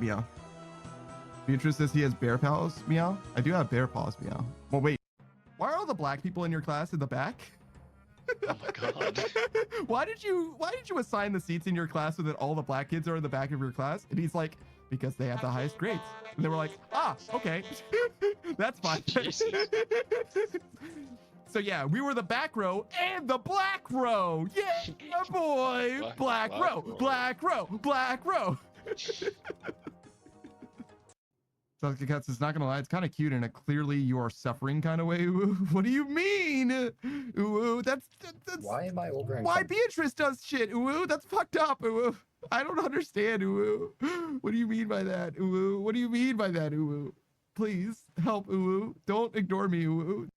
Meow. Beatrice says he has bear paws. Meow. I do have bear paws. Meow. Well, wait. Why are all the black people in your class in the back? Oh my god. Why did you assign the seats in your class so that all the black kids are in the back of your class? And he's like, because they have the highest grades. And they were like, ah, okay. That's fine. So yeah, we were the back row and the black row. Yeah, boy. Black row. Sasuke Cats is not gonna lie, it's kind of cute in a clearly you are suffering kind of way. Ooh, what do you mean? Ooh, that's why am I over? Why Beatrice does shit? Ooh, that's fucked up. Ooh, I don't understand. Ooh, what do you mean by that? Ooh, what do you mean by that? Ooh, please help. Ooh, don't ignore me. Ooh.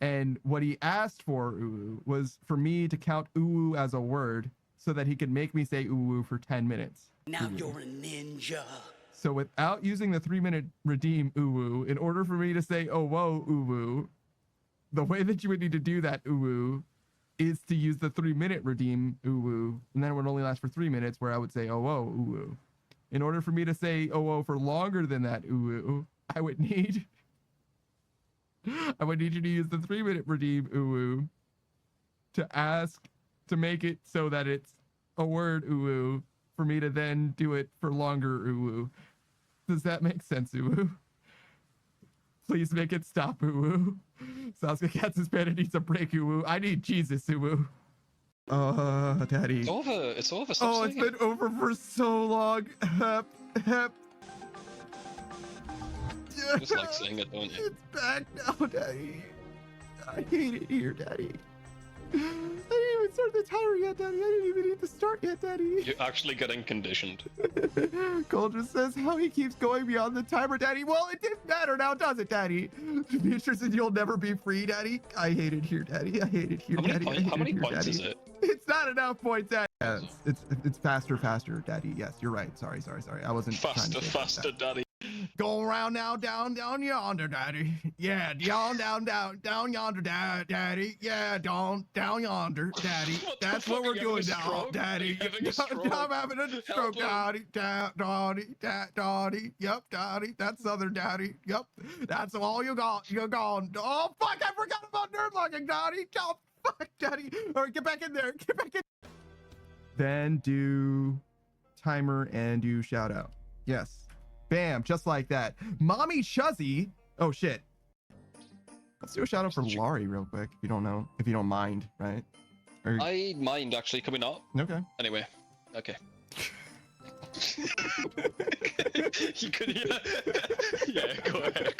And what he asked for, ooh, was for me to count ooh as a word so that he could make me say ooh for 10 minutes. Now you're a ninja. So without using the 3-minute redeem ooh, in order for me to say oh whoa ooh, the way that you would need to do that ooh is to use the 3-minute redeem ooh, and then it would only last for 3 minutes where I would say oh whoa ooh. In order for me to say oh whoa for longer than that ooh, I would need you to use the 3-minute redeem ooh to ask to make it so that it's a word ooh for me to then do it for longer ooh. Does that make sense, ooh? Please make it stop, ooh. Sasuke Cats' panda needs a break, ooh. I need Jesus, ooh. Daddy. It's over. It's over. Stop oh, it's been over for so long. Hep. You just like saying it, don't you? It's back now, Daddy. I hate it here, Daddy. I didn't even start the timer yet, Daddy. I didn't even need to start yet, Daddy. You're actually getting conditioned. Cole just says how he keeps going beyond the timer, Daddy. Well, it didn't matter now, does it, Daddy? Beatrice says you'll never be free, Daddy. I hate it here, Daddy. I hate it here, Daddy. How many points is it? It's not enough points, Daddy. Yeah, it's faster, Daddy. Yes, you're right. Sorry. I wasn't faster, Daddy. Go around now, down yonder, Daddy. Yeah, down yonder, Daddy. Yeah, down yonder, Daddy. That's what we're doing now, Daddy. I'm having a stroke, Daddy. Daddy. Yep, Daddy. That's Southern Daddy. Yep. That's all you got. You're gone. Oh, fuck, I forgot about nerve locking, Daddy. Oh, fuck, Daddy. All right, get back in there. Then do timer and do shout out. Yes. Bam, just like that. Mommy Chuzzy. Oh shit. Let's do a shout out for Laurie real quick, if you don't mind, right? I mind actually coming up. Okay. Anyway, okay. You could, yeah, go ahead.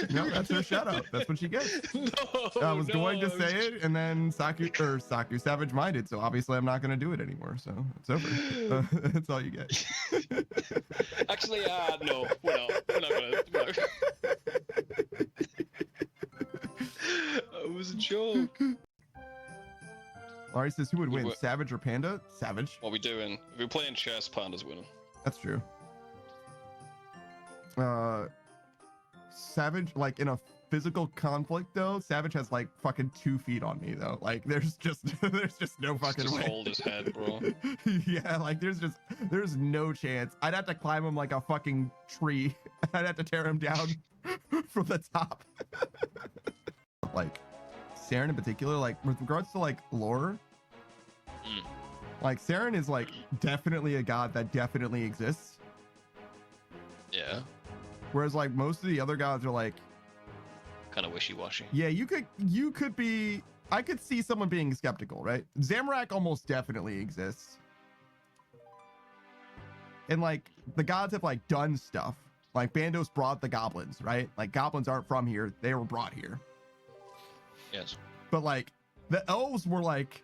No, that's her shout out. That's what she gets. No, I was going to say it, and then Saku Savage minded, so obviously I'm not going to do it anymore. So it's over. That's all you get. Actually, no, we're not gonna. It was a joke. Laurie says, who would win, Savage or Panda? Savage. What are we doing? If we're playing chess, Panda's winning. That's true. Savage, like in a physical conflict though, Savage has like fucking 2 feet on me though. Like there's just no fucking way. Hold his head, bro. Yeah, like there's no chance. I'd have to climb him like a fucking tree. I'd have to tear him down from the top. Like Saren in particular, like with regards to like lore, like Saren is like definitely a god that definitely exists. Yeah. Whereas like most of the other gods are like kind of wishy-washy. Yeah, you could be. I could see someone being skeptical, right? Zamorak almost definitely exists, and like the gods have like done stuff. Like Bandos brought the goblins, right? Like goblins aren't from here; they were brought here. Yes. But like the elves were like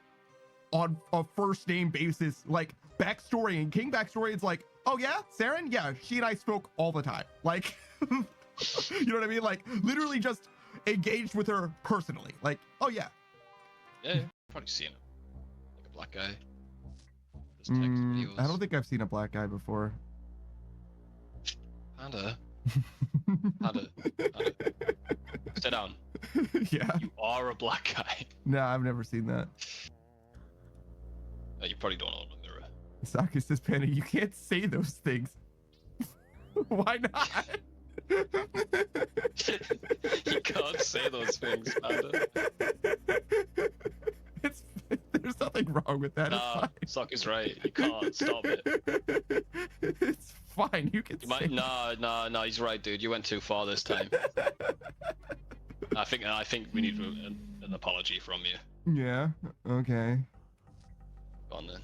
on a first name basis, like backstory and king backstory. It's like, oh yeah, Saren, yeah, she and I spoke all the time. Like, you know what I mean? Like literally just engaged with her personally. Like, oh yeah. Yeah, probably seen it. Like a black guy. There's text videos. I don't think I've seen a black guy before. Panda. Sit down. Yeah. You are a black guy. No, I've never seen that. You probably don't know them. Saku says, Panda, you can't say those things. Why not? You can't say those things, Panda. It's there's nothing wrong with that. Nah, It's Sock is right. You can't stop it. fine. It's fine. You can You say might. Nah. He's right, dude. You went too far this time. I think we need an apology from you. Yeah. Okay. Go on then.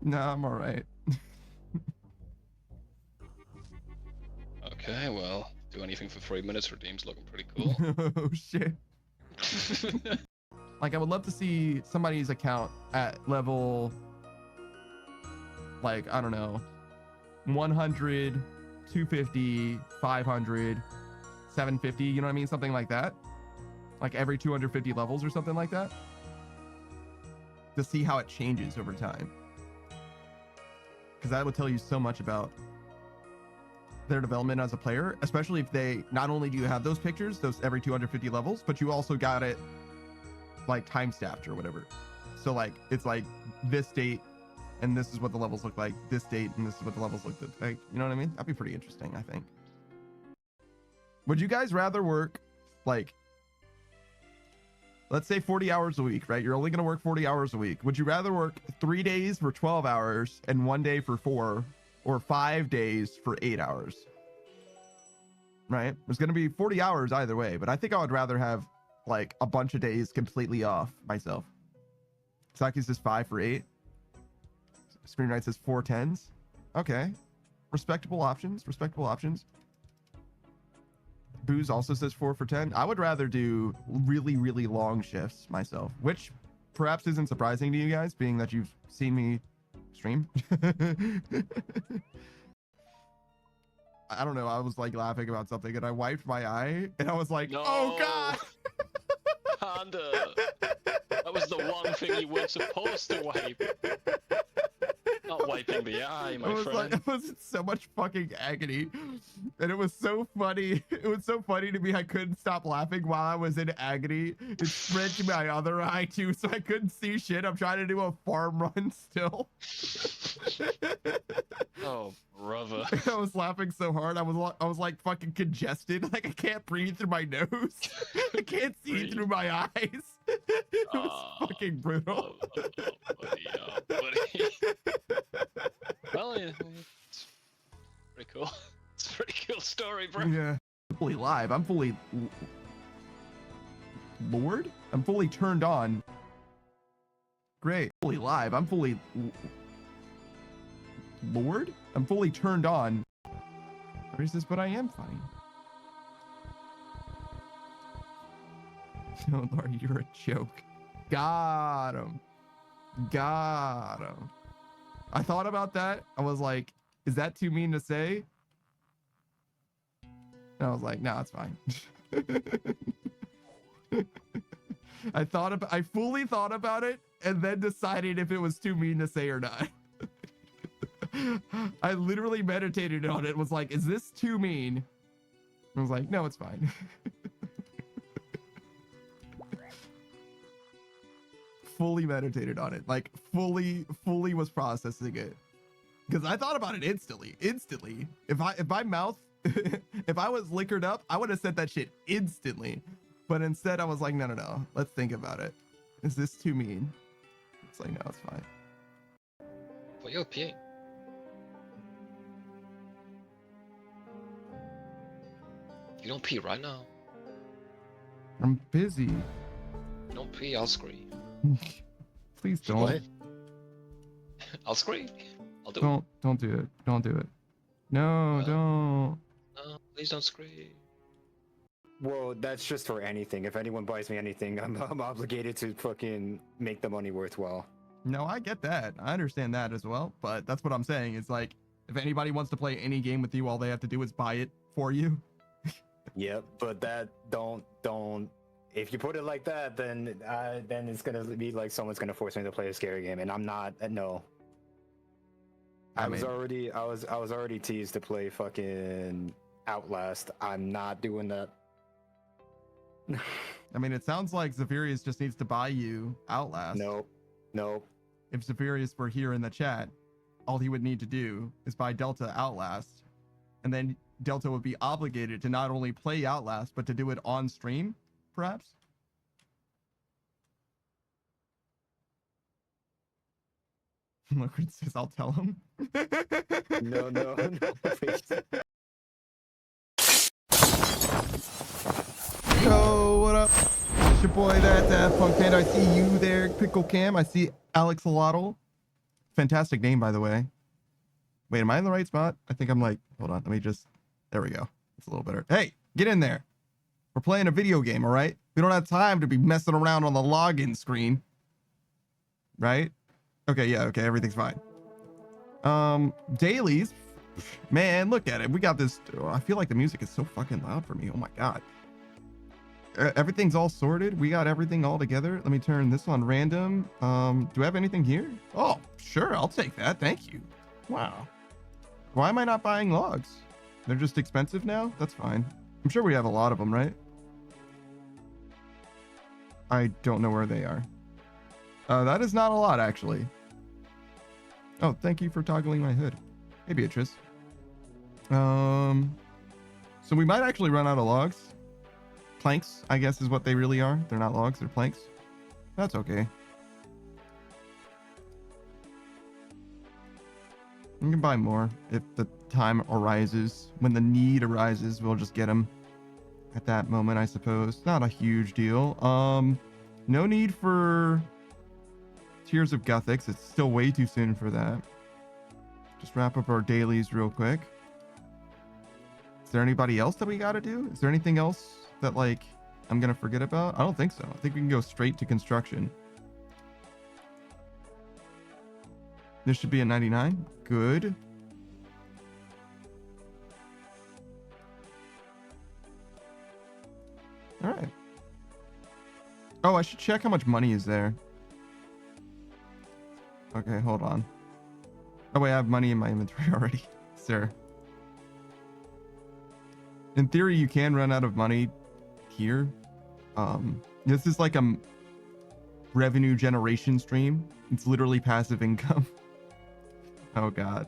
Nah, I'm all right. Okay, well, do anything for 3 minutes. Redeem's looking pretty cool. Oh shit. Like I would love to see somebody's account at level, like, I don't know, 100, 250, 500, 750, you know what I mean? Something like that. Like every 250 levels or something like that. To see how it changes over time. Because that would tell you so much about their development as a player, especially if they, not only do you have those pictures, those every 250 levels, but you also got it like time staffed or whatever. So like, it's like this date and this is what the levels look like, this date and this is what the levels look like. You know what I mean? That'd be pretty interesting, I think. Would you guys rather work like, let's say 40 hours a week, right? You're only going to work 40 hours a week. Would you rather work 3 days for 12 hours and 1 day for 4, or 5 days for 8 hours? Right? There's going to be 40 hours either way, but I think I would rather have like a bunch of days completely off myself. Saki says 5 for 8. Screenwrite says 4 10s. Okay. Respectable options. Respectable options. Booze also says 4 for 10. I would rather do really, really long shifts myself, which perhaps isn't surprising to you guys, being that you've seen me stream. I don't know. I was like laughing about something and I wiped my eye and I was like, No. oh God. Panda. That was the one thing you weren't supposed to wipe. Not wiping the eye, my friend. I was in so much fucking agony, and it was so funny. It was so funny to me. I couldn't stop laughing while I was in agony. It spread to my other eye too, so I couldn't see shit. I'm trying to do a farm run still. Oh, brother. I was laughing so hard. I was like fucking congested. Like I can't breathe through my nose. I can't see through my eyes. It was fucking brutal. Buddy. Well, yeah, it's pretty cool. It's a pretty cool story, bro. Yeah. Fully live. I'm fully Lord? I'm fully turned on. Great. Fully live. I'm fully Lord? I'm fully turned on. Where is this? But I am funny. No, Lord, you're a joke. Got him. Got him. I thought about that. I was like, is that too mean to say? And I was like, no, it's fine. I fully thought about it and then decided if it was too mean to say or not. I literally meditated on it. Was like, is this too mean? I was like, no, it's fine. Fully meditated on it, like fully was processing it, because I thought about it instantly. If my mouth if I was liquored up, I would have said that shit instantly, but instead I was like, no, let's think about it. Is this too mean? It's like, no, it's fine. Well, you're peeing. You don't pee right now. I'm busy. You don't pee, I'll scream. Please don't. What? I'll scream. I'll do it. Don't do it. Don't do it. No, don't. No, please don't scream. Well, that's just for anything. If anyone buys me anything, I'm obligated to fucking make the money worthwhile. No, I get that. I understand that as well. But that's what I'm saying. It's like, if anybody wants to play any game with you, all they have to do is buy it for you. Yep, but that don't. If you put it like that, then it's gonna be like someone's gonna force me to play a scary game, and I'm not. No. I was already teased to play fucking Outlast. I'm not doing that. I mean, it sounds like Zephyrius just needs to buy you Outlast. Nope. If Zephyrius were here in the chat, all he would need to do is buy Delta Outlast, and then Delta would be obligated to not only play Outlast, but to do it on stream, perhaps? Look what it says, I'll tell him. No, no, no, please. Yo, what up? It's your boy, that Punk Panda. I see you there, Pickle Cam. I see Alex Alotl. Fantastic name, by the way. Wait, am I in the right spot? I think I'm like, hold on, let me just, there we go. It's a little better. Hey, get in there. We're playing a video game, all right? We don't have time to be messing around on the login screen. Right? Okay, yeah, okay, everything's fine. Dailies. Man, look at it. We got this. Oh, I feel like the music is so fucking loud for me. Oh my God. Everything's all sorted. We got everything all together. Let me turn this on random. Do I have anything here? Oh, sure. I'll take that. Thank you. Wow. Why am I not buying logs? They're just expensive now? That's fine. I'm sure we have a lot of them, right? I don't know where they are. That is not a lot, actually. Oh, thank you for toggling my hood. Hey, Beatrice. So we might actually run out of logs. Planks, I guess, is what they really are. They're not logs, they're planks. That's okay. We can buy more if the time arises. When the need arises, we'll just get them at that moment, I suppose. Not a huge deal. No need for Tears of Gothics. It's still way too soon for that. Just wrap up our dailies real quick. Is there anybody else that we gotta do? Is there anything else that, like, I'm gonna forget about? I don't think so. I think we can go straight to construction. This should be a 99. Good. All right. Oh, I should check how much money is there. Okay, hold on. Oh, wait, I have money in my inventory already, sir. In theory, you can run out of money here. This is like a revenue generation stream. It's literally passive income. Oh God,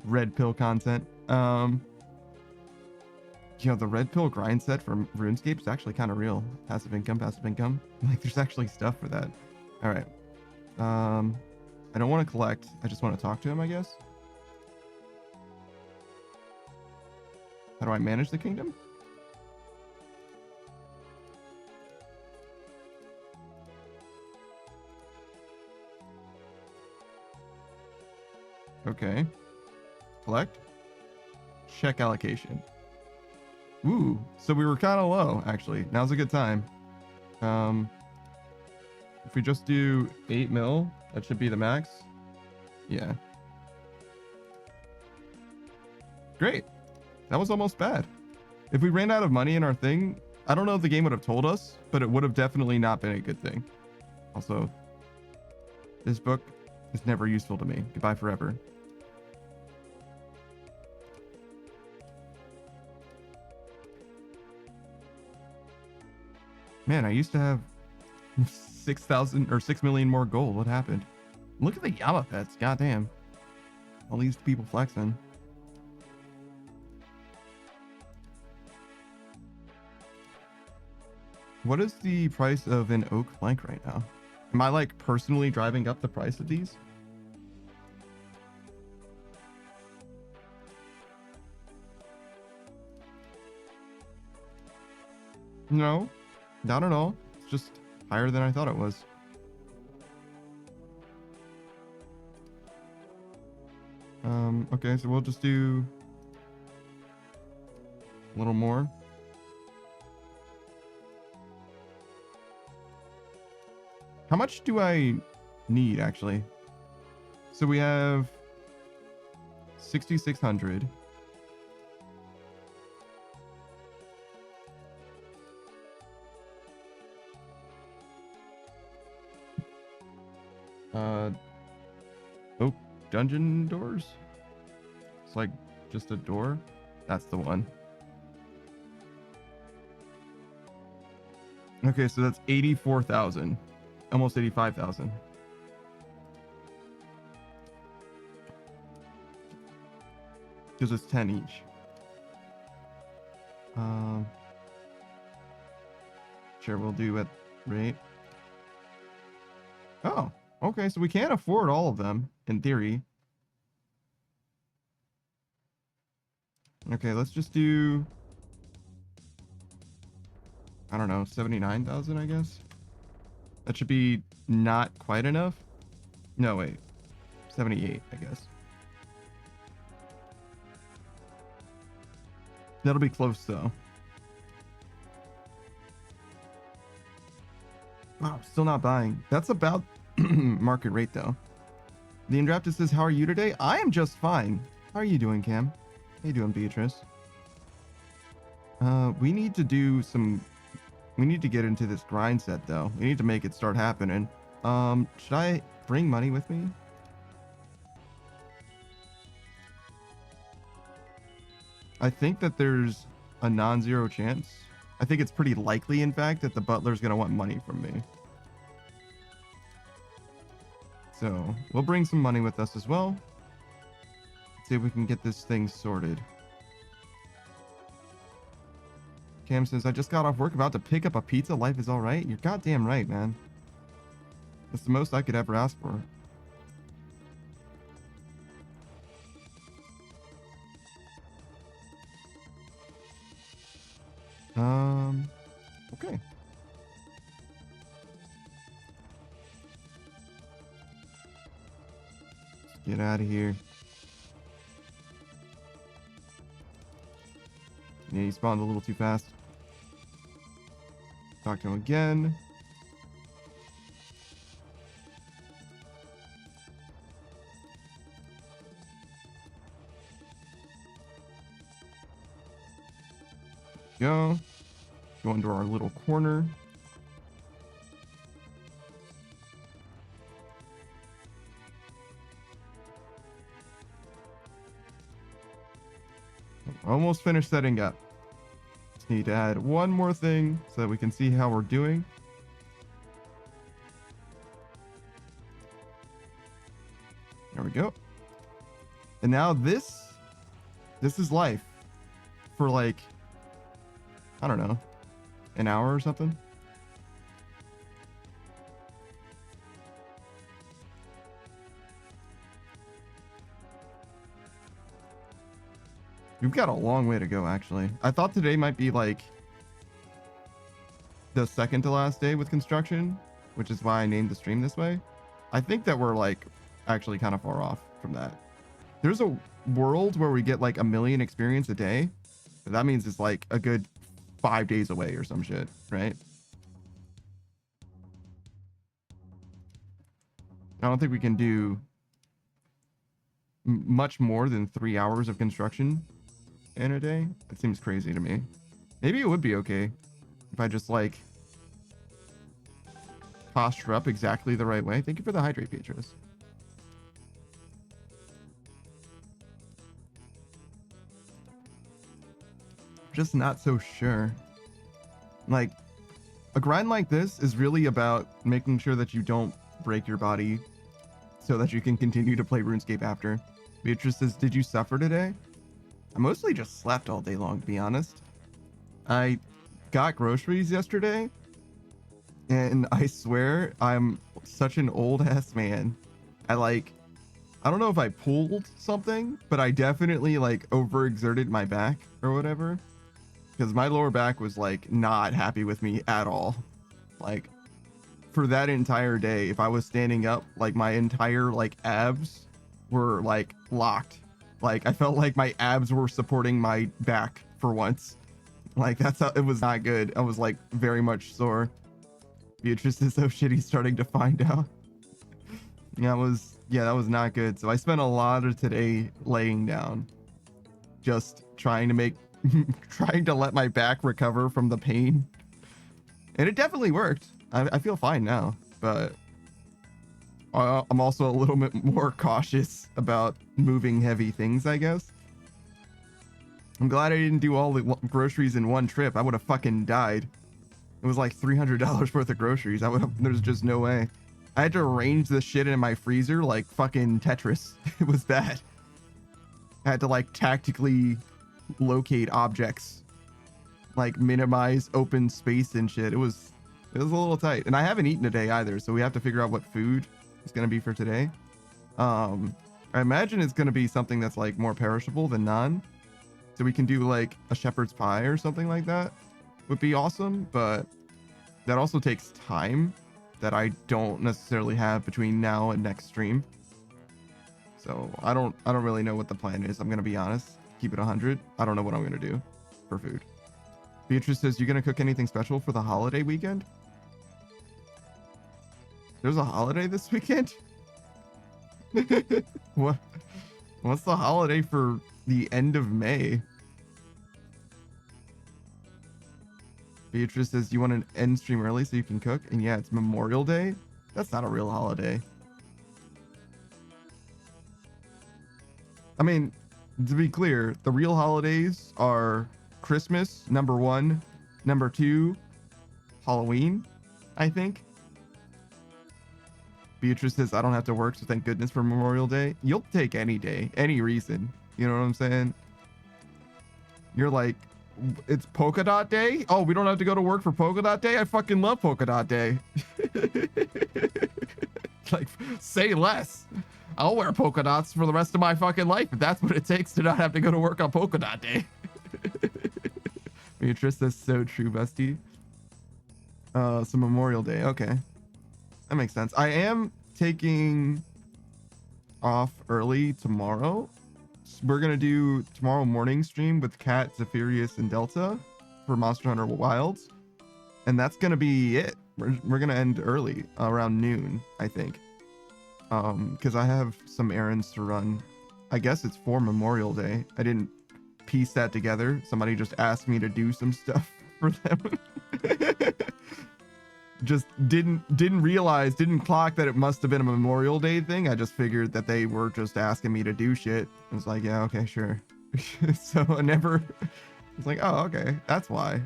red pill content. You know, the red pill grind set from Runescape is actually kind of real. Passive income, passive income. Like, there's actually stuff for that. All right. I don't want to collect. I just want to talk to him, I guess. How do I manage the kingdom? Okay. Collect. Check allocation. Ooh, so we were kind of low, actually. Now's a good time. If we just do 8 mil, that should be the max. Yeah. Great. That was almost bad. If we ran out of money in our thing, I don't know if the game would have told us, but it would have definitely not been a good thing. Also, this book is never useful to me. Goodbye forever. Man, I used to have 6,000 or 6 million more gold. What happened? Look at the Yama pets. Goddamn. All these people flexing. What is the price of an oak plank right now? Am I like personally driving up the price of these? No, not at all. It's just higher than I thought it was. Okay, so we'll just do a little more. How much do I need, actually? So we have 6,600. Oak dungeon doors? It's like just a door. That's the one. Okay, so that's 84,000. Almost 85,000. Because it's 10 each. Um, sure, we'll do at rate. Oh, okay, so we can't afford all of them, in theory. Okay, let's just do, I don't know, 79,000, I guess. That should be not quite enough. No, wait. 78, I guess. That'll be close, though. Wow, still not buying. That's about market rate, though. The Indrafted says, how are you today? I am just fine. How are you doing, Cam? How you doing, Beatrice? We need to do some... We need to get into this grind set, though. We need to make it start happening. Should I bring money with me? I think that there's a non-zero chance. I think it's pretty likely, in fact, that the butler's going to want money from me. So we'll bring some money with us as well. Let's see if we can get this thing sorted. Cam says, I just got off work, about to pick up a pizza. Life is all right. You're goddamn right, man. That's the most I could ever ask for. Okay. Let's get out of here. Yeah, he spawned a little too fast. Talk to him again. Go into our little corner. Almost finished setting up. Just need to add one more thing so that we can see how we're doing. There we go. And now this is life for like, I don't know, an hour or something. We've got a long way to go, actually. I thought today might be like the second to last day with construction, which is why I named the stream this way. I think that we're like actually kind of far off from that. There's a world where we get like 1 million experience a day. That means it's like a good 5 days away or some shit, right? I don't think we can do much more than 3 hours of construction in a day. That seems crazy to me. Maybe it would be okay if I just like posture up exactly the right way. Thank you for the hydrate, Beatrice. Just not so sure. Like, a grind like this is really about making sure that you don't break your body so that you can continue to play RuneScape after. Beatrice says, did you suffer today? I mostly just slept all day long, to be honest. I got groceries yesterday, and I swear I'm such an old ass man. I don't know if I pulled something, but I definitely like overexerted my back or whatever. Because my lower back was like not happy with me at all. Like for that entire day, if I was standing up, like my entire like abs were like locked. Like I felt like my abs were supporting my back for once. Like that's how it was not good. I was like very much sore. Beatrice is so shitty starting to find out. That was not good. So I spent a lot of today laying down, just trying to let my back recover from the pain. And it definitely worked. I feel fine now, but I'm also a little bit more cautious about moving heavy things, I guess. I'm glad I didn't do all the groceries in one trip. I would have fucking died. It was like $300 worth of groceries. There's just no way. I had to arrange this shit in my freezer like fucking Tetris. It was bad. I had to like tactically locate objects like minimize open space and shit. It was a little tight, and I haven't eaten today either, so we have to figure out what food is gonna be for today. I imagine it's gonna be something that's like more perishable than none, so we can do like a shepherd's pie or something like that. Would be awesome, but that also takes time that I don't necessarily have between now and next stream. So I don't really know what the plan is. I'm gonna be honest. Keep it 100. I don't know what I'm gonna do for food. Beatrice says, you gonna cook anything special for the holiday weekend? There's a holiday this weekend? What's the holiday for the end of May? Beatrice says, you want an end stream early so you can cook? And yeah, it's Memorial Day. That's not a real holiday. I mean, to be clear, the real holidays are Christmas, number 1, number 2, Halloween, I think. Beatrice says, I don't have to work, so thank goodness for Memorial Day. You'll take any day, any reason. You know what I'm saying? You're like, it's Polka Dot Day? Oh, we don't have to go to work for Polka Dot Day? I fucking love Polka Dot Day. Like, say less. I'll wear polka dots for the rest of my fucking life if that's what it takes to not have to go to work on Polka Dot Day. Beatrice, that's so true, bestie. So Memorial Day, okay. That makes sense. I am taking off early tomorrow. We're gonna do tomorrow morning stream with Kat, Zephyrus, and Delta for Monster Hunter Wilds, and that's gonna be it. We're gonna end early, around noon, I think, because I have some errands to run. I guess it's for Memorial Day. I didn't piece that together. Somebody just asked me to do some stuff for them. Just didn't realize, didn't clock that it must have been a Memorial Day thing. I just figured that they were just asking me to do shit. I was like, yeah, okay, sure. So I was like, oh, okay, that's why.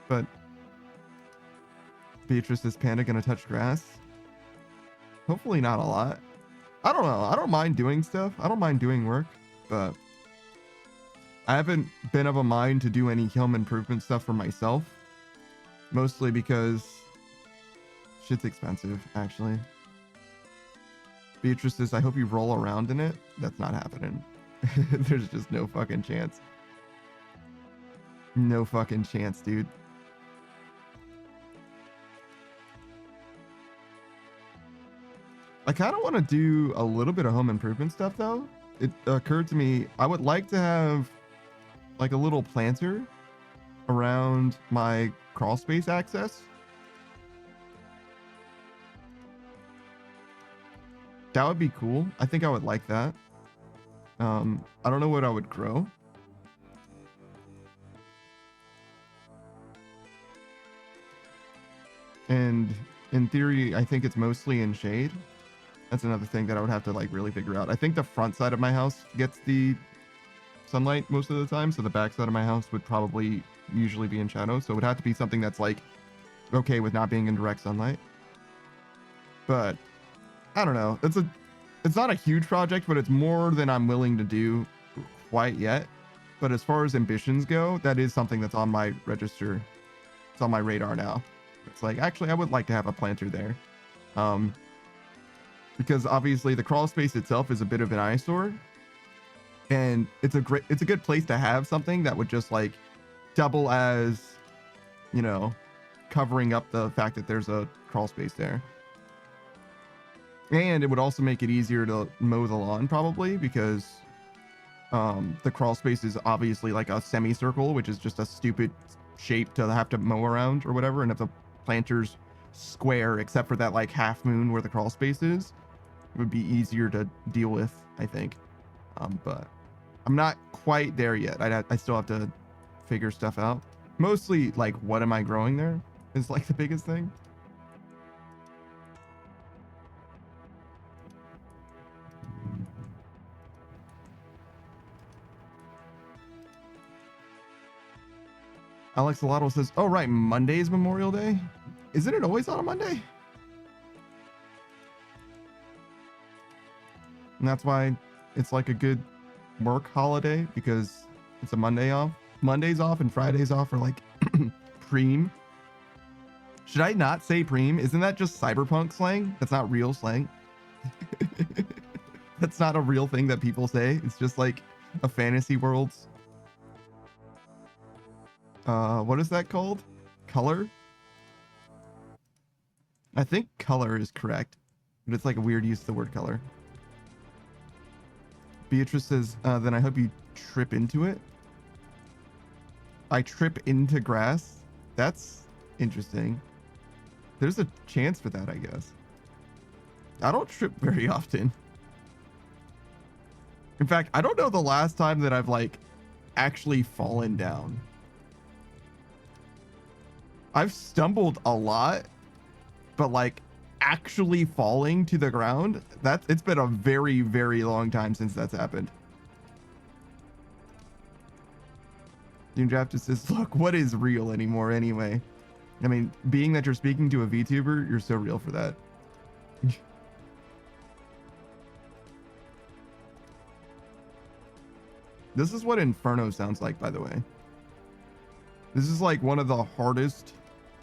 But Beatrice, is Panda gonna touch grass? Hopefully not a lot. I don't know. I don't mind doing stuff. I don't mind doing work, but I haven't been of a mind to do any home improvement stuff for myself. Mostly because shit's expensive, actually. Beatrice says, I hope you roll around in it. That's not happening. There's just no fucking chance. No fucking chance, dude. I kind of want to do a little bit of home improvement stuff, though. It occurred to me, I would like to have like a little planter around my crawl space access. That would be cool. I think I would like that. I don't know what I would grow. And in theory, I think it's mostly in shade. That's another thing that I would have to like really figure out. I think the front side of my house gets the sunlight most of the time, so the back side of my house would probably usually be in shadow, so it would have to be something that's like okay with not being in direct sunlight. But I don't know, it's not a huge project, but it's more than I'm willing to do quite yet. But as far as ambitions go, that is something that's on my register. It's on my radar now. It's like, actually, I would like to have a planter there, because obviously the crawl space itself is a bit of an eyesore, and it's a good place to have something that would just like double as, you know, covering up the fact that there's a crawl space there. And it would also make it easier to mow the lawn, probably, because the crawl space is obviously like a semicircle, which is just a stupid shape to have to mow around or whatever. And if the planter's square, except for that like half moon where the crawl space is, it would be easier to deal with, I think. But I'm not quite there yet. I still have to figure stuff out. Mostly like, what am I growing there is like the biggest thing. Alex Alotto says, oh right, Monday is Memorial Day. Isn't it always on a Monday? And that's why it's like a good work holiday, because it's a Monday off. Mondays off and Fridays off are like preem. Should I not say preem? Isn't that just cyberpunk slang? That's not real slang. That's not a real thing that people say. It's just like a fantasy world's what is that called? Color? I think color is correct, but it's like a weird use of the word color. Beatrice says, then I hope you trip into it. I trip into grass? That's interesting. There's a chance for that, I guess. I don't trip very often. In fact, I don't know the last time that I've like actually fallen down. I've stumbled a lot, but like actually falling to the ground, it's been a very, very long time since that's happened. Doom Draft just says, look, what is real anymore anyway? I mean, being that you're speaking to a VTuber, you're so real for that. This is what Inferno sounds like, by the way. This is like one of the hardest,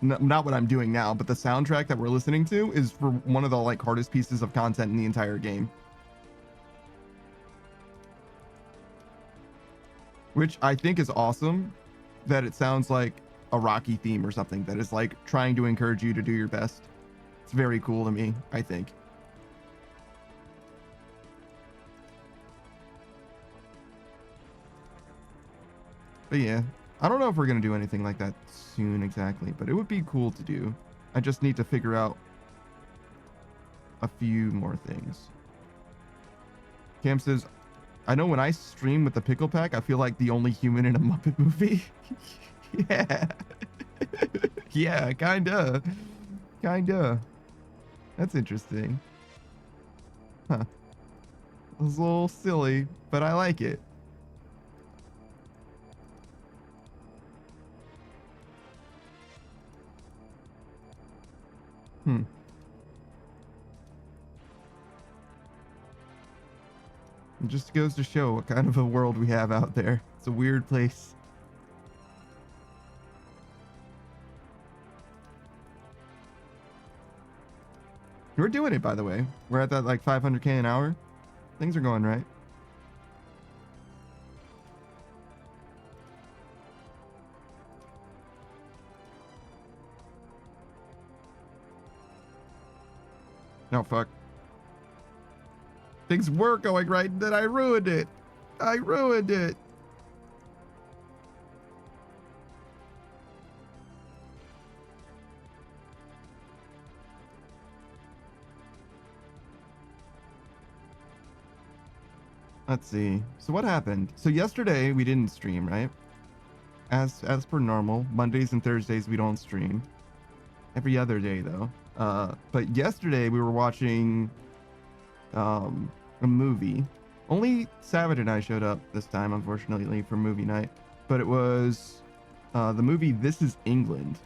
not what I'm doing now, but the soundtrack that we're listening to is for one of the like hardest pieces of content in the entire game. Which I think is awesome, that it sounds like a Rocky theme or something that is like trying to encourage you to do your best. It's very cool to me, I think. But yeah, I don't know if we're going to do anything like that soon exactly, but it would be cool to do. I just need to figure out a few more things. Cam says, I know when I stream with the pickle pack, I feel like the only human in a Muppet movie. Yeah. Yeah, kinda. Kinda. That's interesting. Huh. It was a little silly, but I like it. It just goes to show what kind of a world we have out there. It's a weird place. We're doing it, by the way. We're at that like 500K an hour. Things are going right. No, fuck. Things were going right, and then I ruined it. I ruined it. Let's see. So what happened? So yesterday we didn't stream, right? As per normal, Mondays and Thursdays we don't stream. Every other day though. But yesterday we were watching a movie. Only Savage and I showed up this time, unfortunately, for movie night. But it was the movie This Is England,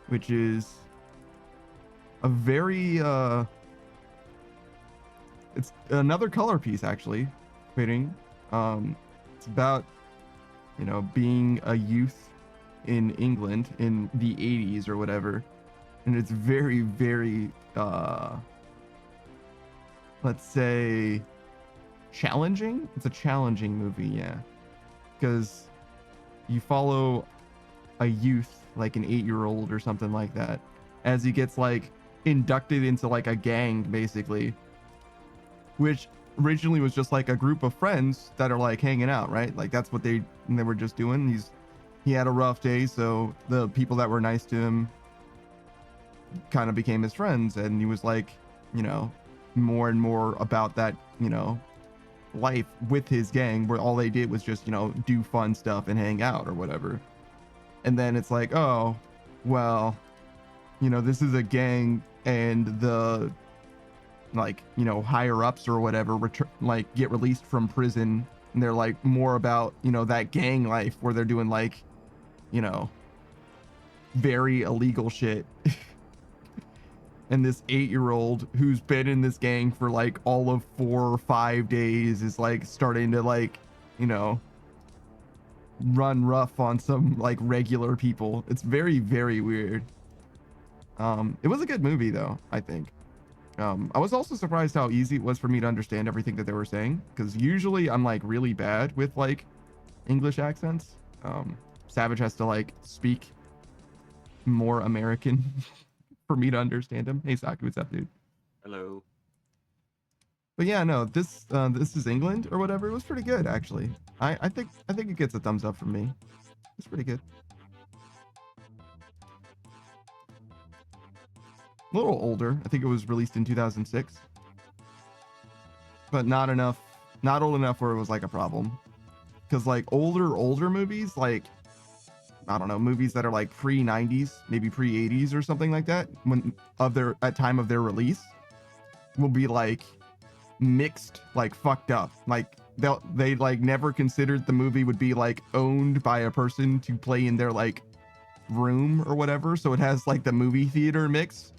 which is a very it's another color piece actually. Fitting. It's about, you know, being a youth in England in the 80s or whatever. And it's very, very let's say challenging. It's a challenging movie, yeah. Because you follow a youth, like an 8-year-old or something like that, as he gets like inducted into like a gang basically, which originally was just like a group of friends that are like hanging out, right? Like that's what they were just doing. He had a rough day, so the people that were nice to him kind of became his friends, and he was like, you know, more and more about that, you know, life with his gang, where all they did was just, you know, do fun stuff and hang out or whatever. And then it's like, oh, well, you know, this is a gang, and the like, you know, higher ups or whatever like get released from prison, and they're like more about, you know, that gang life where they're doing like, you know, very illegal shit. And this 8-year-old who's been in this gang for like all of 4 or 5 days is like starting to like, you know, run rough on some like regular people. It's very, very weird. It was a good movie though, I think. I was also surprised how easy it was for me to understand everything that they were saying, because usually I'm like really bad with like English accents. Savage has to like speak more American for me to understand him. Hey Saki, what's up, dude? Hello. But yeah, no, this is England or whatever. It was pretty good actually. I think it gets a thumbs up from me. It's pretty good. A little older. I think it was released in 2006. But not old enough where it was like a problem. Because like older movies, like I don't know, movies that are like pre-90s, maybe pre-80s or something like that, at time of their release, will be like mixed, like fucked up. Like they like never considered the movie would be like owned by a person to play in their like room or whatever. So it has like the movie theater mix.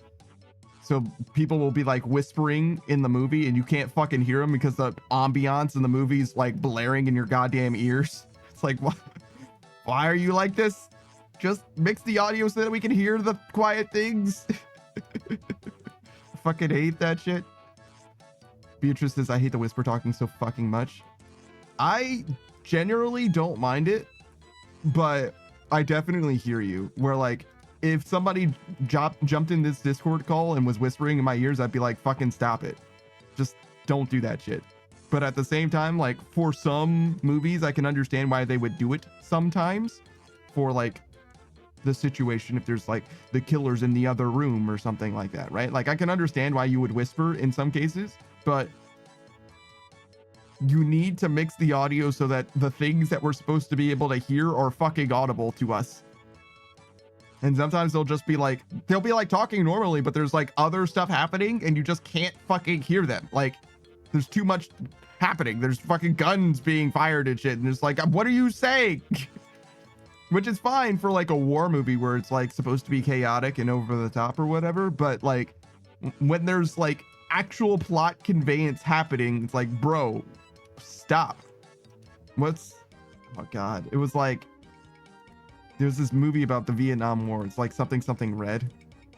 So people will be like whispering in the movie and you can't fucking hear them because the ambiance in the movie's like blaring in your goddamn ears. It's like, why are you like this? Just mix the audio so that we can hear the quiet things. Fucking hate that shit. Beatrice says, I hate the whisper talking so fucking much. I generally don't mind it, but I definitely hear you. Where like, if somebody jumped in this Discord call and was whispering in my ears, I'd be like, fucking stop it. Just don't do that shit. But at the same time, like for some movies, I can understand why they would do it sometimes for like the situation. If there's like the killer's in the other room or something like that, right? Like I can understand why you would whisper in some cases, but you need to mix the audio so that the things that we're supposed to be able to hear are fucking audible to us. And sometimes they'll be like talking normally, but there's like other stuff happening and you just can't fucking hear them. Like there's too much happening. There's fucking guns being fired and shit. And it's like, what are you saying? Which is fine for like a war movie where it's like supposed to be chaotic and over the top or whatever. But like when there's like actual plot conveyance happening, it's like, bro, stop. Oh God. It was like, there's this movie about the Vietnam War. It's like something Red.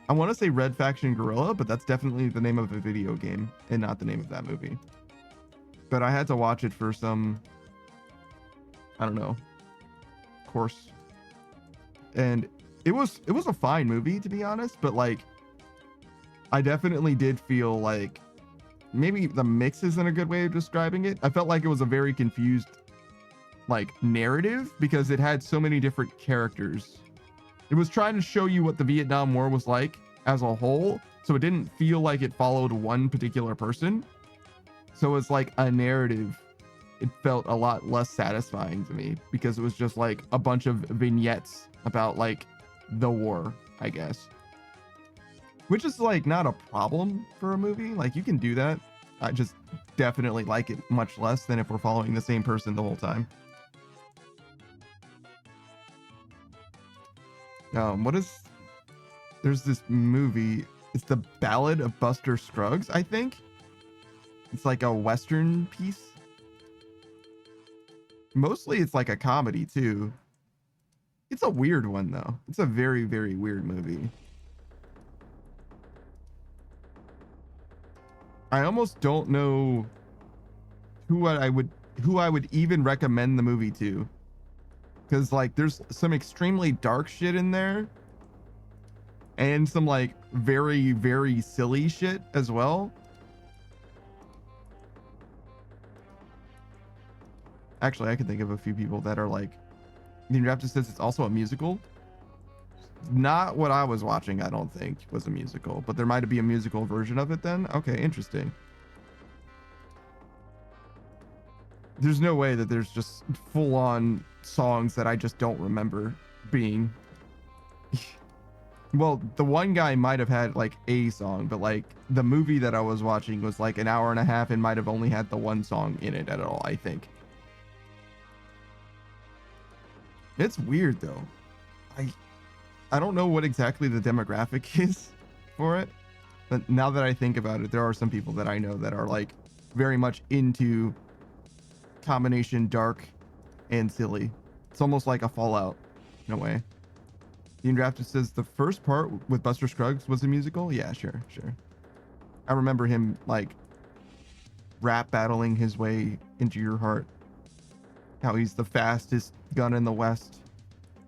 I want to say Red Faction Guerrilla, but that's definitely the name of a video game and not the name of that movie. But I had to watch it for some, I don't know, course. And it was a fine movie, to be honest, but like I definitely did feel like maybe the mix isn't a good way of describing it. I felt like it was a very confused like narrative because it had so many different characters. It was trying to show you what the Vietnam War was like as a whole, so it didn't feel like it followed one particular person. So it's like a narrative. It felt a lot less satisfying to me because it was just like a bunch of vignettes about like the war, I guess. Which is like not a problem for a movie. Like you can do that. I just definitely like it much less than if we're following the same person the whole time. There's this movie. It's the Ballad of Buster Scruggs, I think. It's like a Western piece. Mostly it's like a comedy too. It's a weird one though. It's a very, very weird movie. I almost don't know who I would even recommend the movie to. Because like there's some extremely dark shit in there. And some like very, very silly shit as well. Actually, I can think of a few people that are like, the Raptor says it's also a musical. Not what I was watching, I don't think, was a musical, but there might be a musical version of it then. Okay, interesting. There's no way that there's just full-on songs that I just don't remember being. Well, the one guy might have had like a song, but like the movie that I was watching was like an hour and a half and might have only had the one song in it at all, I think. It's weird though. I don't know what exactly the demographic is for it, but now that I think about it, there are some people that I know that are like very much into combination dark and silly. It's almost like a Fallout in a way. Dean Drafter says the first part with Buster Scruggs was a musical. Yeah, sure. I remember him like rap battling his way into your heart. How he's the fastest gun in the West,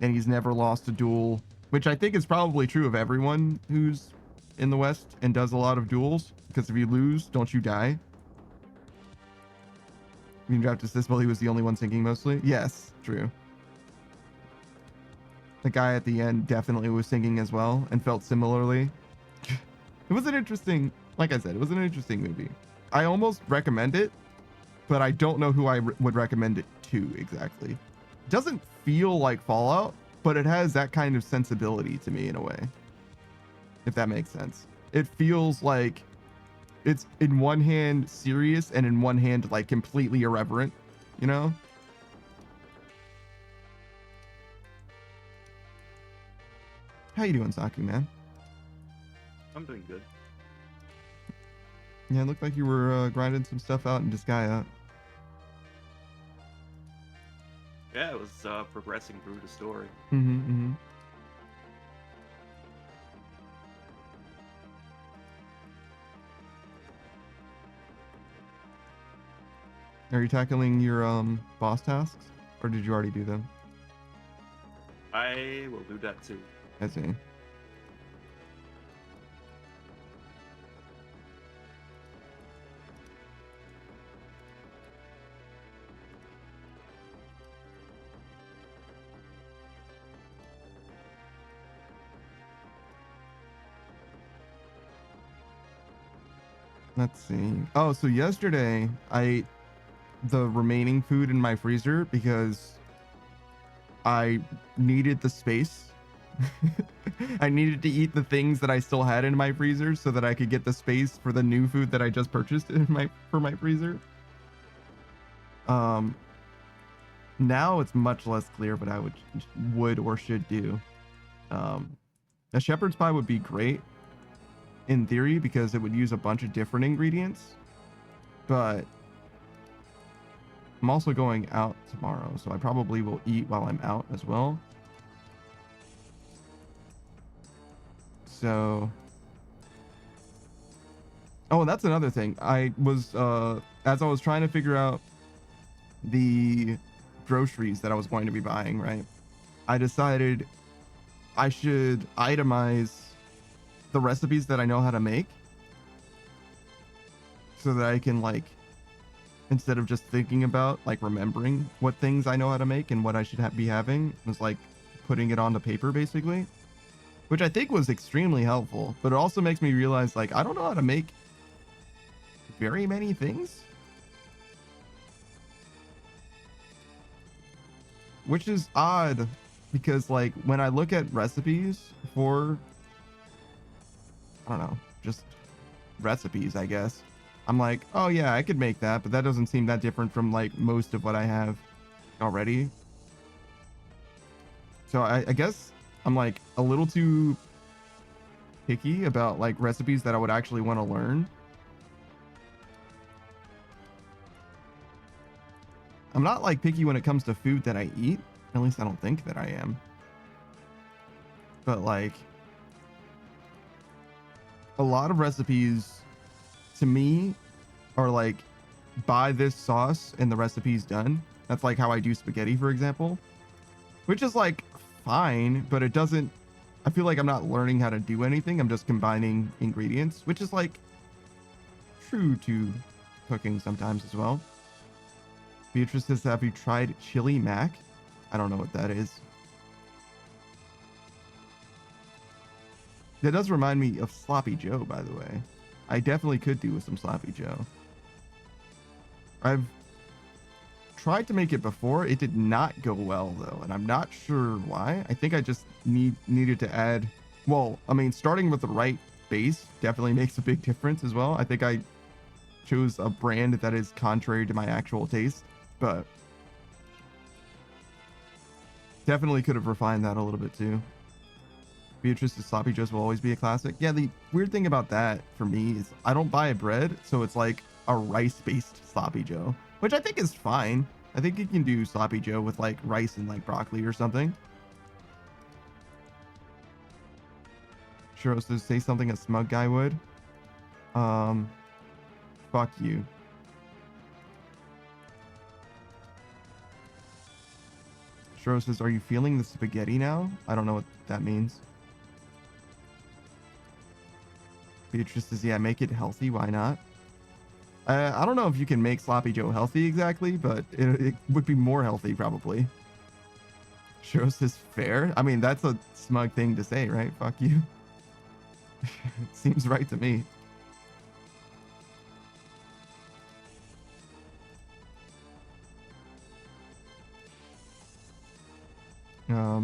and he's never lost a duel, which I think is probably true of everyone who's in the West and does a lot of duels, because if you lose, don't you die? You dropped this while he was the only one singing mostly. Yes, true. The guy at the end definitely was singing as well and felt similarly. It was an interesting, like I said, it was an interesting movie. I almost recommend it, but I don't know who I would recommend it to exactly. It doesn't feel like Fallout, but it has that kind of sensibility to me in a way, if that makes sense. It feels like it's in one hand serious and in one hand like completely irreverent, you know? How you doing, Saku, man? I'm doing good. Yeah, it looked like you were grinding some stuff out in Disgaea. Yeah, it was progressing through the story. Mm-hmm. Are you tackling your boss tasks, or did you already do them? I will do that too. I see. Let's see. Oh, so yesterday I ate the remaining food in my freezer because I needed the space. I needed to eat the things that I still had in my freezer so that I could get the space for the new food that I just purchased in my freezer. Now it's much less clear what I would or should do. A shepherd's pie would be great in theory because it would use a bunch of different ingredients, but I'm also going out tomorrow, so I probably will eat while I'm out as well. So, oh, and that's another thing. I was, as I was trying to figure out the groceries that I was going to be buying, right? I decided I should itemize the recipes that I know how to make so that I can, like, instead of just thinking about, like, remembering what things I know how to make and what I should be having, was like putting it onto paper basically, which I think was extremely helpful. But it also makes me realize, like, I don't know how to make very many things, which is odd because, like, when I look at recipes for, I don't know, just recipes, I guess, I'm like, oh yeah, I could make that, but that doesn't seem that different from like most of what I have already. So I guess I'm like a little too picky about like recipes that I would actually want to learn. I'm not like picky when it comes to food that I eat. At least I don't think that I am. But like a lot of recipes to me are like, buy this sauce and the recipe's done. That's like how I do spaghetti, for example, which is like fine, but it doesn't, I feel like I'm not learning how to do anything. I'm just combining ingredients, which is like true to cooking sometimes as well. Beatrice says, have you tried chili mac? I don't know what that is. That does remind me of Sloppy Joe, by the way. I definitely could do with some Sloppy Joe. I've tried to make it before. It did not go well, though, and I'm not sure why. I think I just needed to add... Well, I mean, starting with the right base definitely makes a big difference as well. I think I chose a brand that is contrary to my actual taste, but definitely could have refined that a little bit, too. Beatrice's Sloppy Joes will always be a classic. Yeah, the weird thing about that for me is I don't buy a bread, so it's like a rice-based Sloppy Joe, which I think is fine. I think you can do sloppy Joe with like rice and like broccoli or something. Sure, so say something a smug guy would. Fuck you. Shiro says, are you feeling the spaghetti now? I don't know what that means. Beatrice says, yeah, make it healthy. Why not? I don't know if you can make Sloppy Joe healthy exactly, but it would be more healthy probably. Shiro says, fair. I mean, that's a smug thing to say, right? Fuck you. Seems right to me.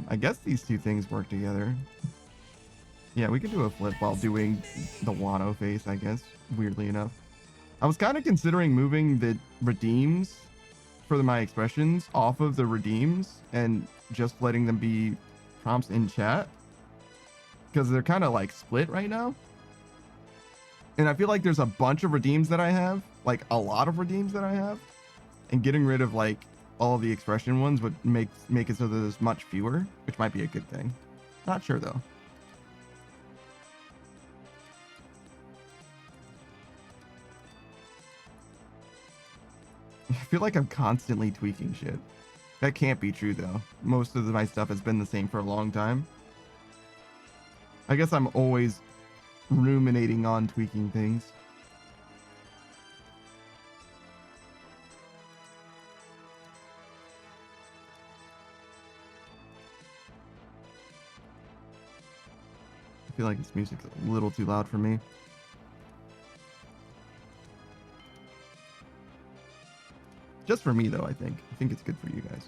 I guess these two things work together. Yeah, we could do a flip while doing the Wano face, I guess, weirdly enough. I was kind of considering moving the redeems for my expressions off of the redeems and just letting them be prompts in chat, because they're kind of like split right now. And I feel like there's a bunch of redeems that I have, like a lot of redeems that I have, and getting rid of like all of the expression ones would make it so that there's much fewer, which might be a good thing. Not sure though. I feel like I'm constantly tweaking shit. That can't be true though. Most of my stuff has been the same for a long time. I guess I'm always ruminating on tweaking things. I feel like this music's a little too loud for me. Just for me, though, I think. I think it's good for you guys.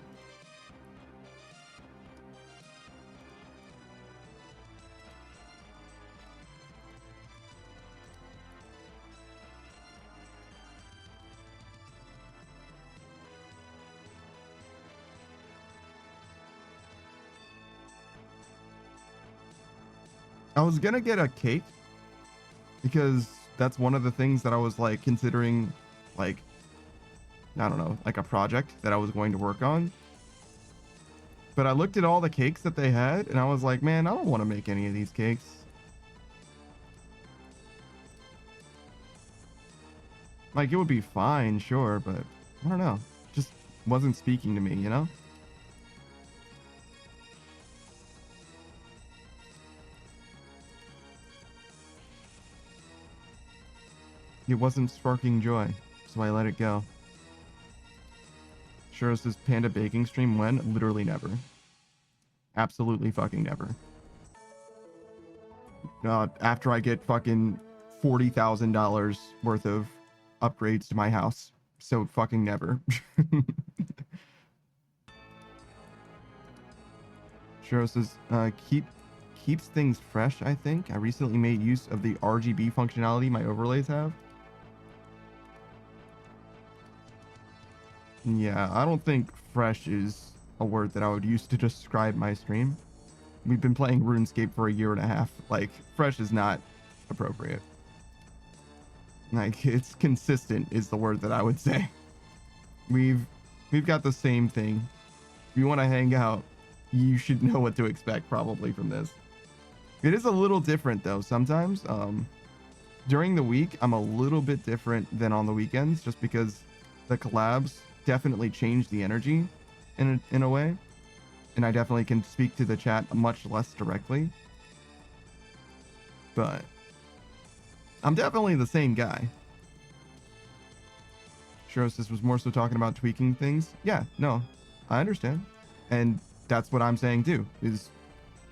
I was gonna get a cake because that's one of the things that I was like considering, like, I don't know, like a project that I was going to work on. But I looked at all the cakes that they had and I was like, man, I don't want to make any of these cakes. Like, it would be fine, sure, but I don't know. Just wasn't speaking to me, you know? It wasn't sparking joy, so I let it go. Sure, says Panda baking stream when? Literally never. Absolutely fucking never. After I get fucking $40,000 worth of upgrades to my house. So fucking never. Sure says, keeps things fresh, I think. I recently made use of the RGB functionality my overlays have. Yeah, I don't think fresh is a word that I would use to describe my stream. We've been playing RuneScape for a year and a half. Like, fresh is not appropriate. Like, it's consistent is the word that I would say. We've got the same thing. If you want to hang out, you should know what to expect probably from this. It is a little different though sometimes. During the week, I'm a little bit different than on the weekends just because the collabs definitely change the energy in a way. And I definitely can speak to the chat much less directly. But I'm definitely the same guy. Shirosis was more so talking about tweaking things. Yeah, no, I understand. And that's what I'm saying too, is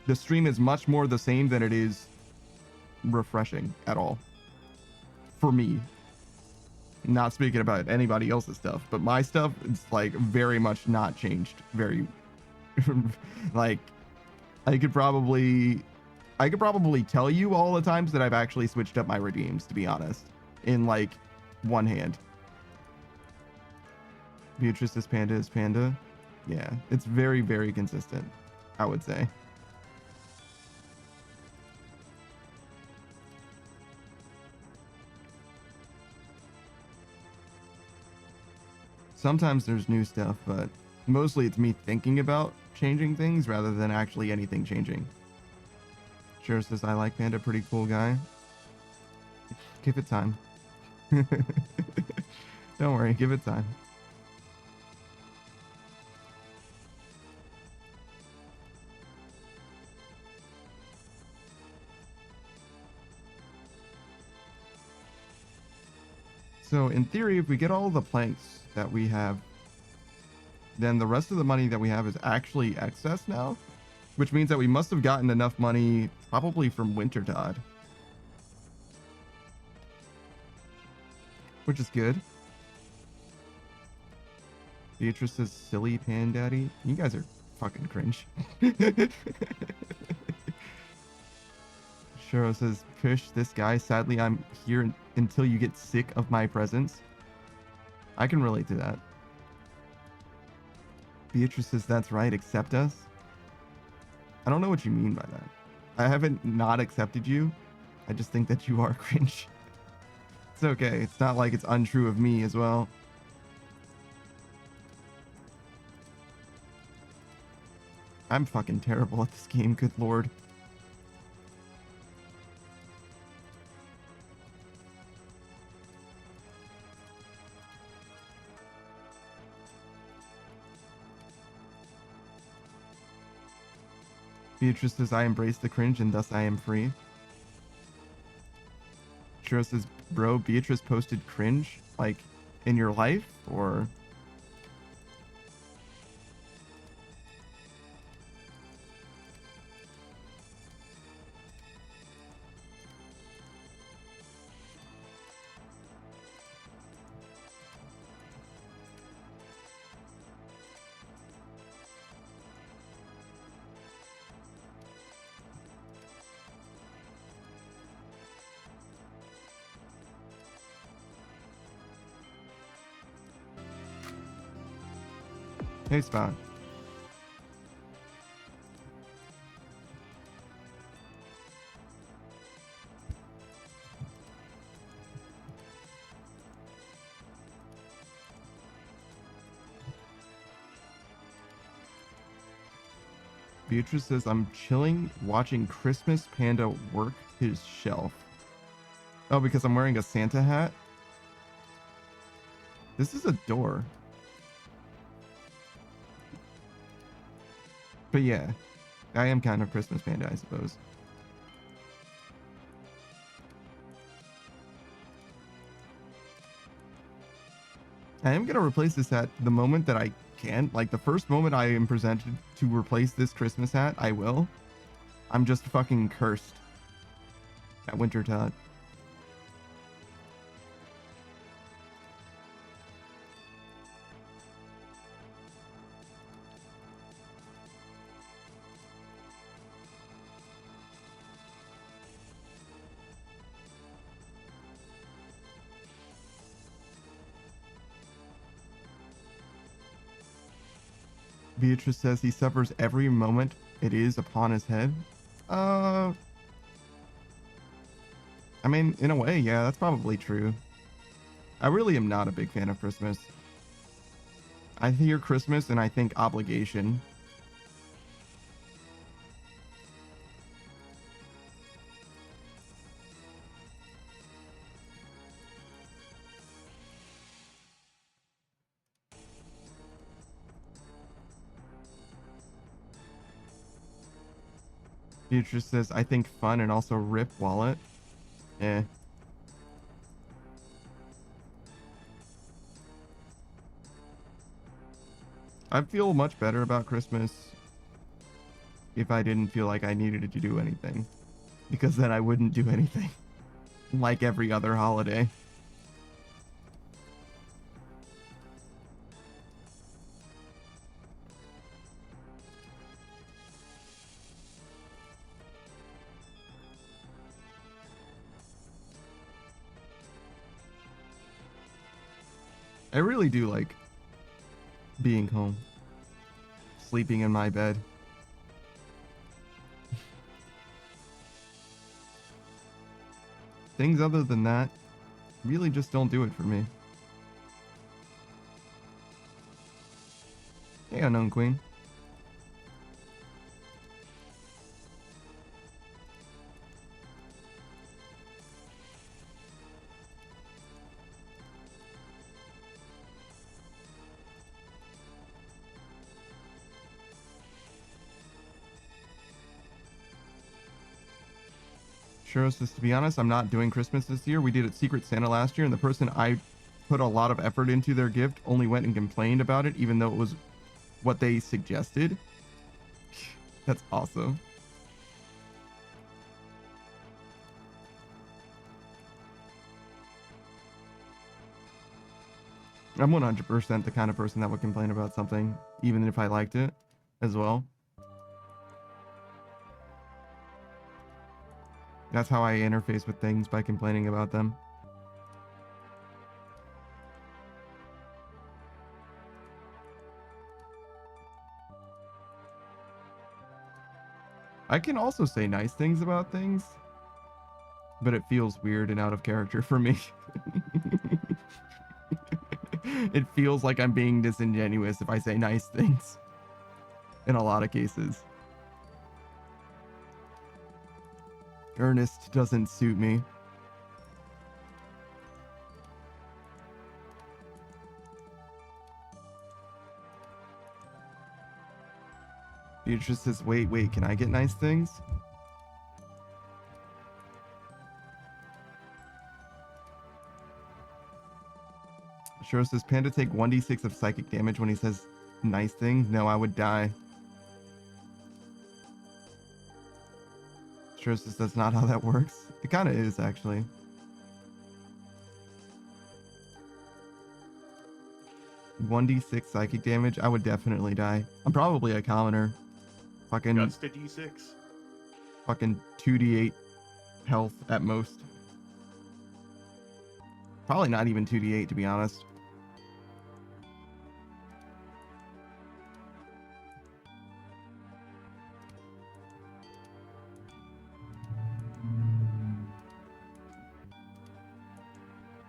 the stream is much more the same than it is refreshing at all. For me. Not speaking about anybody else's stuff, but my stuff, it's like very much not changed. Very, like, I could probably tell you all the times that I've actually switched up my redeems, to be honest, in like one hand. Beatrice is Panda. Yeah, it's very, very consistent, I would say. Sometimes there's new stuff, but mostly it's me thinking about changing things rather than actually anything changing. Sure says I like Panda, pretty cool guy. Give it time. Don't worry, give it time. So in theory, if we get all the planks that we have, then the rest of the money that we have is actually excess now, which means that we must have gotten enough money probably from Wintertod, which is good. Beatrice says, silly pan daddy. You guys are fucking cringe. Shiro says, push this guy. Sadly, I'm here until you get sick of my presence. I can relate to that. Beatrice says, that's right, accept us. I don't know what you mean by that. I haven't not accepted you. I just think that you are cringe. It's okay. It's not like it's untrue of me as well. I'm fucking terrible at this game, good lord. Beatrice says, I embrace the cringe and thus I am free. Shiro says, bro, Beatrice posted cringe, like, in your life, or... Hey, Spot. Beatrice says, I'm chilling watching Christmas Panda work his shelf. Oh, because I'm wearing a Santa hat? This is a door. But yeah, I am kind of Christmas Panda, I suppose. I am going to replace this hat the moment that I can. Like, the first moment I am presented to replace this Christmas hat, I will. I'm just fucking cursed at Wintertod. Beatrice says he suffers every moment it is upon his head. I mean, in a way, yeah, that's probably true. I really am not a big fan of Christmas. I hear Christmas and I think obligation. Beatrice says, I think fun and also rip wallet. Eh. I'd feel much better about Christmas if I didn't feel like I needed to do anything. Because then I wouldn't do anything. Like every other holiday. I really do like being home, sleeping in my bed. Things other than that really just don't do it for me. Hey, Unknown Queen. Sure, says, to be honest, I'm not doing Christmas this year. We did it Secret Santa last year, and the person I put a lot of effort into their gift only went and complained about it, even though it was what they suggested. That's awesome. I'm 100% the kind of person that would complain about something, even if I liked it as well. That's how I interface with things, by complaining about them. I can also say nice things about things, but it feels weird and out of character for me. It feels like I'm being disingenuous if I say nice things in a lot of cases. Earnest doesn't suit me. Beatrice says, wait, can I get nice things? Shiro says, Panda take 1d6 of psychic damage when he says nice things. No, I would die. Shiro says, that's not how that works. It kind of is, actually. "1d6 psychic damage, I would definitely die. I'm probably a commoner. Fucking Just a D6. fucking 2d8 health at most. Probably not even 2d8, to be honest.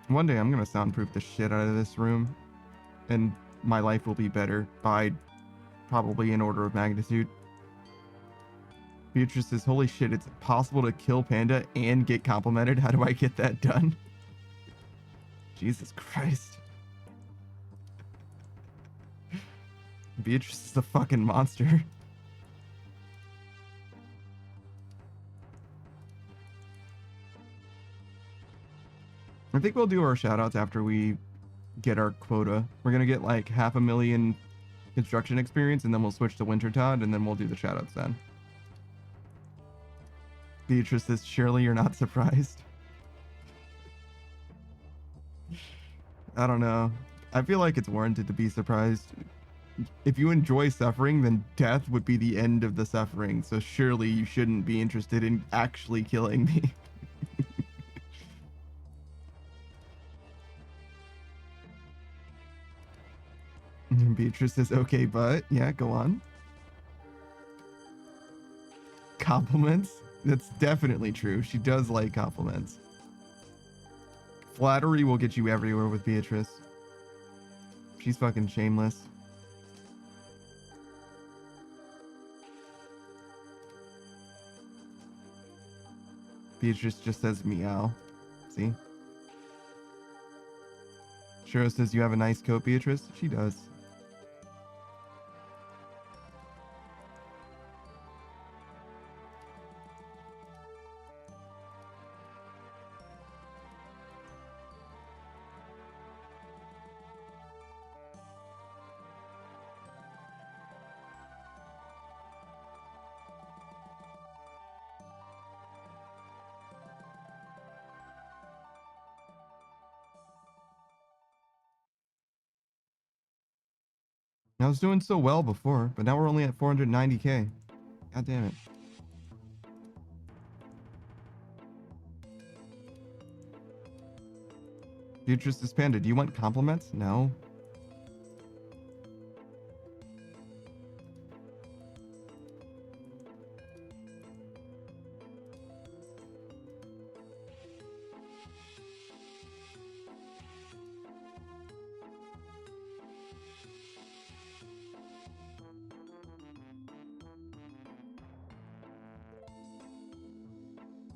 One day I'm gonna soundproof the shit out of this room, and my life will be better by probably an order of magnitude. Beatrice says, holy shit, it's possible to kill Panda and get complimented. How do I get that done? Jesus Christ. Beatrice is a fucking monster. I think we'll do our shoutouts after we get our quota. We're gonna get like 500,000 construction experience, and then we'll switch to Wintertod, and then we'll do the shoutouts then. Beatrice says, surely you're not surprised. I don't know. I feel like it's warranted to be surprised. If you enjoy suffering, then death would be the end of the suffering, so surely you shouldn't be interested in actually killing me. Beatrice says, okay, but yeah, go on. Compliments? That's definitely true. She does like compliments. Flattery will get you everywhere with Beatrice. She's fucking shameless. Beatrice just says meow. See? Shiro says, you have a nice coat, Beatrice? She does. I was doing so well before, but now we're only at 490k. God damn it. Beatrice is Panda, do you want compliments? No.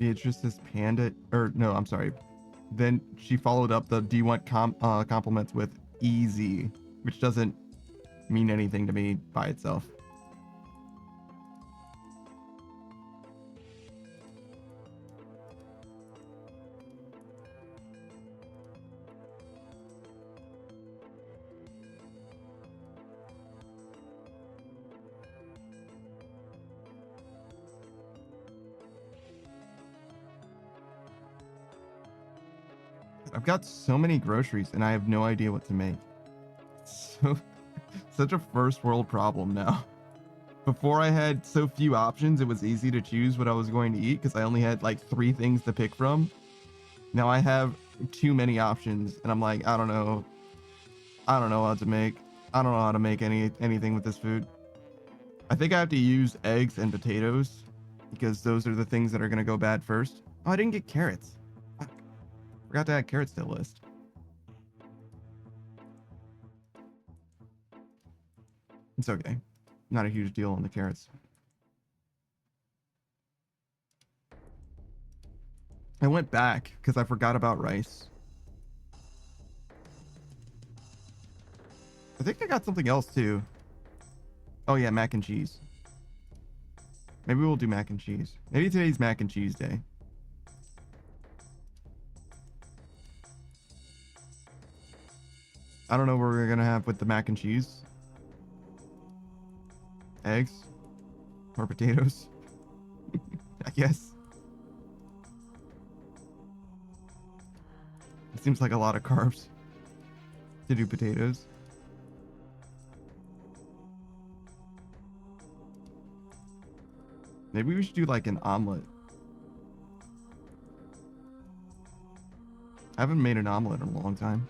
Beatrice says panda, or no, I'm sorry. Then she followed up the "Do you want compliments" with easy, which doesn't mean anything to me by itself. I've got so many groceries and I have no idea what to make. So, such a first world problem now. Before I had so few options, it was easy to choose what I was going to eat because I only had like 3 things to pick from. Now I have too many options and I'm like, I don't know. I don't know what to make. I don't know how to make anything with this food. I think I have to use eggs and potatoes because those are the things that are going to go bad first. Oh, I didn't get carrots. Fuck. Forgot to add carrots to the list. It's okay. Not a huge deal on the carrots. I went back because I forgot about rice. I think I got something else too. Oh yeah, mac and cheese. Maybe we'll do mac and cheese. Maybe today's mac and cheese day. I don't know what we're gonna have with the mac and cheese. Eggs or potatoes. I guess. It seems like a lot of carbs to do potatoes. Maybe we should do like an omelet. I haven't made an omelet in a long time.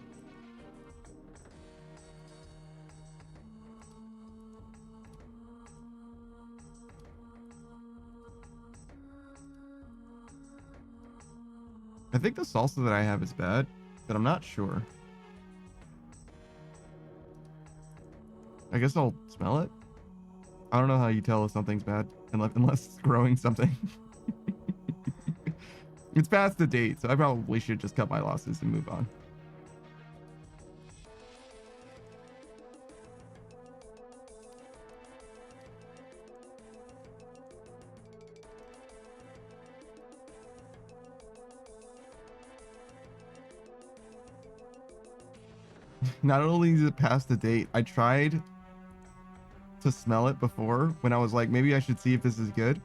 I think the salsa that I have is bad, but I'm not sure. I guess I'll smell it. I don't know how you tell if something's bad unless it's growing something. It's past the date, so I probably should just cut my losses and move on. Not only is it past the date, I tried to smell it before when I was like, maybe I should see if this is good.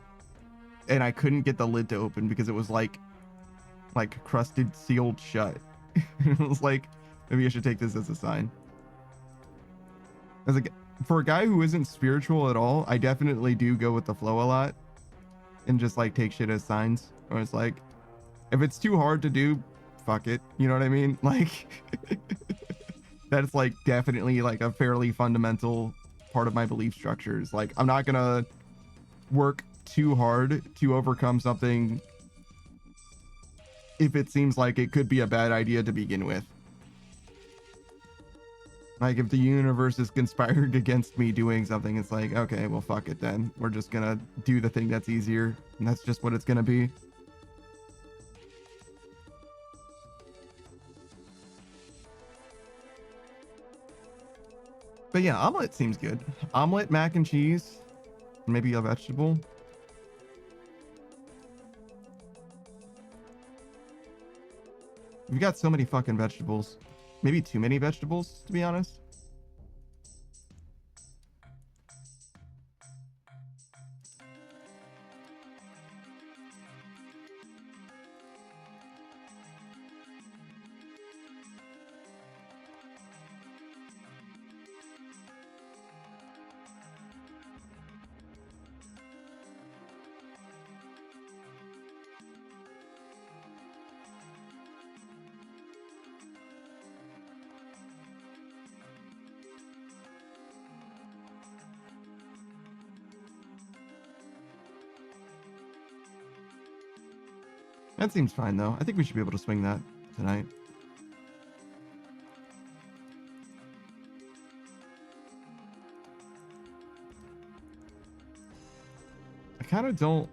And I couldn't get the lid to open because it was like crusted, sealed shut. It was like, maybe I should take this as a sign. As a, for a guy who isn't spiritual at all, I definitely do go with the flow a lot and just like take shit as signs. Or it's like, if it's too hard to do, fuck it. You know what I mean? Like, that's like definitely like a fairly fundamental part of my belief structures. Like, I'm not gonna work too hard to overcome something if it seems like it could be a bad idea to begin with. Like, if the universe is conspired against me doing something, it's like, okay, well, fuck it then. We're just gonna do the thing that's easier, and that's just what it's gonna be. But yeah, omelet seems good. Omelet, mac and cheese, maybe a vegetable. We've got so many fucking vegetables. Maybe too many vegetables, to be honest. That seems fine, though. I think we should be able to swing that tonight. I kind of don't...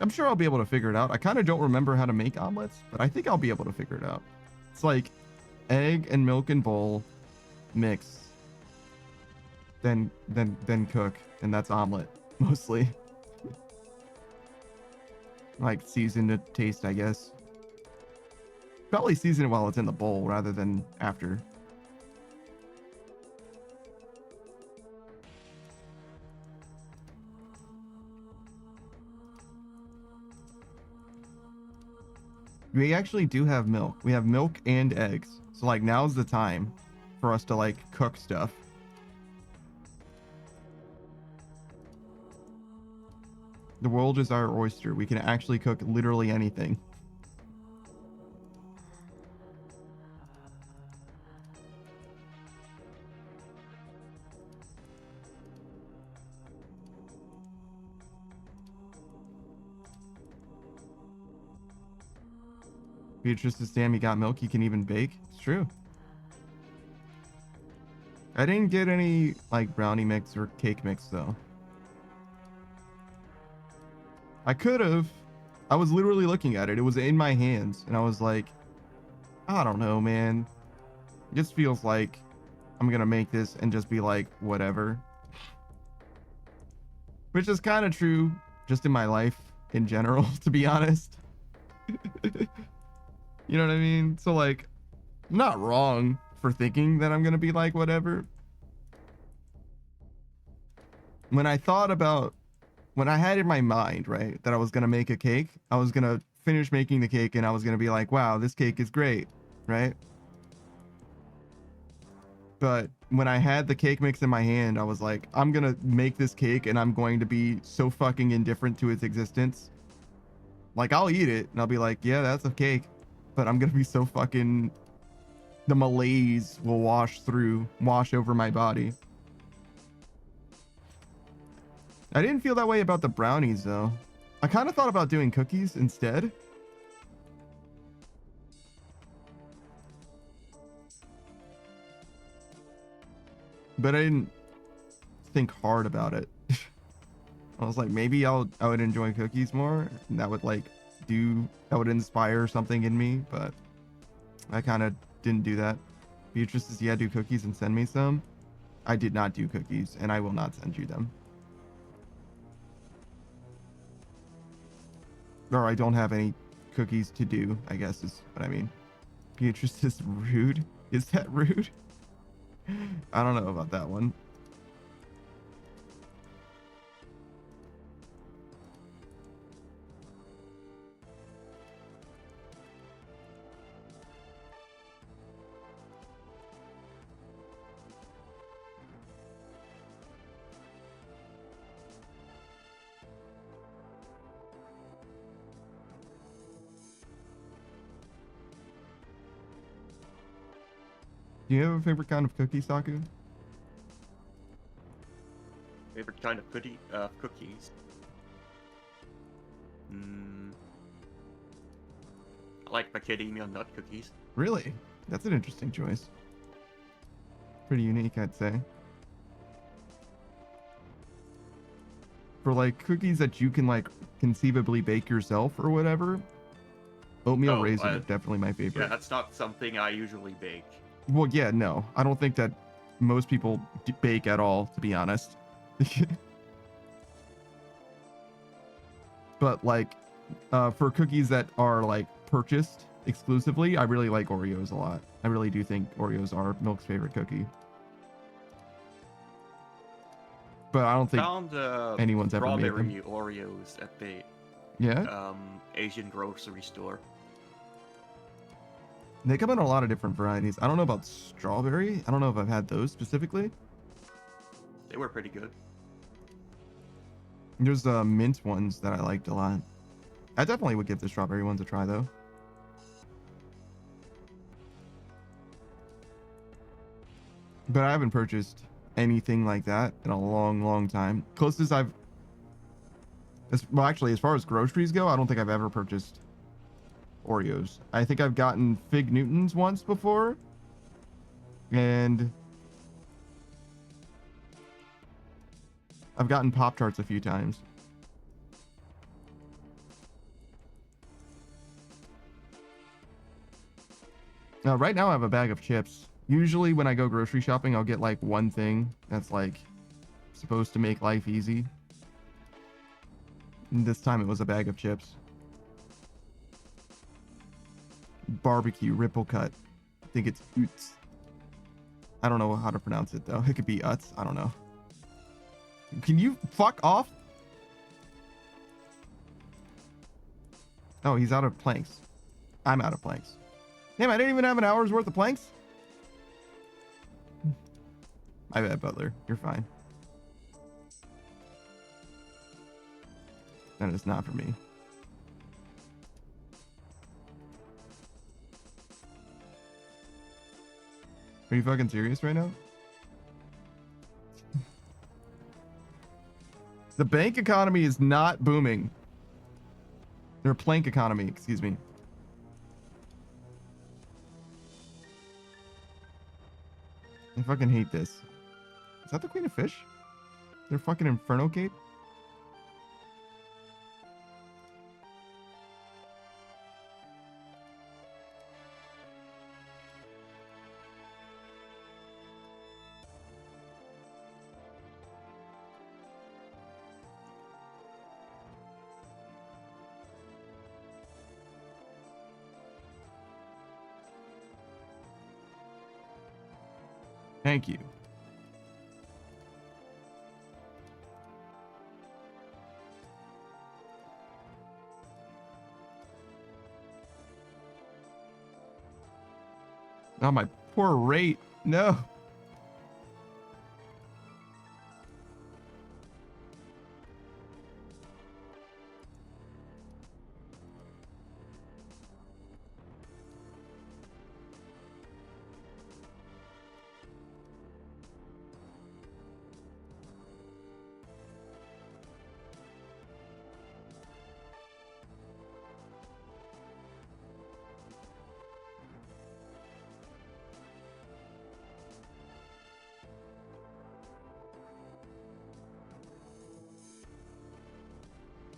I'm sure I'll be able to figure it out. I kind of don't remember how to make omelets, but I think I'll be able to figure it out. It's like egg and milk and bowl, mix, then cook, and that's omelet mostly. Like season to taste, I guess. Probably season it while it's in the bowl rather than after. We actually do have milk. We have milk and eggs. So like now's the time for us to like cook stuff. The world is our oyster. We can actually cook literally anything. Beatrice is damn, you got milk, you can even bake. It's true. I didn't get any like brownie mix or cake mix though. I could have. I was literally looking at it. It was in my hands and I was like, I don't know, man. It just feels like I'm gonna make this and just be like, whatever. Which is kind of true just in my life in general, to be honest. You know what I mean? So like, I'm not wrong for thinking that I'm gonna be like whatever. When I thought about, when I had in my mind, right, that I was gonna make a cake, I was gonna finish making the cake and I was gonna be like, wow, this cake is great, right? But when I had the cake mix in my hand, I was like, I'm gonna make this cake and I'm going to be so fucking indifferent to its existence. Like, I'll eat it and I'll be like, yeah, that's a cake. But I'm gonna be so fucking, the malaise will wash over my body. I didn't feel that way about the brownies though. I kind of thought about doing cookies instead. But I didn't think hard about it. I was like, maybe I would enjoy cookies more. And that would that would inspire something in me, but I kind of didn't do that. Beatrice says, yeah, do cookies and send me some. I did not do cookies and I will not send you them. Or I don't have any cookies to do, I guess is what I mean. Beatrice is rude. Is that rude? I don't know about that one. Do you have a favorite kind of cookie, Saku? Favorite kind of cookies? I like macadamia nut cookies. Really? That's an interesting choice. Pretty unique, I'd say. For like cookies that you can like conceivably bake yourself or whatever, oatmeal raisin are definitely my favorite. Yeah, that's not something I usually bake. Well, yeah, no. I don't think that most people bake at all, to be honest. But like, for cookies that are like purchased exclusively, I really like Oreos a lot. I really do think Oreos are Milk's favorite cookie. But I don't think anyone's ever made them. Strawberry Oreos at the Asian grocery store. They come in a lot of different varieties. I don't know about strawberry. I don't know if I've had those specifically. They were pretty good. There's mint ones that I liked a lot. I definitely would give the strawberry ones a try though. But I haven't purchased anything like that in a long, long time. Closest well, actually, as far as groceries go, I don't think I've ever purchased Oreos. I think I've gotten Fig Newtons once before. And I've gotten Pop-Tarts a few times. Now, right now I have a bag of chips. Usually when I go grocery shopping, I'll get like one thing that's like supposed to make life easy. And this time it was a bag of chips. Barbecue ripple cut. I think it's Utz. I don't know how to pronounce it though. It could be Utz. I don't know. Can you fuck off? Oh, he's out of planks. I'm out of planks. Damn, I didn't even have an hour's worth of planks. My bad, Butler. You're fine. That is not for me. Are you fucking serious right now? The bank economy is not booming. Their plank economy, excuse me. I fucking hate this. Is that the Queen of Fish? Their fucking Inferno Cape? Thank you. Oh, my poor rate. No.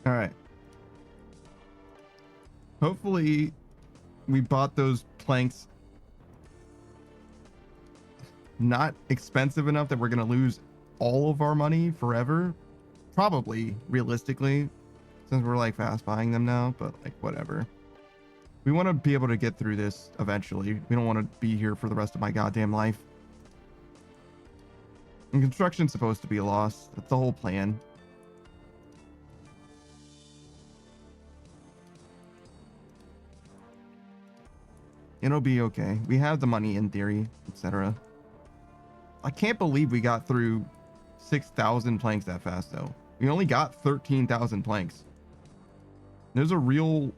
All right. Hopefully we bought those planks not expensive enough that we're going to lose all of our money forever. Probably, realistically, since we're like fast buying them now, but like whatever. We want to be able to get through this eventually. We don't want to be here for the rest of my goddamn life. And construction's supposed to be a loss. That's the whole plan. It'll be okay. We have the money in theory, etc. I can't believe we got through 6,000 planks that fast though. We only got 13,000 planks. There's a real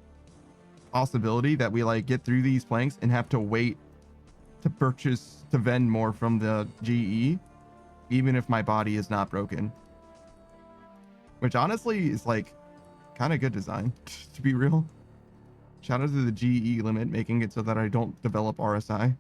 possibility that we like get through these planks and have to wait to purchase, to vend more from the GE, even if my body is not broken. Which honestly is like kind of good design, to be real. Shout out to the GE limit, making it so that I don't develop RSI.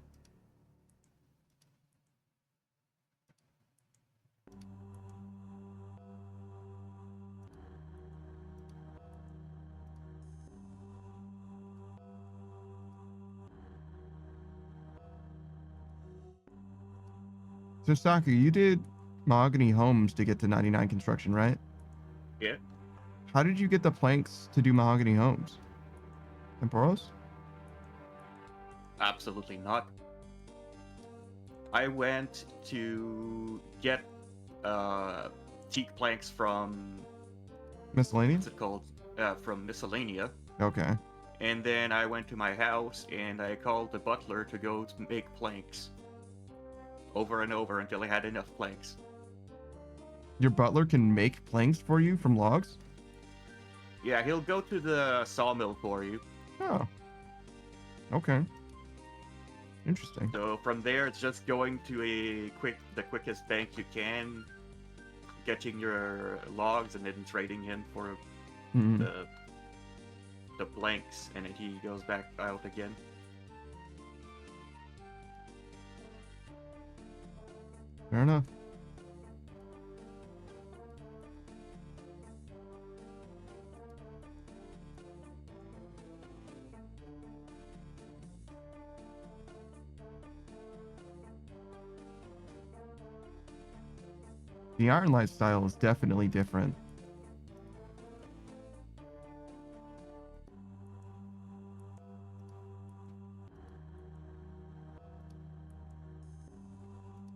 So Saki, you did Mahogany Homes to get to 99 construction, right? Yeah. How did you get the planks to do Mahogany Homes? Temporos? Absolutely not. I went to get teak planks from Miscellaneous? what's it called? From Miscellanea. Okay. And then I went to my house and I called the butler to go to make planks. Over and over until I had enough planks. Your butler can make planks for you from logs? Yeah, he'll go to the sawmill for you. Oh. Okay. Interesting. So from there, it's just going to the quickest bank you can, getting your logs, and then trading him for the blanks, and then he goes back out again. Fair enough. The Iron Light style is definitely different.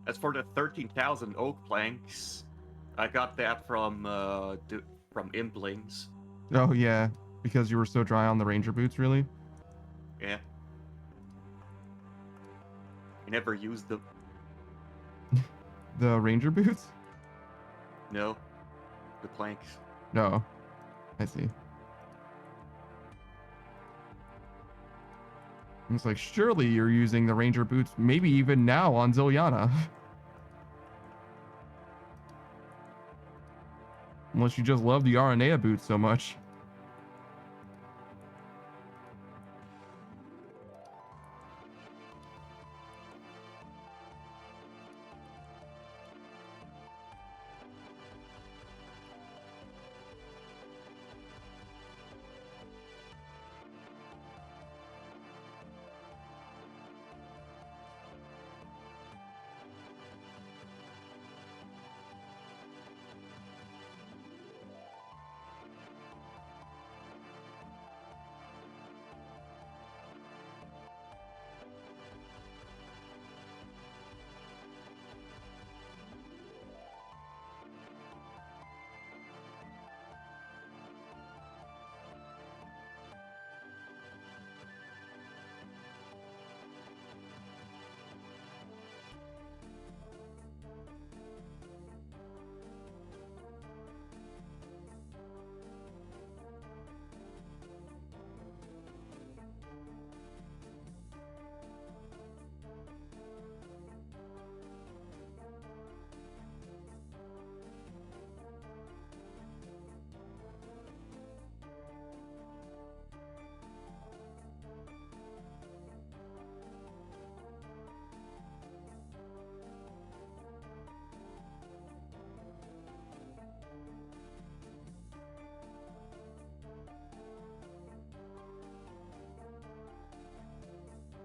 As for the 13,000 oak planks, I got that from Implings. Oh yeah, because you were so dry on the Ranger boots, really? Yeah. I never used them. The Ranger boots? No. The planks. No. I see. It's like, surely you're using the Ranger boots, maybe even now on Ziliana. Unless you just love the Aranea boots so much.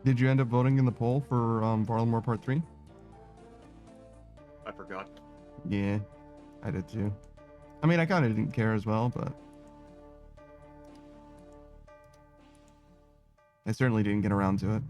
Did you end up voting in the poll for Barlamore Part 3? I forgot. Yeah, I did too. I mean, I kind of didn't care as well, but I certainly didn't get around to it.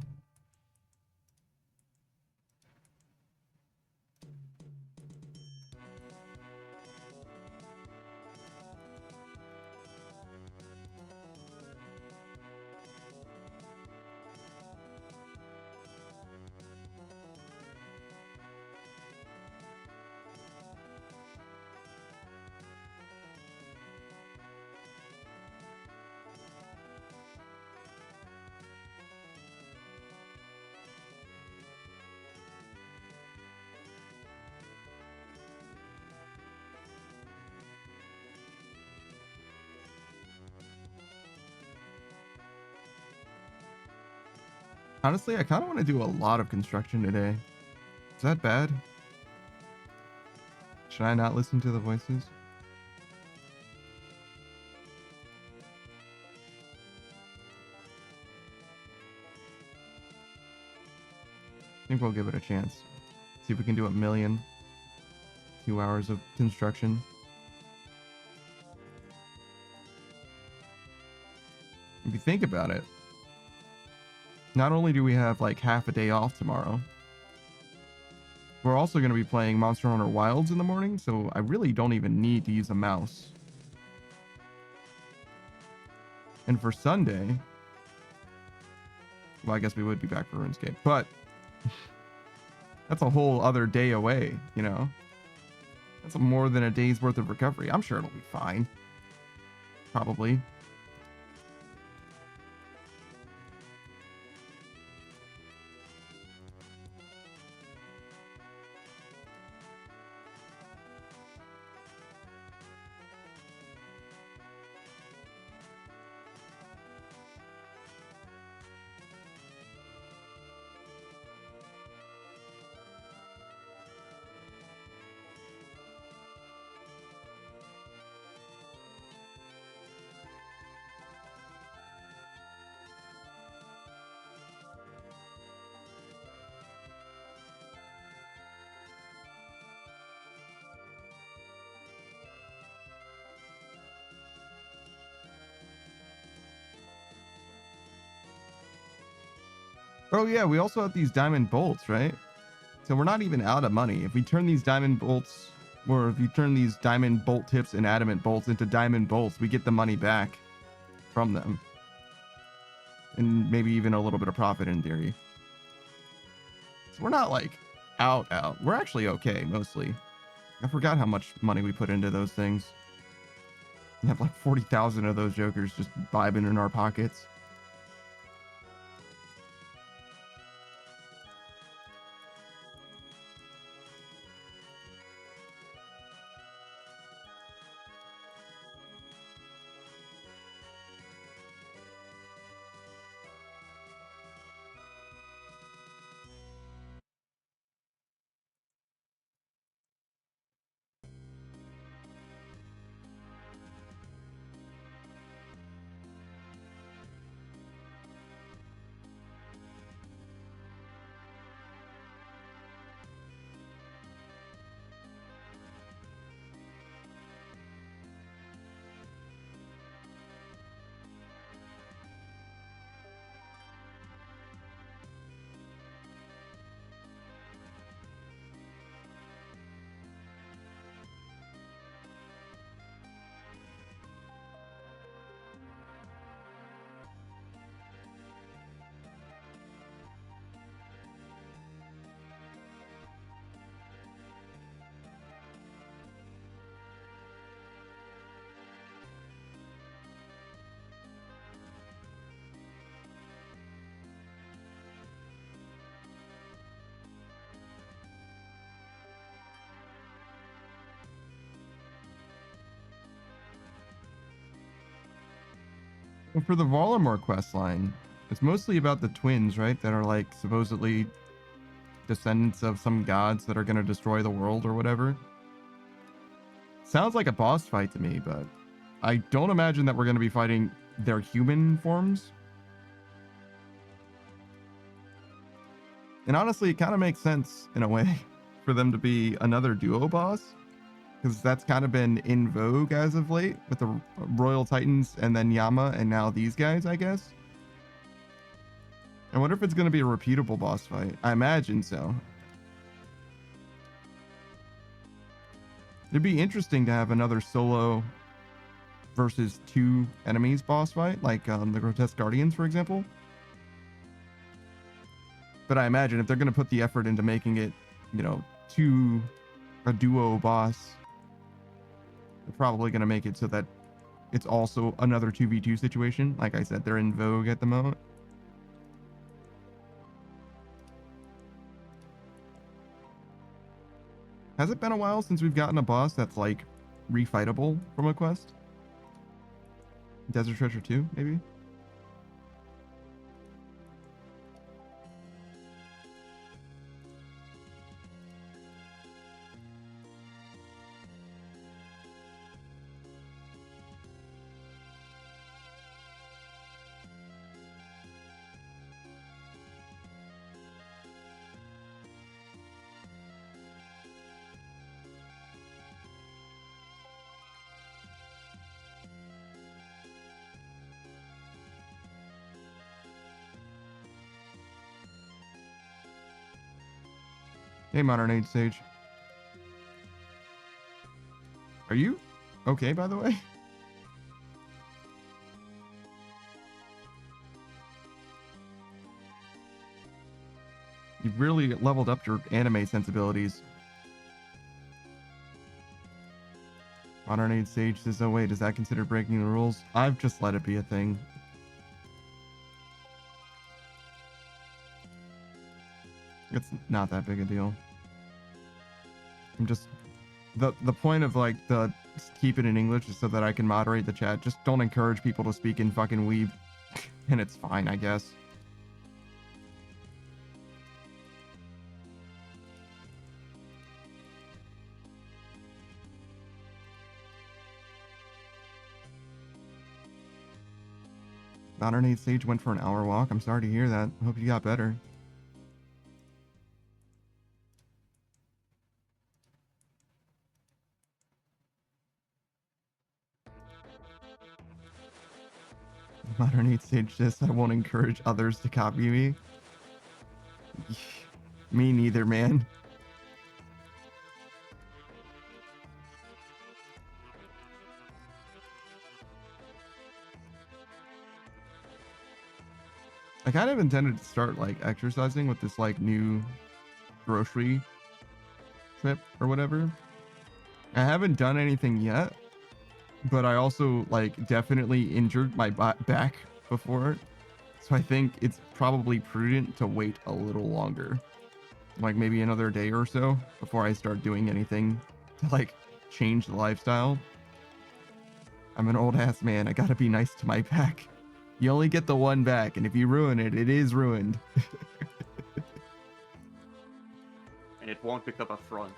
Honestly, I kind of want to do a lot of construction today. Is that bad? Should I not listen to the voices? I think we'll give it a chance. See if we can do a million. 2 hours of construction. If you think about it, not only do we have like half a day off tomorrow, we're also going to be playing Monster Hunter Wilds in the morning, so I really don't even need to use a mouse. And for Sunday, well, I guess we would be back for RuneScape, but that's a whole other day away, you know? That's more than a day's worth of recovery. I'm sure it'll be fine. Probably. Oh yeah, we also have these diamond bolts, right? So we're not even out of money. If we turn these diamond bolts, or if you turn these diamond bolt tips and adamant bolts into diamond bolts, we get the money back from them. And maybe even a little bit of profit in theory. So we're not like out. We're actually okay, mostly. I forgot how much money we put into those things. We have like 40,000 of those jokers just vibing in our pockets. Well, for the Volamore quest line, it's mostly about the twins, right? That are like supposedly descendants of some gods that are going to destroy the world or whatever. Sounds like a boss fight to me, but I don't imagine that we're going to be fighting their human forms. And honestly, it kind of makes sense in a way for them to be another duo boss, because that's kind of been in vogue as of late with the Royal Titans and then Yama and now these guys, I guess. I wonder if it's going to be a repeatable boss fight. I imagine so. It'd be interesting to have another solo versus 2 enemies boss fight, like the Grotesque Guardians, for example. But I imagine if they're going to put the effort into making it, you know, a duo boss, they're probably going to make it so that it's also another 2v2 situation. Like I said, they're in vogue at the moment. Has it been a while since we've gotten a boss that's like refightable from a quest? Desert Treasure 2, maybe? Hey, Modern Age Sage. Are you okay, by the way? You've really leveled up your anime sensibilities. Modern Age Sage says, oh wait, is that considered breaking the rules? I've just let it be a thing. It's not that big a deal. I'm just... The point of like the keep it in English is so that I can moderate the chat. Just don't encourage people to speak in fucking weeb. And it's fine, I guess. Modern Age Sage went for an hour walk. I'm sorry to hear that. Hope you got better. Modern Age Sage says, I won't encourage others to copy me. Me neither, man. I kind of intended to start like exercising with this like new grocery trip or whatever. I haven't done anything yet, but I also like definitely injured my back before. So I think it's probably prudent to wait a little longer, like maybe another day or so before I start doing anything to like change the lifestyle. I'm an old ass man. I gotta be nice to my back. You only get the one back, and if you ruin it, it is ruined. And it won't become a front.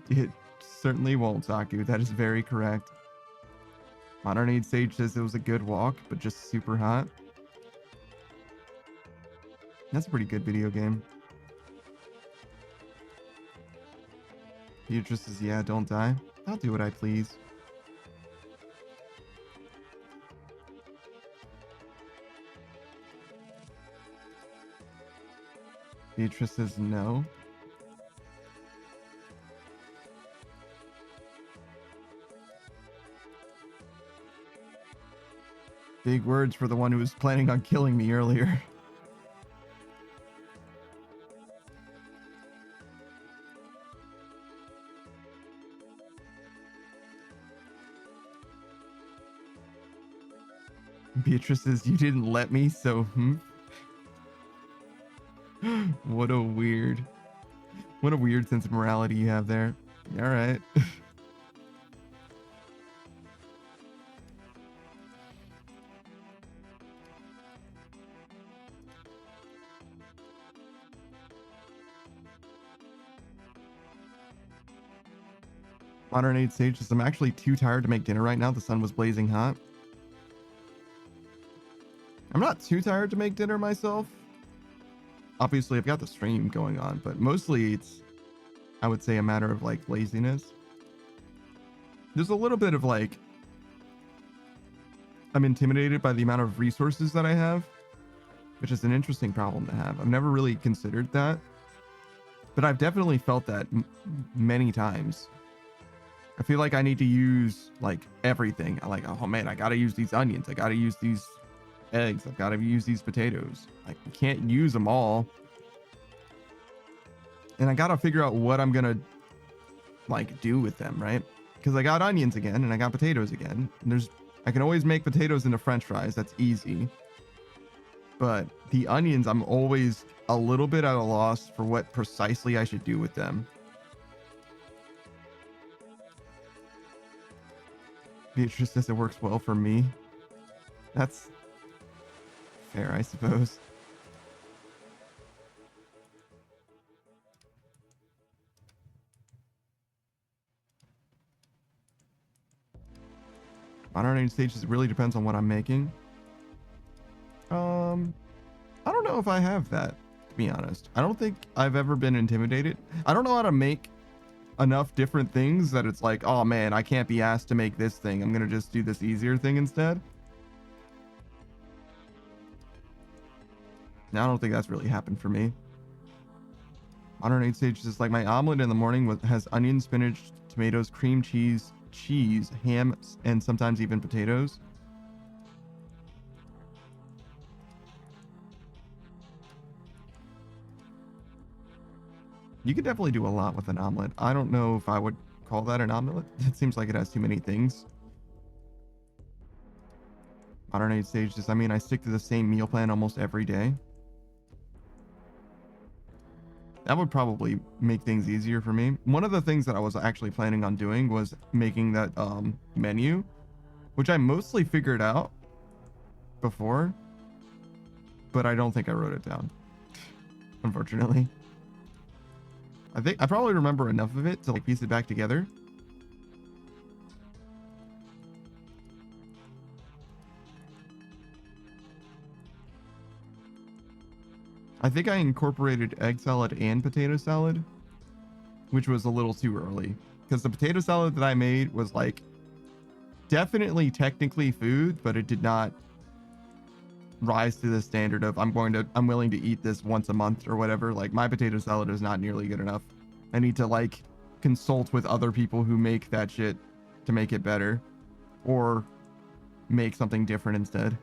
It certainly won't, Saku. That is very correct. Modern Age Sage says it was a good walk, but just super hot. That's a pretty good video game. Beatrice says, yeah, don't die. I'll do what I please. Beatrice says no. Big words for the one who was planning on killing me earlier. Beatrice says, you didn't let me, so what a weird sense of morality you have there. All right. Modern Age Sage says, I'm actually too tired to make dinner right now. The sun was blazing hot. I'm not too tired to make dinner myself. Obviously, I've got the stream going on, but mostly it's, I would say, a matter of like laziness. There's a little bit of like, I'm intimidated by the amount of resources that I have, which is an interesting problem to have. I've never really considered that, but I've definitely felt that many times. I feel like I need to use like everything. I'm like, oh man, I gotta use these onions. I gotta use these eggs. I've got to use these potatoes. I can't use them all. And I got to figure out what I'm going to like do with them, right? Because I got onions again and I got potatoes again. And I can always make potatoes into French fries. That's easy. But the onions, I'm always a little bit at a loss for what precisely I should do with them. Beatrice says it works well for me. That's fair, I suppose. Modern Age stages, it really depends on what I'm making. I don't know if I have that, to be honest. I don't think I've ever been intimidated. I don't know how to make enough different things that it's like, oh man, I can't be asked to make this thing. I'm gonna just do this easier thing instead. Now, I don't think that's really happened for me. Modern Age Sage is like my omelet in the morning has onion, spinach, tomatoes, cream cheese, ham, and sometimes even potatoes. You could definitely do a lot with an omelet. I don't know if I would call that an omelet. It seems like it has too many things. Modern Age Sage says, I mean, I stick to the same meal plan almost every day. That would probably make things easier for me. One of the things that I was actually planning on doing was making that menu, which I mostly figured out before, but I don't think I wrote it down, unfortunately. I think I probably remember enough of it to like piece it back together. I think I incorporated egg salad and potato salad, which was a little too early because the potato salad that I made was like definitely technically food, but it did not rise to the standard of I'm willing to eat this once a month or whatever. Like my potato salad is not nearly good enough. I need to like consult with other people who make that shit to make it better, or make something different instead.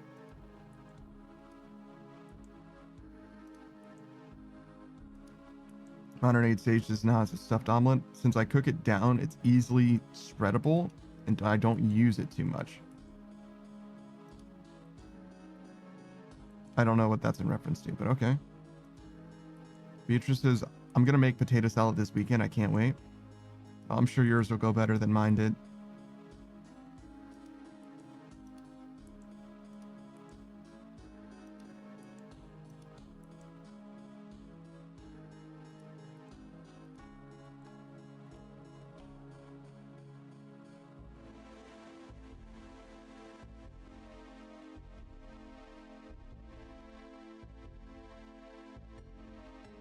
Modern Age Sage does not has a stuffed omelet. Since I cook it down, it's easily spreadable and I don't use it too much. I don't know what that's in reference to, but okay. Beatrice says, I'm going to make potato salad this weekend. I can't wait. I'm sure yours will go better than mine did.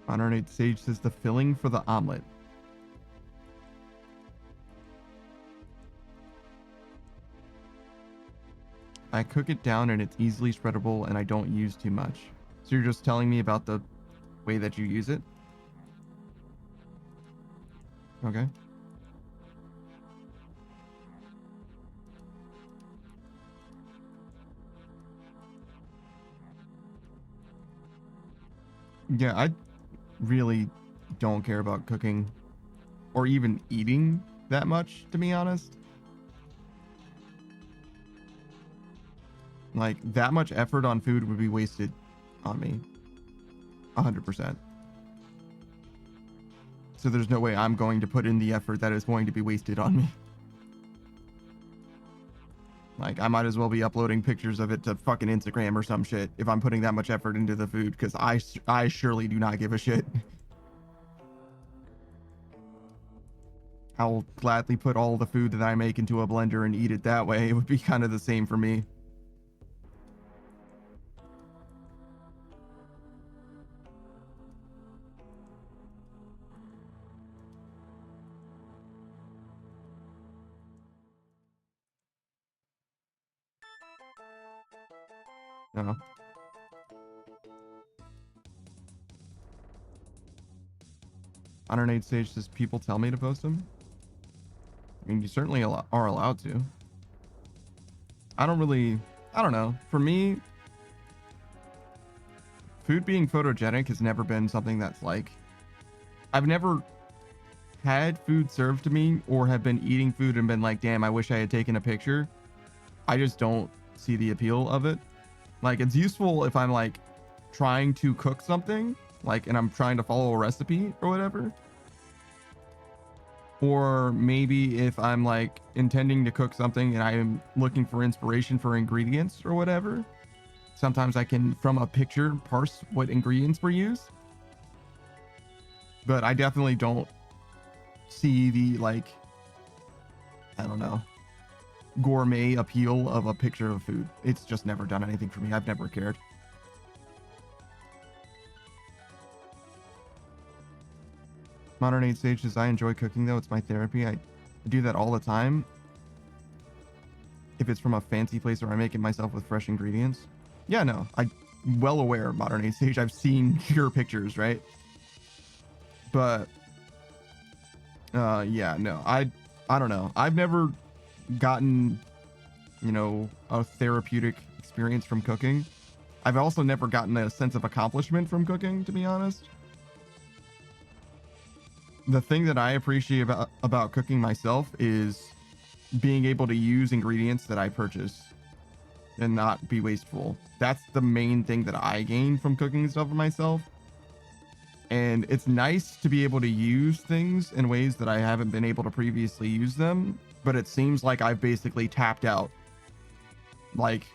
Honored Sage says the filling for the omelet. I cook it down and it's easily spreadable and I don't use too much. So you're just telling me about the way that you use it? Okay. Yeah, I really don't care about cooking or even eating that much, to be honest. Like, that much effort on food would be wasted on me. 100%. So there's no way I'm going to put in the effort that is going to be wasted on me. Like, I might as well be uploading pictures of it to fucking Instagram or some shit if I'm putting that much effort into the food, because I surely do not give a shit. I'll gladly put all the food that I make into a blender and eat it that way. It would be kind of the same for me. No. Honored Sage says people tell me to post them. I mean, you certainly are allowed to. I don't know. For me, food being photogenic has never been something that's like, I've never had food served to me or have been eating food and been like, damn, I wish I had taken a picture. I just don't see the appeal of it. Like, it's useful if I'm like trying to cook something, like, and I'm trying to follow a recipe or whatever. Or maybe if I'm like intending to cook something and I am looking for inspiration for ingredients or whatever. Sometimes I can, from a picture, parse what ingredients were used. But I definitely don't see the, like, I don't know, gourmet appeal of a picture of food. It's just never done anything for me. I've never cared. Modern Age Sage says, I enjoy cooking though. It's my therapy. I do that all the time. If it's from a fancy place or I make it myself with fresh ingredients. Yeah, no, I'm well aware of Modern Age Sage. I've seen your pictures, right? But yeah, no, I don't know. I've never gotten, you know, a therapeutic experience from cooking. I've also never gotten a sense of accomplishment from cooking, to be honest. The thing that I appreciate about cooking myself is being able to use ingredients that I purchase and not be wasteful. That's the main thing that I gain from cooking stuff for myself. And it's nice to be able to use things in ways that I haven't been able to previously use them, but it seems like I've basically tapped out like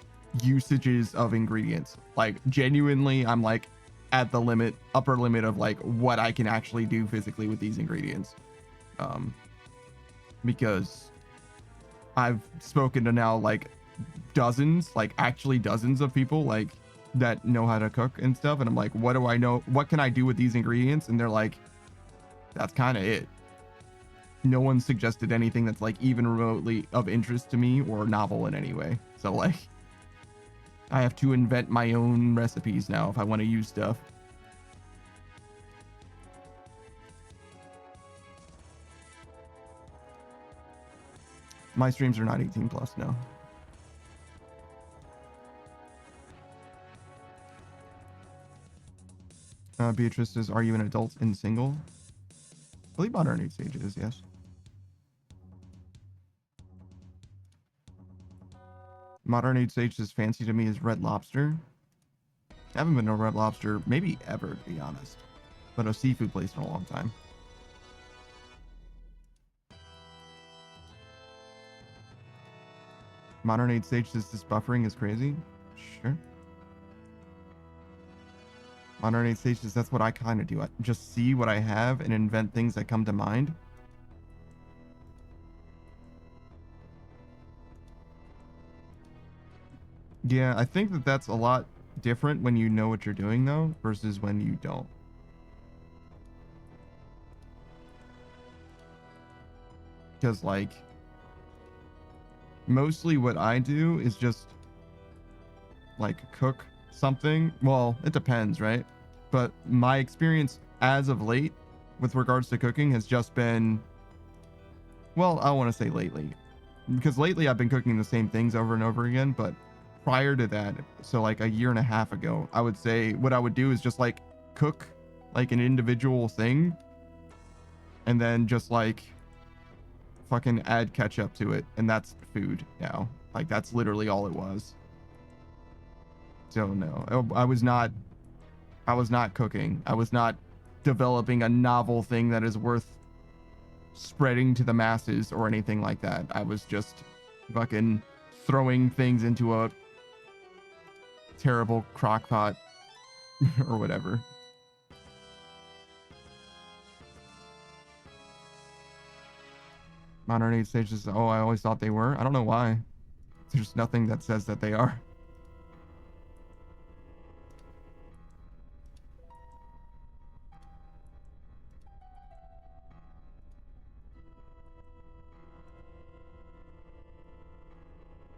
usages of ingredients. Like genuinely, I'm like at the limit, upper limit of like what I can actually do physically with these ingredients. Because I've spoken to now like dozens, like actually dozens of people like that know how to cook and stuff. And I'm like, what do I know? What can I do with these ingredients? And they're like, that's kind of it. No one suggested anything that's like even remotely of interest to me or novel in any way. So like, I have to invent my own recipes now if I want to use stuff. My streams are not 18 plus, no. Beatrice says, are you an adult and single? I believe Modern Age Sage is, yes. Modern Age Sage is fancy to me as Red Lobster. I haven't been to Red Lobster maybe ever, to be honest. But a seafood place in a long time. Modern Age Sage says this buffering is crazy. Sure. Modern Age Sage says that's what I kind of do. I just see what I have and invent things that come to mind. Yeah, I think that that's a lot different when you know what you're doing, though, versus when you don't. Because, like, mostly what I do is just, like, cook something. Well, it depends, right? But my experience as of late with regards to cooking has just been, well, I want to say lately. Because lately I've been cooking the same things over and over again, but prior to that, so like a year and a half ago, I would say what I would do is just like cook like an individual thing and then just like fucking add ketchup to it, and that's food now. Like that's literally all it was. So no, I was not cooking. I was not developing a novel thing that is worth spreading to the masses or anything like that. I was just fucking throwing things into a terrible crock pot or whatever. Modern Age Sage says, oh, I always thought they were. I don't know why. There's nothing that says that they are.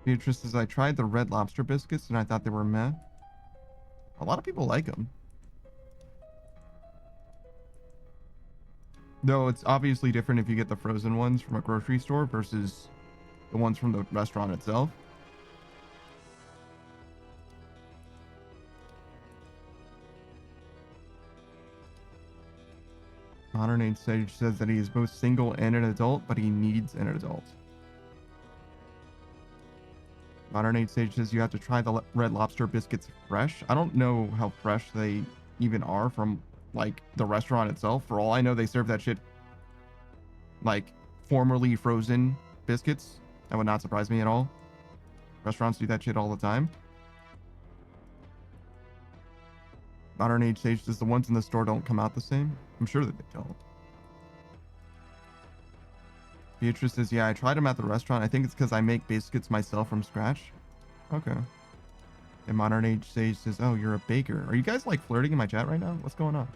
Beatrice says, I tried the Red Lobster biscuits and I thought they were meh. A lot of people like them. Though it's obviously different if you get the frozen ones from a grocery store versus the ones from the restaurant itself. Modern Age Sage says that he is both single and an adult, but he needs an adult. Modern Age Sage says you have to try the Red Lobster biscuits fresh. I don't know how fresh they even are from like the restaurant itself. For all I know, they serve that shit like formerly frozen biscuits. That would not surprise me at all. Restaurants do that shit all the time. Modern Age Sage says the ones in the store don't come out the same. I'm sure that they don't. Beatrice says, yeah, I tried them at the restaurant. I think it's because I make biscuits myself from scratch. Okay. And Modern Age Sage says, oh, you're a baker. Are you guys like flirting in my chat right now? What's going on?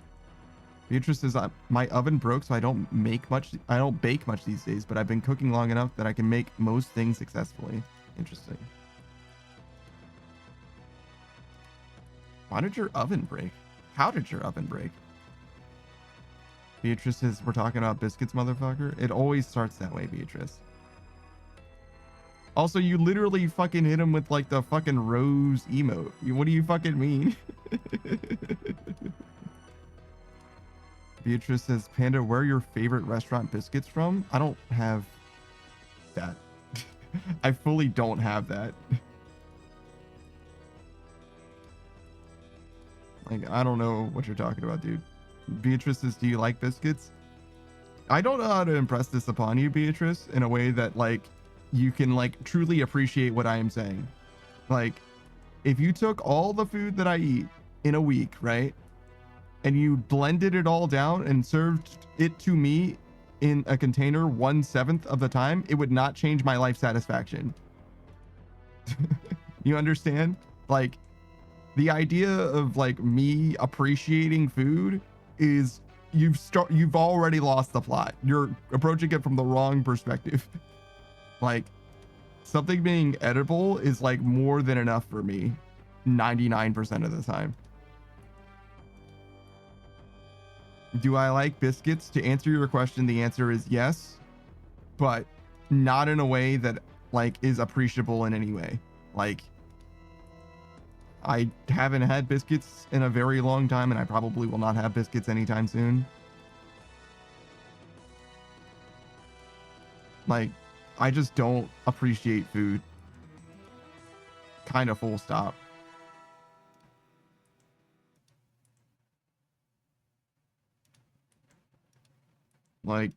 Beatrice says, my oven broke, so I don't bake much these days, but I've been cooking long enough that I can make most things successfully. Interesting. Why did your oven break? How did your oven break? Beatrice says, we're talking about biscuits, motherfucker. It always starts that way, Beatrice. Also, you literally fucking hit him with like the fucking rose emote. What do you fucking mean? Beatrice says, Panda, where are your favorite restaurant biscuits from? I don't have that. I fully don't have that. Like, I don't know what you're talking about, dude. Beatrice says, do you like biscuits? I don't know how to impress this upon you, Beatrice, in a way that, like, you can, like, truly appreciate what I am saying. Like, if you took all the food that I eat in a week, right? And you blended it all down and served it to me in a container 1/7 of the time, it would not change my life satisfaction. You understand? Like, the idea of, like, me appreciating food is you've already lost the plot. You're approaching it from the wrong perspective. Like, something being edible is like more than enough for me. 99% of the time. Do I like biscuits? To answer your question, the answer is yes, but not in a way that like is appreciable in any way. Like, I haven't had biscuits in a very long time, and I probably will not have biscuits anytime soon. Like, I just don't appreciate food. Kind of full stop. Like,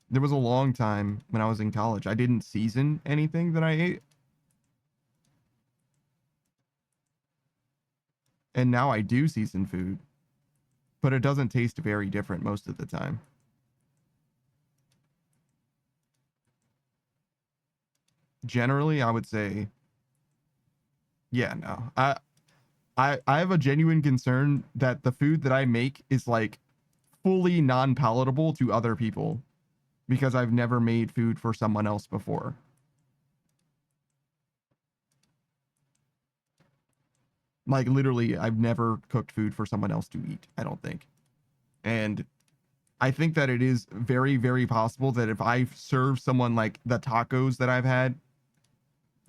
there was a long time when I was in college, I didn't season anything that I ate. And now I do season food, but it doesn't taste very different most of the time. Generally, I would say, yeah, no. I have a genuine concern that the food that I make is like fully non-palatable to other people because I've never made food for someone else before. Like, literally, I've never cooked food for someone else to eat, I don't think. And I think that it is very, very possible that if I serve someone like the tacos that I've had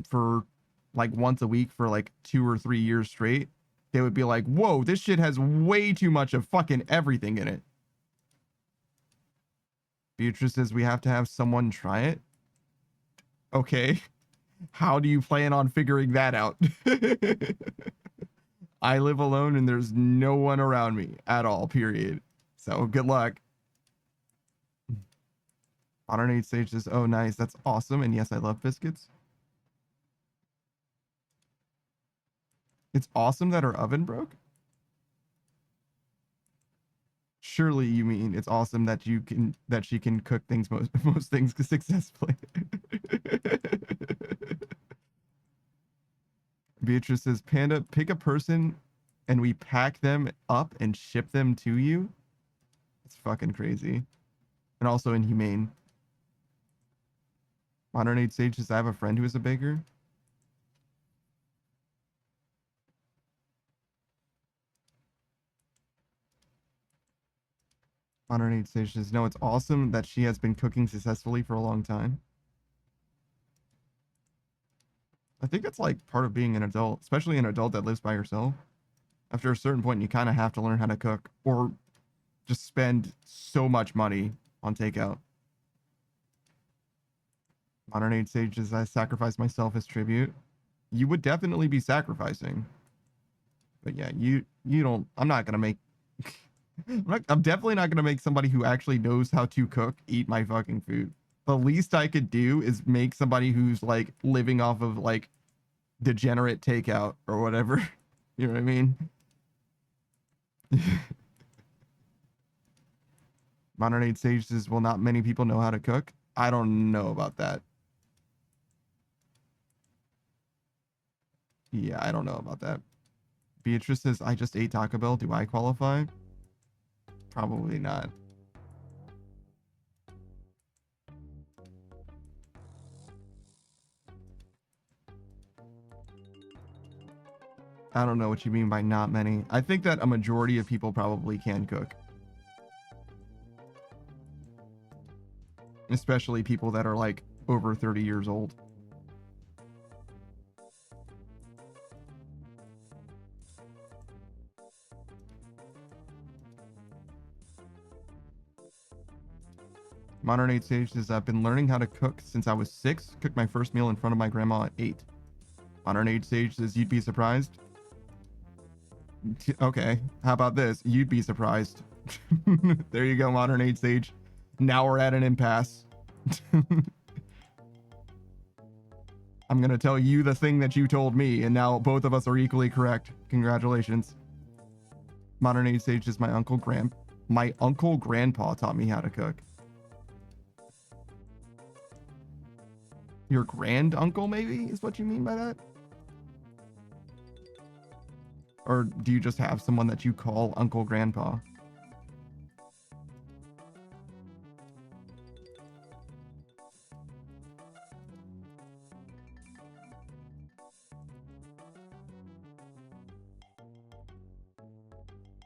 for like once a week for like 2 or 3 years straight, they would be like, whoa, this shit has way too much of fucking everything in it. Beatrice says we have to have someone try it. Okay. How do you plan on figuring that out? I live alone and there's no one around me at all, period. So good luck. Modern Age Sage says, oh, nice. That's awesome. And yes, I love biscuits. It's awesome that her oven broke. Surely you mean it's awesome that she can cook things most things successfully. Beatrice says, Panda, pick a person and we pack them up and ship them to you. It's fucking crazy. And also inhumane. Modern Age Sage says, I have a friend who is a baker. Modern Age Sage says, no, it's awesome that she has been cooking successfully for a long time. I think that's like part of being an adult, especially an adult that lives by yourself. After a certain point, you kind of have to learn how to cook or just spend so much money on takeout. Modern Age Sages, I sacrifice myself as tribute. You would definitely be sacrificing. But yeah, you don't, I'm not going to make, I'm definitely not going to make somebody who actually knows how to cook eat my fucking food. The least I could do is make somebody who's like living off of like degenerate takeout or whatever. You know what I mean? Modern Age Sage says, well, not many people know how to cook. I don't know about that. Yeah, I don't know about that. Beatrice says, I just ate Taco Bell. Do I qualify? Probably not. I don't know what you mean by not many. I think that a majority of people probably can cook. Especially people that are like over 30 years old. Modern Age Sage says, I've been learning how to cook since I was 6. Cooked my first meal in front of my grandma at 8. Modern Age Sage says, you'd be surprised. Okay, how about this? You'd be surprised. There you go, Modern Age Sage. Now we're at an impasse. I'm gonna tell you the thing that you told me, and now both of us are equally correct. Congratulations. Modern Age Sage is my uncle grandpa taught me how to cook. Your grand uncle, maybe, is what you mean by that? Or do you just have someone that you call Uncle Grandpa?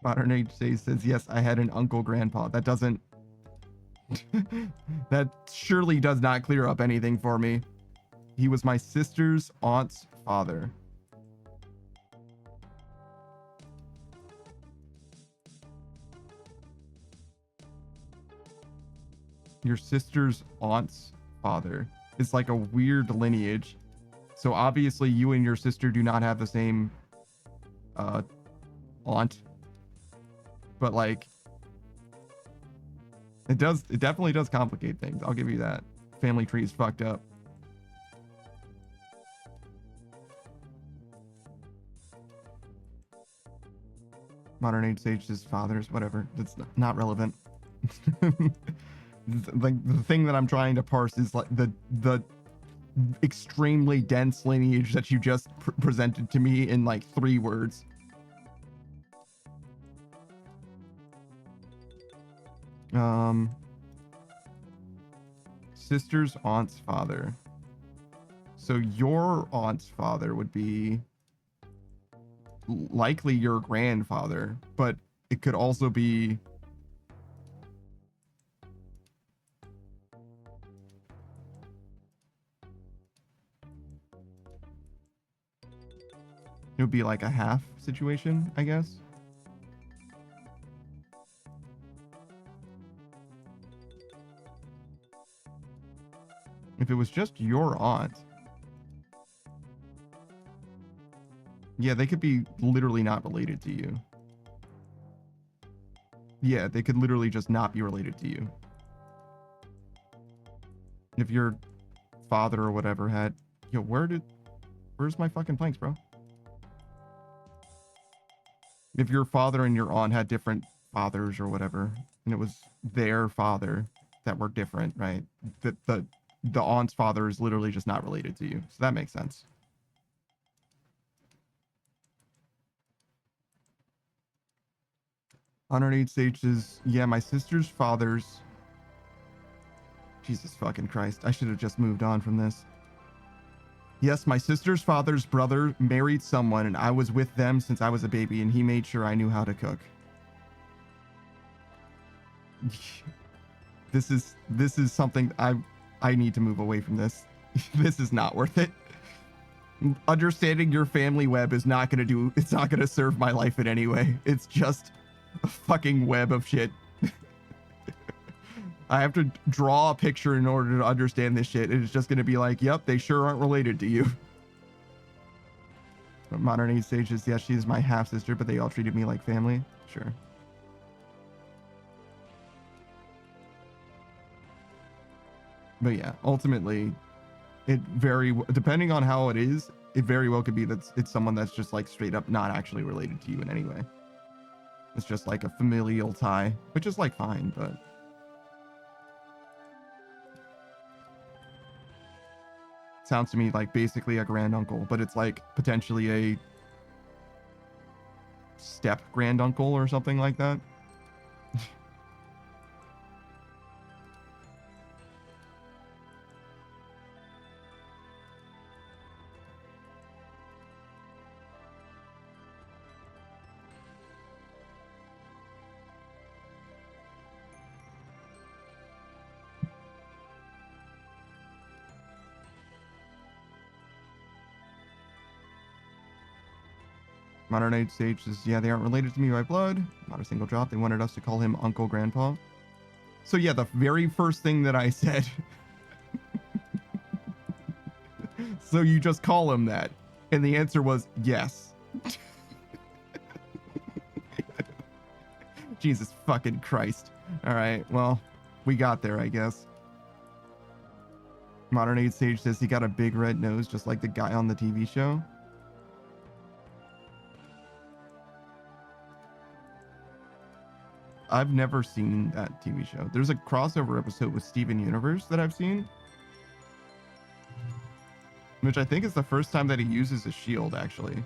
Modern Age says, yes, I had an uncle grandpa. That doesn't... that surely does not clear up anything for me. He was my sister's aunt's father. Your sister's aunt's father. It's like a weird lineage. So obviously you and your sister do not have the same aunt. But like it definitely does complicate things. I'll give you that. Family tree is fucked up. Modern Age Sage's fathers, whatever. That's not relevant. Like the thing that I'm trying to parse is like the extremely dense lineage that you just presented to me in like 3 words. Sister's aunt's father. So your aunt's father would be likely your grandfather, but it could also be it would be like a half situation, I guess. If it was just your aunt, yeah, they could be literally not related to you. Yeah, they could literally just not be related to you. If your father or whatever had, yo, where's my fucking planks, bro? If your father and your aunt had different fathers or whatever, and it was their father that were different, right? The aunt's father is literally just not related to you. So that makes sense. Underneath stages, yeah, my sister's father's... Jesus fucking Christ. I should have just moved on from this. Yes, my sister's father's brother married someone, and I was with them since I was a baby, and he made sure I knew how to cook. This is something I need to move away from this. This is not worth it. Understanding your family web is not gonna it's not gonna serve my life in any way. It's just a fucking web of shit. I have to draw a picture in order to understand this shit. It's just gonna be like, yep, they sure aren't related to you. Modern Age Sages, yes, she's my half sister, but they all treated me like family. Sure. But yeah, ultimately, depending on how it is, it very well could be that it's someone that's just like straight up not actually related to you in any way. It's just like a familial tie, which is like fine, but sounds to me like basically a granduncle, but it's like potentially a step granduncle or something like that. Modern Age Sage says, yeah, they aren't related to me by blood. Not a single drop. They wanted us to call him Uncle Grandpa. So yeah, the very first thing that I said. So you just call him that. And the answer was yes. Jesus fucking Christ. All right, well, we got there, I guess. Modern Age Sage says he got a big red nose just like the guy on the TV show. I've never seen that TV show. There's a crossover episode with Steven Universe that I've seen, which I think is the first time that he uses a shield, actually.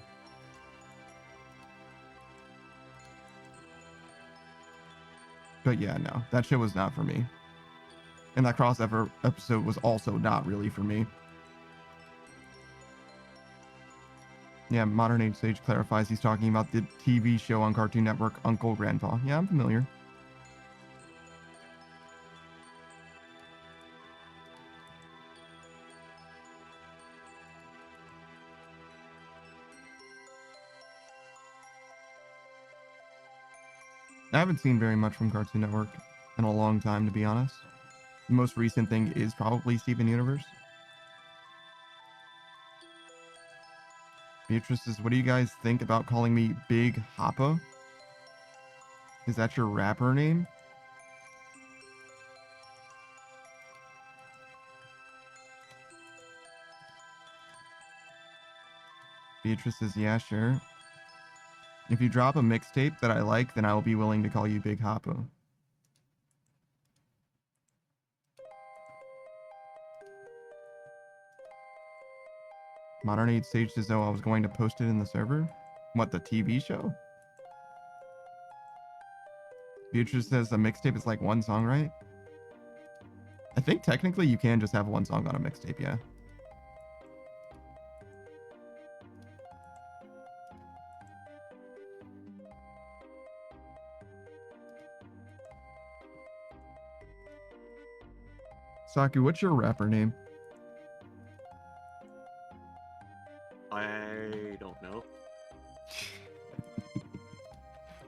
But yeah, no, that shit was not for me. And that crossover episode was also not really for me. Yeah, Modern Age Sage clarifies he's talking about the TV show on Cartoon Network, Uncle Grandpa. Yeah, I'm familiar. I haven't seen very much from Cartoon Network in a long time, to be honest. The most recent thing is probably Steven Universe. Beatrice says, what do you guys think about calling me Big Hoppa? Is that your rapper name? Beatrice says, yeah, sure. If you drop a mixtape that I like, then I will be willing to call you Big Hoppa. Modern Age Sage says, oh, I was going to post it in the server? What, the TV show? Beatrice says a mixtape is like one song, right? I think technically you can just have one song on a mixtape, yeah. Saku, what's your rapper name? I don't know.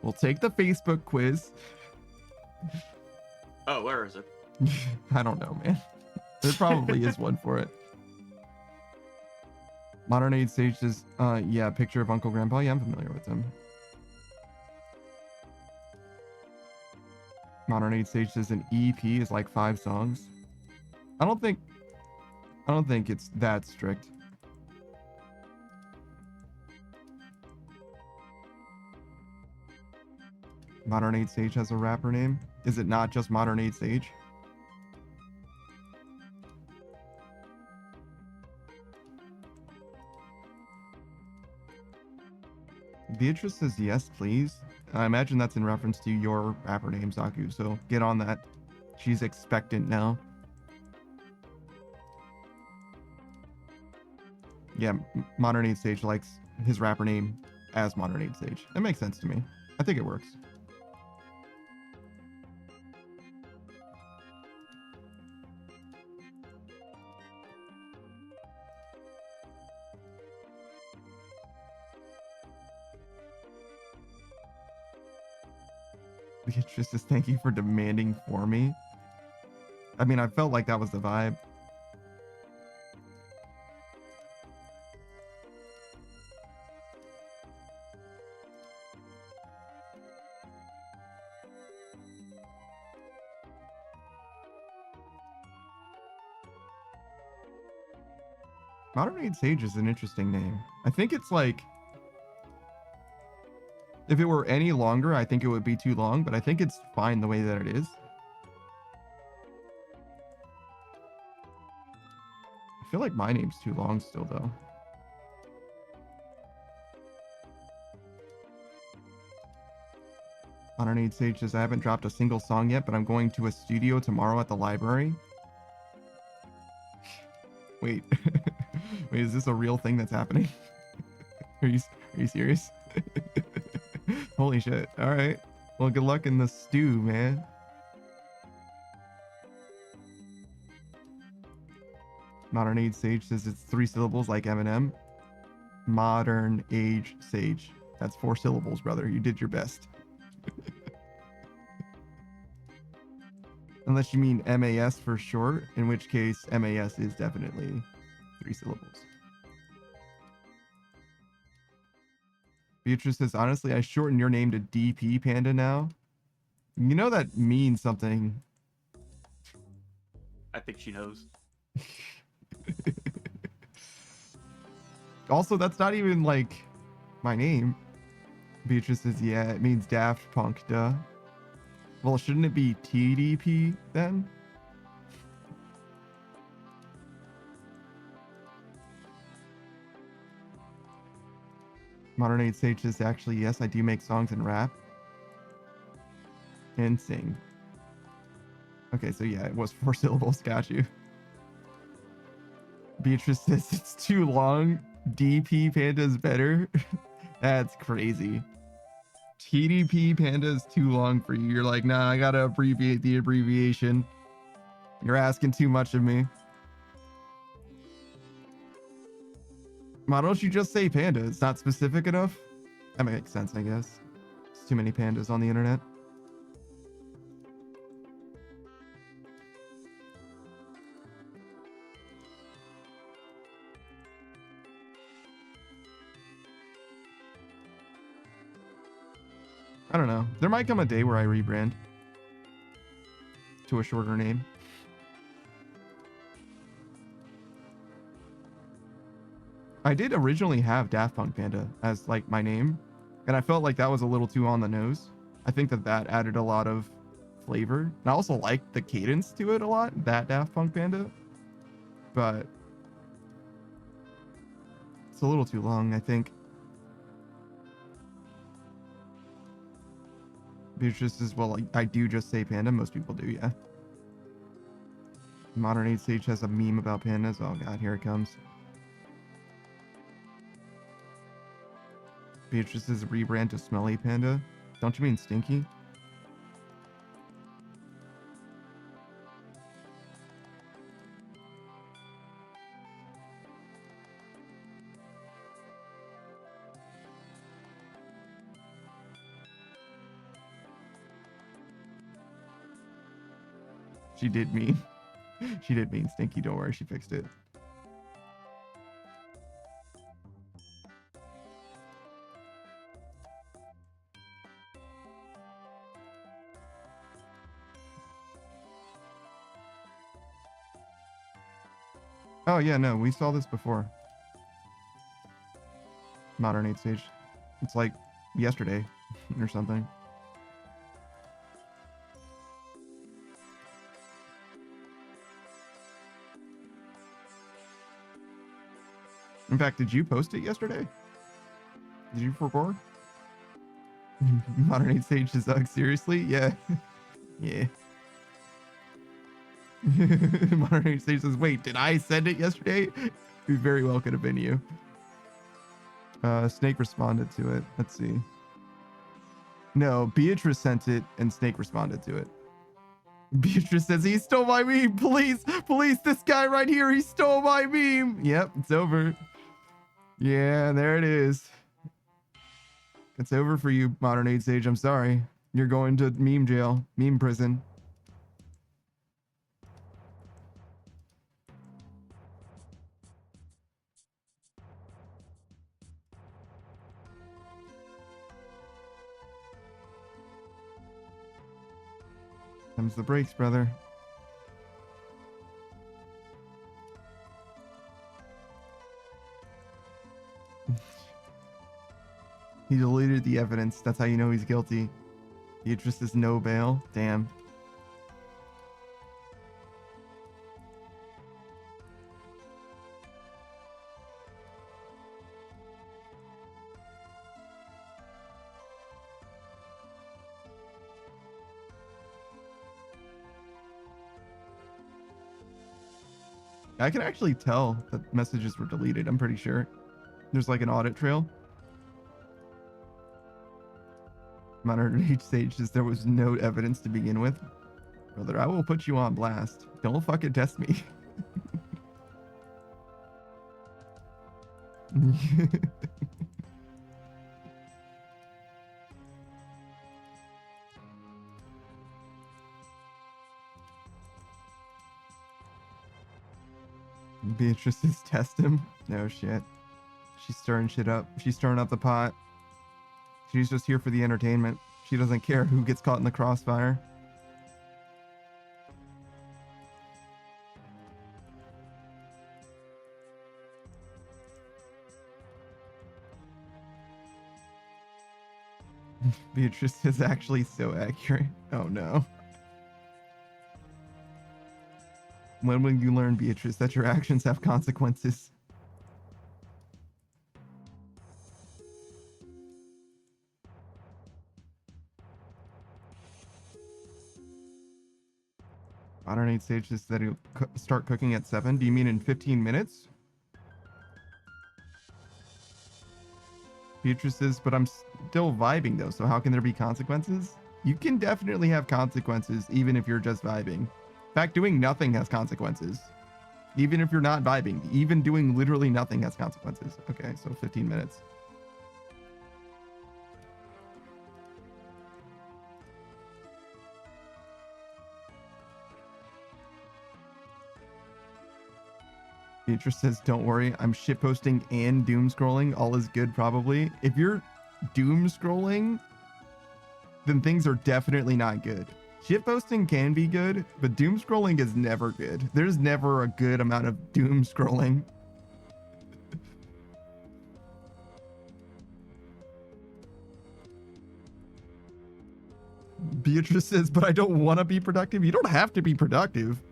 We'll take the Facebook quiz. Oh, where is it? I don't know, man. There probably is one for it. Modern Age Sage says, yeah, picture of Uncle Grandpa. Yeah, I'm familiar with him. Modern Age Sage says an EP is like 5 songs. I don't think it's that strict. Modern Age Sage has a rapper name. Is it not just Modern Age Sage? Beatrice says yes, please. I imagine that's in reference to your rapper name, Saku, so get on that. She's expectant now. Yeah, Modern Age Sage likes his rapper name as Modern Age Sage. That makes sense to me. I think it works. Beatrice says, thank you for demanding for me. I mean, I felt like that was the vibe. Modern Age Sage is an interesting name. I think it's like, if it were any longer, I think it would be too long, but I think it's fine the way that it is. I feel like my name's too long still, though. Modern Age Sage says, I haven't dropped a single song yet, but I'm going to a studio tomorrow at the library. Wait. Wait, is this a real thing that's happening? Are you serious? Holy shit. All right. Well, good luck in the stew, man. Modern Age Sage says it's 3 syllables like Eminem. Modern Age Sage. That's 4 syllables, brother. You did your best. Unless you mean MAS for short, in which case MAS is definitely 3 syllables. Beatrice says, honestly, I shortened your name to DP Panda now. You know that means something. I think she knows. Also, that's not even like my name. Beatrice says, yeah, it means Daft Punk, duh. Well, shouldn't it be TDP then? Modern Age Sage says, actually, yes, I do make songs and rap. And sing. Okay, so yeah, it was 4 syllables. Got you. Beatrice says, it's too long. DP Panda's better? That's crazy. TDP Panda's too long for you. You're like, nah, I gotta abbreviate the abbreviation. You're asking too much of me. Why don't you just say panda? It's not specific enough? That makes sense, I guess. There's too many pandas on the internet. I don't know. There might come a day where I rebrand to a shorter name. I did originally have Daft Punk Panda as like my name, and I felt like that was a little too on the nose. I think that that added a lot of flavor, and I also liked the cadence to it a lot, that Daft Punk Panda, but it's a little too long, I think. Beatrice is, well, I do just say panda. Most people do, yeah. Modern 8 Stage has a meme about pandas. Oh god, here it comes. Beatrice's rebrand to Smelly Panda. Don't you mean Stinky? She did mean. She did mean Stinky. Don't worry, she fixed it. Oh yeah, no, we saw this before. Modern 8 Stage. It's like yesterday or something. In fact, did you post it yesterday? Did you record? Modern 8 Stage is seriously? Yeah. Yeah. Modern 8 Stage says, wait, did I send it yesterday? It very well could have been you. Snake responded to it. Let's see. No, Beatrice sent it and Snake responded to it. Beatrice says, he stole my meme. Police, police, this guy right here, he stole my meme. Yep, it's over. Yeah, there it is. It's over for you, Modern 8 Stage. I'm sorry. You're going to meme jail, meme prison. Comes the brakes, brother. He deleted the evidence. That's how you know he's guilty. Beatrice is no bail. Damn. I can actually tell that messages were deleted. I'm pretty sure. There's like an audit trail. Modern 8 Stage says there was no evidence to begin with. Brother, I will put you on blast. Don't fucking test me. Beatrice is test him. No shit. She's stirring shit up. She's stirring up the pot. She's just here for the entertainment. She doesn't care who gets caught in the crossfire. Beatrice is actually so accurate. Oh no. When will you learn, Beatrice, that your actions have consequences? Modern 8 Stage says that he'll start cooking at 7. Do you mean in 15 minutes? Beatrice says, but I'm still vibing though, so how can there be consequences? You can definitely have consequences even if you're just vibing. In fact, doing nothing has consequences. Even if you're not vibing, even doing literally nothing has consequences. Okay, so 15 minutes. Beatrice says, don't worry, I'm shitposting and doom scrolling. All is good, probably. If you're doom scrolling, then things are definitely not good. Shitposting can be good, but doom scrolling is never good. There's never a good amount of doom scrolling. Beatrice says, but I don't want to be productive. You don't have to be productive.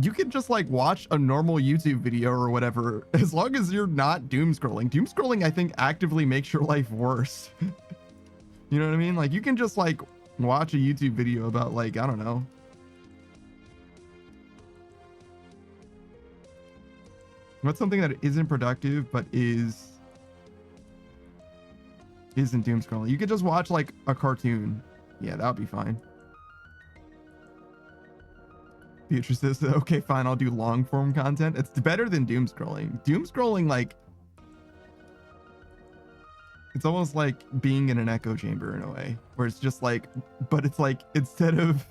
You can just like watch a normal YouTube video or whatever, as long as you're not doom scrolling. Doom scrolling, I think, actively makes your life worse. You know what I mean? Like, you can just like watch a YouTube video about, like, I don't know. What's something that isn't productive but isn't doom scrolling? You could just watch like a cartoon. Yeah, that would be fine. Beatrice says, okay, fine, I'll do long form content. It's better than doom scrolling. Doom scrolling, like, it's almost like being in an echo chamber in a way, where it's just like, but it's like, instead of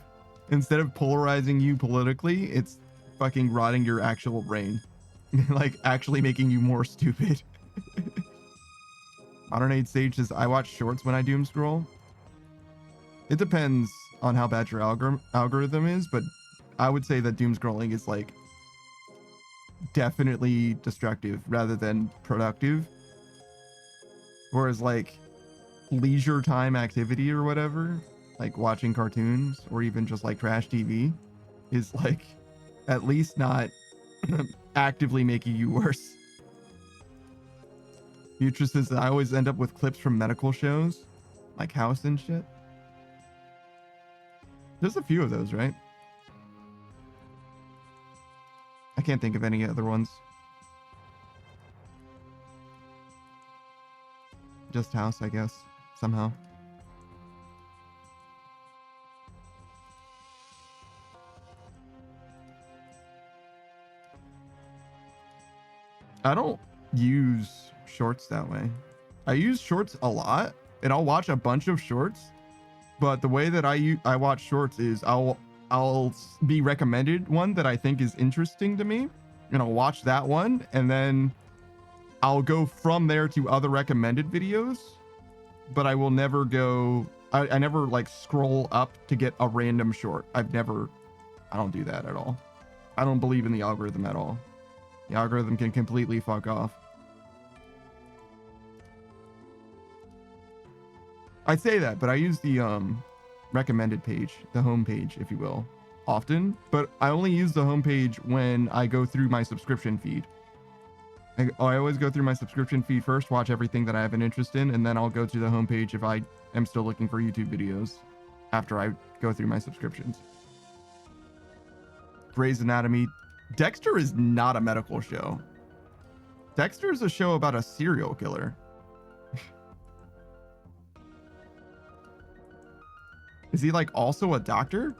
polarizing you politically, it's fucking rotting your actual brain. Like, actually making you more stupid. Modern Age Sage says, I watch shorts when I doom scroll. It depends on how bad your algorithm is, but I would say that doom scrolling is like definitely destructive rather than productive. Whereas like leisure time activity or whatever, like watching cartoons or even just like trash TV, is like at least not actively making you worse. Beatrice says, I always end up with clips from medical shows, like House and shit. There's a few of those, right? I can't think of any other ones. Just House, I guess, somehow. I don't use shorts that way. I use shorts a lot, and I'll watch a bunch of shorts, but the way that I watch shorts is I'll be recommended one that I think is interesting to me, and I'll watch that one, and then I'll go from there to other recommended videos, but I will never go, I never like scroll up to get a random short. I don't do that at all. I don't believe in the algorithm at all. The algorithm can completely fuck off. I say that, but I use the recommended page, the home page, if you will, often, but I only use the home page when I go through my subscription feed. I always go through my subscription feed first, watch everything that I have an interest in, and then I'll go to the home page if I am still looking for YouTube videos after I go through my subscriptions. Grey's Anatomy. Dexter is not a medical show. Dexter is a show about a serial killer. Is he like also a doctor?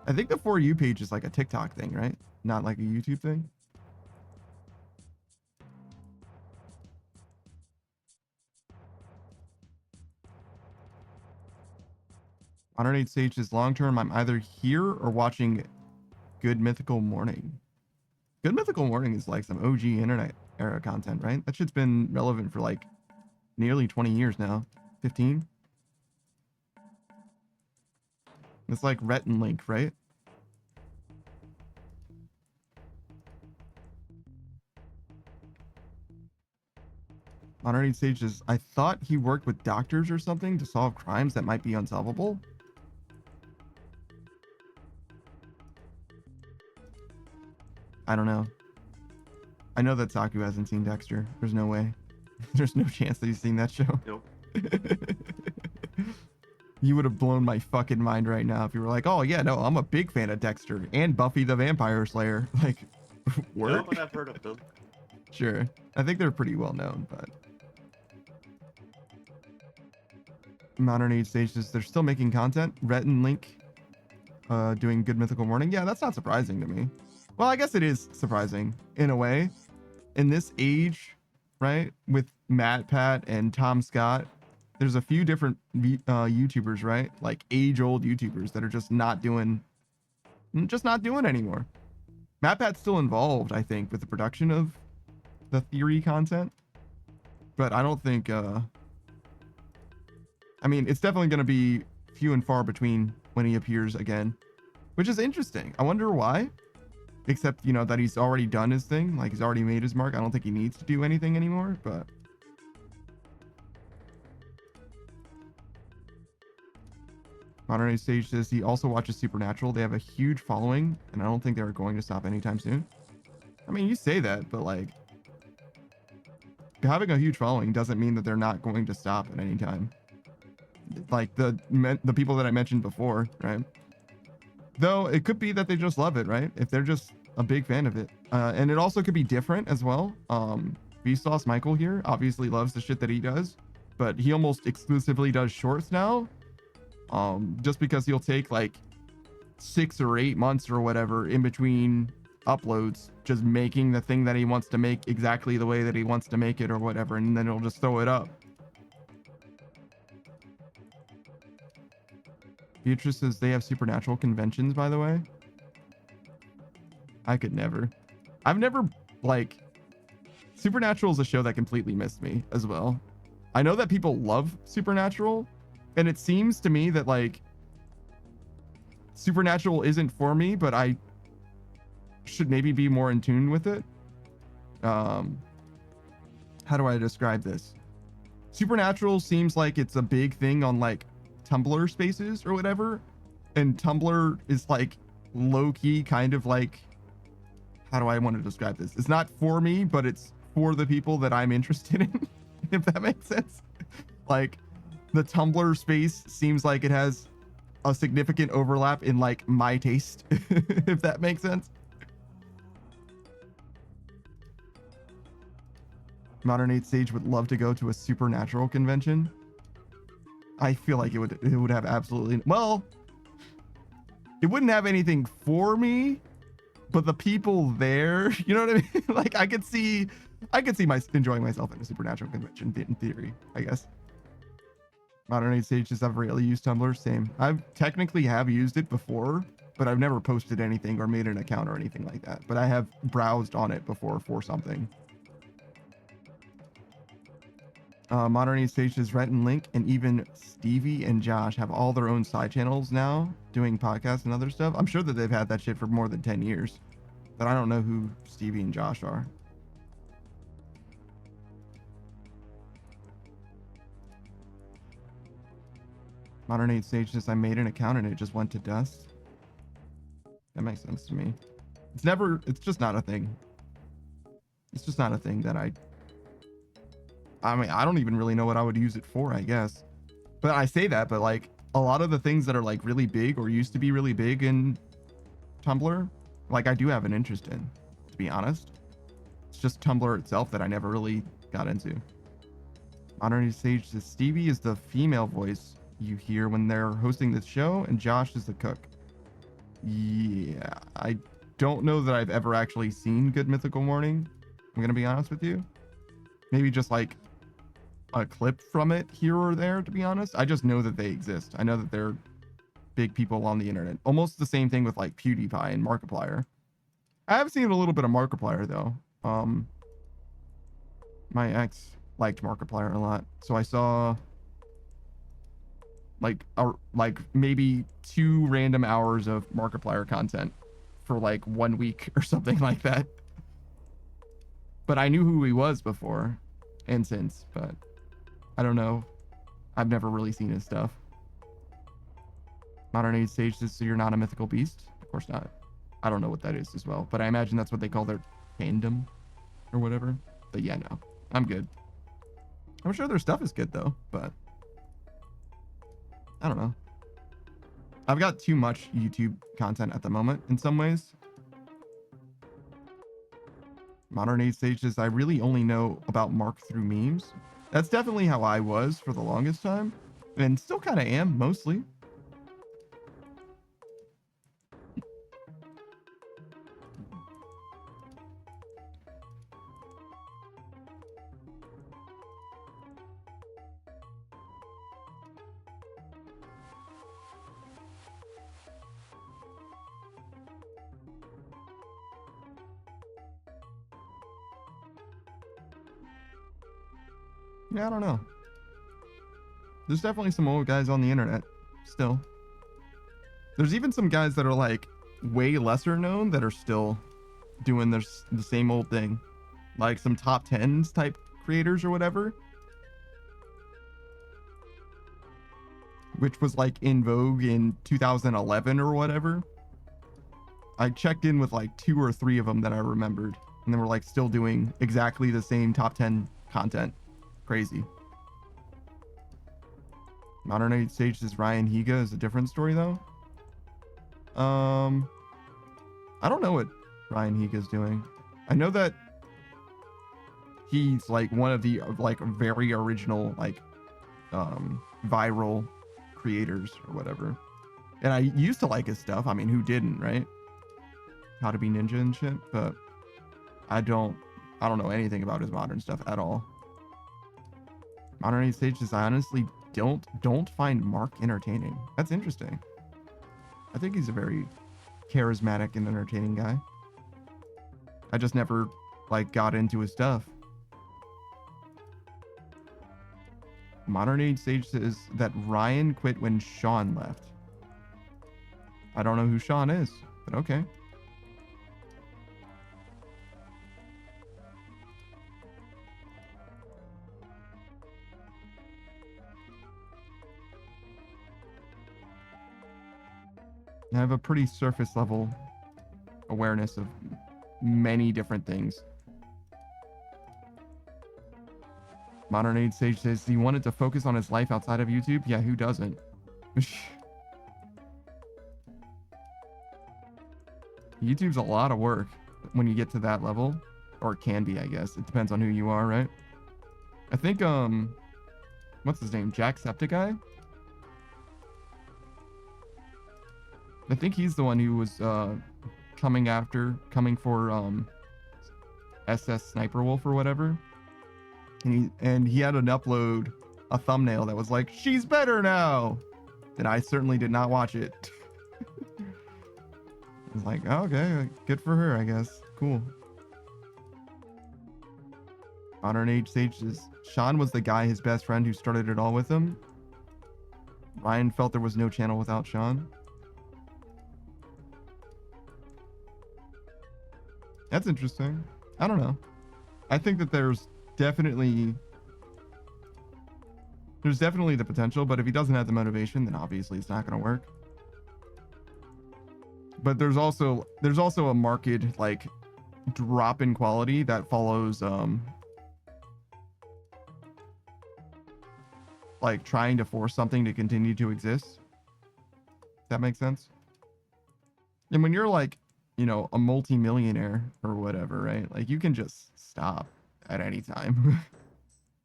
I think the For You page is like a TikTok thing, right? Not like a YouTube thing. Modern Age Sage is long term. I'm either here or watching Good Mythical Morning. Good Mythical Morning is like some OG internet era content, right? That shit's been relevant for like nearly 20 years now. 15? It's like Rhett and Link, right? Modern Age Sage is, I thought he worked with doctors or something to solve crimes that might be unsolvable. I don't know. I know that Saku hasn't seen Dexter. There's no way. There's no chance that he's seen that show. Nope. You would have blown my fucking mind right now if you were like, oh yeah, no, I'm a big fan of Dexter and Buffy the Vampire Slayer. Like, No, word? but I've heard of them. Sure. I think they're pretty well known, but Modern Age Stages, they're still making content. Rhett and Link doing Good Mythical Morning. Yeah, that's not surprising to me. Well, I guess it is surprising in a way. In this age, right, with Matt Pat and Tom Scott, there's a few different YouTubers, right? Like age-old YouTubers that are just not doing anymore. Matt Pat's still involved, I think, with the production of the theory content, but I don't think I mean, it's definitely going to be few and far between when he appears again, which is interesting. I wonder why, except, you know, that he's already done his thing. Like, he's already made his mark. I don't think he needs to do anything anymore, but Modern Age Stage says he also watches Supernatural. They have a huge following, and I don't think they're going to stop anytime soon. I mean, you say that, but like, having a huge following doesn't mean that they're not going to stop at any time. Like the people that I mentioned before, right? Though it could be that they just love it, right? If they're just a big fan of it. And it also could be different as well. Vsauce Michael here obviously loves the shit that he does, but he almost exclusively does shorts now. Just because he'll take like 6 or 8 months or whatever in between uploads, just making the thing that he wants to make exactly the way that he wants to make it or whatever, and then he'll just throw it up. Beatrice says they have Supernatural conventions, by the way. I could never. I've never, like, Supernatural is a show that completely missed me as well. I know that people love Supernatural, and it seems to me that, like, Supernatural isn't for me, but I should maybe be more in tune with it. How do I describe this? Supernatural seems like it's a big thing on, like, Tumblr spaces or whatever, and Tumblr is like low-key kind of like, how do I want to describe this? It's not for me, but it's for the people that I'm interested in, if that makes sense. Like, the Tumblr space seems like it has a significant overlap in like my taste, if that makes sense. Modern Age Sage would love to go to a Supernatural convention. I feel like it would have absolutely, well, it wouldn't have anything for me, but the people there, you know what I mean? Like, I could see enjoying myself in a Supernatural convention in theory, I guess. Modern Age Sage says I've rarely used Tumblr. Same. I've technically have used it before, but I've never posted anything or made an account or anything like that. But I have browsed on it before for something. Modern Age Stage says Rhett and Link and even Stevie and Josh have all their own side channels now doing podcasts and other stuff. I'm sure that they've had that shit for more than 10 years, but I don't know who Stevie and Josh are. Modern Age Stage says I made an account and it just went to dust. That makes sense to me. It's just not a thing. It's just not a thing that I mean, I don't even really know what I would use it for, I guess. But I say that, but like a lot of the things that are like really big or used to be really big in Tumblr, like I do have an interest in, to be honest. It's just Tumblr itself that I never really got into. Modern Age Sage says Stevie is the female voice you hear when they're hosting this show, and Josh is the cook. Yeah, I don't know that I've ever actually seen Good Mythical Morning. I'm gonna be honest with you. Maybe just like a clip from it here or there, to be honest. I just know that they exist. I know that they're big people on the internet. Almost the same thing with like PewDiePie and Markiplier. I have seen a little bit of Markiplier though. My ex liked Markiplier a lot, so I saw like maybe 2 random hours of Markiplier content for like 1 week or something like that. But I knew who he was before and since, but I don't know. I've never really seen his stuff. Modern Age Sage says, so you're not a mythical beast? Of course not. I don't know what that is as well, but I imagine that's what they call their fandom or whatever. But yeah, no, I'm good. I'm sure their stuff is good though, but I don't know. I've got too much YouTube content at the moment in some ways. Modern age sages, I really only know about Mark through memes. That's definitely how I was for the longest time, and still kind of am mostly. Yeah, I don't know. There's definitely some old guys on the internet still. There's even some guys that are like way lesser known that are still doing the same old thing. Like some top 10s type creators or whatever. Which was like in vogue in 2011 or whatever. I checked in with like 2 or 3 of them that I remembered. And they were like still doing exactly the same top 10 content. Crazy. Modern age sages Ryan Higa is a different story though. I don't know what Ryan Higa's doing. I know that he's like one of the like very original like viral creators or whatever. And I used to like his stuff. I mean, who didn't, right? How to Be Ninja and shit, but I don't know anything about his modern stuff at all. Modern age sages, I honestly don't find Mark entertaining. That's interesting. I think he's a very charismatic and entertaining guy. I just never like got into his stuff. Modern age sage says that Ryan quit when Sean left. I don't know who Sean is, but okay. I have a pretty surface level awareness of many different things. Modern age sage says he wanted to focus on his life outside of YouTube. Yeah, who doesn't? YouTube's a lot of work when you get to that level, or it can be, I guess. It depends on who you are, right? I think what's his name? Jacksepticeye? I think he's the one who was coming for SS Sniper Wolf or whatever. And he had an upload a thumbnail that was like, "She's better now." And I certainly did not watch it. I was like, oh, okay, good for her, I guess. Cool. Modern age sages. Sean was the guy, his best friend, who started it all with him. Ryan felt there was no channel without Sean. That's interesting. I don't know. I think that there's definitely the potential, but if he doesn't have the motivation, then obviously it's not going to work. But there's also a marked like drop in quality that follows like trying to force something to continue to exist. Does that make sense? And when you're like, you know, a multi-millionaire or whatever, right? Like you can just stop at any time.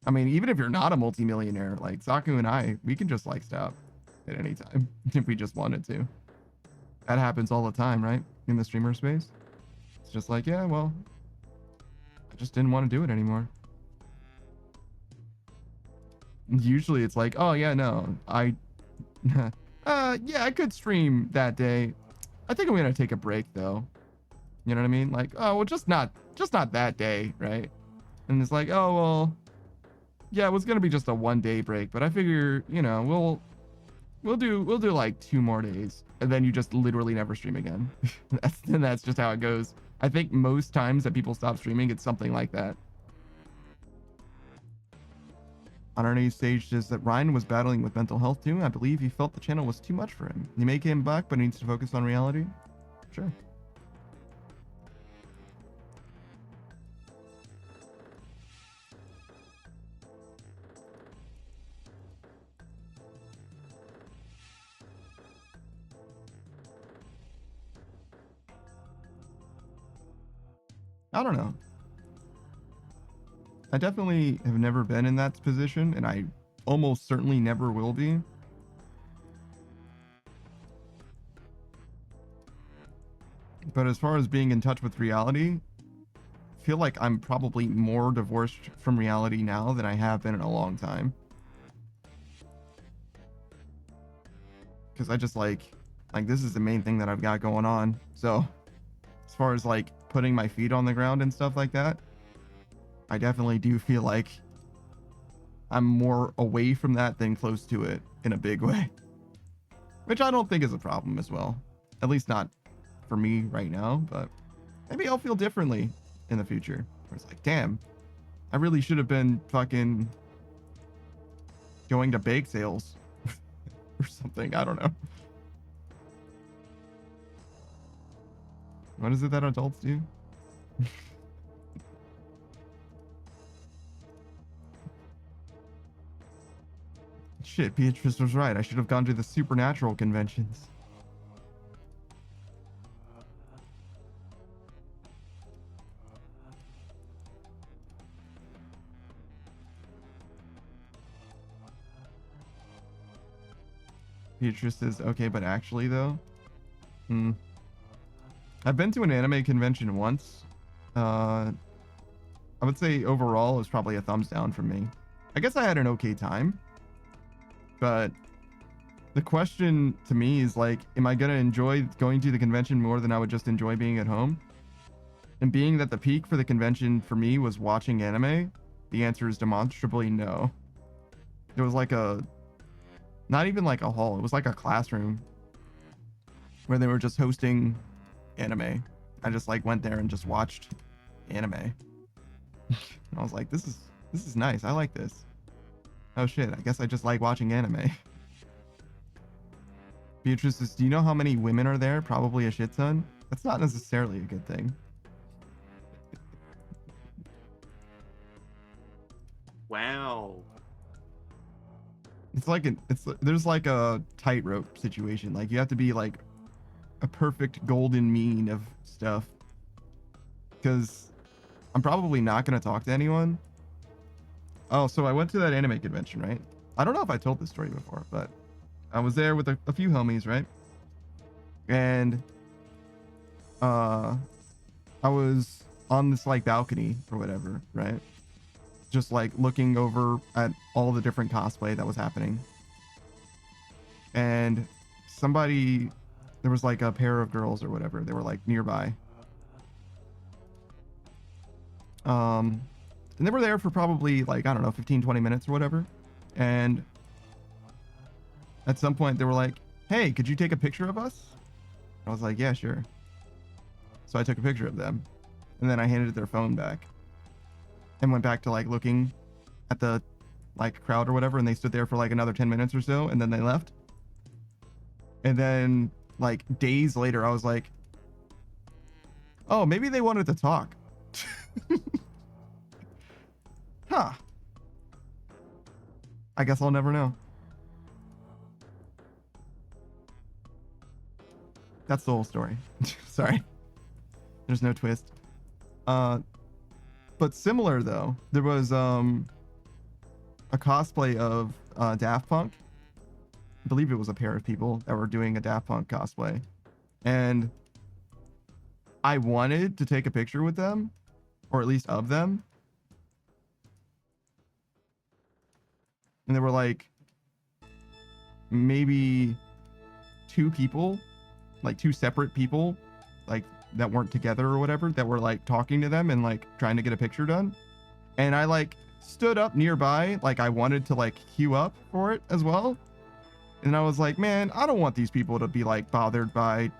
I mean, even if you're not a multi-millionaire, like Zaku and I, we can just like stop at any time if we just wanted to. That happens all the time, right? In the streamer space. It's just like, yeah, well, I just didn't want to do it anymore. Usually it's like, oh yeah, no, yeah, I could stream that day. I think I'm gonna take a break though. You know what I mean? Like, oh well, just not that day, right? And it's like, oh well, yeah, it was gonna be just a 1-day break, but I figure, you know, we'll do like 2 more days, and then you just literally never stream again. that's just how it goes. I think most times that people stop streaming, it's something like that. On our news stage says that Ryan was battling with mental health too. I believe he felt the channel was too much for him. He may came back, but he needs to focus on reality. Sure. I don't know. I definitely have never been in that position, and I almost certainly never will be. But as far as being in touch with reality, I feel like I'm probably more divorced from reality now than I have been in a long time. Because I just like this is the main thing that I've got going on. So as far as like putting my feet on the ground and stuff like that, I definitely do feel like I'm more away from that than close to it in a big way. Which I don't think is a problem as well. At least not for me right now, but maybe I'll feel differently in the future. Where it's like, damn, I really should have been fucking going to bake sales or something. I don't know. What is it that adults do? Shit, Beatrice was right. I should have gone to the supernatural conventions. Beatrice says, okay, but actually though, I've been to an anime convention once. I would say overall it was probably a thumbs down from me. I guess I had an okay time, but the question to me is like, am I gonna enjoy going to the convention more than I would just enjoy being at home? And being that the peak for the convention for me was watching anime, the answer is demonstrably no. It was like not even like a hall, it was like a classroom where they were just hosting anime. I just like went there and just watched anime. And I was like, this is nice. I like this. Oh shit, I guess I just like watching anime. Beatrice says, do you know how many women are there? Probably a shit ton. That's not necessarily a good thing. Wow. It's like there's like a tightrope situation. Like you have to be like a perfect golden mean of stuff. Because I'm probably not going to talk to anyone. Oh, so I went to that anime convention, right? I don't know if I told this story before, but I was there with a few homies, right? And I was on this like balcony or whatever, right? Just like looking over at all the different cosplay that was happening. And there was like a pair of girls or whatever. They were like nearby. And they were there for probably like, I don't know, 15, 20 minutes or whatever. And at some point they were like, hey, could you take a picture of us? I was like, yeah, sure. So I took a picture of them and then I handed their phone back and went back to like looking at the like crowd or whatever. And they stood there for like another 10 minutes or so. And then they left. And then like days later, I was like, oh, maybe they wanted to talk. Huh. I guess I'll never know. That's the whole story. Sorry. There's no twist. But similar though, there was a cosplay of Daft Punk. I believe it was a pair of people that were doing a Daft Punk cosplay. And I wanted to take a picture with them, or at least of them. And there were like maybe two people, like two separate people, like that weren't together or whatever, that were like talking to them and like trying to get a picture done. And I like stood up nearby, like I wanted to like queue up for it as well. And I was like, man, I don't want these people to be like bothered by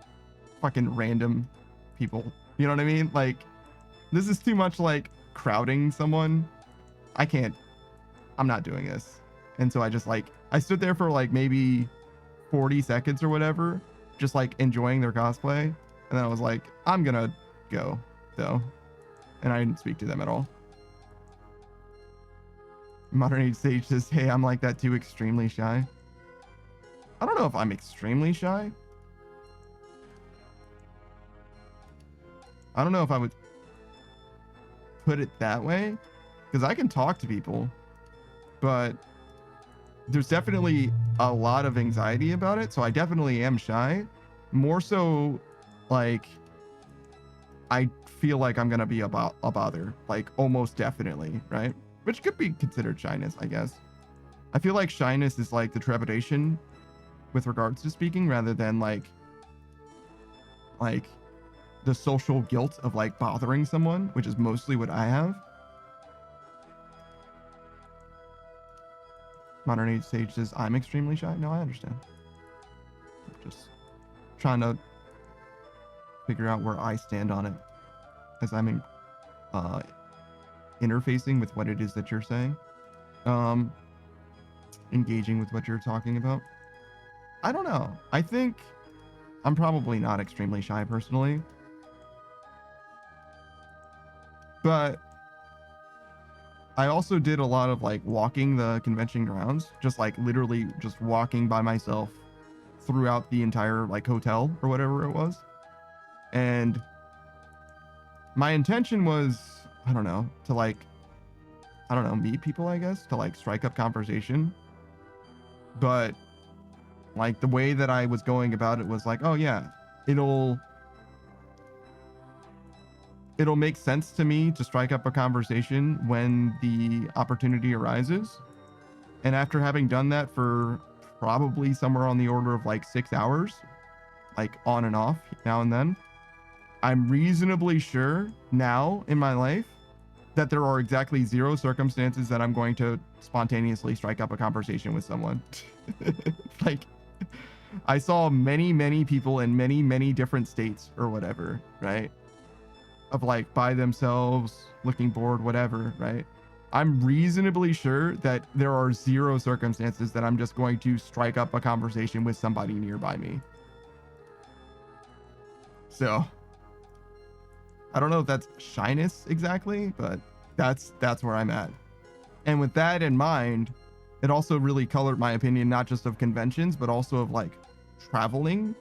fucking random people. You know what I mean? Like, this is too much like crowding someone. I'm not doing this. And so I just like, I stood there for like maybe 40 seconds or whatever, just like enjoying their cosplay. And then I was like, I'm gonna go though. And I didn't speak to them at all. Modern Age Sage says, hey, I'm like that too, extremely shy. I don't know if I'm extremely shy. I don't know if I would put it that way. because I can talk to people, but there's definitely a lot of anxiety about it. So I definitely am shy. More so, like, I feel like I'm gonna be a bother, like almost definitely, right? Which could be considered shyness, I guess. I feel like shyness is like the trepidation with regards to speaking, rather than like the social guilt of like bothering someone, which is mostly what I have. Modern Age Sage says, I'm extremely shy. No, I understand. I'm just trying to figure out where I stand on it as I'm in, interfacing with what it is that you're saying. Engaging with what you're talking about. I don't know. I think I'm probably not extremely shy personally. But I also did a lot of like walking the convention grounds, just like literally just walking by myself throughout the entire like hotel or whatever it was. And my intention was, I don't know, to like, I don't know, meet people, I guess, to like strike up conversation. But like the way that I was going about it was like, oh yeah, it'll make sense to me to strike up a conversation when the opportunity arises. And after having done that for probably somewhere on the order of like 6 hours, like on and off now and then, I'm reasonably sure now in my life that there are exactly 0 circumstances that I'm going to spontaneously strike up a conversation with someone. Like, I saw many, many people in many, many different states or whatever, right? Of like by themselves, looking bored, whatever, right? I'm reasonably sure that there are 0 circumstances that I'm just going to strike up a conversation with somebody nearby me. So I don't know if that's shyness exactly, but that's where I'm at. And with that in mind, it also really colored my opinion, not just of conventions, but also of like traveling,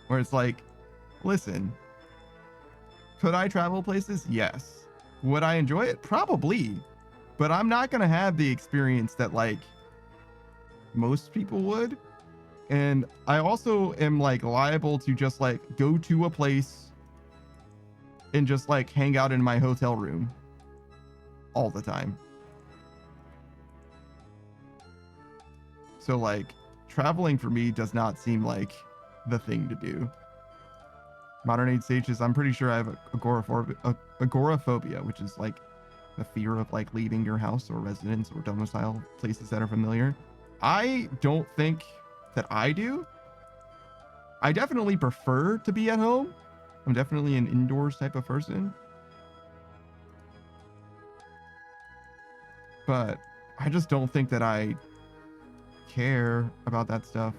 where it's like, listen, could I travel places? Yes. Would I enjoy it? Probably. But I'm not going to have the experience that like most people would. And I also am like liable to just like go to a place and just like hang out in my hotel room all the time. So like traveling for me does not seem like the thing to do. Modern Age Sages, I'm pretty sure I have agoraphobia, which is like the fear of like leaving your house or residence or domicile, places that are familiar. I don't think that I do. I definitely prefer to be at home. I'm definitely an indoors type of person. But I just don't think that I care about that stuff.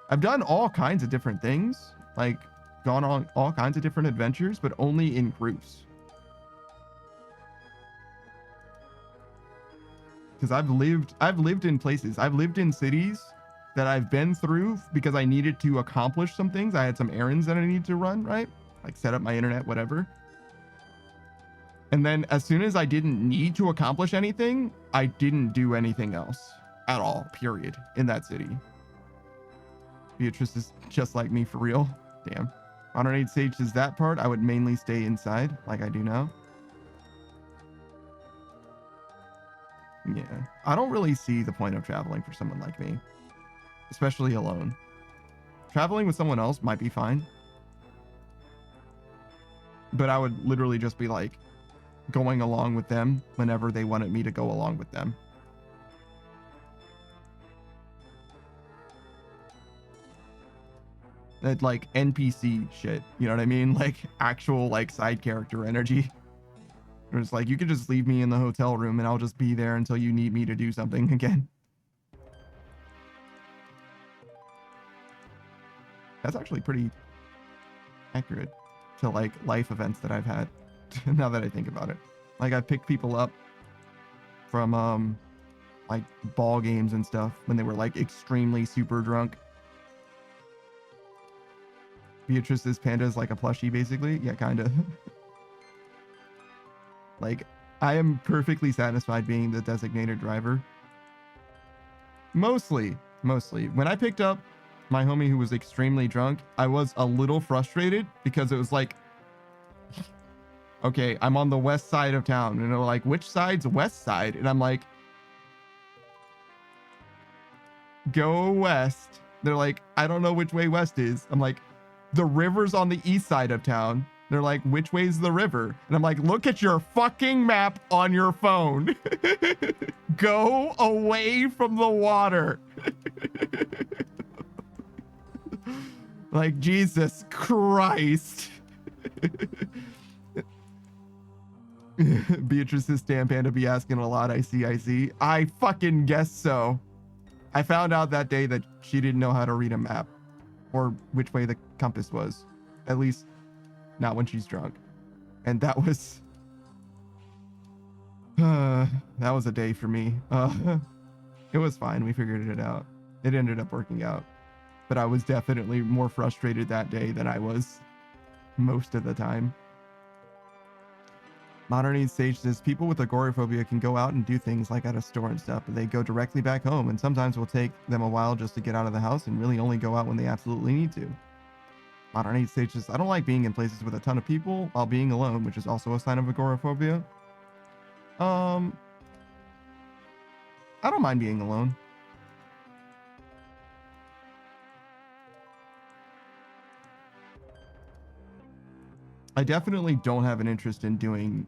I've done all kinds of different things, like gone on all kinds of different adventures, but only in groups. Because I've lived in places, I've lived in cities that I've been through because I needed to accomplish some things. I had some errands that I needed to run, right? Like set up my internet, whatever. And then as soon as I didn't need to accomplish anything, I didn't do anything else at all, period, in that city. Beatrice is just like me for real. Damn. Modern Age Sage is that part. I would mainly stay inside like I do now. Yeah. I don't really see the point of traveling for someone like me, especially alone. Traveling with someone else might be fine, but I would literally just be like going along with them whenever they wanted me to go along with them. That like NPC shit, you know what I mean? Like actual like side character energy. It's like, you could just leave me in the hotel room and I'll just be there until you need me to do something again. That's actually pretty accurate to like life events that I've had. Now that I think about it, like I picked people up from like ball games and stuff when they were like extremely super drunk. Beatrice's panda is like a plushie basically. Yeah, kind of. Like I am perfectly satisfied being the designated driver. Mostly. When I picked up my homie who was extremely drunk, I was a little frustrated because it was like, okay, I'm on the west side of town. And they're like, which side's west side? And I'm like, go west. They're like, I don't know which way west is. I'm like, the river's on the east side of town. They're like, which way's the river? And I'm like, look at your fucking map on your phone. Go away from the water. Like, Jesus Christ. Beatrice's stamp panda be asking a lot. I see. I fucking guess so. I found out that day that she didn't know how to read a map or which way the compass was. At least not when she's drunk. And that was a day for me. It was fine. We figured it out. It ended up working out. But I was definitely more frustrated that day than I was most of the time. Modern Age Sage says people with agoraphobia can go out and do things like at a store and stuff, but they go directly back home, and sometimes it will take them a while just to get out of the house and really only go out when they absolutely need to. Modern Age Sage says, I don't like being in places with a ton of people while being alone, which is also a sign of agoraphobia. I don't mind being alone. I definitely don't have an interest in doing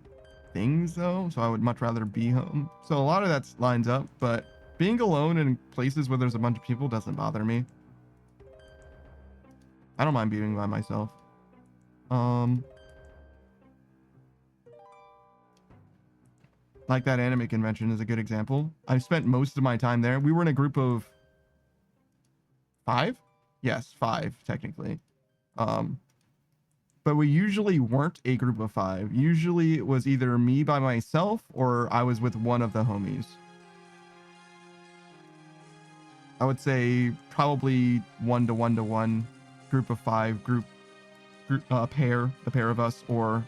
things though, so I would much rather be home. So a lot of that lines up, but being alone in places where there's a bunch of people doesn't bother me. I don't mind being by myself. Like that anime convention is a good example. I spent most of my time there. We were in a group of 5? Yes, 5 technically. But we usually weren't a group of 5. Usually it was either me by myself or I was with one of the homies. I would say probably 1-to-1-to-1 group of 5 pair, the pair of us, or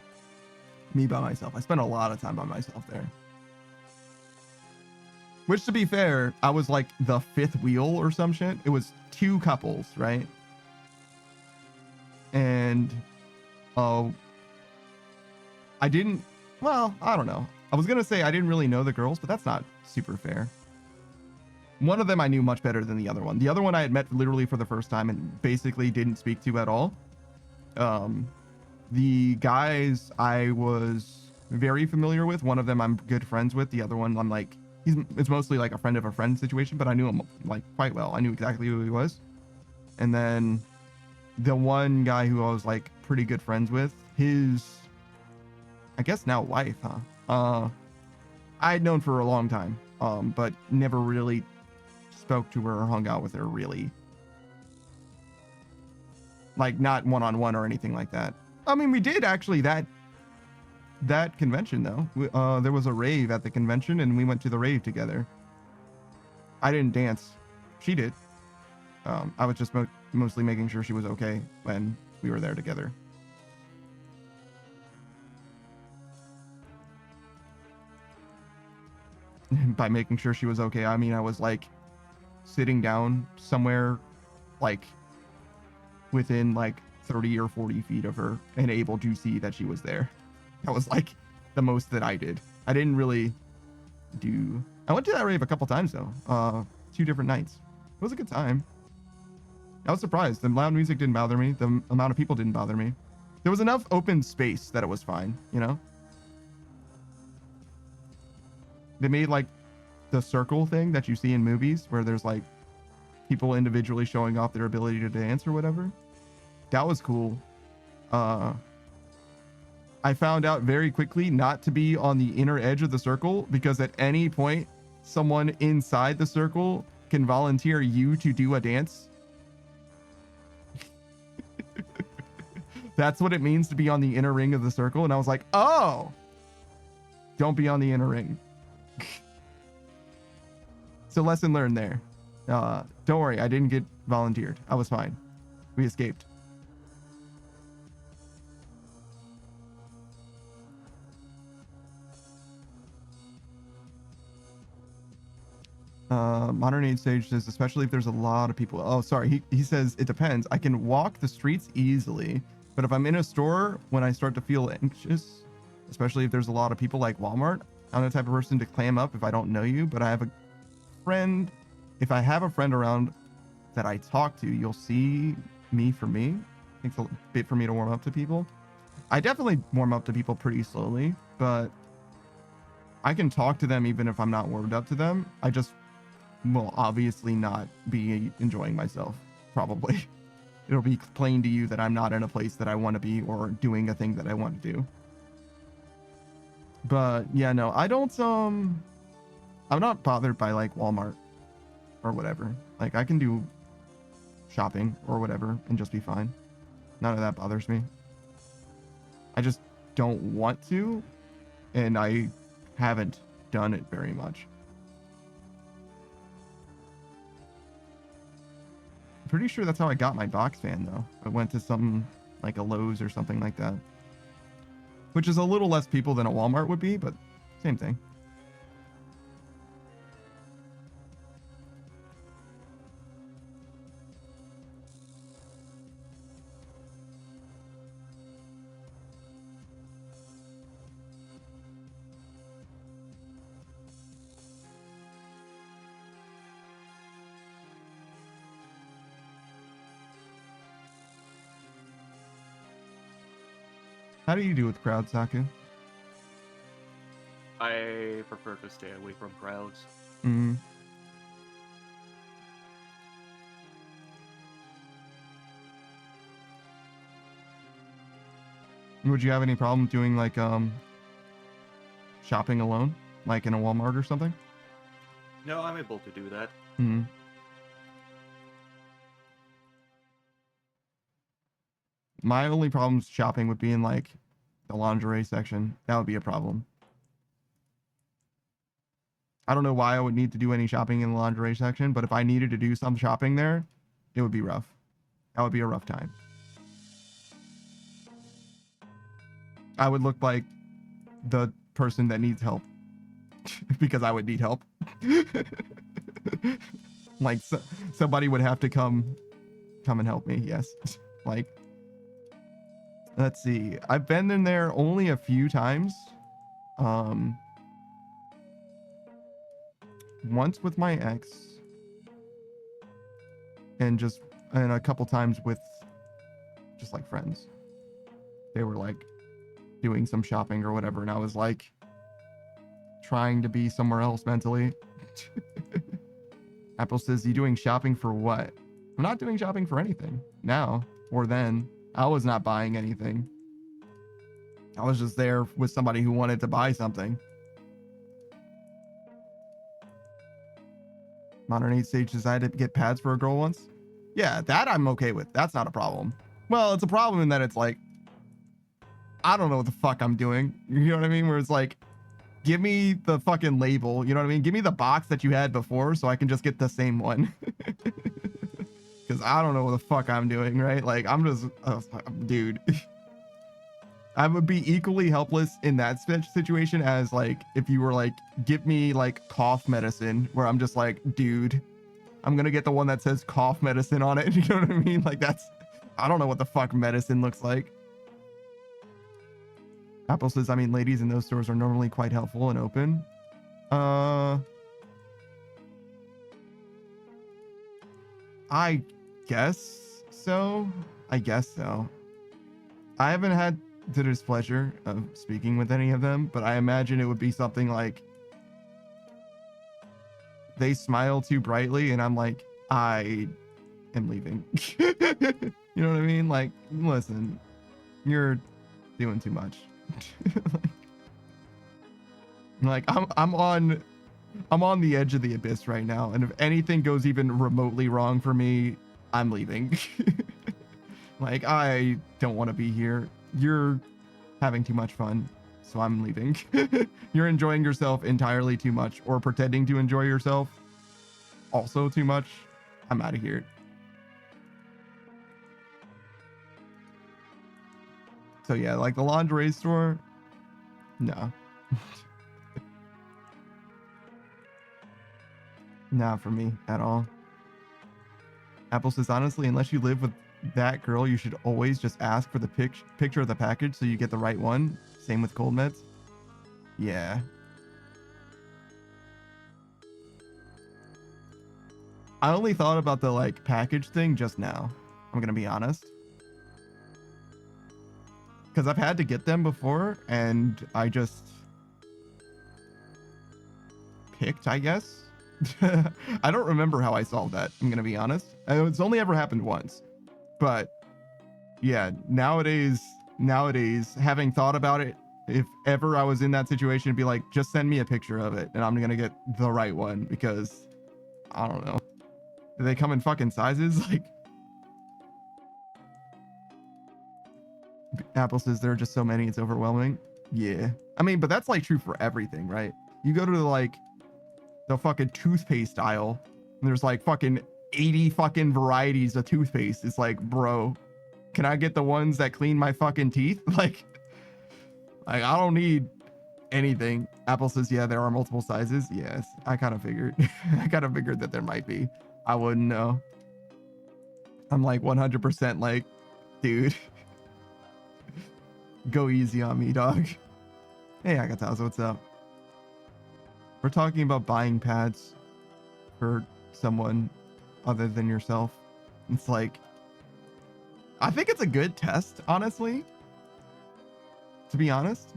me by myself. I spent a lot of time by myself there. Which, to be fair, I was like the 5th wheel or some shit. It was 2 couples, right? And I didn't, well, I don't know. I was gonna say I didn't really know the girls, but that's not super fair. One of them I knew much better than the other one. The other one I had met literally for the first time and basically didn't speak to at all. The guys I was very familiar with. One of them I'm good friends with. The other one I'm like, it's mostly like a friend of a friend situation, but I knew him like quite well. I knew exactly who he was. And then the one guy who I was like pretty good friends with, his, I guess now wife, huh? I had known for a long time, but never really spoke to her or hung out with her really. Like not one-on-one or anything like that. I mean, we did actually that convention though. There was a rave at the convention and we went to the rave together. I didn't dance. She did. I was just mostly making sure she was okay when we were there together. By making sure she was okay, I mean I was like sitting down somewhere like within like 30 or 40 feet of her and able to see that she was there. That was like the most that I did. I didn't really do... I went to that rave a couple times though. 2 different nights. It was a good time. I was surprised. The loud music didn't bother me. The amount of people didn't bother me. There was enough open space that it was fine, you know? They made like the circle thing that you see in movies where there's like people individually showing off their ability to dance or whatever. That was cool. I found out very quickly not to be on the inner edge of the circle because at any point someone inside the circle can volunteer you to do a dance. That's what it means to be on the inner ring of the circle. And I was like, oh, don't be on the inner ring. So lesson learned there. Don't worry, I didn't get volunteered. I was fine. We escaped. Modern Age Sage says, especially if there's a lot of people. Oh, sorry. He says, it depends. I can walk the streets easily, but if I'm in a store, when I start to feel anxious, especially if there's a lot of people like Walmart, I'm the type of person to clam up if I don't know you, but I have a friend. If I have a friend around that I talk to, you'll see me for me. It takes a bit for me to warm up to people. I definitely warm up to people pretty slowly, but I can talk to them even if I'm not warmed up to them. I just will obviously not be enjoying myself, probably. It'll be plain to you that I'm not in a place that I want to be or doing a thing that I want to do. But yeah, no, I don't, I'm not bothered by like Walmart or whatever. Like I can do shopping or whatever and just be fine. None of that bothers me. I just don't want to, and I haven't done it very much. Pretty sure that's how I got my box fan though. I went to some like a Lowe's or something like that, which is a little less people than a Walmart would be, but same thing. How do you do with crowd, Saku? I prefer to stay away from crowds. Mm. Would you have any problem doing like shopping alone, like in a Walmart or something? No, I'm able to do that. Mm. My only problem shopping would be in like the lingerie section. That would be a problem. I don't know why I would need to do any shopping in the lingerie section, but if I needed to do some shopping there, it would be rough. That would be a rough time. I would look like the person that needs help because I would need help. Like somebody would have to come and help me. Yes. Like, let's see. I've been in there only a few times. Once with my ex and a couple times with just like friends. They were like doing some shopping or whatever, and I was like trying to be somewhere else mentally. Apple says, you doing shopping for what? I'm not doing shopping for anything now or then. I was not buying anything. I was just there with somebody who wanted to buy something. Modern Age Sage decided to get pads for a girl once. Yeah, that I'm okay with. That's not a problem. Well, it's a problem in that it's like, I don't know what the fuck I'm doing. You know what I mean? Where it's like, give me the fucking label. You know what I mean? Give me the box that you had before so I can just get the same one. Because I don't know what the fuck I'm doing, right? Like, I'm just, dude. I would be equally helpless in that situation as like if you were like, give me like cough medicine, where I'm just like, dude, I'm gonna get the one that says cough medicine on it. You know what I mean? Like I don't know what the fuck medicine looks like. Apple says, I mean, ladies in those stores are normally quite helpful and open. I guess so. I haven't had the displeasure of speaking with any of them, but I imagine it would be something like they smile too brightly and I'm like, I am leaving. You know what I mean? Like, listen, you're doing too much. Like I'm on the edge of the abyss right now, and if anything goes even remotely wrong for me, I'm leaving. Like, I don't want to be here. You're having too much fun, so I'm leaving. You're enjoying yourself entirely too much, or pretending to enjoy yourself also too much. I'm out of here. So yeah, like the lingerie store, no. Not for me at all. Apple says, honestly, unless you live with that girl, you should always just ask for the picture of the package so you get the right one. Same with cold meds. Yeah. I only thought about the like package thing just now. I'm gonna be honest. Because I've had to get them before and I just picked, I guess. I don't remember how I solved that. I'm gonna be honest. It's only ever happened once. But yeah, nowadays, having thought about it, if ever I was in that situation, it'd be like, just send me a picture of it and I'm gonna get the right one because I don't know. Do they come in fucking sizes? Like, Apple says there are just so many, it's overwhelming. Yeah. I mean, but that's like true for everything, right? You go to like the fucking toothpaste aisle and there's like fucking 80 fucking varieties of toothpaste. It's like, bro, can I get the ones that clean my fucking teeth? Like I don't need anything. Apple says, yeah, there are multiple sizes. Yes, I kind of figured. I kind of figured that there might be. I wouldn't know. I'm like 100% like, dude, go easy on me, dog. Hey, Agataza, what's up? We're talking about buying pads for someone other than yourself. It's like, I think it's a good test, honestly. To be honest,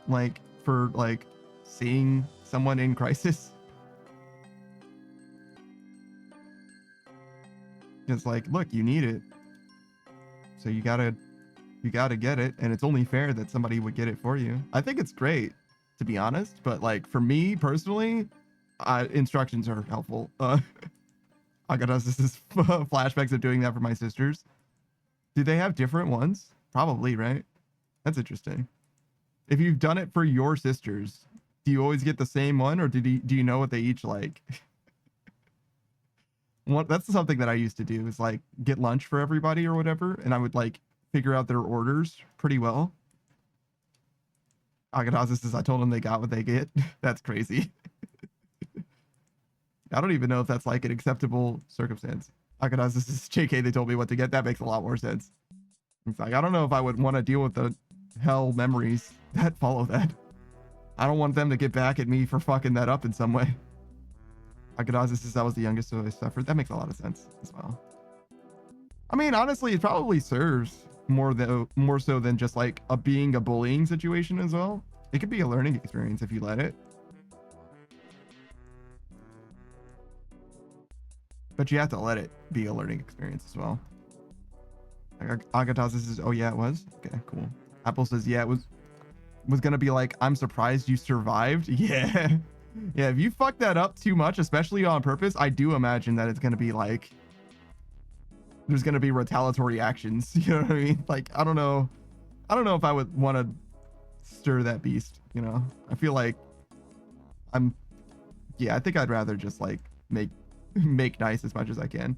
like for like seeing someone in crisis. It's like, look, you need it. So you gotta get it. And it's only fair that somebody would get it for you. I think it's great, to be honest. But like for me personally, instructions are helpful. I got us this flashbacks of doing that for my sisters. Do they have different ones? Probably, right? That's interesting. If you've done it for your sisters, do you always get the same one, or do you know what they each like? That's something that I used to do, is like get lunch for everybody or whatever, and I would like figure out their orders pretty well. Agataza says, I told them they got what they get. That's crazy. I don't even know if that's like an acceptable circumstance. Agataza says, JK, they told me what to get. That makes a lot more sense. It's like, I don't know if I would want to deal with the hell memories that follow that. I don't want them to get back at me for fucking that up in some way. Agataza says, I was the youngest, so I suffered. That makes a lot of sense as well. I mean, honestly, it probably serves more so than just like being a bullying situation as well. It could be a learning experience if you let it. But you have to let it be a learning experience as well. Agataza says, oh yeah, it was? Okay, cool. Apple says, yeah, it was gonna be like, I'm surprised you survived. Yeah. Yeah, if you fuck that up too much, especially on purpose, I do imagine that it's gonna be like, there's gonna be retaliatory actions. You know what I mean? Like, I don't know if I would want to stir that beast, you know? I feel like I think I'd rather just like make nice as much as I can.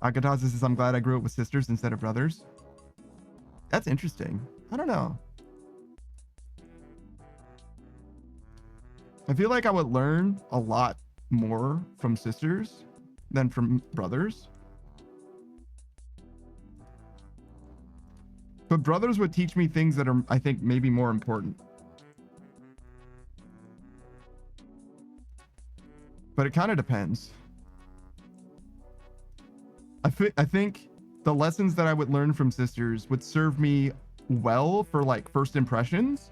Agataza says, I'm glad I grew up with sisters instead of brothers. That's interesting. I don't know. I feel like I would learn a lot more from sisters than from brothers. But brothers would teach me things that are, I think, maybe more important. But it kind of depends. I think the lessons that I would learn from sisters would serve me well for like first impressions.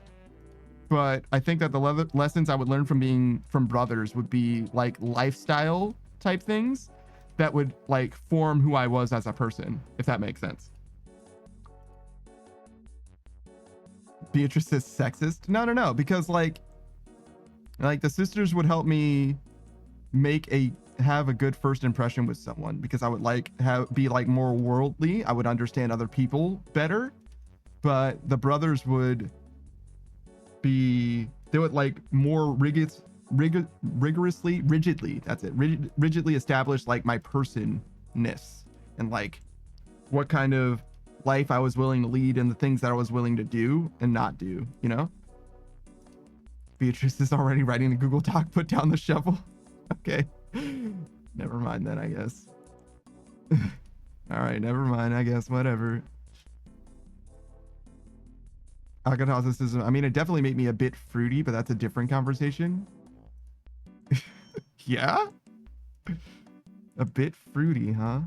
But I think that the lessons I would learn from brothers would be like lifestyle type things that would like form who I was as a person, if that makes sense. Beatrice is sexist. No, because like the sisters would help me have a good first impression with someone, because I would be like more worldly. I would understand other people better. But the brothers would like more rigidly establish like my personness and like what kind of life I was willing to lead and the things that I was willing to do and not do, you know? Beatrice is already writing the Google Doc, put down the shovel. Okay. Never mind then, I guess. All right, never mind. I guess whatever. Agnosticism. I mean, it definitely made me a bit fruity, but that's a different conversation. Yeah? A bit fruity, huh?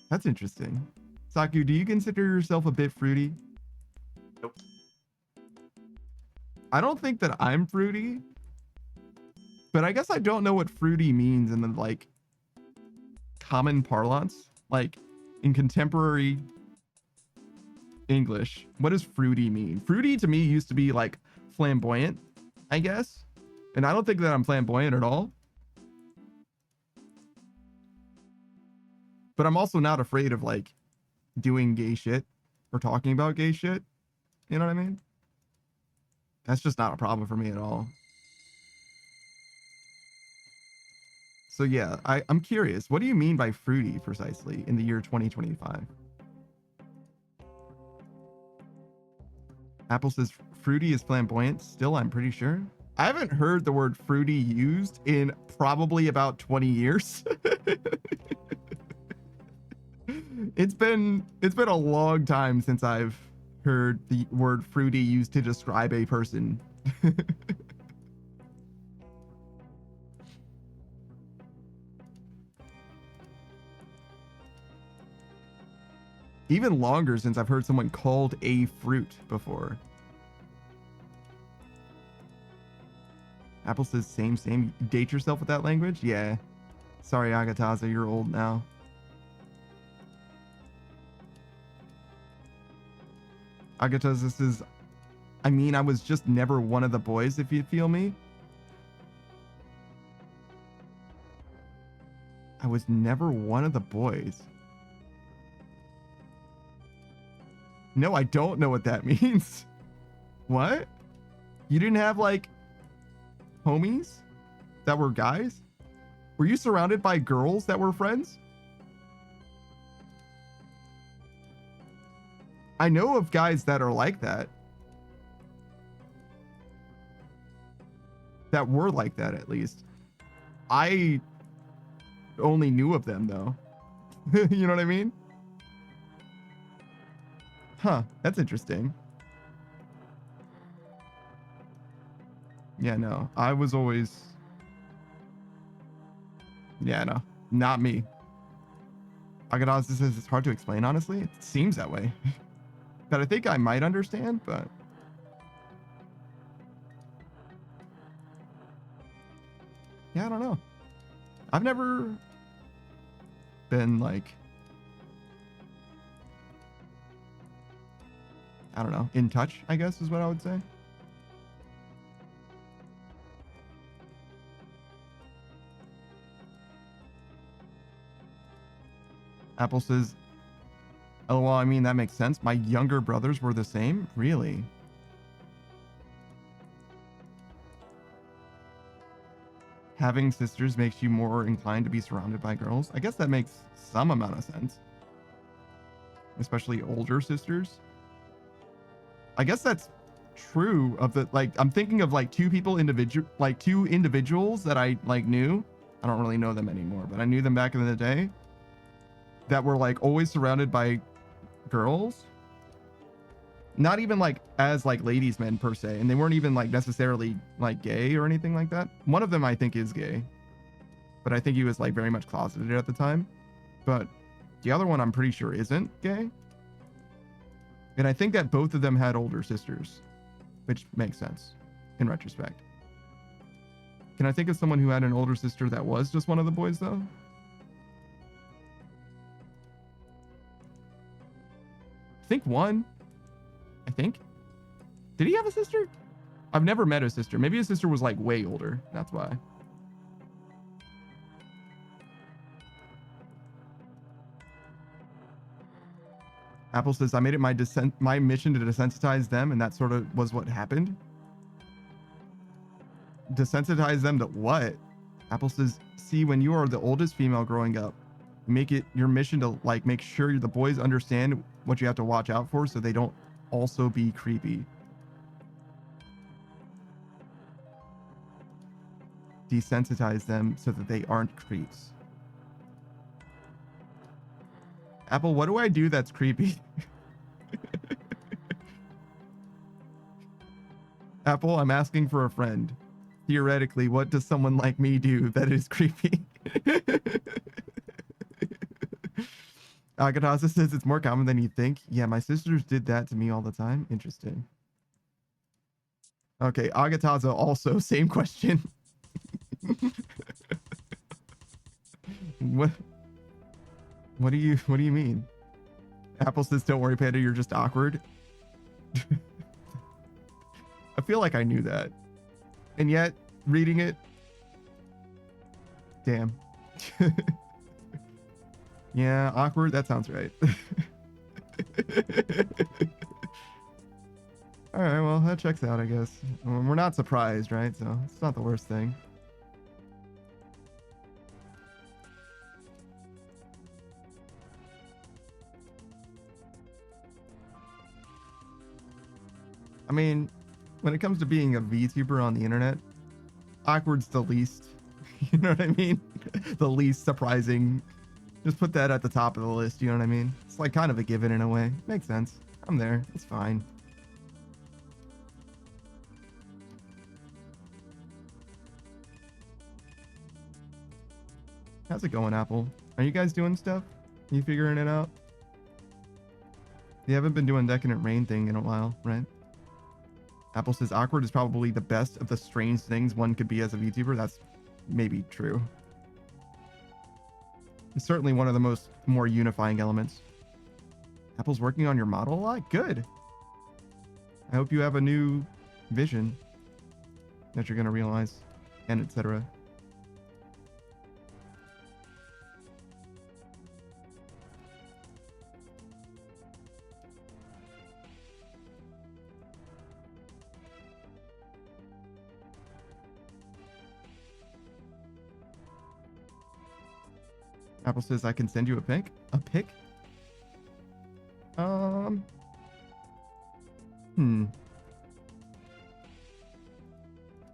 That's interesting. Saku, do you consider yourself a bit fruity? Nope. I don't think that I'm fruity, but I guess I don't know what fruity means in the like common parlance, like in contemporary English. What does fruity mean? Fruity to me used to be like flamboyant, I guess. And I don't think that I'm flamboyant at all. But I'm also not afraid of like doing gay shit or talking about gay shit. You know what I mean? That's just not a problem for me at all. So yeah, I'm curious. What do you mean by fruity precisely in the year 2025? Apple says fruity is flamboyant. Still, I'm pretty sure. I haven't heard the word fruity used in probably about 20 years. It's been a long time since I've heard the word fruity used to describe a person. Even longer since I've heard someone called a fruit before. Apple says same. Date yourself with that language? Yeah. Sorry, Agataza, you're old now. Agataza, this is... I mean, I was just never one of the boys, if you feel me. I was never one of the boys. No, I don't know what that means. What? You didn't have, like, homies that were guys? Were you surrounded by girls that were friends? I know of guys that are like that. That were like that, at least. I only knew of them, though. You know what I mean? Huh, that's interesting. Yeah, no, I was always... Yeah, no, not me. Agadaz says it's hard to explain, honestly. It seems that way. But I think I might understand, but... Yeah, I don't know. I've never been, like... I don't know, in touch, I guess is what I would say. Apple says, LOL, I mean, that makes sense. My younger brothers were the same? Really? Having sisters makes you more inclined to be surrounded by girls? I guess that makes some amount of sense. Especially older sisters. I guess that's true of the, like, I'm thinking of like two individuals that I like knew. I don't really know them anymore, but I knew them back in the day that were like always surrounded by girls. Not even like as like ladies men per se, and they weren't even like necessarily like gay or anything like that. One of them I think is gay, but I think he was like very much closeted at the time. But the other one I'm pretty sure isn't gay. And I think that both of them had older sisters, which makes sense in retrospect. Can I think of someone who had an older sister that was just one of the boys though? I think one. I think. Did he have a sister? I've never met a sister. Maybe his sister was like way older. That's why. Apple says, I made it my mission to desensitize them, and that sort of was what happened. Desensitize them to what? Apple says, see, when you are the oldest female growing up, make it your mission to like make sure the boys understand what you have to watch out for so they don't also be creepy. desensitize them so that they aren't creeps. Apple, what do I do that's creepy? Apple, I'm asking for a friend. Theoretically, what does someone like me do that is creepy? Agatasa says it's more common than you think. Yeah, my sisters did that to me all the time. Interesting. Okay, Agatasa also, same question. What do you mean? Apple says, don't worry, Panda, you're just awkward. I feel like I knew that. And yet, reading it, damn. Yeah, awkward, that sounds right. All right, well, that checks out, I guess. We're not surprised, right? So it's not the worst thing. I mean, when it comes to being a VTuber on the internet, awkward's the least, you know what I mean? The least surprising. Just put that at the top of the list, you know what I mean? It's like kind of a given in a way. Makes sense. I'm there. It's fine. How's it going, Apple? Are you guys doing stuff? You figuring it out? You haven't been doing Decadent Rain thing in a while, right? Apple says awkward is probably the best of the strange things one could be as a VTuber. That's maybe true. It's certainly one of the more unifying elements. Apple's working on your model a lot? Good. I hope you have a new vision that you're going to realize, and etc. Apple says I can send you a pic. A pic?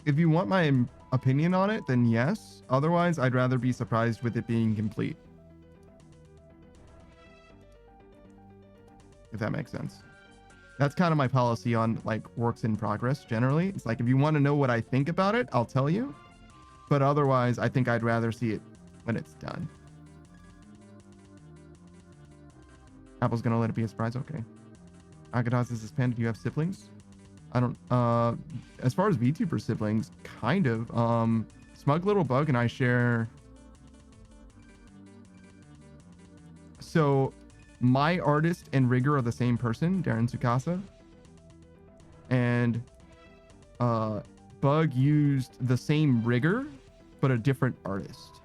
If you want my opinion on it, then yes. Otherwise, I'd rather be surprised with it being complete. If that makes sense. That's kind of my policy on like works in progress generally. It's like if you want to know what I think about it, I'll tell you. But otherwise, I think I'd rather see it when it's done. Apple's gonna let it be a surprise. Okay. Agatas is Panda. Do you have siblings? I don't. As far as VTuber siblings, kind of. Smug Little Bug and I share. So, my artist and rigger are the same person, Darren Tsukasa. And Bug used the same rigger, but a different artist.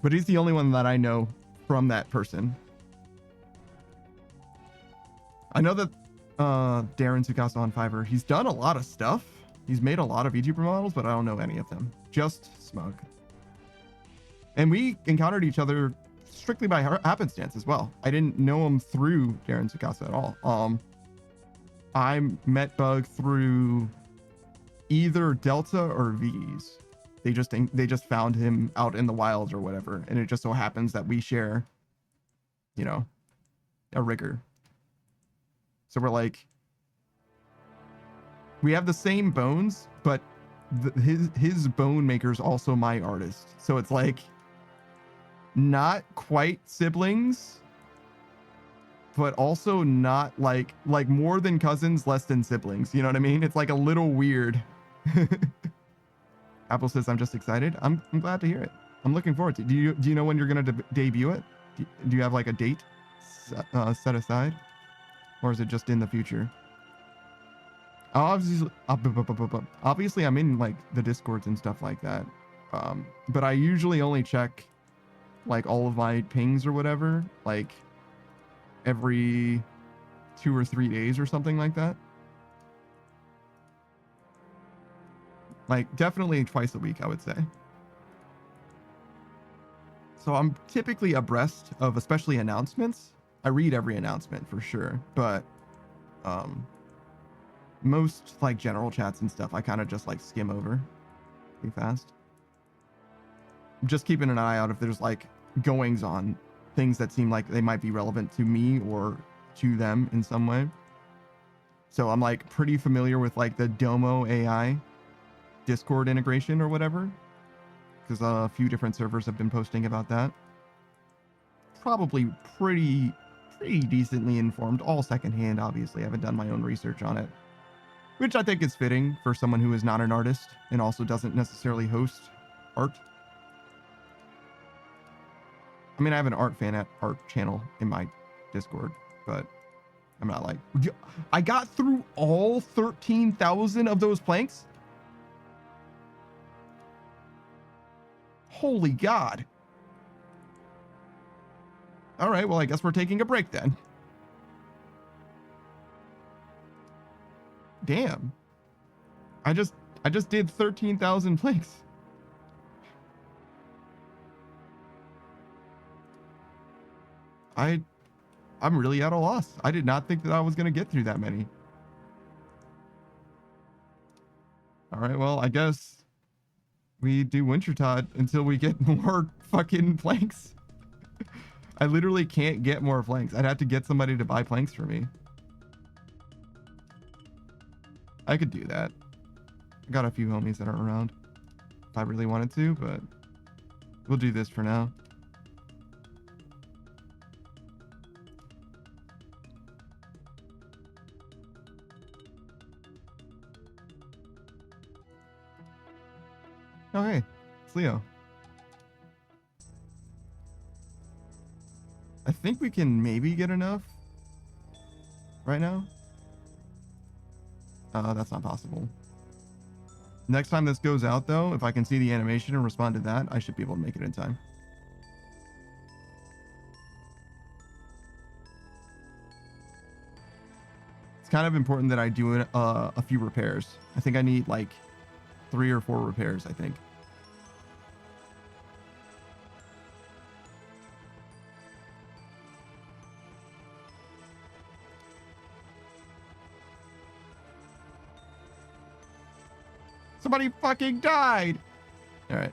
But he's the only one that I know from that person. I know that Darren Tsukasa on Fiverr, he's done a lot of stuff. He's made a lot of VTuber models, but I don't know any of them. Just Smug. And we encountered each other strictly by happenstance as well. I didn't know him through Darren Tsukasa at all. I met Bug through either Delta or V's. They just found him out in the wilds or whatever, and it just so happens that we share, you know, a rigger. So we're like, we have the same bones, but his bone maker's also my artist. So it's like not quite siblings, but also not like more than cousins, less than siblings. You know what I mean? It's like a little weird. Apple says, I'm just excited. I'm glad to hear it. I'm looking forward to it. Do you know when you're going to debut it? Do you have like a date set aside? Or is it just in the future? Obviously, I'm in like the Discords and stuff like that. But I usually only check like all of my pings or whatever, like every 2 or 3 days or something like that. Like definitely twice a week, I would say. So I'm typically abreast of especially announcements. I read every announcement for sure, but most like general chats and stuff I kind of just like skim over. pretty fast. I'm just keeping an eye out if there's like goings on, things that seem like they might be relevant to me or to them in some way. So I'm like pretty familiar with like the Domo AI Discord integration or whatever, because a few different servers have been posting about that. Probably pretty decently informed, all secondhand, obviously. I haven't done my own research on it, which I think is fitting for someone who is not an artist and also doesn't necessarily host art. I mean, I have an art fan at art channel in my Discord, but I'm not like, I got through all 13,000 of those planks. Holy God. All right, well, I guess we're taking a break then. Damn. I just did 13,000 planks. I'm really at a loss. I did not think that I was going to get through that many. All right, well, I guess we do Wintertod until we get more fucking planks. I literally can't get more planks. I'd have to get somebody to buy planks for me. I could do that. I got a few homies that are around if I really wanted to, but we'll do this for now. Oh, hey, it's Leo. I think we can maybe get enough right now. That's not possible. Next time this goes out, though, if I can see the animation and respond to that, I should be able to make it in time. It's kind of important that I do a few repairs. I think I need like 3 or 4 repairs, I think. Somebody fucking died. All right.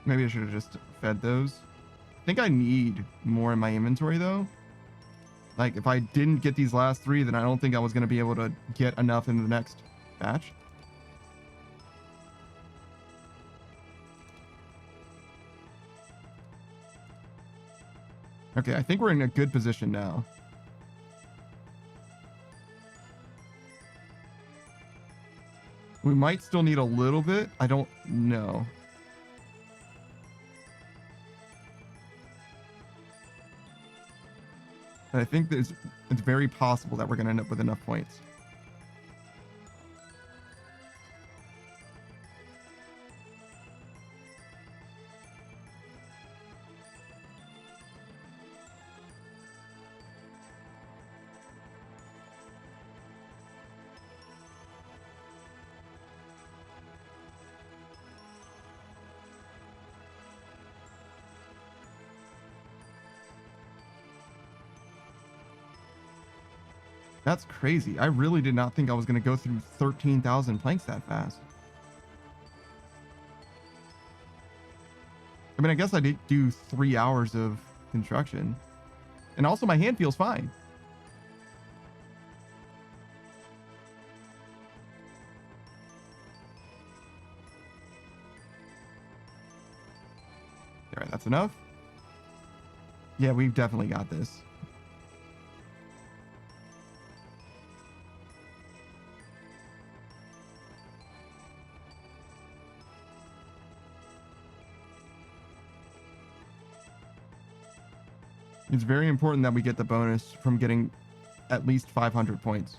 Maybe I should have just fed those. I think I need more in my inventory though. Like if I didn't get these last 3, then I don't think I was going to be able to get enough in the next batch. Okay, I think we're in a good position now. We might still need a little bit. I don't know. But I think it's very possible that we're going to end up with enough points. That's crazy. I really did not think I was going to go through 13,000 planks that fast. I mean, I guess I did do 3 hours of construction. And also my hand feels fine. All right, that's enough. Yeah, we've definitely got this. It's very important that we get the bonus from getting at least 500 points.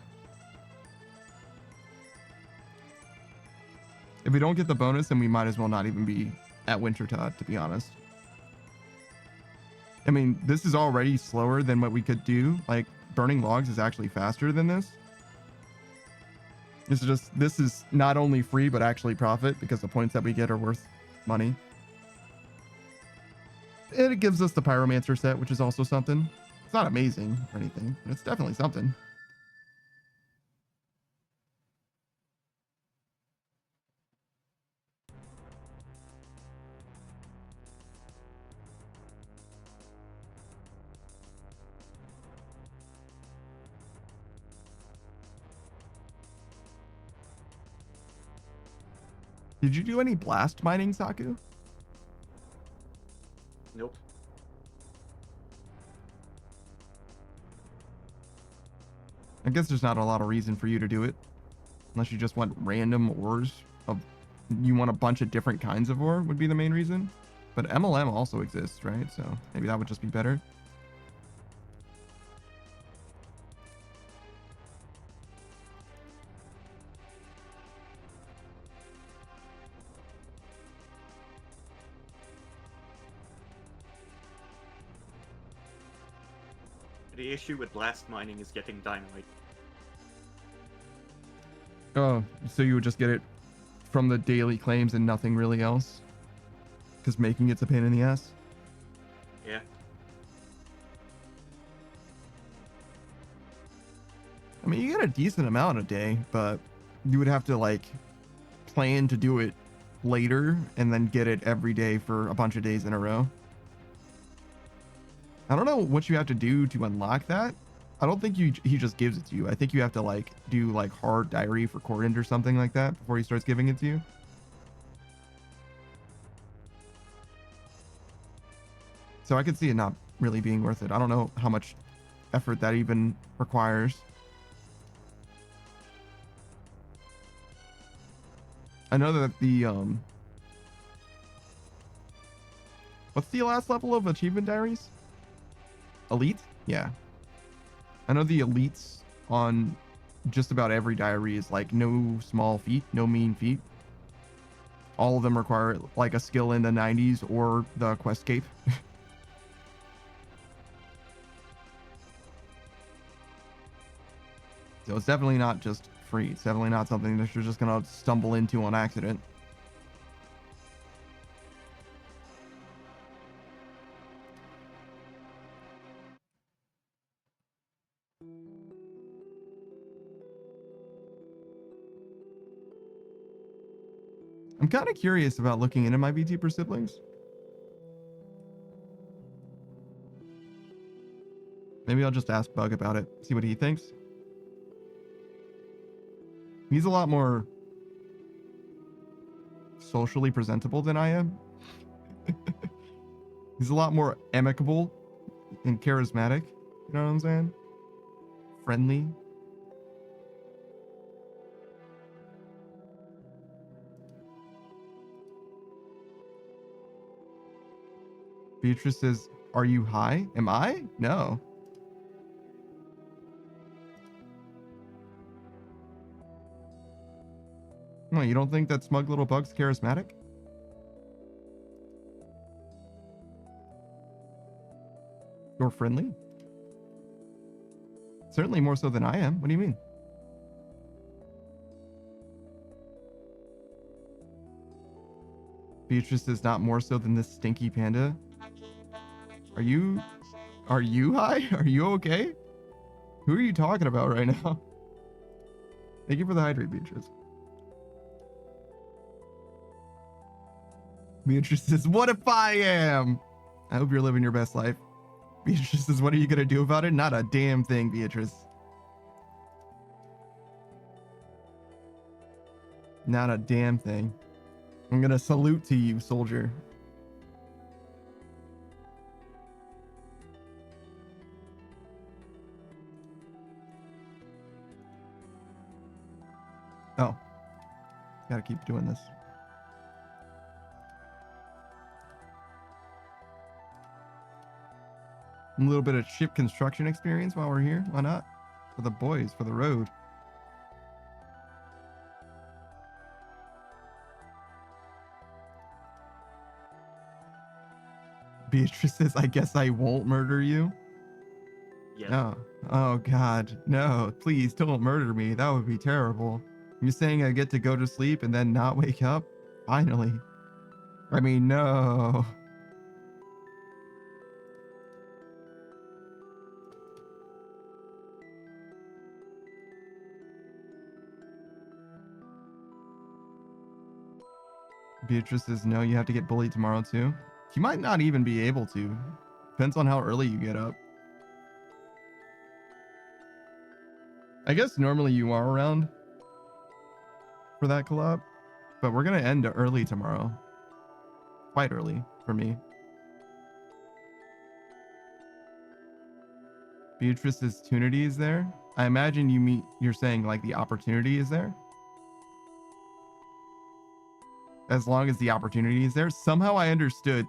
If we don't get the bonus, then we might as well not even be at Wintertod, to be honest. I mean, this is already slower than what we could do. Like, burning logs is actually faster than this. This is not only free, but actually profit because the points that we get are worth money. And it gives us the Pyromancer set, which is also something. It's not amazing or anything, but it's definitely something. Did you do any blast mining, Saku? Nope. I guess there's not a lot of reason for you to do it. Unless you just want random ores of... You want a bunch of different kinds of ore would be the main reason. But MLM also exists, right? So maybe that would just be better. The issue with blast mining is getting dynamite. Oh, so you would just get it from the daily claims and nothing really else? Because making it's a pain in the ass? Yeah. I mean, you get a decent amount a day, but you would have to, like, plan to do it later and then get it every day for a bunch of days in a row. I don't know what you have to do to unlock that. I don't think he just gives it to you. I think you have to, like, do, like, hard diary for Cordant or something like that before he starts giving it to you. So I could see it not really being worth it. I don't know how much effort that even requires. I know that the, what's the last level of achievement diaries? Elite? Yeah. I know the elites on just about every diary is like no small feat, no mean feat. All of them require like a skill in the 90s or the Questscape. So it's definitely not just free. It's definitely not something that you're just gonna stumble into on accident. I'm kind of curious about looking into my VTuber siblings. Maybe I'll just ask Bug about it, see what he thinks. He's a lot more socially presentable than I am. He's a lot more amicable and charismatic. You know what I'm saying? Friendly. Beatrice says, "Are you high?" Am I? No. No, you don't think that smug little bug's charismatic? Or friendly? Certainly more so than I am. What do you mean? Beatrice is not more so than this stinky panda. Are you high? Are you okay? Who are you talking about right now? Thank you for the hydrate, Beatrice. Beatrice says, "What if I am?" I hope you're living your best life. Beatrice says, "What are you gonna do about it?" Not a damn thing, Beatrice. Not a damn thing. I'm gonna salute to you, soldier. Oh. Gotta keep doing this. A little bit of ship construction experience while we're here. Why not? For the boys, for the road. Beatrice says, "I guess I won't murder you." Yes. No. Oh God. No, please don't murder me. That would be terrible. You saying I get to go to sleep and then not wake up? Finally. I mean, no. Beatrice says, no, you have to get bullied tomorrow too. You might not even be able to. Depends on how early you get up. I guess normally you are around for that collab, but we're going to end early tomorrow. Quite early for me. Beatrice's tunity is there. I imagine you're saying like the opportunity is there. As long as the opportunity is there. Somehow I understood.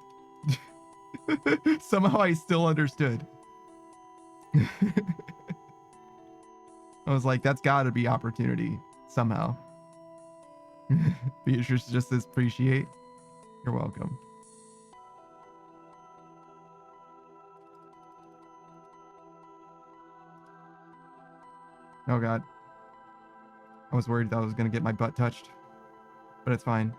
Somehow I still understood. I was like, that's gotta be opportunity somehow. Beatrice just says appreciate. You're welcome. Oh God. I was worried that I was gonna get my butt touched, but it's fine.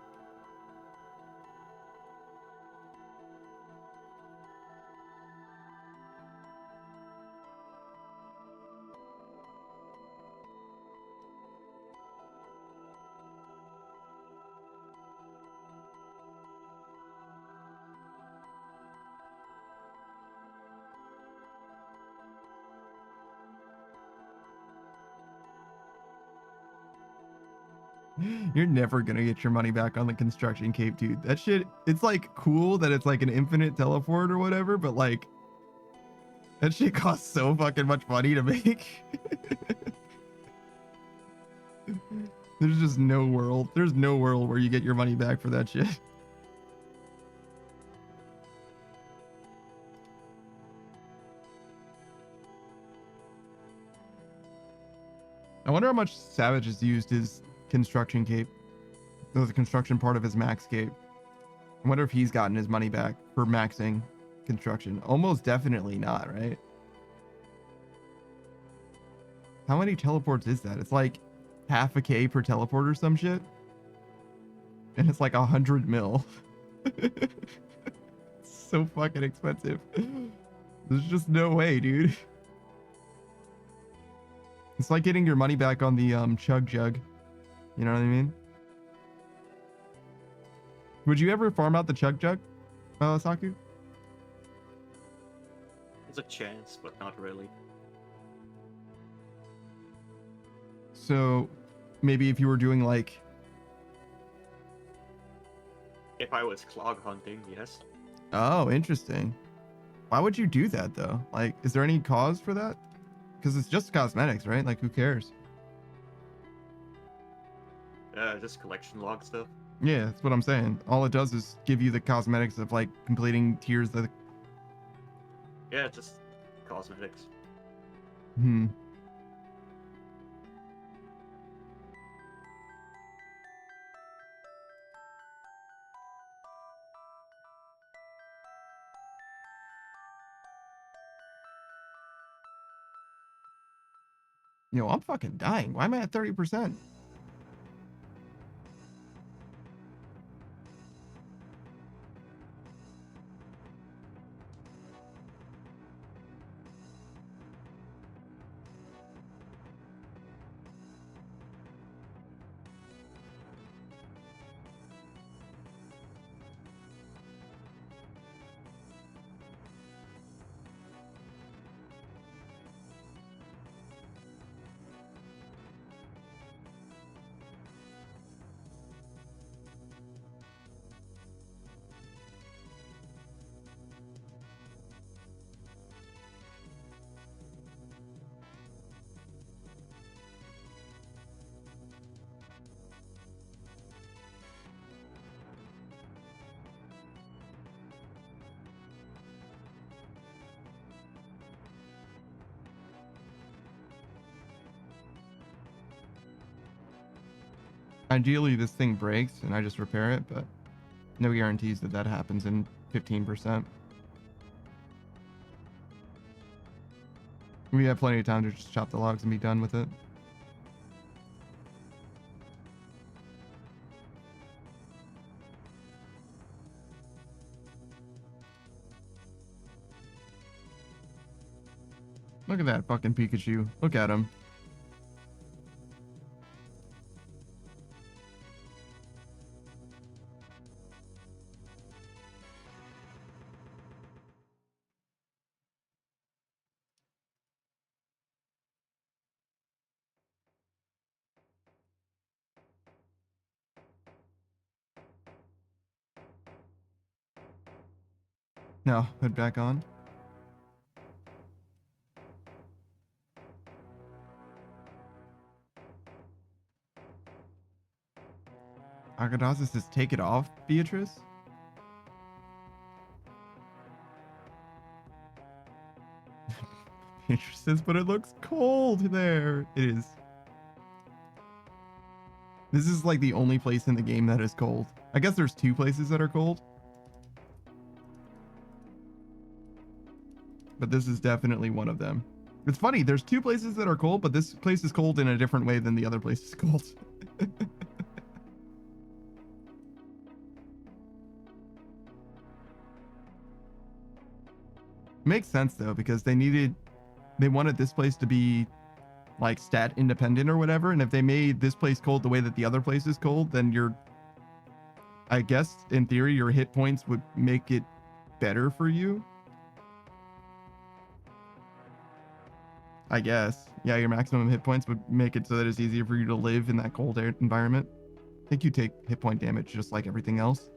You're never gonna get your money back on the construction cape, dude. That shit, it's like cool that it's like an infinite teleport or whatever, but like that shit costs so fucking much money to make. There's just no world. There's no world where you get your money back for that shit. I wonder how much Savage has used his construction cape. That was the construction part of his max cape. I wonder if he's gotten his money back for maxing construction. Almost definitely not, right? How many teleports is that? It's like half a K per teleport or some shit. And it's like 100 mil. It's so fucking expensive. There's just no way, dude. It's like getting your money back on the chug jug. You know what I mean? Would you ever farm out the chug jug, Saku? There's a chance, but not really. So maybe if you were doing like... If I was clog hunting, yes. Oh, interesting. Why would you do that though? Like, is there any cause for that? Because it's just cosmetics, right? Like, who cares? Just collection log stuff. Yeah, that's what I'm saying. All it does is give you the cosmetics of like completing tiers that... Yeah, just cosmetics. Hmm. Yo, I'm fucking dying. Why am I at 30%? Ideally, this thing breaks and I just repair it, but no guarantees that that happens in 15%. We have plenty of time to just chop the logs and be done with it. Look at that fucking Pikachu. Look at him. No, put back on. Argadazza says, take it off, Beatrice. Beatrice says, but it looks cold there. It is. This is like the only place in the game that is cold. I guess there's 2 places that are cold. But this is definitely one of them. It's funny, there's 2 places that are cold, but this place is cold in a different way than the other place is cold. Makes sense though, because they wanted this place to be like stat independent or whatever, and if they made this place cold the way that the other place is cold, then I guess in theory your hit points would make it better for you. I guess. Yeah, your maximum hit points would make it so that it's easier for you to live in that cold air environment. I think you take hit point damage just like everything else.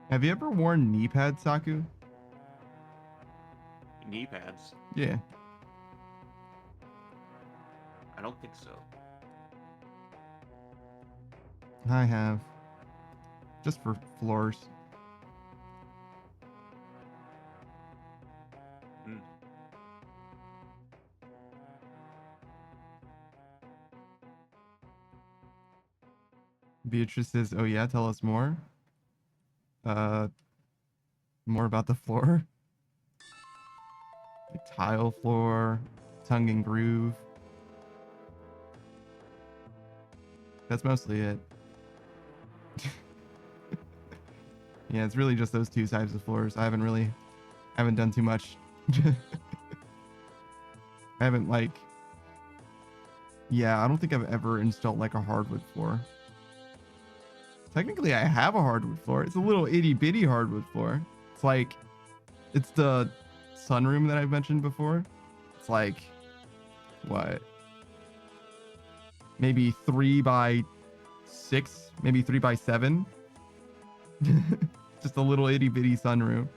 Have you ever worn knee pads, Saku? Knee pads? Yeah. I don't think so. I have. Just for floors. Hmm. Beatrice says, oh yeah, tell us more. More about the floor. Like tile floor, tongue and groove. That's mostly it. Yeah, it's really just those 2 types of floors. I haven't done too much. I haven't I don't think I've ever installed like a hardwood floor. Technically, I have a hardwood floor. It's a little itty bitty hardwood floor. It's the sunroom that I've mentioned before. It's like, what? Maybe 3 by 6, maybe 3 by 7. Just a little itty bitty sunroom.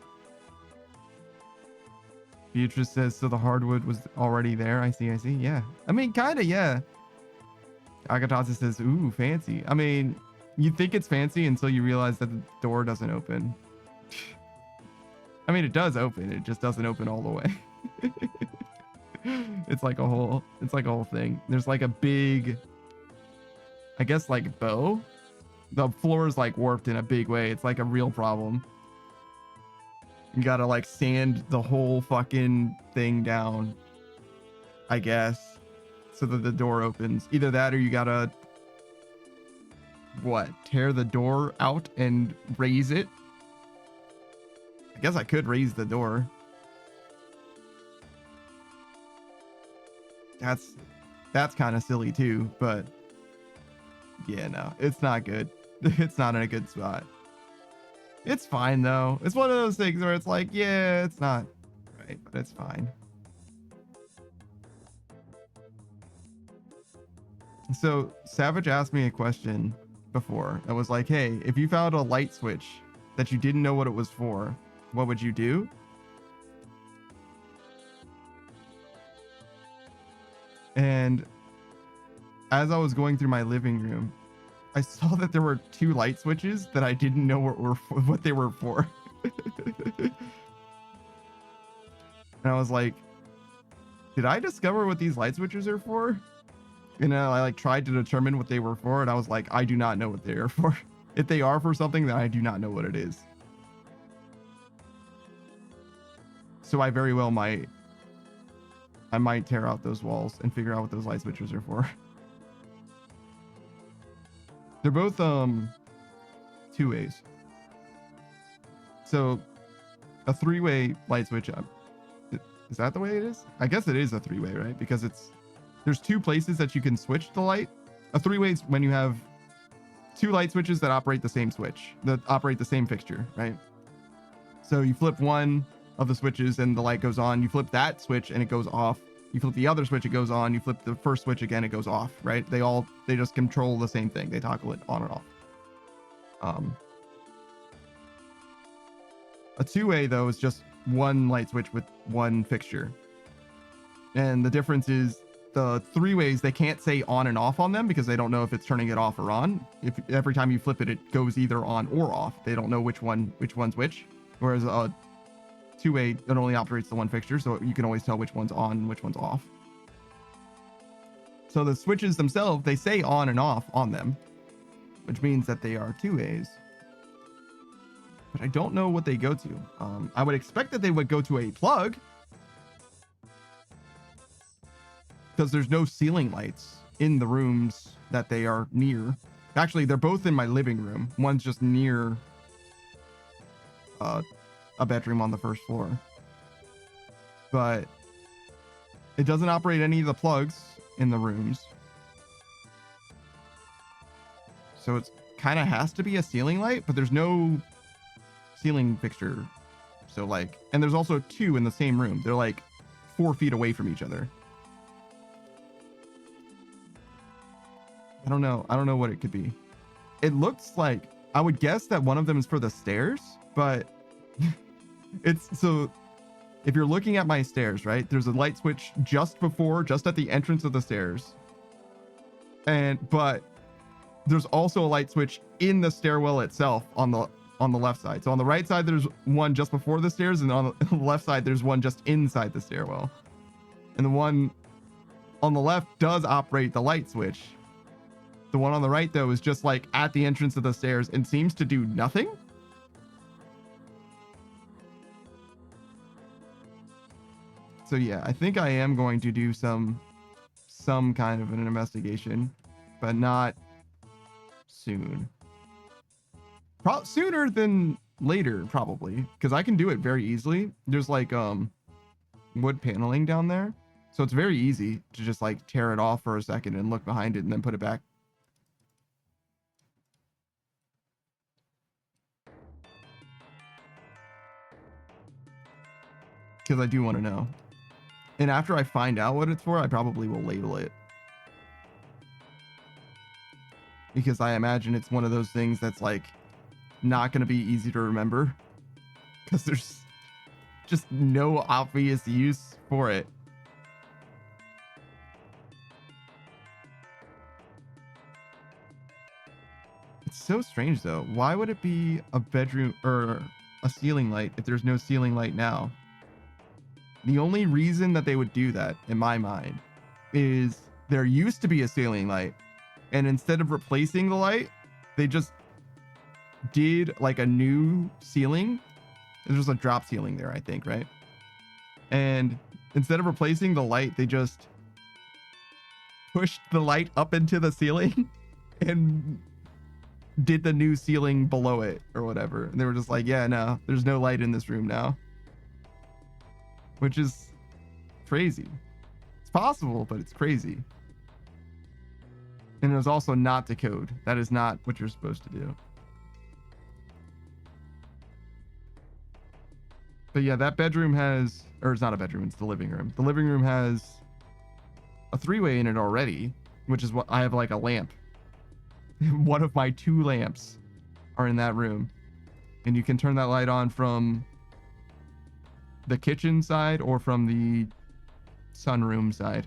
Beatrice says, so the hardwood was already there. I see. Yeah. I mean, kind of, yeah. Agatha says, ooh, fancy. I mean, you think it's fancy until you realize that the door doesn't open. I mean, it does open. It just doesn't open all the way. It's like a whole thing. There's like a big, I guess, like bow The floor is like warped in a big way. It's like a real problem. You gotta like sand the whole fucking thing down, I guess, so that the door opens. Either that or you gotta, what, tear the door out and raise it? I guess I could raise the door. That's kind of silly too, but yeah, no, it's not good. It's not in a good spot. It's fine though. It's one of those things where it's like, yeah, it's not right, but it's fine. So Savage asked me a question before. It was like, hey, if you found a light switch that you didn't know what it was for, what would you do? And as I was going through my living room, I saw that there were 2 light switches that I didn't know what they were for. And I was like, did I discover what these light switches are for? You know, I like tried to determine what they were for, and I was like, I do not know what they are for. If they are for something, then I do not know what it is. So I very well might tear out those walls and figure out what those light switches are for. They're both 2 ways. So a 3-way light switch up. Is that the way it is? I guess it is a 3-way, right? Because there's 2 places that you can switch the light. A 3-way is when you have 2 light switches that operate the same switch, that operate the same fixture, right? So you flip one of the switches and the light goes on. You flip that switch and it goes off. You flip the other switch, it goes on. You flip the first switch again, it goes off, right? They just control the same thing. They toggle it on and off. A 2-way though is just one light switch with one fixture. And the difference is the 3-ways, they can't say on and off on them because they don't know if it's turning it off or on. If every time you flip it, it goes either on or off. They don't know which one's which. Whereas a 2-way, it only operates the one fixture, so you can always tell which one's on and which one's off. So the switches themselves, they say on and off on them, which means that they are 2-ways. But I don't know what they go to. I would expect that they would go to a plug, because there's no ceiling lights in the rooms that they are near. Actually, they're both in my living room. One's just near a bedroom on the first floor. But it doesn't operate any of the plugs in the rooms. So it's kind of has to be a ceiling light, but there's no ceiling fixture. So like, and there's also 2 in the same room. They're like 4 feet away from each other. I don't know what it could be. It looks like, I would guess that one of them is for the stairs, but it's so if you're looking at my stairs, right, there's a light switch just at the entrance of the stairs. But there's also a light switch in the stairwell itself on the left side. So on the right side, there's one just before the stairs, and on the left side, there's one just inside the stairwell. And the one on the left does operate the light switch. The one on the right, though, is just like at the entrance of the stairs and seems to do nothing. So yeah, I think I am going to do some kind of an investigation, but not soon. Sooner than later, probably, because I can do it very easily. There's like wood paneling down there, so it's very easy to just like tear it off for a second and look behind it and then put it back. Because I do want to know. And after I find out what it's for, I probably will label it. Because I imagine it's one of those things that's like not going to be easy to remember. Because there's just no obvious use for it. It's so strange though. Why would it be a bedroom or a ceiling light if there's no ceiling light now? The only reason that they would do that, in my mind, is there used to be a ceiling light, and instead of replacing the light, they just did like a new ceiling. There's a drop ceiling there, I think, right? And instead of replacing the light, they just pushed the light up into the ceiling and did the new ceiling below it or whatever. And they were just like, yeah, no, there's no light in this room now. Which is crazy. It's possible, but it's crazy. And it was also not to code. That is not what you're supposed to do. But yeah, that bedroom has, or it's not a bedroom, it's the living room. The living room has a 3-way in it already, which is what I have, like a lamp. One of my 2 lamps are in that room. And you can turn that light on from the kitchen side or from the sunroom side.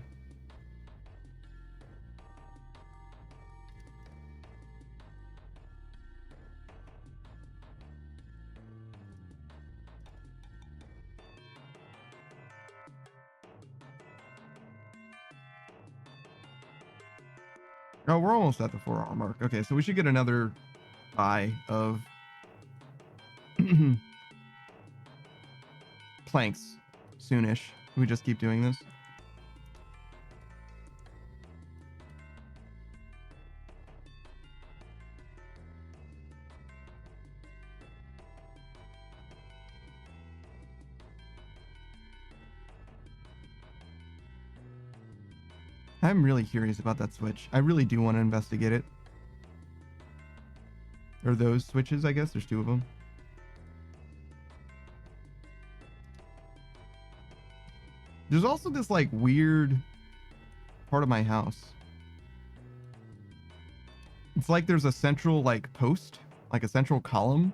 Oh, we're almost at the 4-hour mark. Okay, so we should get another buy of planks soonish. We just keep doing this. I'm really curious about that switch. I really do want to investigate it. Or those switches, I guess. There's 2 of them. There's also this like weird part of my house. It's like there's a central like post, like a central column.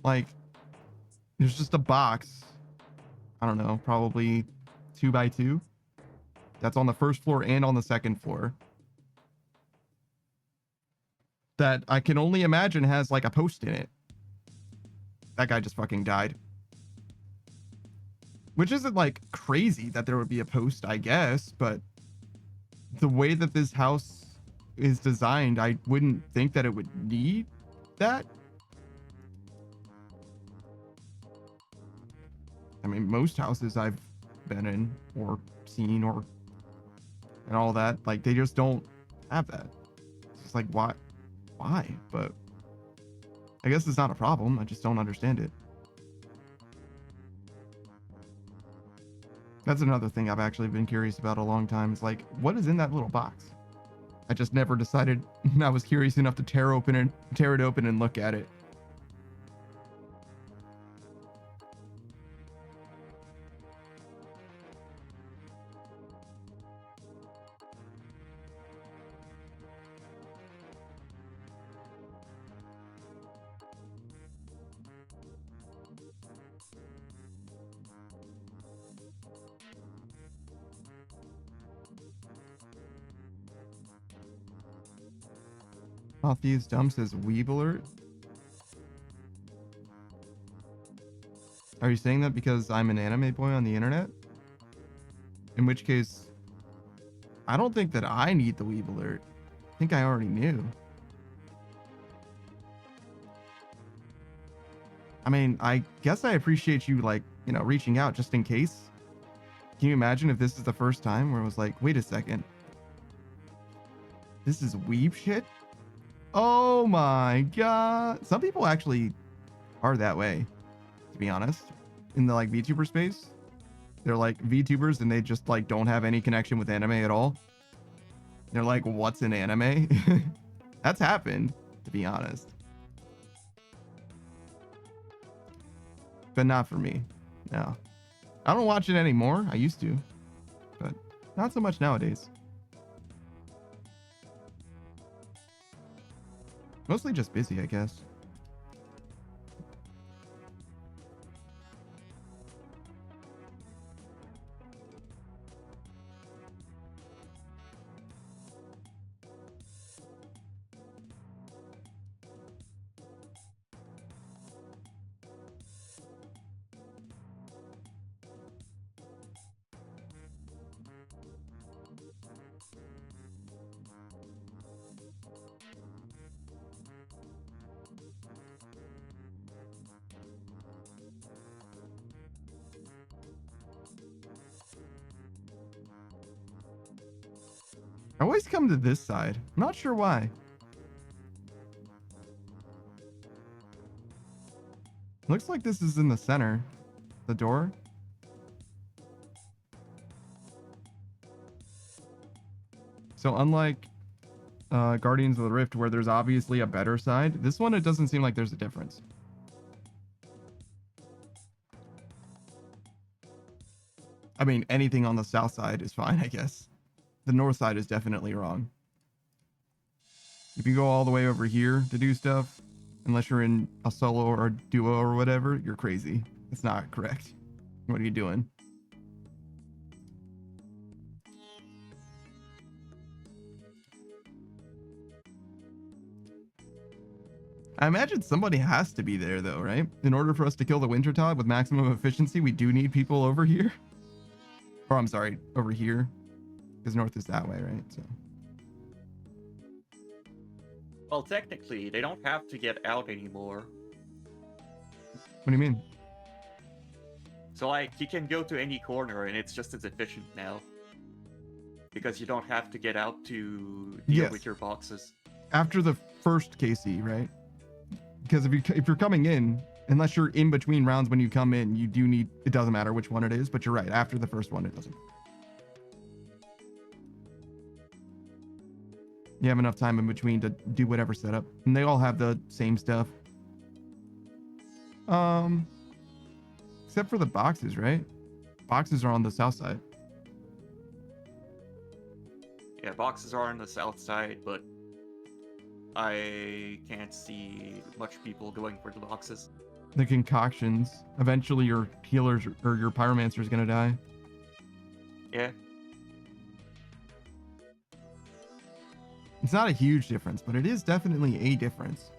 Like there's just a box. I don't know, probably 2 by 2. That's on the first floor and on the second floor. That I can only imagine has like a post in it. That guy just fucking died. Which isn't like crazy that there would be a post, I guess, but the way that this house is designed, I wouldn't think that it would need that. I mean, most houses I've been in or seen or and all that, like they just don't have that. It's just like, why? But I guess it's not a problem. I just don't understand it. That's another thing I've actually been curious about a long time. Is like, what is in that little box? I just never decided I was curious enough to tear it open and look at it. Matthew's Dumb says Weeb alert. Are you saying that because I'm an anime boy on the internet? In which case, I don't think that I need the Weeb alert. I think I already knew. I mean, I guess I appreciate you, like, you know, reaching out just in case. Can you imagine if this is the first time where it was like, wait a second. This is Weeb shit? Oh my god. Some people actually are that way, to be honest. In the like VTuber space. They're like VTubers and they just like don't have any connection with anime at all. They're like, what's an anime? That's happened, to be honest. But not for me. No. I don't watch it anymore. I used to. But not so much nowadays. Mostly just busy, I guess. I always come to this side. I'm not sure why. Looks like this is in the center. The door. So unlike Guardians of the Rift, where there's obviously a better side, this one, it doesn't seem like there's a difference. I mean, anything on the south side is fine, I guess. The north side is definitely wrong. If you go all the way over here to do stuff, unless you're in a solo or a duo or whatever, you're crazy. It's not correct. What are you doing? I imagine somebody has to be there though, right? In order for us to kill the Wintertod with maximum efficiency, we do need people over here. Or I'm sorry, over here. Because north is that way, right? So. Well, technically, they don't have to get out anymore. What do you mean? So, like, you can go to any corner and it's just as efficient now. Because you don't have to get out to deal Yes. with your boxes. After the first KC, right? Because if you're coming in, unless you're in between rounds when you come in, you do need, it doesn't matter which one it is, but you're right. After the first one, it doesn't. You have enough time in between to do whatever setup. And they all have the same stuff. Except for the boxes, right? Boxes are on the south side. Yeah, boxes are on the south side, but I can't see much people going for the boxes. The concoctions. Eventually your healers or your pyromancer is going to die. Yeah. It's not a huge difference, but it is definitely a difference.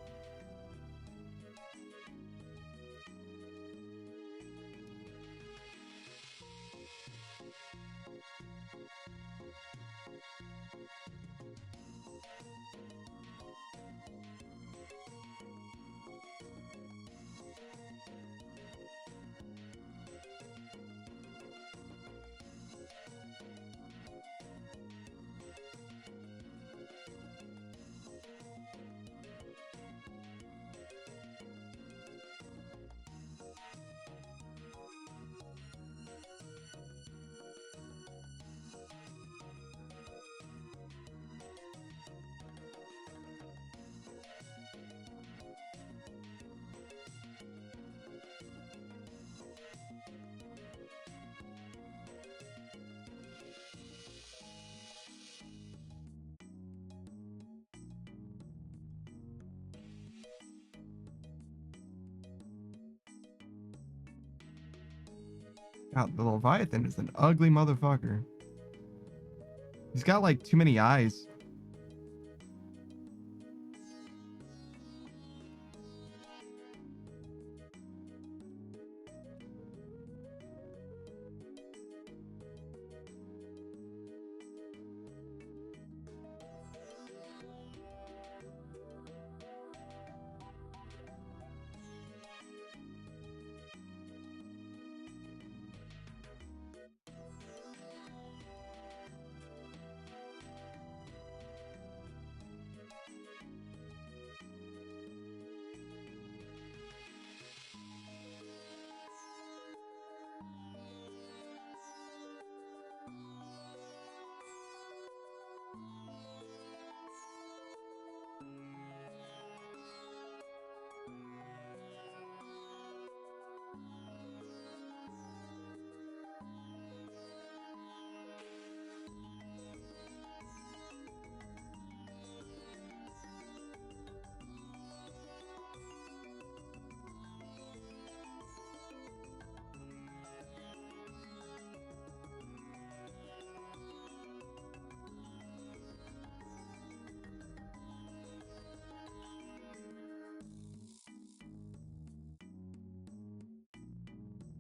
God, the Leviathan is an ugly motherfucker. He's got like too many eyes.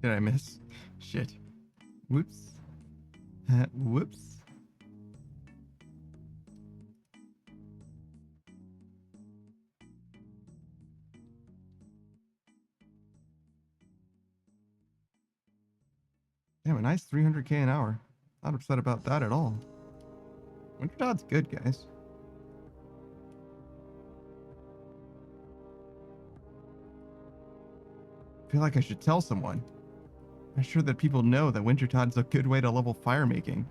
Did I miss? Shit. Whoops. Whoops. Damn, a nice 300k an hour. Not upset about that at all. Winter Todd's good, guys. I feel like I should tell someone. I'm sure that people know that Winter Todd's a good way to level fire making.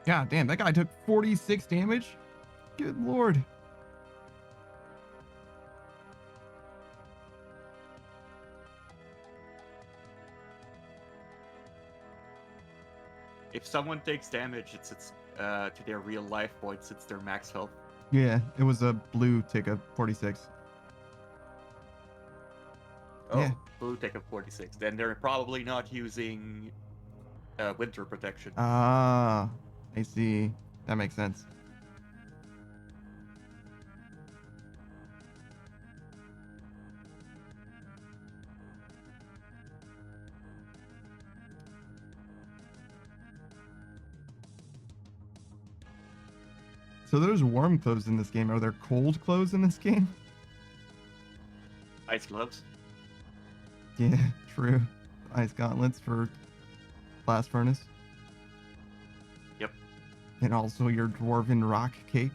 God damn, that guy took 46 damage? Good lord. If someone takes damage, it's to their real life points. It's their max health. Yeah, it was a blue tick of 46. Oh, Yeah. blue take of 46. Then they're probably not using winter protection. Ah, I see. That makes sense. So there's warm clothes in this game. Are there cold clothes in this game? Ice gloves. Yeah, true. Ice gauntlets for blast furnace. Yep. And also your dwarven rock cake.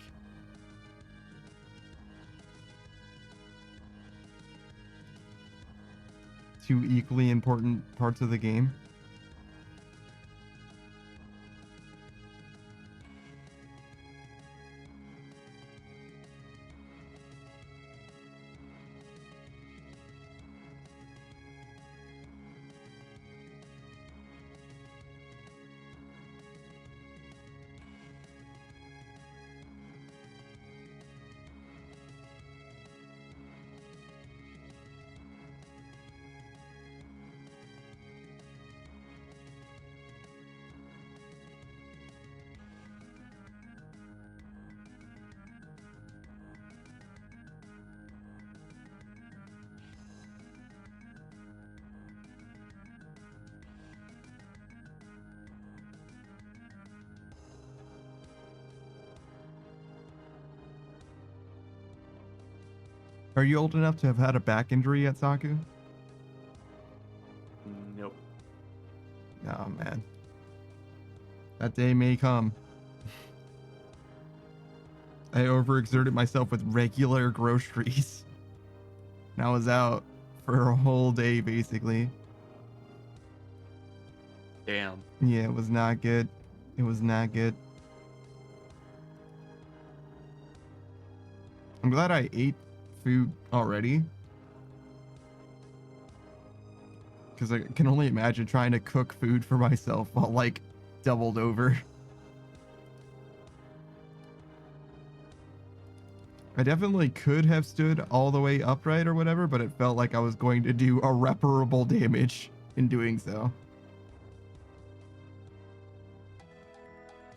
Two equally important parts of the game. Are you old enough to have had a back injury at Saku? Nope. Oh, man. That day may come. I overexerted myself with regular groceries. And I was out for a whole day, basically. Damn. Yeah, it was not good. It was not good. I'm glad I ate food already. Because I can only imagine trying to cook food for myself while, like, doubled over. I definitely could have stood all the way upright or whatever, but it felt like I was going to do irreparable damage in doing so.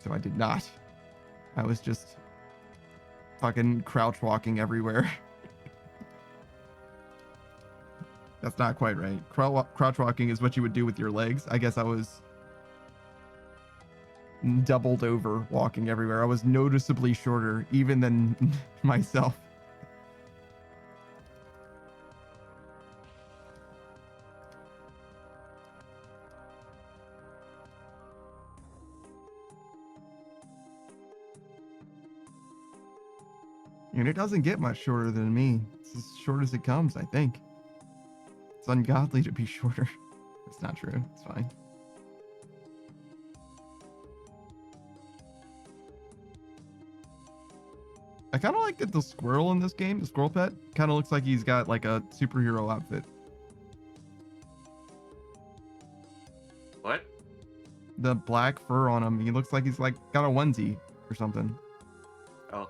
So I did not. I was just fucking crouch walking everywhere. That's not quite right. Crouch walking is what you would do with your legs. I guess I was doubled over walking everywhere. I was noticeably shorter even than myself. And it doesn't get much shorter than me. It's as short as it comes, I think. It's ungodly to be shorter. It's not true. It's fine. I kind of like that the squirrel in this game, the squirrel pet, kind of looks like he's got like a superhero outfit. What? The black fur on him, he looks like he's like got a onesie or something. Oh.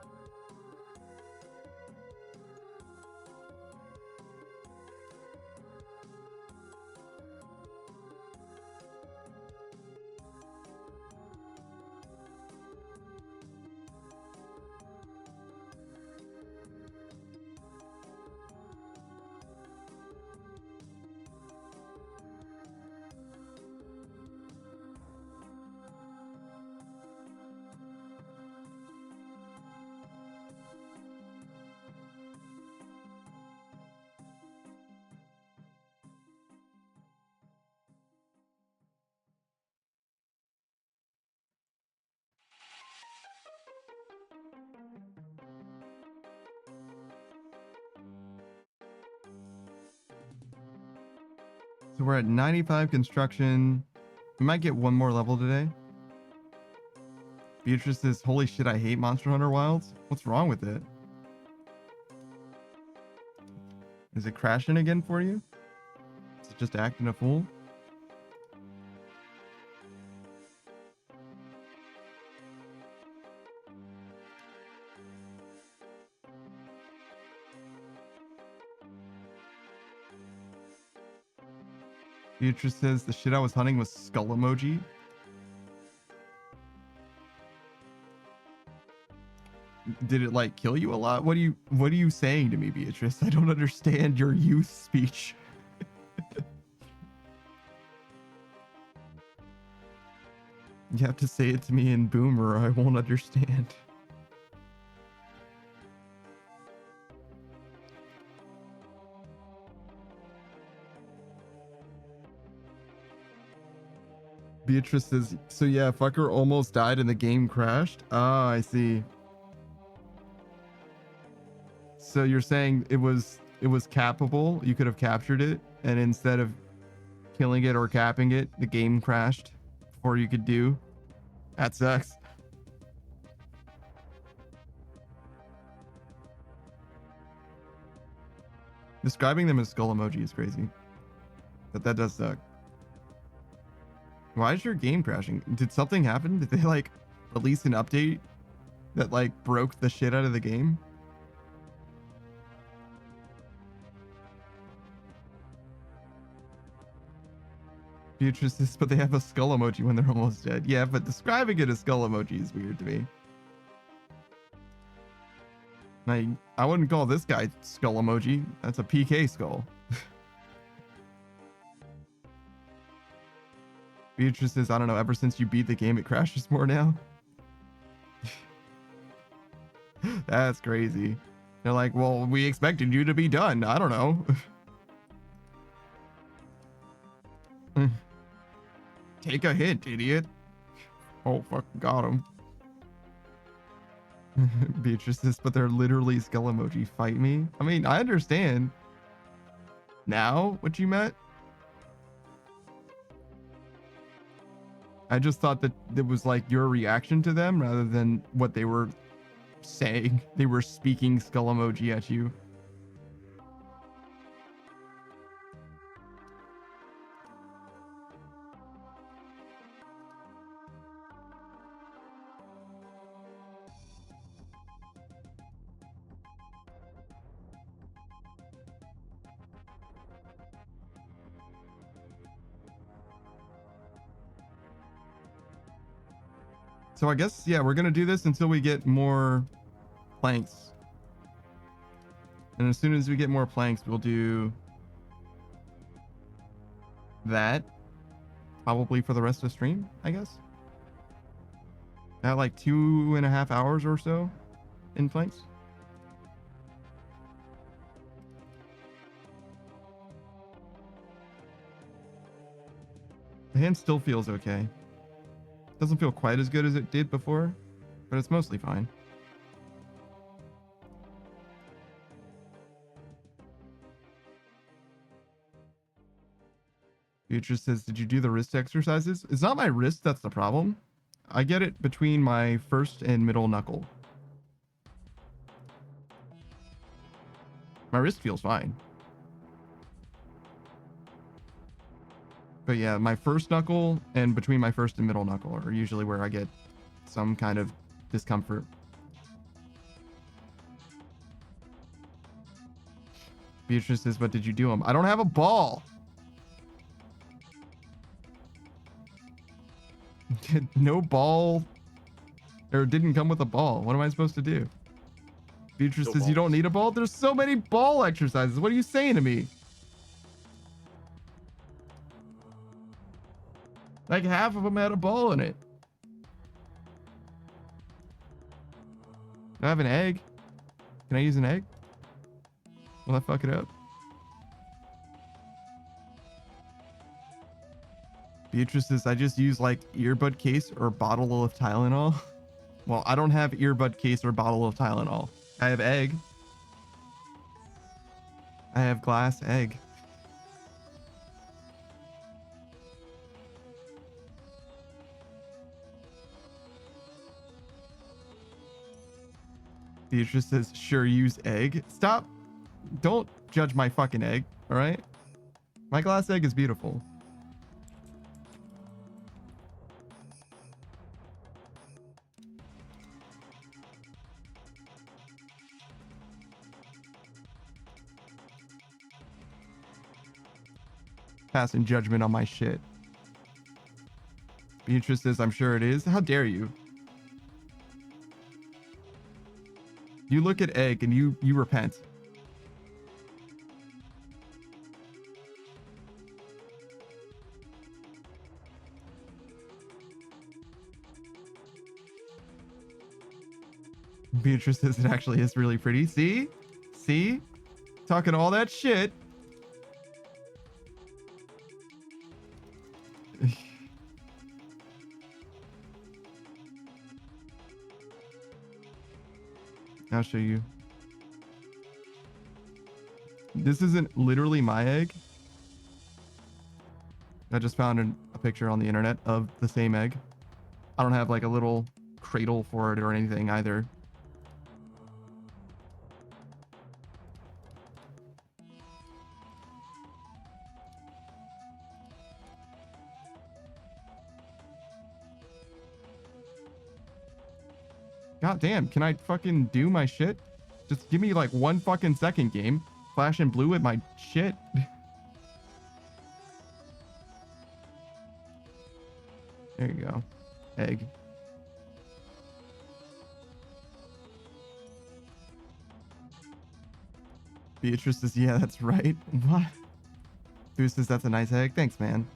So we're at 95 construction. We might get one more level today. Beatrice says, holy shit, I hate Monster Hunter Wilds. What's wrong with it? Is it crashing again for you? Is it just acting a fool? Beatrice says, the shit I was hunting was skull emoji. Did it like kill you a lot? What are you saying to me, Beatrice? I don't understand your youth speech. You have to say it to me in boomer or I won't understand. Beatrice says, so yeah, fucker almost died and the game crashed. Ah, I see. So you're saying it was cappable, you could have captured it, and instead of killing it or capping it, the game crashed before you could do. That sucks. Describing them as skull emoji is crazy. But that does suck. Why is your game crashing? Did something happen? Did they like release an update that like broke the shit out of the game? Beatrice says, but they have a skull emoji when they're almost dead. Yeah, but describing it as skull emoji is weird to me. Like, I wouldn't call this guy skull emoji. That's a PK skull. Beatrice says, I don't know, ever since you beat the game, it crashes more now. That's crazy. They're like, well, we expected you to be done. I don't know. Take a hint, idiot. Oh, fuck, got him. Beatrice says, but they're literally skull emoji. Fight me? I mean, I understand now what you meant. I just thought that it was like your reaction to them rather than what they were saying. They were speaking skull emoji at you. So I guess, yeah, we're going to do this until we get more planks. And as soon as we get more planks, we'll do that. Probably for the rest of the stream, I guess. At like 2.5 hours or so in planks. The hand still feels okay. Doesn't feel quite as good as it did before, but it's mostly fine. Beatrice says, did you do the wrist exercises? It's not my wrist that's the problem. I get it between my first and middle knuckle. My wrist feels fine. But yeah, my first knuckle and between my first and middle knuckle are usually where I get some kind of discomfort. Beatrice says, what did you do them? I don't have a ball. No ball. Or didn't come with a ball. What am I supposed to do? Beatrice No says, you don't balls. need a ball? There's so many ball exercises. What are you saying to me? Like half of them had a ball in it. Do I have an egg? Can I use an egg? Will I fuck it up? Beatrice says, I just use like earbud case or bottle of Tylenol. Well, I don't have earbud case or bottle of Tylenol. I have egg. I have glass egg. Beatrice says, sure, use egg. Stop. Don't judge my fucking egg, all right? My glass egg is beautiful. Passing judgment on my shit. Beatrice says, I'm sure it is. How dare you? You look at egg and you repent. Beatrice says it actually is really pretty. See? See? Talking all that shit. I'll show you. This isn't literally my egg. I just found a picture on the internet of the same egg. I don't have like a little cradle for it or anything either. God damn, can I fucking do my shit? Just give me like 1 fucking second, game. Flashing blue at my shit. There you go. Egg. Beatrice says, yeah, that's right. What? Boost says, that's a nice egg. Thanks, man.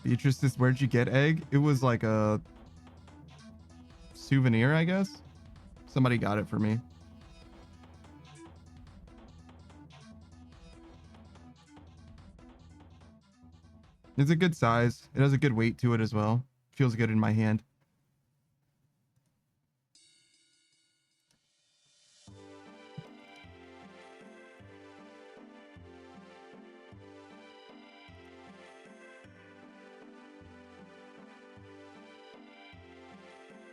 Beatrice says, where'd you get egg? It was like a souvenir, I guess. Somebody got it for me. It's a good size. It has a good weight to it as well. Feels good in my hand.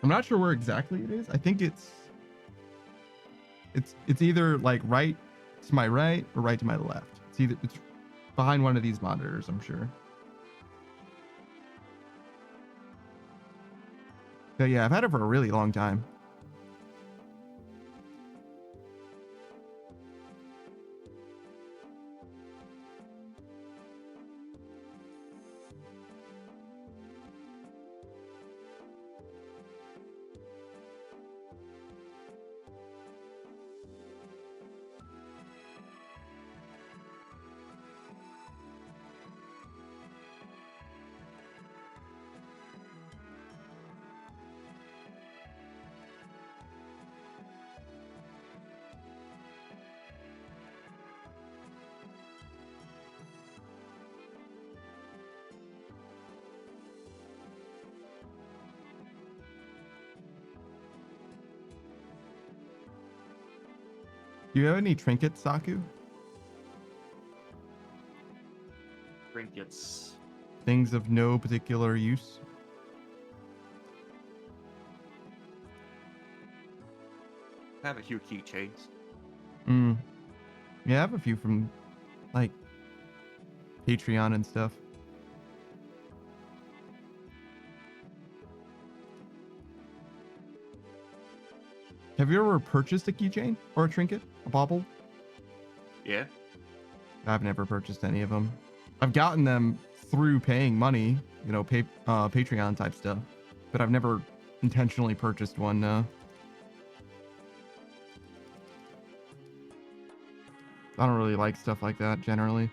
I'm not sure where exactly it is. I think it's either like right to my right or right to my left. It's behind one of these monitors, I'm sure. But yeah, I've had it for a really long time. Do you have any trinkets, Saku? Trinkets. Things of no particular use? I have a few keychains. Mm. Yeah, I have a few from like Patreon and stuff. Have you ever purchased a keychain or a trinket, a bauble? Yeah. I've never purchased any of them. I've gotten them through paying money, you know, Patreon type stuff, but I've never intentionally purchased one. I don't really like stuff like that generally.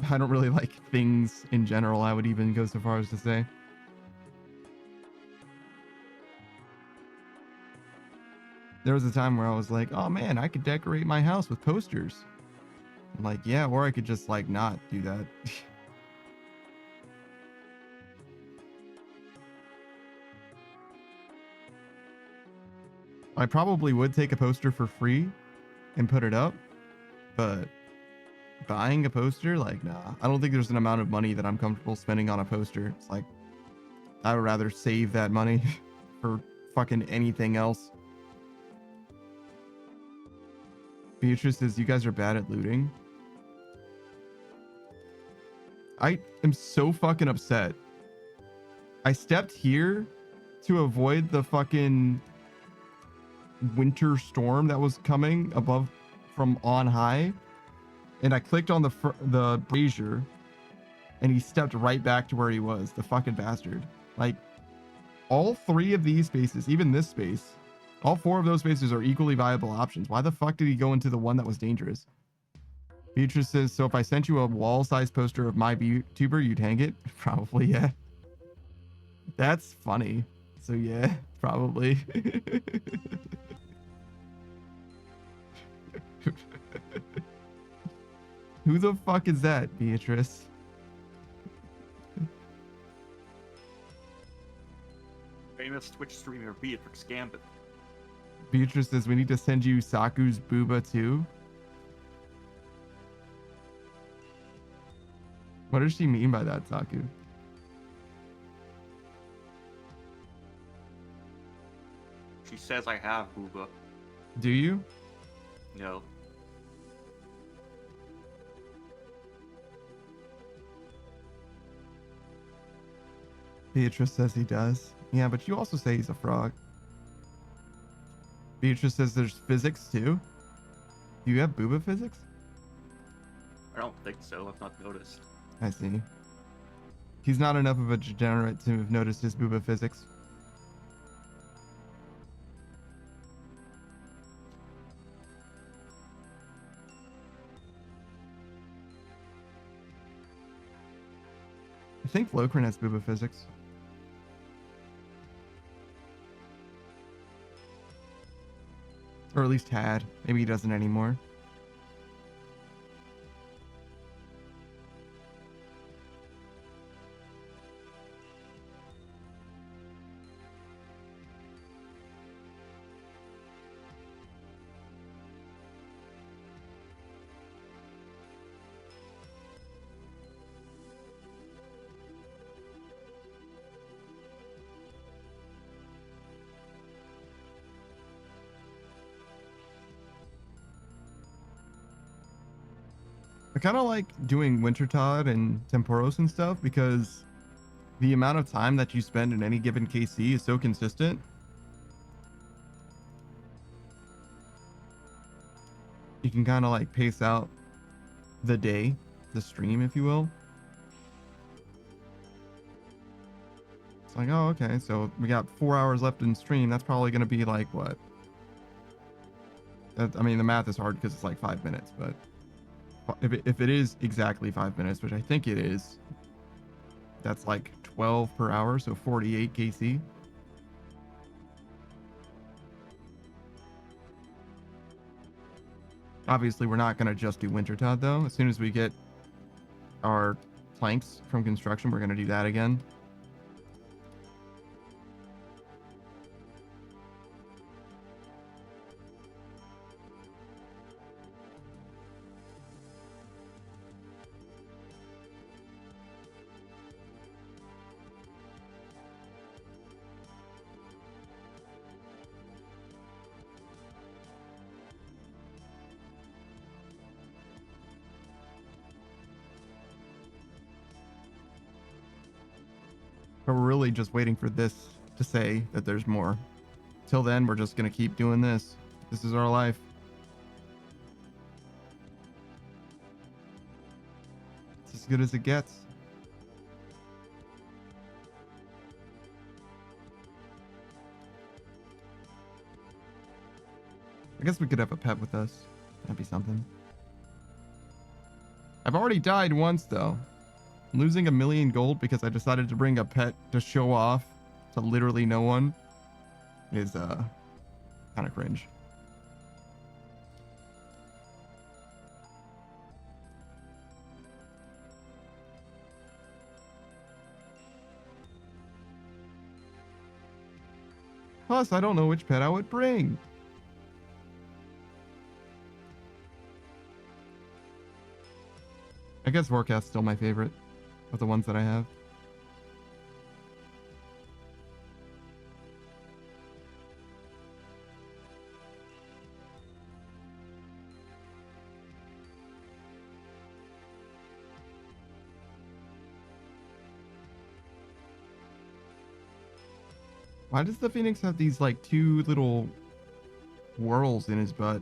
I don't really like things in general, I would even go so far as to say. There was a time where I was like, oh man, I could decorate my house with posters. I'm like, yeah, or I could just like not do that. I probably would take a poster for free and put it up, but buying a poster, like, nah. I don't think there's an amount of money that I'm comfortable spending on a poster. It's like, I would rather save that money for fucking anything else. Beatrice says, you guys are bad at looting. I am so fucking upset. I stepped here to avoid the fucking winter storm that was coming above from on high, and I clicked on the brazier, and he stepped right back to where he was. The fucking bastard. Like, all three of these spaces, even this space, all four of those spaces are equally viable options. Why the fuck did he go into the one that was dangerous? Beatrice says, so if I sent you a wall-sized poster of my VTuber, you'd hang it? Probably, yeah. That's funny. So yeah, probably. Who the fuck is that, Beatrice? Famous Twitch streamer Beatrix Gambit. Beatrice says we need to send you Saku's booba too. What does she mean by that, Saku? She says I have booba. Do you? No. Beatrice says he does. Yeah, but you also say he's a frog. Beatrice says there's physics too. Do you have booba physics? I don't think so. I've not noticed. I see. He's not enough of a degenerate to have noticed his booba physics. I think Locrin has booba physics. Or at least had. Maybe he doesn't anymore. I kind of like doing Wintertod and Temporos and stuff because the amount of time that you spend in any given KC is so consistent. You can kind of like pace out the day, the stream, if you will. It's like, oh, okay, so we got 4 hours left in stream. That's probably going to be like what? I mean, the math is hard because it's like 5 minutes, but if it is exactly 5 minutes, which I think it is, that's like 12 per hour, so 48 KC. Obviously, we're not going to just do Wintertod, though. As soon as we get our planks from construction, we're going to do that again. But we're really just waiting for this to say that there's more. Till then, we're just gonna keep doing this. This is our life. It's as good as it gets. I guess we could have a pet with us. That'd be something. I've already died once though. Losing 1,000,000 gold because I decided to bring a pet to show off to literally no one is kind of cringe. Plus, I don't know which pet I would bring. I guess Vorkast's still my favorite of the ones that I have. Why does the Phoenix have these like 2 little whorls in his butt?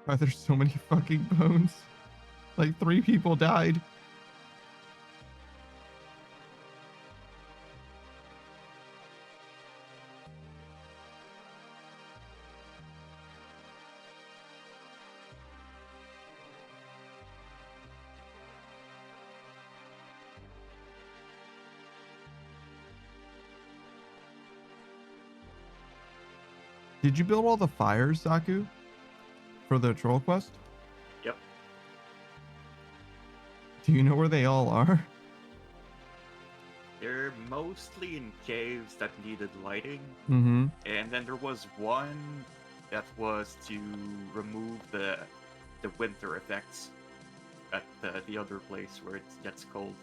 Why there's so many fucking bones? Like 3 people died. Did you build all the fires, Saku? For the troll quest? Yep. Do you know where they all are? They're mostly in caves that needed lighting. Mm-hmm. And then there was one that was to remove the winter effects at the other place where it gets cold.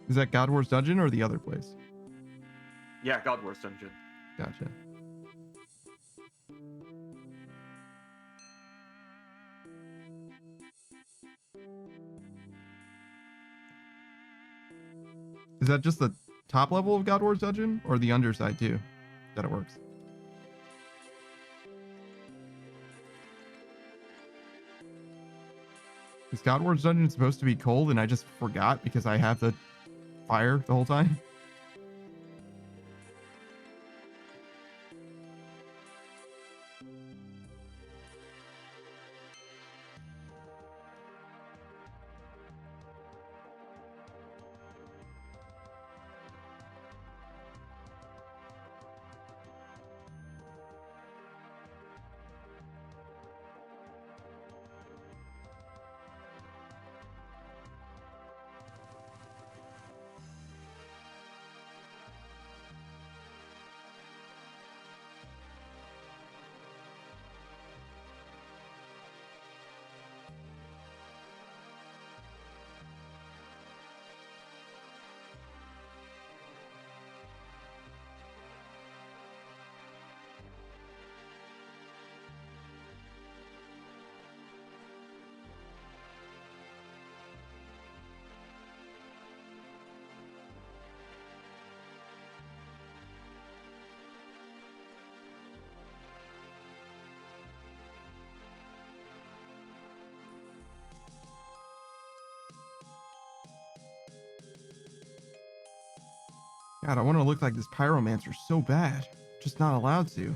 Is that God Wars Dungeon or the other place? Yeah, God Wars Dungeon. Gotcha. Is that just the top level of God Wars Dungeon or the underside too that it works? Is God Wars Dungeon supposed to be cold and I just forgot because I have the fire the whole time? God, I want to look like this pyromancer so bad. Just not allowed to.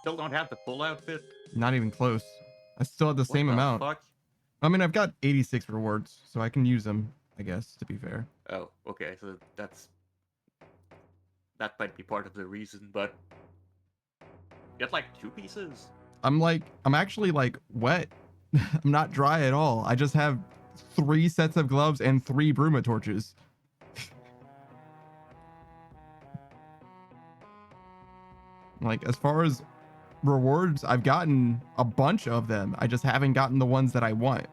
still don't have the full outfit? Not even close. I still have the same What the amount. fuck? I mean, I've got 86 rewards, so I can use them, I guess, to be fair. Oh, okay, so that might be part of the reason, but get like 2 pieces? I'm actually like wet. I'm not dry at all. I just have 3 sets of gloves and 3 Bruma torches. Like, as far as rewards, I've gotten a bunch of them. I just haven't gotten the ones that I want.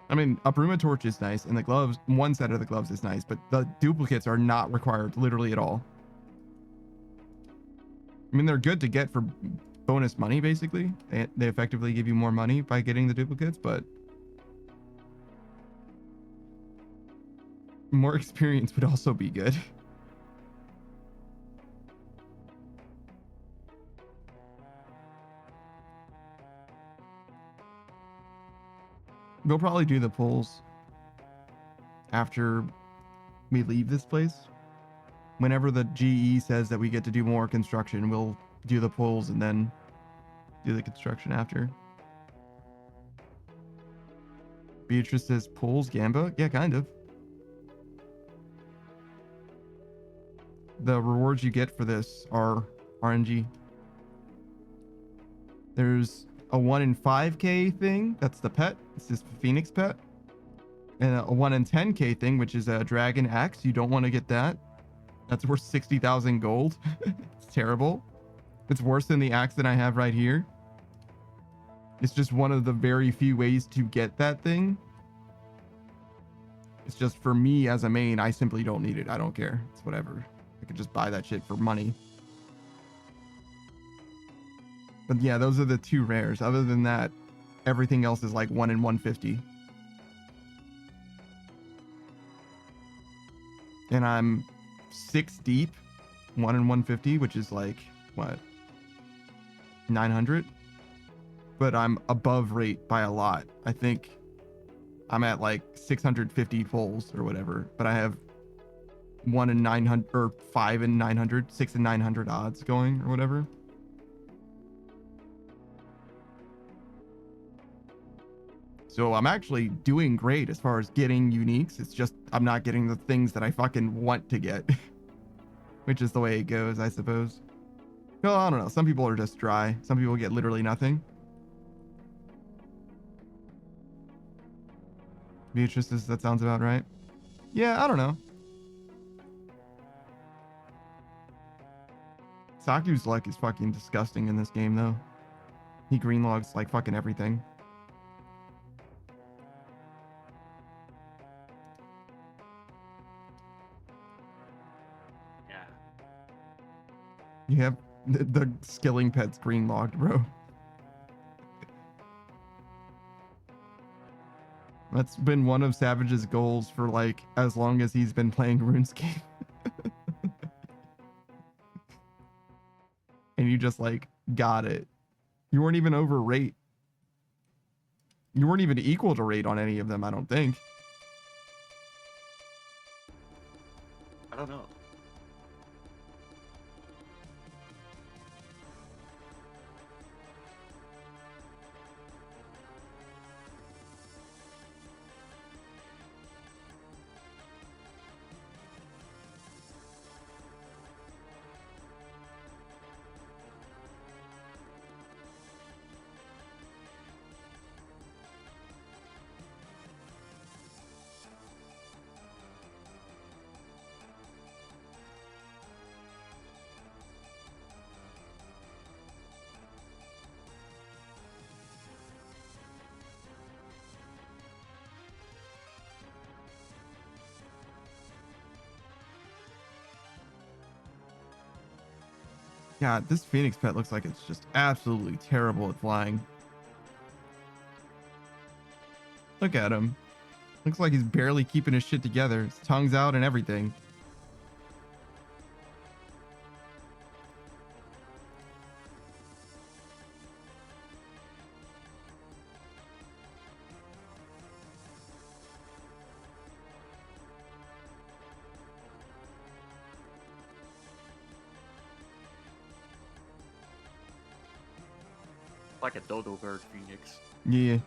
I mean, a Bruma torch is nice, and the gloves, one set of the gloves is nice, but the duplicates are not required literally at all. I mean, they're good to get for bonus money, basically. They effectively give you more money by getting the duplicates, but more experience would also be good. We'll probably do the pulls after we leave this place. Whenever the GE says that we get to do more construction, we'll do the pulls and then do the construction after. Beatrice says pulls Gamba? Yeah, kind of. The rewards you get for this are RNG. There's a 1 in 5k thing. That's the pet. It's this Phoenix pet. And a 1 in 10k thing, which is a dragon axe. You don't want to get that. That's worth 60,000 gold. It's terrible. It's worse than the axe that I have right here. It's just one of the very few ways to get that thing. It's just for me as a main, I simply don't need it. I don't care. It's whatever. I could just buy that shit for money. But yeah, those are the 2 rares. Other than that, everything else is like 1 in 150. And I'm 6 deep, 1 in 150, which is like, what, 900? But I'm above rate by a lot. I think I'm at like 650 pulls or whatever, but I have 1 in 900 or 5 in 900, 6 in 900 odds going or whatever. So I'm actually doing great as far as getting uniques. It's just I'm not getting the things that I fucking want to get, which is the way it goes, I suppose. Well, I don't know. Some people are just dry. Some people get literally nothing. Beatrice says that sounds about right. Yeah, I don't know. Saku's luck is fucking disgusting in this game, though. He green logs like fucking everything. Yeah. You have the skilling pet's green logged, bro. That's been one of Savage's goals for like as long as he's been playing RuneScape. And you just like got it. You weren't even over rate. You weren't even equal to rate on any of them, I don't think. I don't know. God, this Phoenix pet looks like it's just absolutely terrible at flying. Look at him. Looks like he's barely keeping his shit together. His tongue's out and everything. Like a dodo bird phoenix. Yeah.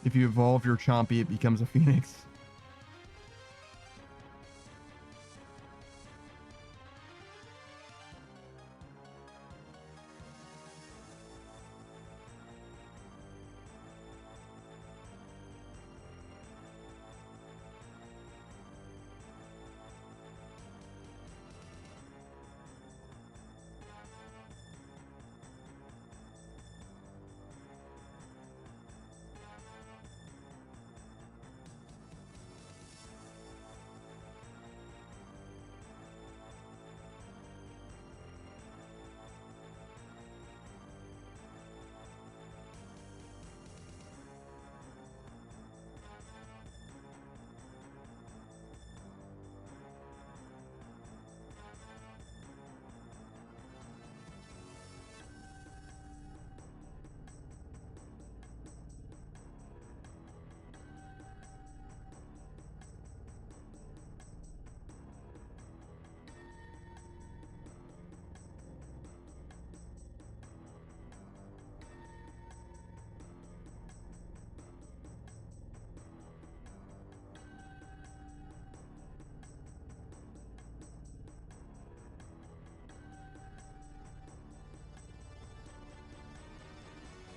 If you evolve your Chompy, it becomes a phoenix.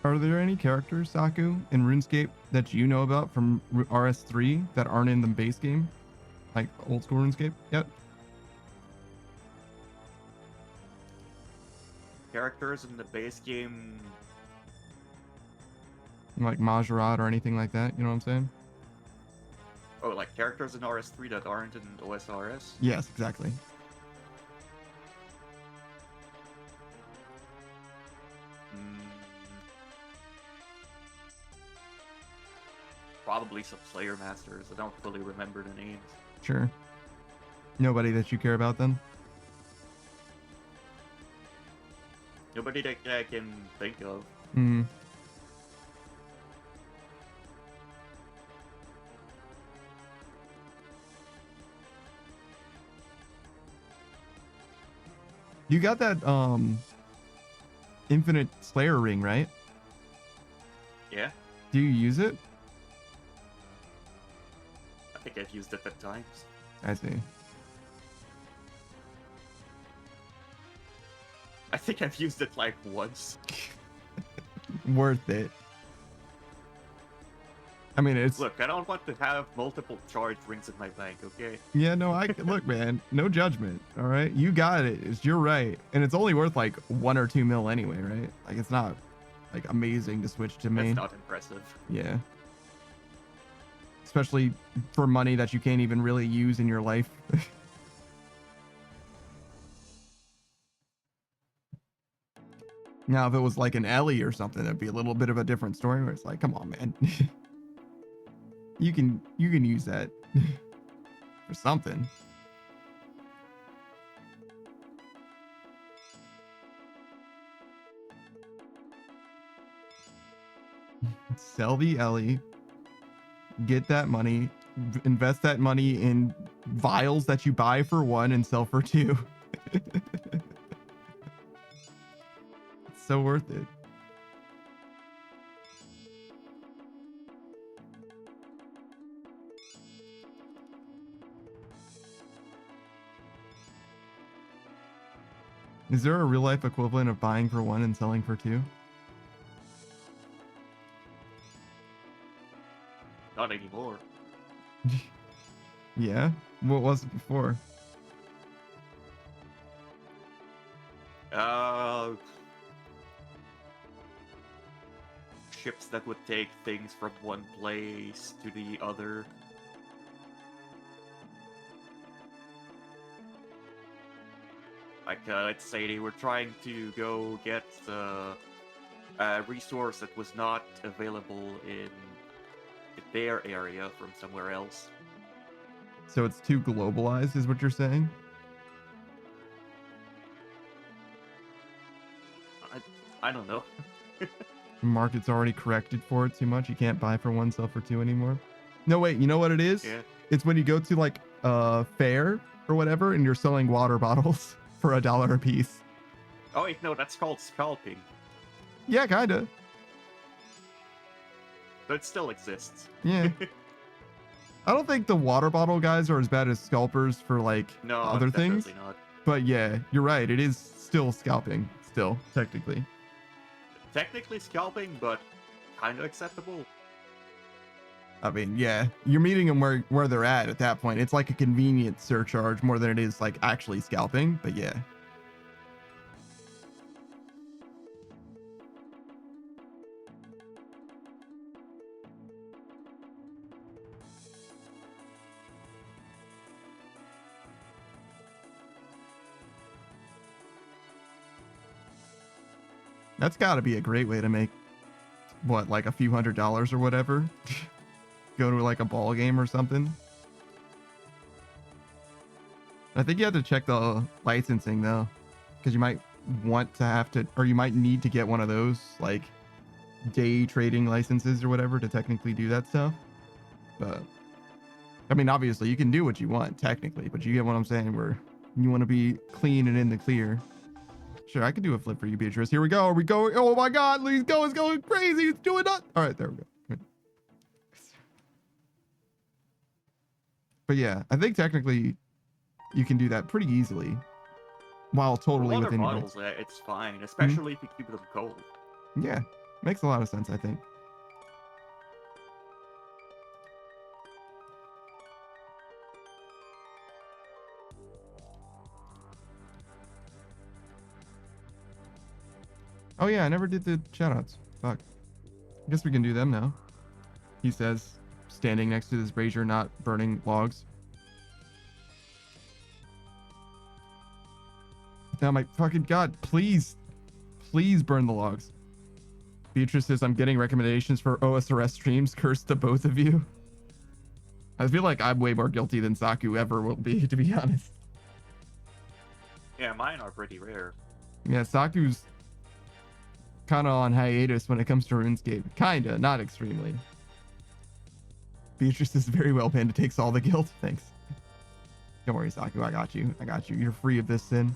Are there any characters, Saku, in RuneScape that you know about from RS3 that aren't in the base game? Like old school RuneScape yet? Characters in the base game. Like Majorat or anything like that, you know what I'm saying? Oh, like characters in RS3 that aren't in OSRS? Yes, exactly. Probably some Slayer Masters. I don't really remember the names. Sure. Nobody that you care about then? Nobody that I can think of. Hmm. You got that infinite Slayer ring, right? Yeah, Do you use it? I think I've used it at times. I see. I think I've used it like once. Worth it. I mean, it's Look, I don't want to have multiple charged rings in my bank, okay? yeah, no, I look, man, no judgment. All right, you got it. It's you're right, and it's only worth like 1 or 2 mil anyway, right? Like it's not like amazing to switch to main. That's not impressive. Yeah. Especially for money that you can't even really use in your life. Now, if it was like an Ellie or something, it'd be a little bit of a different story where it's like, come on, man. you can use that for something. Sell the Ellie, get that money, invest that money in vials that you buy for 1 and sell for 2. It's so worth it. Is there a real life equivalent of buying for 1 and selling for 2? Not anymore. Yeah? What was it before? Ships that would take things from one place to the other. Like, let's say they were trying to go get a resource that was not available in their area from somewhere else. So it's too globalized, is what you're saying? I don't know. Market's already corrected for it too much. You can't buy for 1, sell for 2 anymore. No, wait, you know what it is? Yeah. It's when you go to like a fair or whatever and you're selling water bottles for $1 a piece. Oh wait, no, that's called scalping. Yeah, kinda. But it still exists. Yeah. I don't think the water bottle guys are as bad as scalpers for like No, other things. definitely not. But yeah, you're right. It is still scalping, still, technically. Technically scalping, but kind of acceptable. I mean, yeah, you're meeting them where they're at that point. It's like a convenience surcharge more than it is like actually scalping, but yeah. That's got to be a great way to make, what, like a few $100s or whatever? Go to like a ball game or something. I think you have to check the licensing though, because you might want to have to, or you might need to get one of those like day trading licenses or whatever to technically do that stuff. But I mean, obviously you can do what you want technically, but you get what I'm saying, where you want to be clean and in the clear. Sure, I can do a flip for you, Beatrice. Here we go. Are we going? Oh my God, let's go. It's going crazy. It's doing that. All right, there we go. Good. But yeah, I think technically you can do that pretty easily while totally Water within your bottles, it's fine, especially if you keep them cold. Yeah, makes a lot of sense, I think. Oh yeah, I never did the shoutouts. Fuck. I guess we can do them now. He says, standing next to this brazier, not burning logs. Now my fucking God, please burn the logs. Beatrice says, I'm getting recommendations for OSRS streams. Curse to both of you. I feel like I'm way more guilty than Saku ever will be, to be honest. Yeah, mine are pretty rare. Yeah, Saku's kind of on hiatus when it comes to RuneScape. Kinda, not extremely. Beatrice is very well, Panda takes all the guilt. Thanks. Don't worry, Saku. I got you. I got you. You're free of this sin.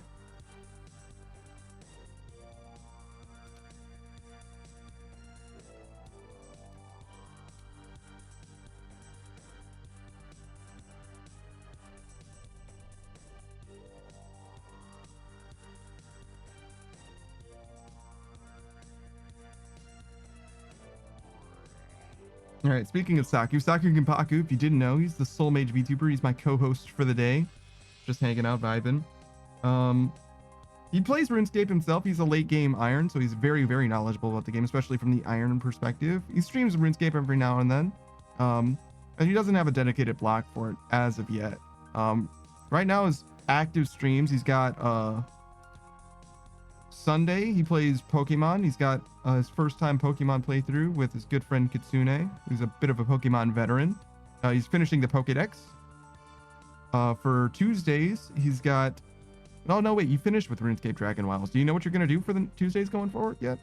All right, speaking of Saku Genpaku, if you didn't know, he's the Soul Mage VTuber. He's my co-host for the day. Just hanging out, vibing. He plays RuneScape himself. He's a late game Iron, so he's very, very knowledgeable about the game, especially from the Iron perspective. He streams RuneScape every now and then. And he doesn't have a dedicated block for it as of yet. Right now, his active streams, he's got Sunday, he plays Pokemon. He's got his first time Pokemon playthrough with his good friend Kitsune, who's a bit of a Pokemon veteran. He's finishing the Pokedex. For Tuesdays, he's got... Oh, no, wait, you finished with RuneScape Dragon Wilds. Do you know what you're going to do for the Tuesdays going forward yet?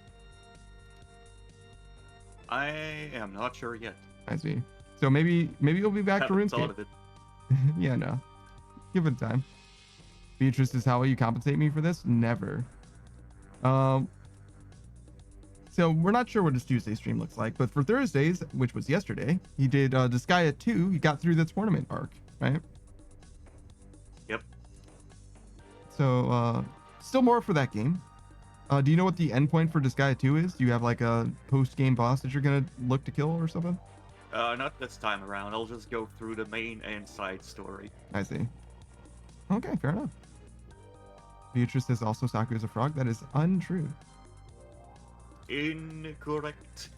I am not sure yet. I see. So maybe you'll be back to Haven't thought RuneScape. of it. Yeah, no. Give it time. Beatrice is, how will you compensate me for this? Never. So we're not sure what his Tuesday stream looks like, but for Thursdays, which was yesterday, he did Disgaea 2. He got through the tournament arc, right? Yep. So still more for that game. Do you know what the endpoint for Disgaea 2 is? Do you have like a post-game boss that you're gonna look to kill or something? Not this time around. I'll just go through the main and side story. I see. Okay, fair enough. Beatrice says also Saku is a frog. That is untrue. Incorrect.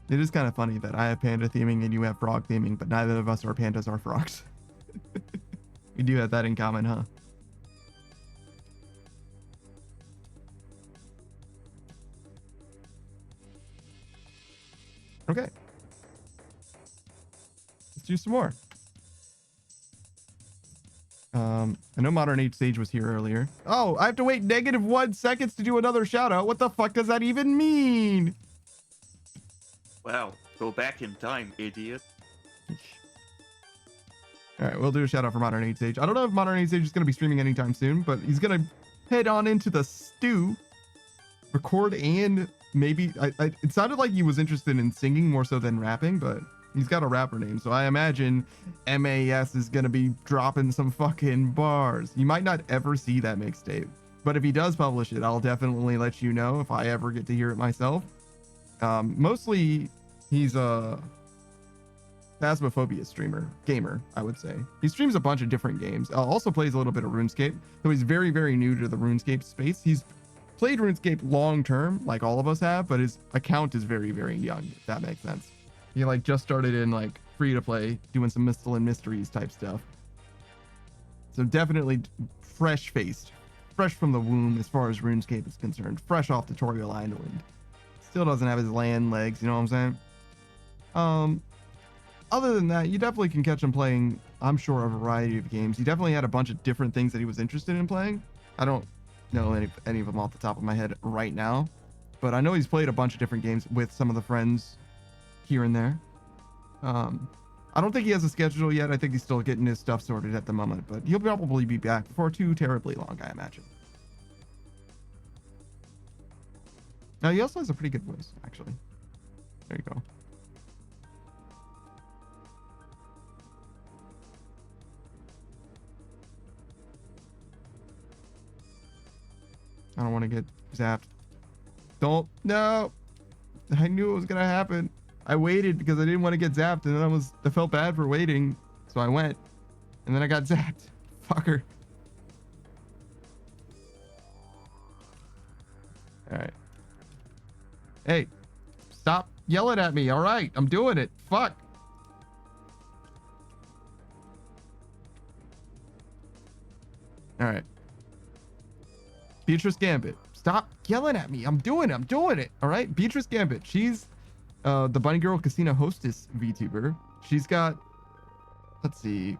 It is kind of funny that I have panda theming and you have frog theming, but neither of us are pandas or frogs. We do have that in common, huh? Okay. Let's do some more. I know Modern Age Sage was here earlier. Oh, I have to wait -1 seconds to do another shout out. What the fuck does that even mean? Wow, go back in time, idiot. All right, we'll do a shout out for Modern Age Sage. I don't know if Modern Age Sage is going to be streaming anytime soon, but he's going to head on into the stew, record, and maybe it sounded like he was interested in singing more so than rapping, but he's got a rapper name, so I imagine MAS is going to be dropping some fucking bars. You might not ever see that mixtape, but if he does publish it, I'll definitely let you know if I ever get to hear it myself. Mostly he's a Phasmophobia gamer, I would say. He streams a bunch of different games. Also plays a little bit of RuneScape, so he's very, very new to the RuneScape space. He's played RuneScape long term, like all of us have, but his account is very, very young, if that makes sense. He like just started in like free to play, doing some Mystical and Mysteries type stuff. So definitely fresh faced, fresh from the womb as far as RuneScape is concerned, fresh off Tutorial Island. Still doesn't have his land legs, you know what I'm saying? Other than that, you definitely can catch him playing, I'm sure, a variety of games. He definitely had a bunch of different things that he was interested in playing. I don't know any of them off the top of my head right now, but I know he's played a bunch of different games with some of the friends here and there. I don't think he has a schedule yet. I think he's still getting his stuff sorted at the moment, but he'll probably be back before too terribly long, I imagine. Now, he also has a pretty good voice, actually. There you go. I don't want to get zapped. Don't. No. I knew it was going to happen. I waited because I didn't want to get zapped, and then I felt bad for waiting. So I went, and then I got zapped. Fucker. All right. Hey, stop yelling at me. All right. I'm doing it. Fuck. All right. Beatrice Gambit, stop yelling at me. I'm doing it. All right. Beatrice Gambit. She's the Bunny Girl Casino hostess VTuber. She's got, let's see,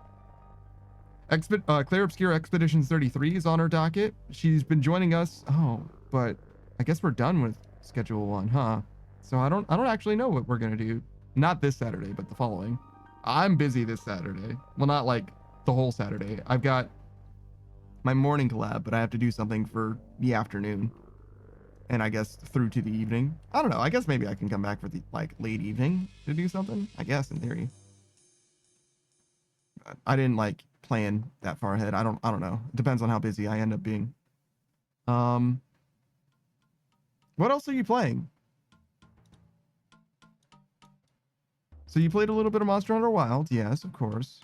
Clear Obscure Expeditions 33 is on her docket. She's been joining us. Oh, but I guess we're done with Schedule 1, huh? So I don't actually know what we're gonna do. Not this Saturday, but the following. I'm busy this Saturday. Well, not like the whole Saturday. I've got my morning collab, but I have to do something for the afternoon, and I guess through to the evening. I don't know. I guess maybe I can come back for the like late evening to do something. I guess in theory. But I didn't like plan that far ahead. I don't know. It depends on how busy I end up being. What else are you playing? So you played a little bit of Monster Hunter Wilds, yes, of course.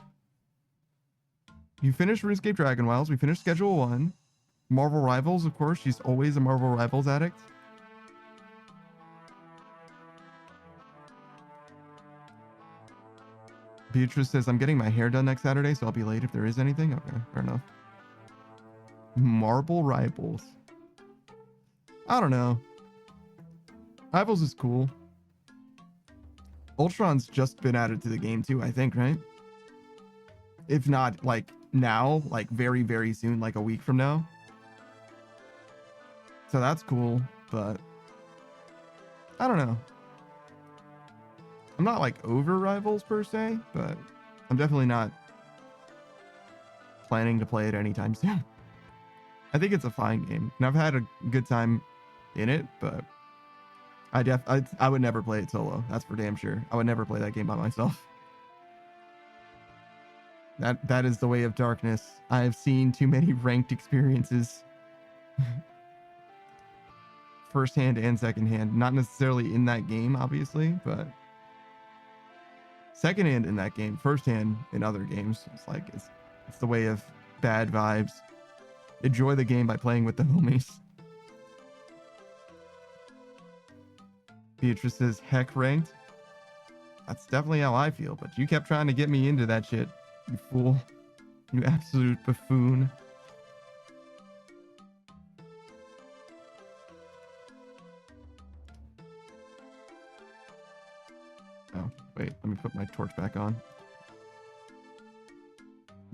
You finished RuneScape Dragon Wilds. We finished Schedule 1. Marvel Rivals, of course. She's always a Marvel Rivals addict. Beatrice says, I'm getting my hair done next Saturday, so I'll be late if there is anything. Okay, fair enough. Marvel Rivals. I don't know. Rivals is cool. Ultron's just been added to the game too, I think, right? If not, like, now, like, very, very soon, like a week from now. So that's cool, but I don't know. I'm not, like, over Rivals per se, but I'm definitely not planning to play it anytime soon. I think it's a fine game, and I've had a good time in it, but I would never play it solo. That's for damn sure. I would never play that game by myself. That is the way of darkness. I have seen too many ranked experiences. Firsthand and secondhand. Not necessarily in that game, obviously, but secondhand in that game, firsthand in other games. It's like it's the way of bad vibes. Enjoy the game by playing with the homies. Beatrice says, heck ranked. That's definitely how I feel, but you kept trying to get me into that shit. You fool. You absolute buffoon. Oh, wait. Let me put my torch back on.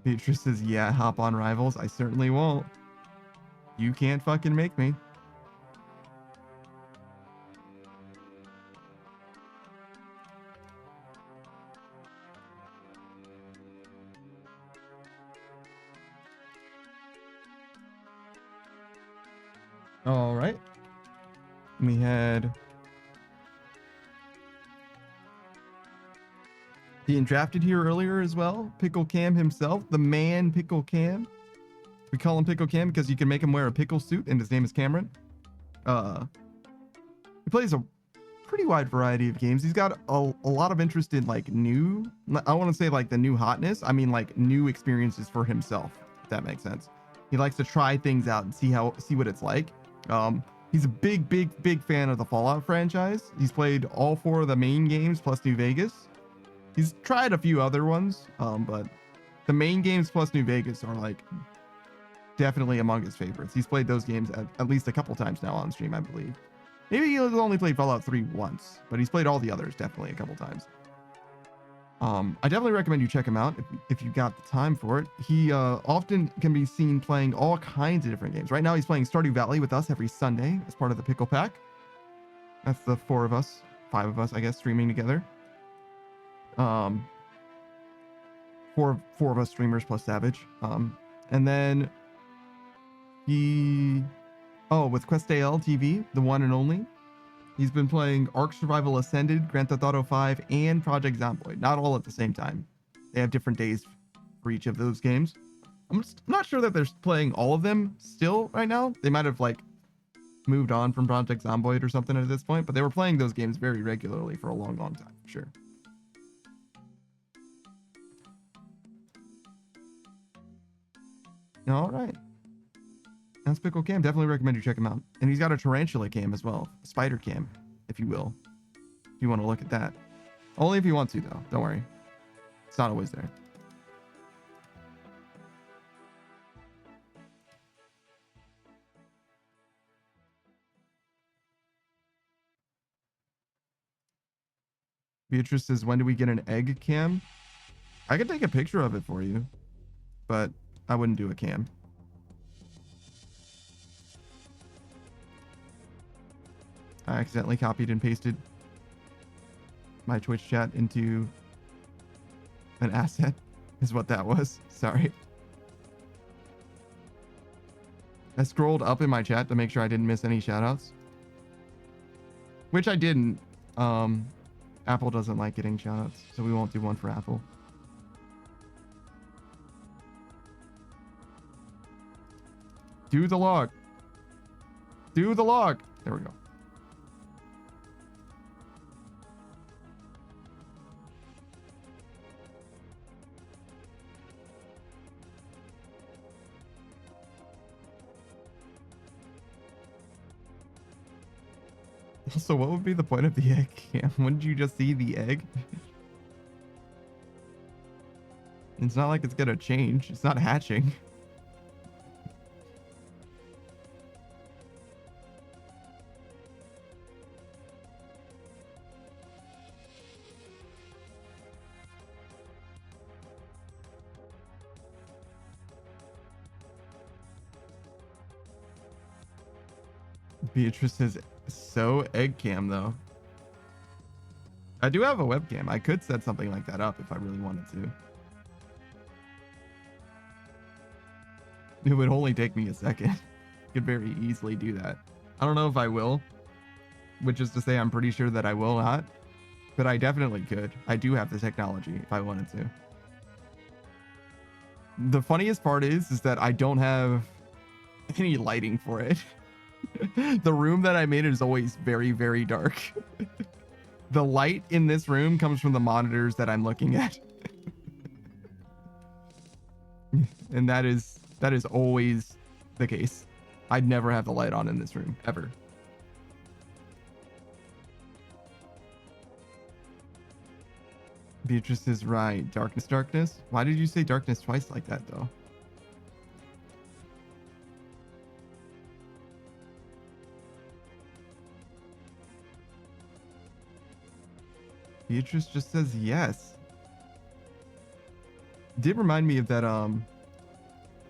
Beatrice says, yeah, hop on Rivals. I certainly won't. You can't fucking make me. All right. We had being drafted here earlier as well. Pickle Cam himself, the man Pickle Cam. We call him Pickle Cam because you can make him wear a pickle suit, and his name is Cameron. He plays a pretty wide variety of games. He's got a lot of interest in like new, I want to say like the new hotness. I mean like new experiences for himself, if that makes sense. He likes to try things out and see what it's like. He's a big fan of the Fallout franchise. He's played all 4 of the main games plus New Vegas. He's tried a few other ones, but the main games plus New Vegas are like definitely among his favorites. He's played those games at least a couple times now on stream, I believe. Maybe he's only played Fallout 3 once, but he's played all the others definitely a couple times. I definitely recommend you check him out if you got the time for it. He often can be seen playing all kinds of different games. Right now he's playing Stardew Valley with us every Sunday as part of the Pickle Pack. That's the 4 of us, 5 of us, I guess, streaming together. 4 of us streamers plus Savage. And then with Quest AL TV, the one and only, he's been playing Ark Survival Ascended, Grand Theft Auto 5, and Project Zomboid. Not all at the same time. They have different days for each of those games. I'm not sure that they're playing all of them still right now. They might have like moved on from Project Zomboid or something at this point, but they were playing those games very regularly for a long time, for sure. All right. That's Pickle Cam. Definitely recommend you check him out. And he's got a tarantula cam as well. Spider cam, if you will. If you want to look at that. Only if you want to, though. Don't worry. It's not always there. Beatrice says, when do we get an egg cam? I could take a picture of it for you, but I wouldn't do a cam. I accidentally copied and pasted my Twitch chat into an asset, is what that was. Sorry. I scrolled up in my chat to make sure I didn't miss any shoutouts, which I didn't. Apple doesn't like getting shoutouts, so we won't do one for Apple. Do the log. Do the log. There we go. So what would be the point of the egg cam? Wouldn't you just see the egg? It's not like it's gonna change. It's not hatching. Beatrice says, so egg cam though. I do have a webcam. I could set something like that up if I really wanted to. It would only take me a second. Could very easily do that. I don't know if I will, which is to say I'm pretty sure that I will not, but I definitely could. I do have the technology if I wanted to. The funniest part is that I don't have any lighting for it. The room that I made is always very, very dark. The light in this room comes from the monitors that I'm looking at. And that is always the case. I'd never have the light on in this room, ever. Beatrice is right. Darkness. Why did you say darkness twice like that, though? Beatrice just says yes. Did remind me of that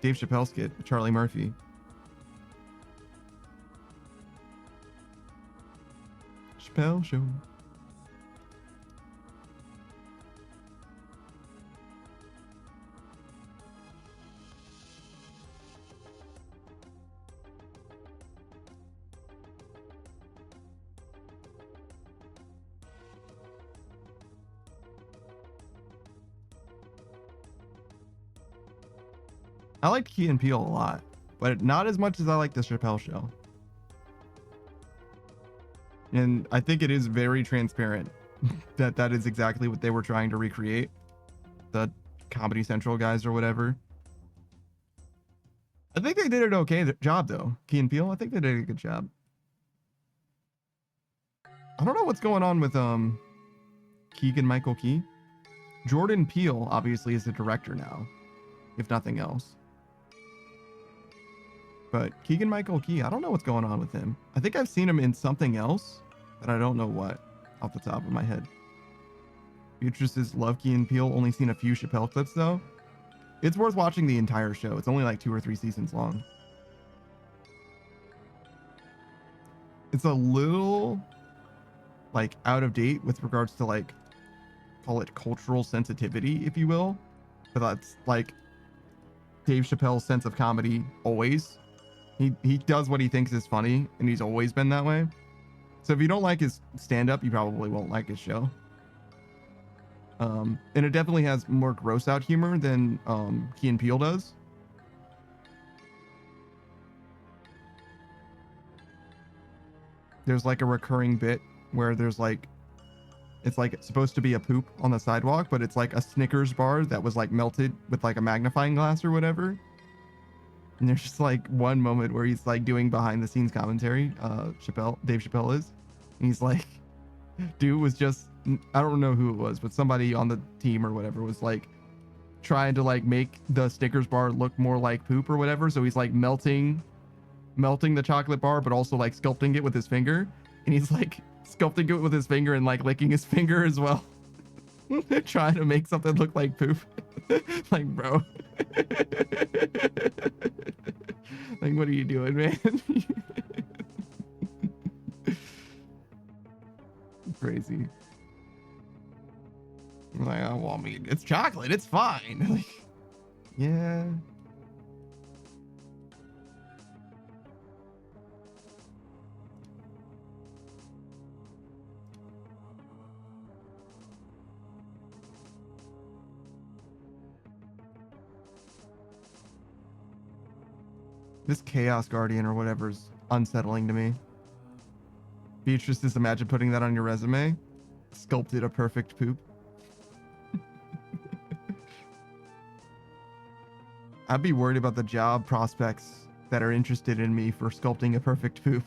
Dave Chappelle skit with Charlie Murphy. Chappelle Show. I liked Key and Peele a lot, but not as much as I like the Chappelle Show. And I think it is very transparent that that is exactly what they were trying to recreate. The Comedy Central guys or whatever. I think they did an okay job though. Key and Peele, I think they did a good job. I don't know what's going on with Keegan-Michael Key. Jordan Peele obviously is the director now, if nothing else. But Keegan-Michael Key, I don't know what's going on with him. I think I've seen him in something else, but I don't know what off the top of my head. Beatrice's love Key and Peele, only seen a few Chappelle clips though. It's worth watching the entire show. It's only like 2 or 3 seasons long. It's a little like out of date with regards to like, call it cultural sensitivity, if you will. But that's like Dave Chappelle's sense of comedy always. He does what he thinks is funny, and he's always been that way. So if you don't like his stand-up, you probably won't like his show. And it definitely has more gross out humor than Key and Peele does. There's like a recurring bit where there's like, it's like it's supposed to be a poop on the sidewalk, but it's like a Snickers bar that was like melted with like a magnifying glass or whatever. And there's just like one moment where he's like doing behind the scenes commentary, Dave Chappelle is. And he's like, dude was just, I don't know who it was, but somebody on the team or whatever was like trying to like make the Snickers bar look more like poop or whatever. So he's like melting the chocolate bar, but also like sculpting it with his finger. And he's like sculpting it with his finger and like licking his finger as well. Trying to make something look like poop. Like, bro. Like, what are you doing, man? Crazy. I'm like, oh, well, I mean, it's chocolate. It's fine. Like, yeah. This Chaos Guardian or whatever is unsettling to me. Beatrice, just imagine putting that on your resume. Sculpted a perfect poop. I'd be worried about the job prospects that are interested in me for sculpting a perfect poop.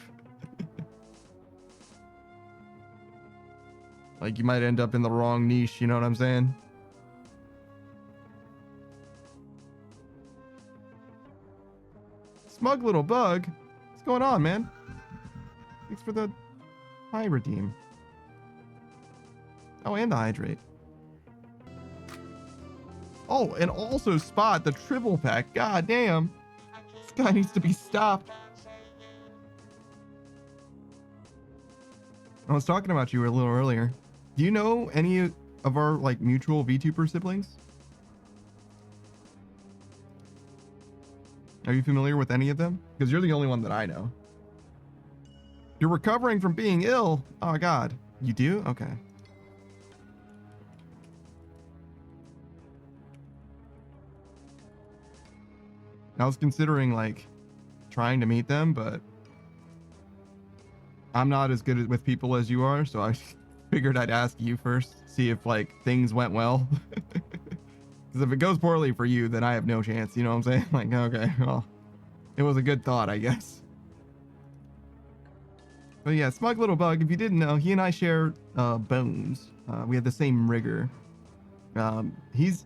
Like, you might end up in the wrong niche, you know what I'm saying? Smug little bug. What's going on, man? Thanks for the high redeem. Oh, and the hydrate. Oh, and also Spot, the triple pack. God damn. This guy needs to be stopped. I was talking about you a little earlier. Do you know any of our like mutual VTuber siblings? Are you familiar with any of them? Because you're the only one that I know. You're recovering from being ill. Oh God. You do? Okay. I was considering like trying to meet them, but I'm not as good with people as you are, so I figured I'd ask you first, see if like things went well. Because if it goes poorly for you, then I have no chance. You know what I'm saying? Like, okay, well, it was a good thought, I guess. But yeah, Smug Little Bug, if you didn't know, he and I share bones. We have the same rigger. He's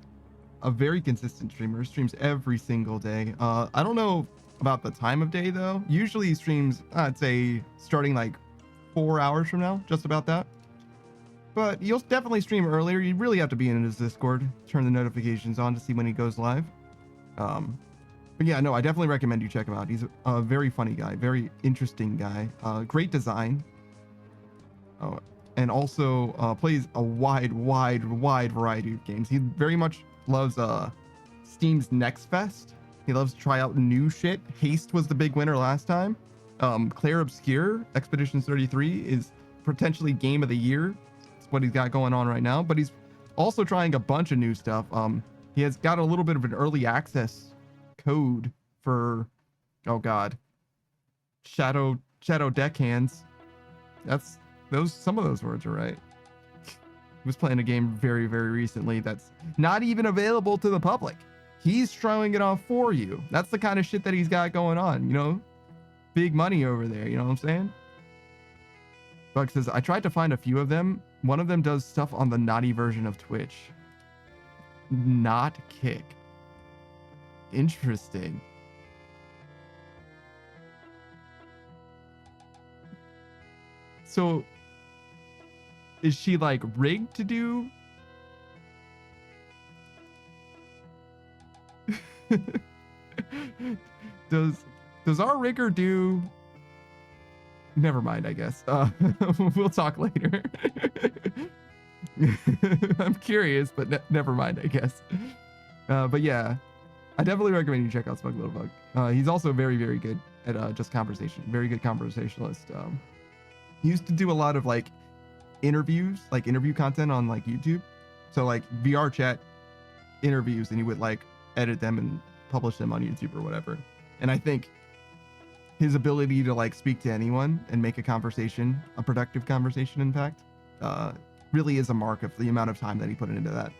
a very consistent streamer, streams every single day. I don't know about the time of day though. Usually he streams, I'd say starting like 4 hours from now, just about that. but you'll definitely stream earlier. You really have to be in his Discord, turn the notifications on to see when he goes live. But yeah, no, I definitely recommend you check him out. He's a very funny guy, very interesting guy, great design. Oh, and also plays a wide variety of games. He very much loves Steam's Next Fest. He loves to try out new shit. Haste was the big winner last time. Claire Obscure, Expeditions 33 is potentially game of the year. That's what he's got going on right now. But he's also trying a bunch of new stuff. He has got a little bit of an early access code for, oh god, Shadow Deckhands. That's some of those words are right. He was playing a game very recently that's not even available to the public. He's showing it off for you. That's the kind of shit that he's got going on, you know? Big money over there, you know what I'm saying? Bug says, I tried to find a few of them. One of them does stuff on the naughty version of Twitch. Not Kick. Interesting. So, is she like rigged to do? Does our rigger do? Never mind, I guess. We'll talk later. I'm curious, but never mind, I guess. But yeah, I definitely recommend you check out Smug Little Bug. He's also very good at just conversation. Very good conversationalist. He used to do a lot of like interviews, like interview content on like YouTube. So like VR chat interviews, and he would like edit them and publish them on YouTube or whatever. And I think his ability to like speak to anyone and make a conversation, a productive conversation, in fact, really is a mark of the amount of time that he put into that.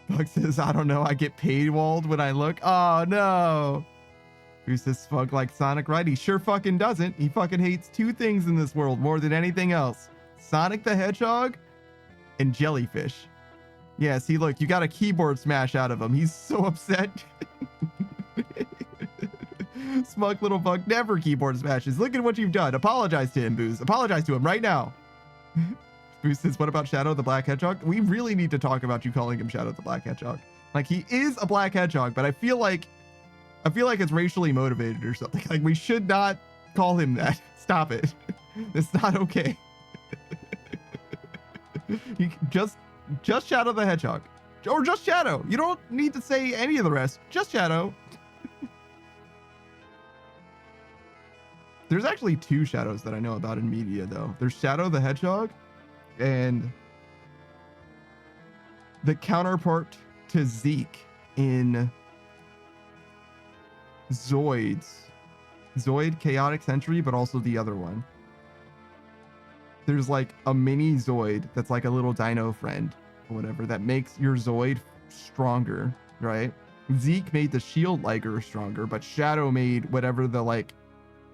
Bug says, I don't know, I get paywalled when I look. Oh no. Who's this fuck like Sonic, right? He sure fucking doesn't. He fucking hates two things in this world more than anything else. Sonic the Hedgehog and jellyfish. Yeah, see, look, you got a keyboard smash out of him. He's so upset. Smug Little Bug never keyboard smashes. Look at what you've done. Apologize to him, Booze. Apologize to him right now. Booze says, what about Shadow the Black Hedgehog? We really need to talk about you calling him Shadow the Black Hedgehog. Like, he is a black hedgehog, but I feel like it's racially motivated or something. Like, we should not call him that. Stop it. It's not okay. You just Shadow the Hedgehog. Or just Shadow. You don't need to say any of the rest. Just Shadow. There's actually two Shadows that I know about in media, though. There's Shadow the Hedgehog and the counterpart to Zeke in Zoid Chaotic Century, but also the other one. There's like a mini Zoid that's like a little dino friend or whatever that makes your Zoid stronger, right? Zeke made the shield Liger stronger, but Shadow made whatever the like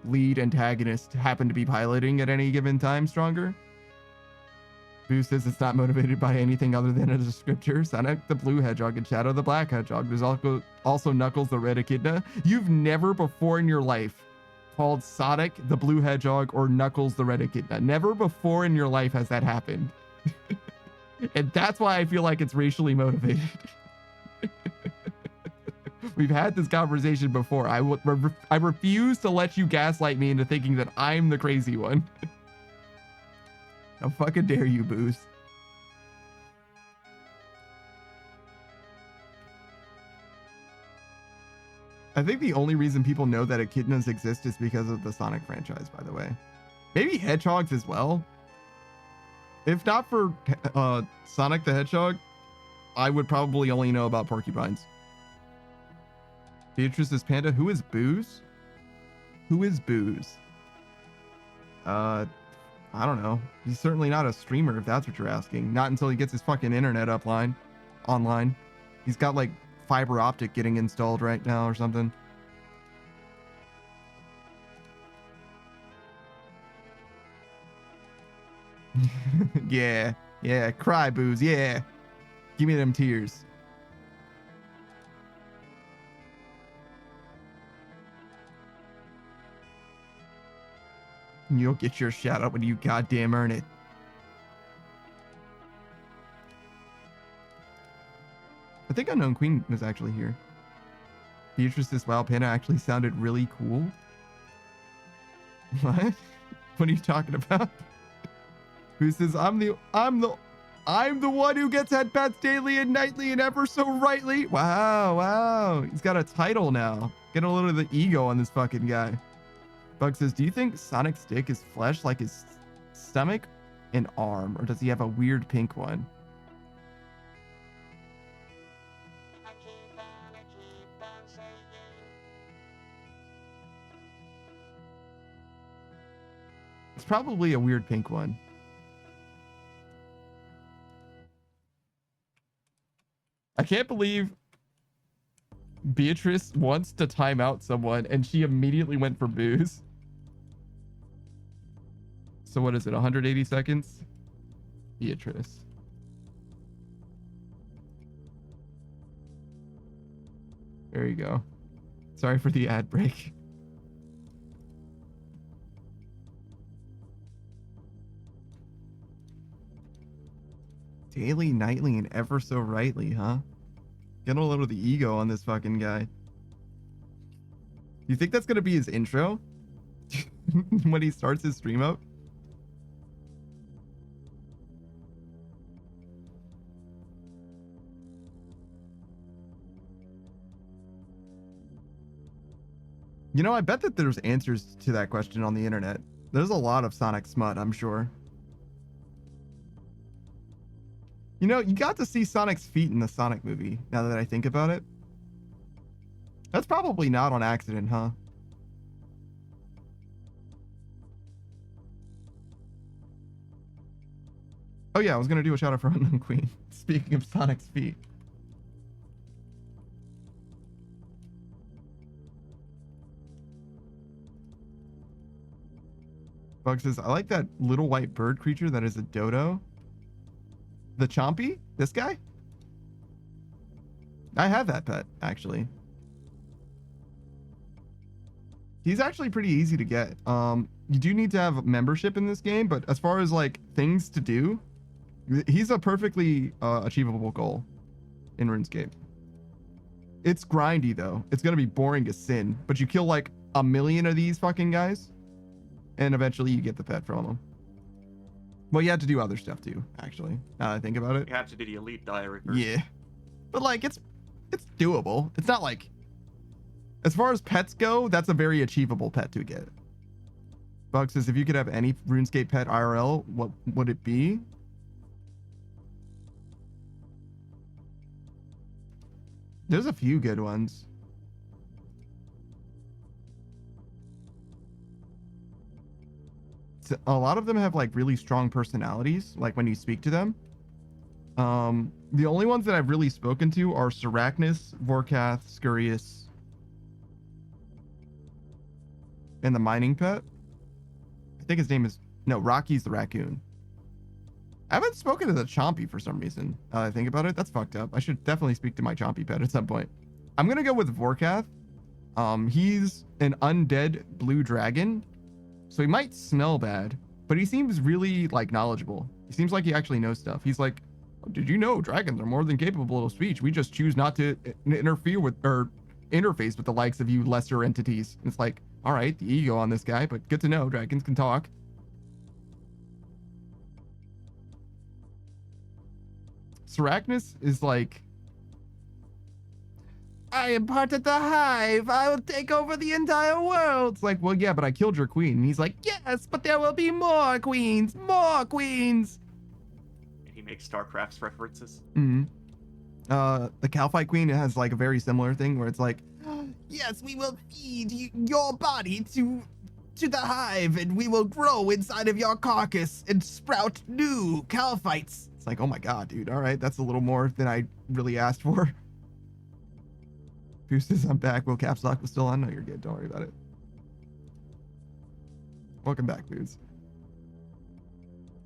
lead antagonist happened to be piloting at any given time stronger. Boo says it's not motivated by anything other than a descriptor. Sonic the Blue Hedgehog and Shadow the Black Hedgehog. There's also Knuckles the Red Echidna. You've never before in your life called Sonic the Blue Hedgehog or Knuckles the Red Echidna. Never before in your life has that happened. And that's why I feel like it's racially motivated. We've had this conversation before. I refuse to let you gaslight me into thinking that I'm the crazy one. How fucking dare you, Booze? I think the only reason people know that echidnas exist is because of the Sonic franchise, by the way. Maybe hedgehogs as well. If not for Sonic the Hedgehog, I would probably only know about porcupines. Beatrice is Panda. Who is Booze? Who is Booze? I don't know. He's certainly not a streamer, if that's what you're asking. Not until he gets his fucking internet online. He's got like fiber optic getting installed right now or something. Yeah. Cry, Booze. Yeah. Give me them tears. You'll get your shout out when you goddamn earn it. I think Unknown Queen was actually here. Beatrice's WoW Panda actually sounded really cool. What? What are you talking about? Who says I'm the one who gets head pats daily and nightly and ever so rightly? Wow. He's got a title now. Get a little of the ego on this fucking guy. Bug says, do you think Sonic's dick is flesh like his stomach and arm, or does he have a weird pink one? It's probably a weird pink one. I can't believe Beatrice wants to time out someone and she immediately went for booze. So what is it, 180 seconds? Beatrice. There you go. Sorry for the ad break. Daily, nightly, and ever so rightly, huh? Get a little of the ego on this fucking guy. You think that's gonna be his intro? When he starts his stream up? You know, I bet that there's answers to that question on the internet. There's a lot of Sonic smut, I'm sure. You know, you got to see Sonic's feet in the Sonic movie, now that I think about it. That's probably not on accident, huh? Oh yeah, I was gonna do a shout out for Unknown Queen. Speaking of Sonic's feet. Bug says, I like that little white bird creature that is a dodo. The Chompy? This guy? I have that pet, actually. He's actually pretty easy to get. You do need to have membership in this game, but as far as like things to do, he's a perfectly achievable goal in RuneScape. It's grindy though. It's gonna be boring as sin, but you kill like 1 million of these fucking guys, and eventually you get the pet from them. Well, you have to do other stuff too, actually, now that I think about it. You have to do the elite diary first. Yeah. But like, it's doable. It's not like, as far as pets go, that's a very achievable pet to get. Bug says, if you could have any RuneScape pet IRL, what would it be? There's a few good ones. A lot of them have like really strong personalities, like when you speak to them. The only ones that I've really spoken to are Seracnus, Vorkath, Scurius, and the mining pet. I think his name is, no, Rocky's the raccoon. I haven't spoken to the Chompy for some reason. Now that I think about it, that's fucked up. I should definitely speak to my Chompy pet at some point. I'm gonna go with Vorkath. He's an undead blue dragon. So he might smell bad, but he seems really like knowledgeable. He seems like he actually knows stuff. He's like, did you know dragons are more than capable of speech? We just choose not to interfere with or interface with the likes of you lesser entities. And it's like, all right, the ego on this guy, but good to know dragons can talk. Seracnus is like, I am part of the hive. I will take over the entire world. It's like, well, yeah, but I killed your queen. And he's like, yes, but there will be more queens, more queens. And he makes StarCraft's references. Mm-hmm. The Calphite Queen has like a very similar thing where it's like, yes, we will feed your body to the hive, and we will grow inside of your carcass and sprout new Calphites. It's like, oh my god, dude. All right, that's a little more than I really asked for. Who says I'm back? Well, Caps Lock was still on. No, you're good. Don't worry about it. Welcome back, dudes.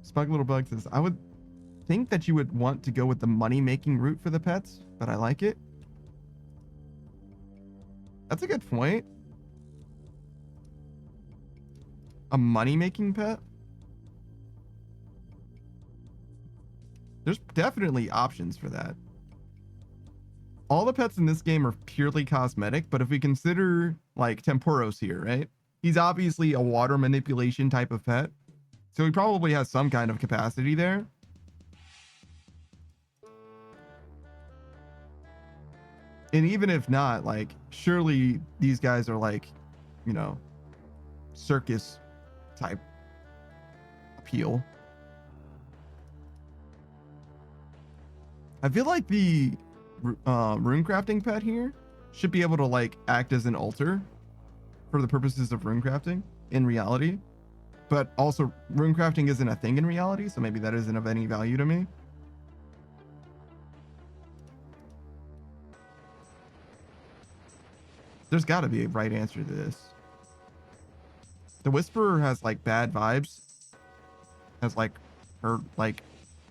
Spug Little Bug says, I would think that you would want to go with the money-making route for the pets, but I like it. That's a good point. A money-making pet? There's definitely options for that. all the pets in this game are purely cosmetic, but if we consider like Temporos here, right? He's obviously a water manipulation type of pet. So he probably has some kind of capacity there. And even if not, like, surely these guys are like, you know, circus type appeal. I feel like the rune crafting pet here should be able to like act as an altar for the purposes of rune crafting in reality. But also rune crafting isn't a thing in reality, so maybe that isn't of any value to me. There's got to be a right answer to this. The Whisperer has like bad vibes. Has like her like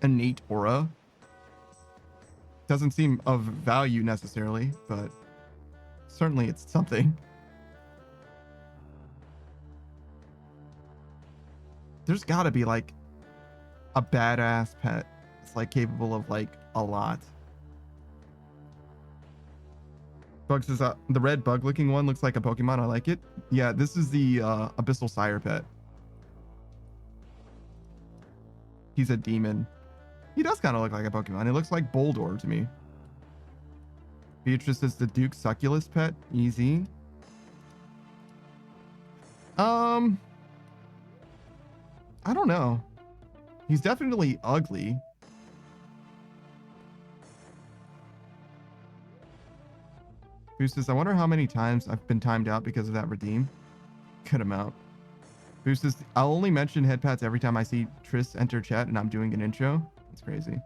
innate aura. Doesn't seem of value necessarily, but certainly it's something. There's got to be like a badass pet that's like capable of like a lot. Bug says the red bug looking one looks like a Pokemon. I like it. Yeah, this is the Abyssal Sire pet. He's a demon. He does kind of look like a Pokemon. He looks like Boldor to me. Beatrice is the Duke Succulus pet. Easy. I don't know. He's definitely ugly. Boost says, I wonder how many times I've been timed out because of that redeem. Good amount. Boost says, I'll only mention head pats every time I see Triss enter chat and I'm doing an intro. That's crazy.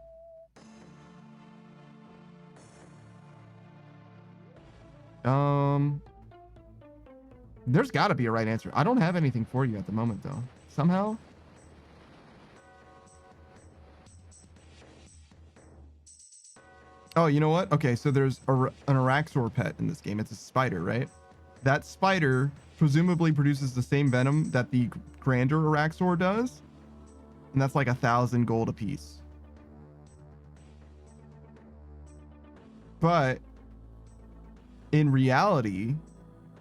There's got to be a right answer. I don't have anything for you at the moment, though. Somehow. Oh, you know what? Okay, so there's an Araxor pet in this game. It's a spider, right? That spider presumably produces the same venom that the grander Araxor does. And that's like 1,000 gold apiece. But in reality,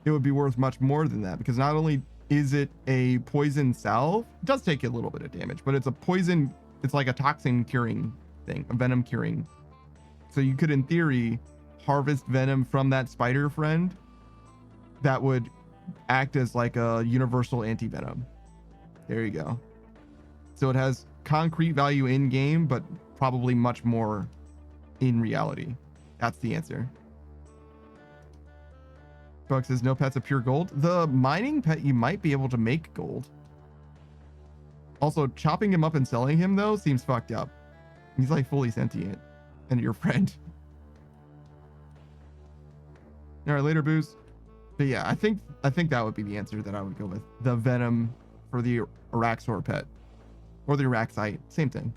it would be worth much more than that, because not only is it a poison salve, it does take a little bit of damage, but it's a poison, it's like a toxin curing thing, a venom curing. So you could, in theory, harvest venom from that spider friend that would act as like a universal anti-venom. There you go. So it has concrete value in game, but probably much more in reality. That's the answer. Bug says no pets of pure gold. The mining pet, you might be able to make gold. Also, chopping him up and selling him though seems fucked up. He's like fully sentient and your friend. All right, later, Booze. But yeah, I think that would be the answer that I would go with. The venom for the Araxor pet, or the Araxite, same thing.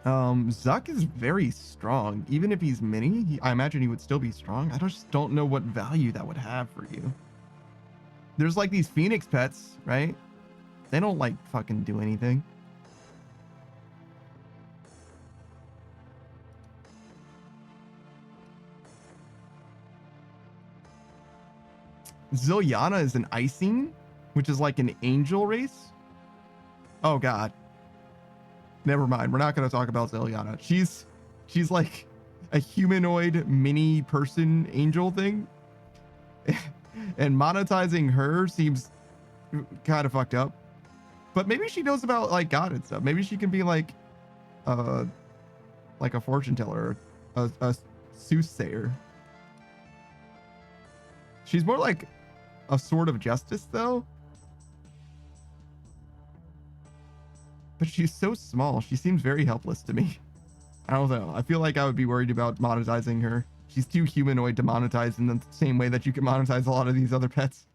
Zuck is very strong. Even if he's mini, I imagine he would still be strong. I just don't know what value that would have for you. There's like these Phoenix pets, right? They don't like fucking do anything. Ziliana is an Icing, which is like an angel race. Oh god. Never mind. We're not going to talk about Ziliana. She's like a humanoid mini person angel thing. And monetizing her seems kind of fucked up. But maybe she knows about like God and stuff. Maybe she can be like a fortune teller, a soothsayer. She's more like a sword of justice though. But she's so small. She seems very helpless to me. I don't know. I feel like I would be worried about monetizing her. She's too humanoid to monetize in the same way that you can monetize a lot of these other pets.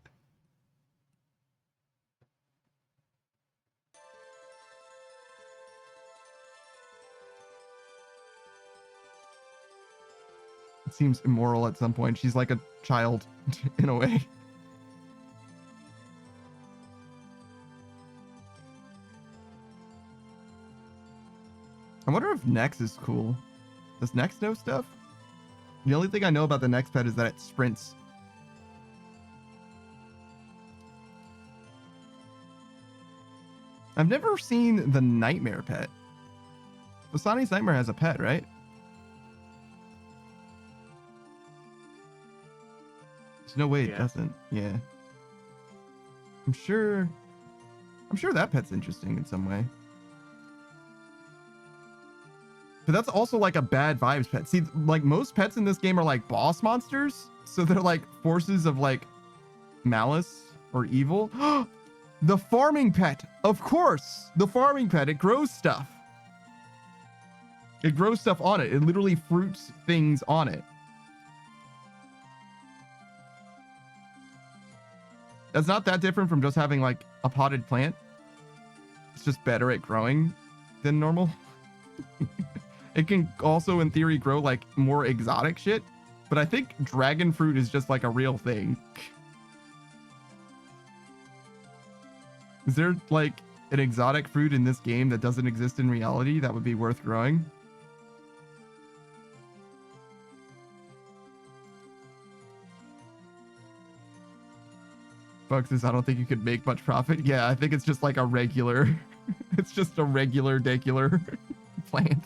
It seems immoral at some point. She's like a child in a way. I wonder if Nex is cool. Does Next know stuff? The only thing I know about the next pet is that it sprints. I've never seen the Nightmare pet. Vasani's Nightmare has a pet, right? There's no way it Yeah. doesn't. Yeah. I'm sure that pet's interesting in some way. But that's also like a bad vibes pet. See, like most pets in this game are like boss monsters. So they're like forces of like malice or evil. The farming pet. Of course. The farming pet. It grows stuff. It grows stuff on it. It literally fruits things on it. That's not that different from just having like a potted plant. It's just better at growing than normal. It can also in theory grow like more exotic shit, but I think dragon fruit is just like a real thing. Is there like an exotic fruit in this game that doesn't exist in reality that would be worth growing? Fuck this, I don't think you could make much profit. Yeah, I think it's just like a regular, it's just a regular decular plant.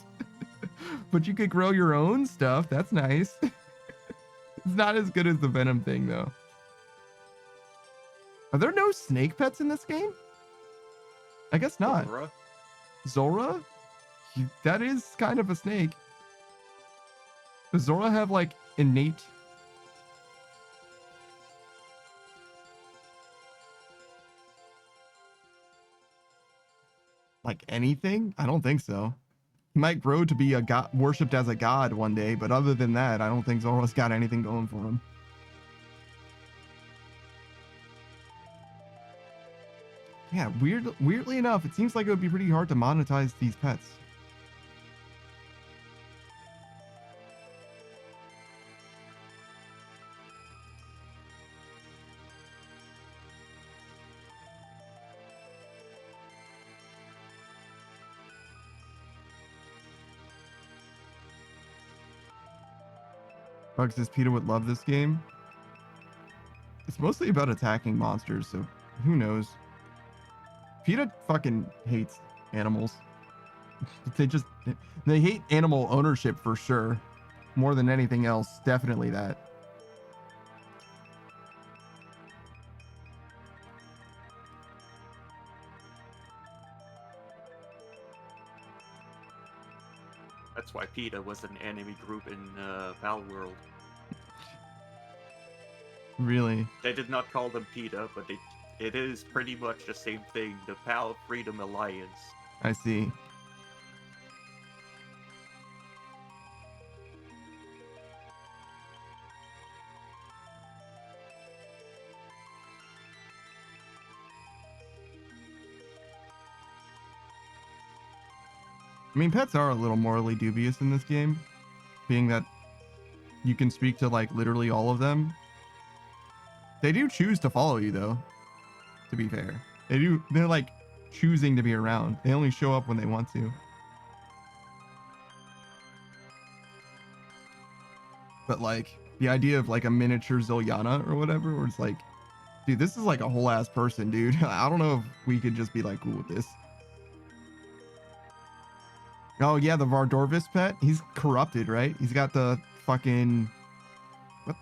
But you could grow your own stuff. That's nice. It's not as good as the Venom thing though. Are there no snake pets in this game? I guess not. Zora? Zora? That is kind of a snake. Does Zora have like innate... like anything? I don't think so. He might grow to be a god, worshipped as a god one day, but other than that, I don't think Zora's got anything going for him. Yeah, weirdly enough, it seems like it would be pretty hard to monetize these pets. Bugs says Peter would love this game. It's mostly about attacking monsters, so who knows? PETA fucking hates animals. They hate animal ownership for sure. More than anything else, definitely that. That's why PETA was an enemy group in Val World. Really? They did not call them PETA, but it is pretty much the same thing, the PAL Freedom Alliance. I see. I mean, pets are a little morally dubious in this game, being that you can speak to like literally all of them. They do choose to follow you though, to be fair. They're like choosing to be around. They only show up when they want to. But like the idea of like a miniature Ziliana or whatever, where it's like, dude, this is like a whole ass person, dude. I don't know if we could just be like cool with this. Oh yeah, the Vardorvis pet. He's corrupted, right? He's got the fucking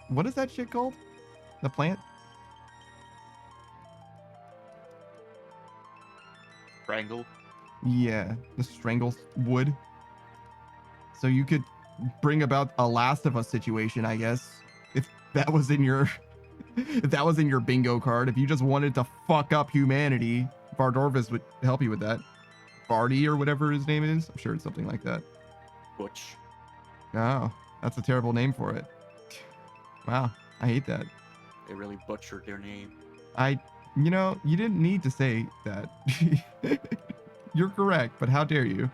what is that shit called? The plant? Strangle. Yeah, the strangle wood. So you could bring about a Last of Us situation, I guess. If that was in your bingo card. If you just wanted to fuck up humanity, Vardorvis would help you with that. Barty or whatever his name is. I'm sure it's something like that. Butch. Oh, that's a terrible name for it. Wow, I hate that. They really butchered their name. You know, you didn't need to say that. You're correct, but how dare you?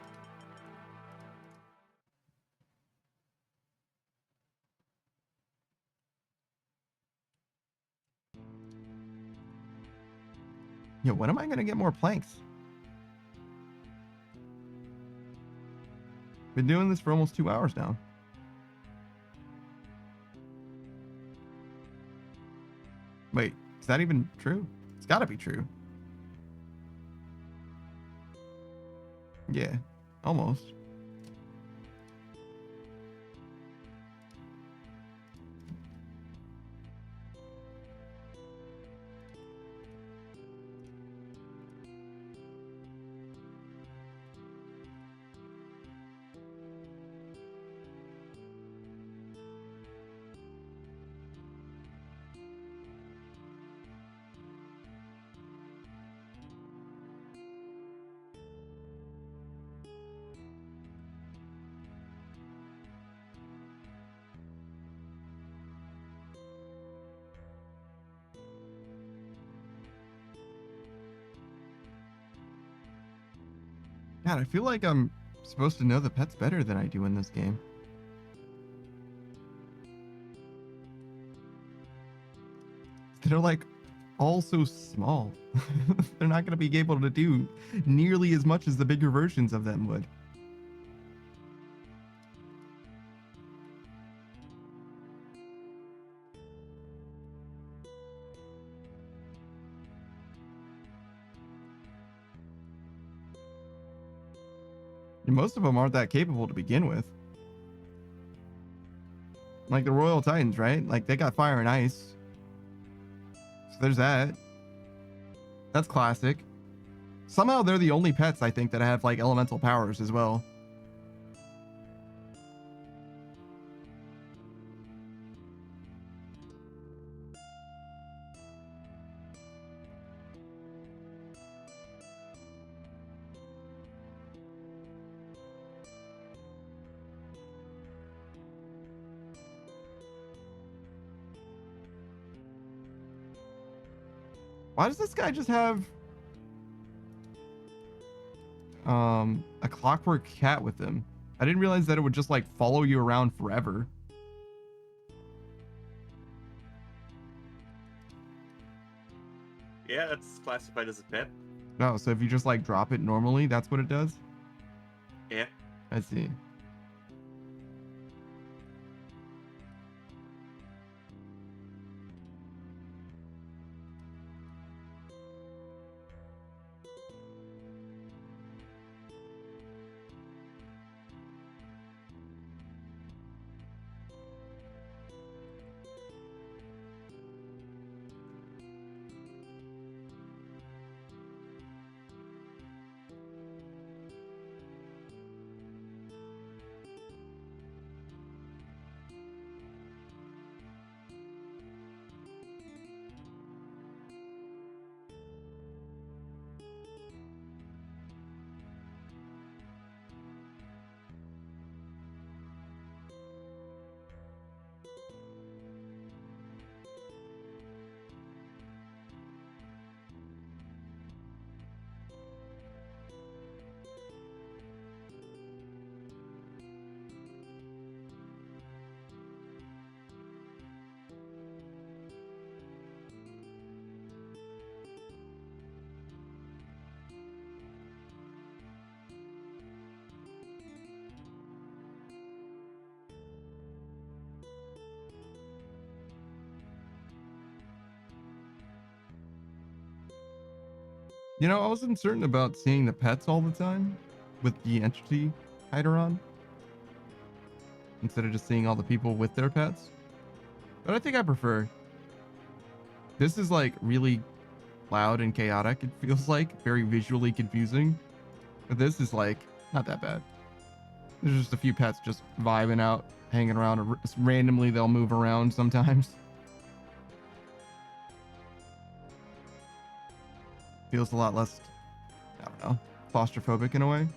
Yeah, when am I gonna get more planks? Been doing this for almost 2 hours now. Wait, is that even true? It's got to be true. Yeah, almost. God, I feel like I'm supposed to know the pets better than I do in this game. They're like all so small. They're not going to be able to do nearly as much as the bigger versions of them would. And most of them aren't that capable to begin with. Like the Royal Titans, right? Like they got fire and ice. So there's that. That's classic. Somehow they're the only pets I think that have like elemental powers as well. Why does this guy just have a clockwork cat with him? I didn't realize that it would just like follow you around forever. Yeah, that's classified as a pet. Oh, so if you just like drop it normally, that's what it does? Yeah. I see. You know, I wasn't certain about seeing the pets all the time with the entity hider on instead of just seeing all the people with their pets. But I think I prefer. This is like really loud and chaotic. It feels like very visually confusing. But this is like not that bad. There's just a few pets just vibing out, hanging around. Randomly, they'll move around sometimes. Feels a lot less, I don't know, claustrophobic in a way.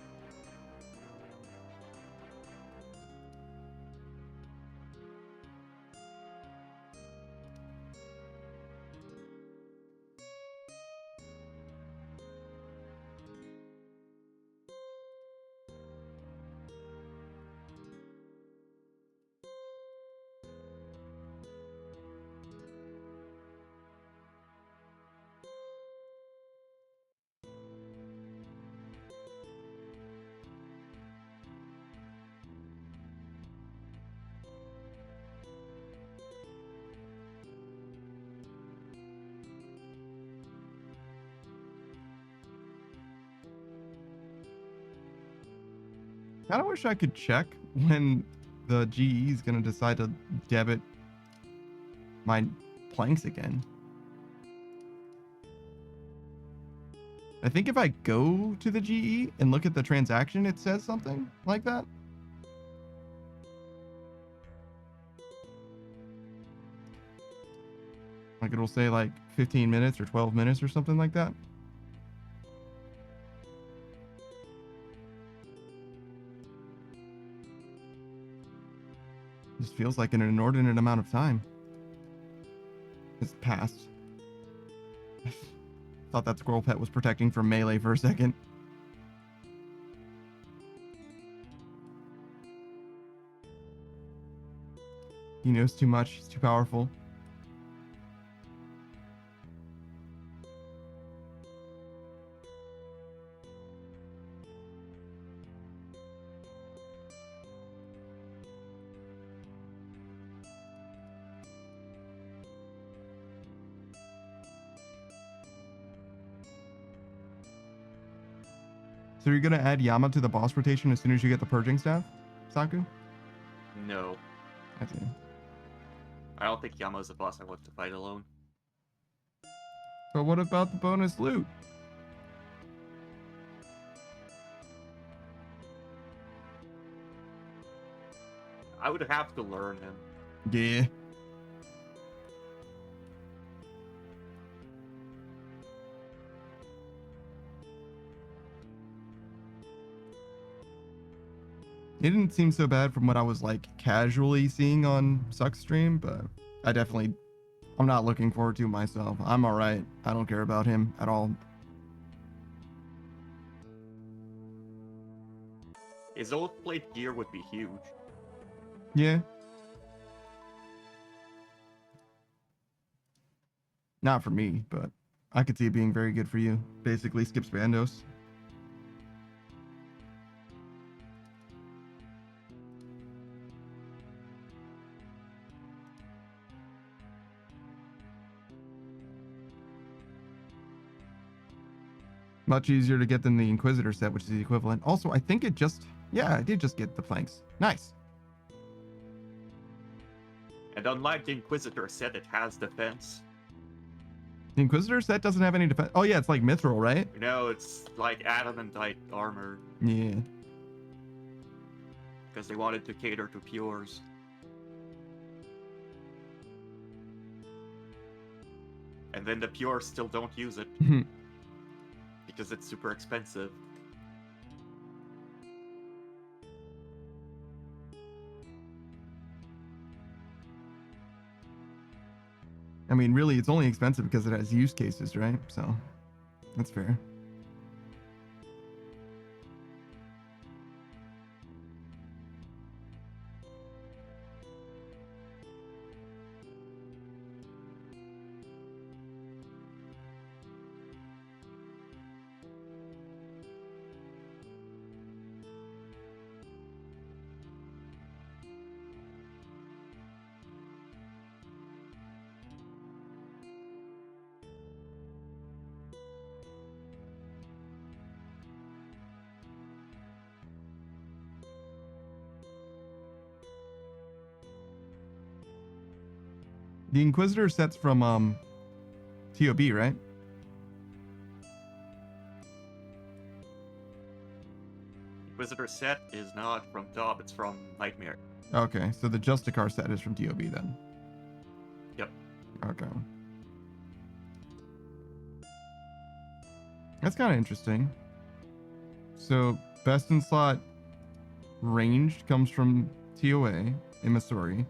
kind of wish I could check when the GE is going to decide to debit my planks again. I think if I go to the GE and look at the transaction, it says something like that. Like it'll say like 15 minutes or 12 minutes or something like that. This feels like an inordinate amount of time has passed. Thought that squirrel pet was protecting from melee for a second. He knows too much. He's too powerful. So you're gonna add Yama to the boss rotation as soon as you get the purging staff, Saku? No, I see. I don't think Yama's a boss I want to fight alone. But what about the bonus loot? I would have to learn him. Yeah. It didn't seem so bad from what I was like casually seeing on Suck's stream, but I'm not looking forward to myself. I'm all right. I don't care about him at all. His old plate gear would be huge. Yeah. Not for me, but I could see it being very good for you. Basically skips Bandos. Much easier to get than the Inquisitor set, which is the equivalent. Also, I think it just... Yeah, I did just get the planks. Nice. And unlike the Inquisitor set, it has defense. The Inquisitor set doesn't have any defense. Oh, yeah, it's like Mithril, right? You know, it's like adamantite armor. Yeah. Because they wanted to cater to pures. And then the pures still don't use it. Because it's super expensive. I mean, really, it's only expensive because it has use cases, right? So, that's fair. The Inquisitor set's from TOB, right? Inquisitor set is not from Top, it's from Nightmare. Okay, so the Justicar set is from TOB then. Yep. Okay. That's kind of interesting. So, best in slot ranged comes from TOA in Missouri.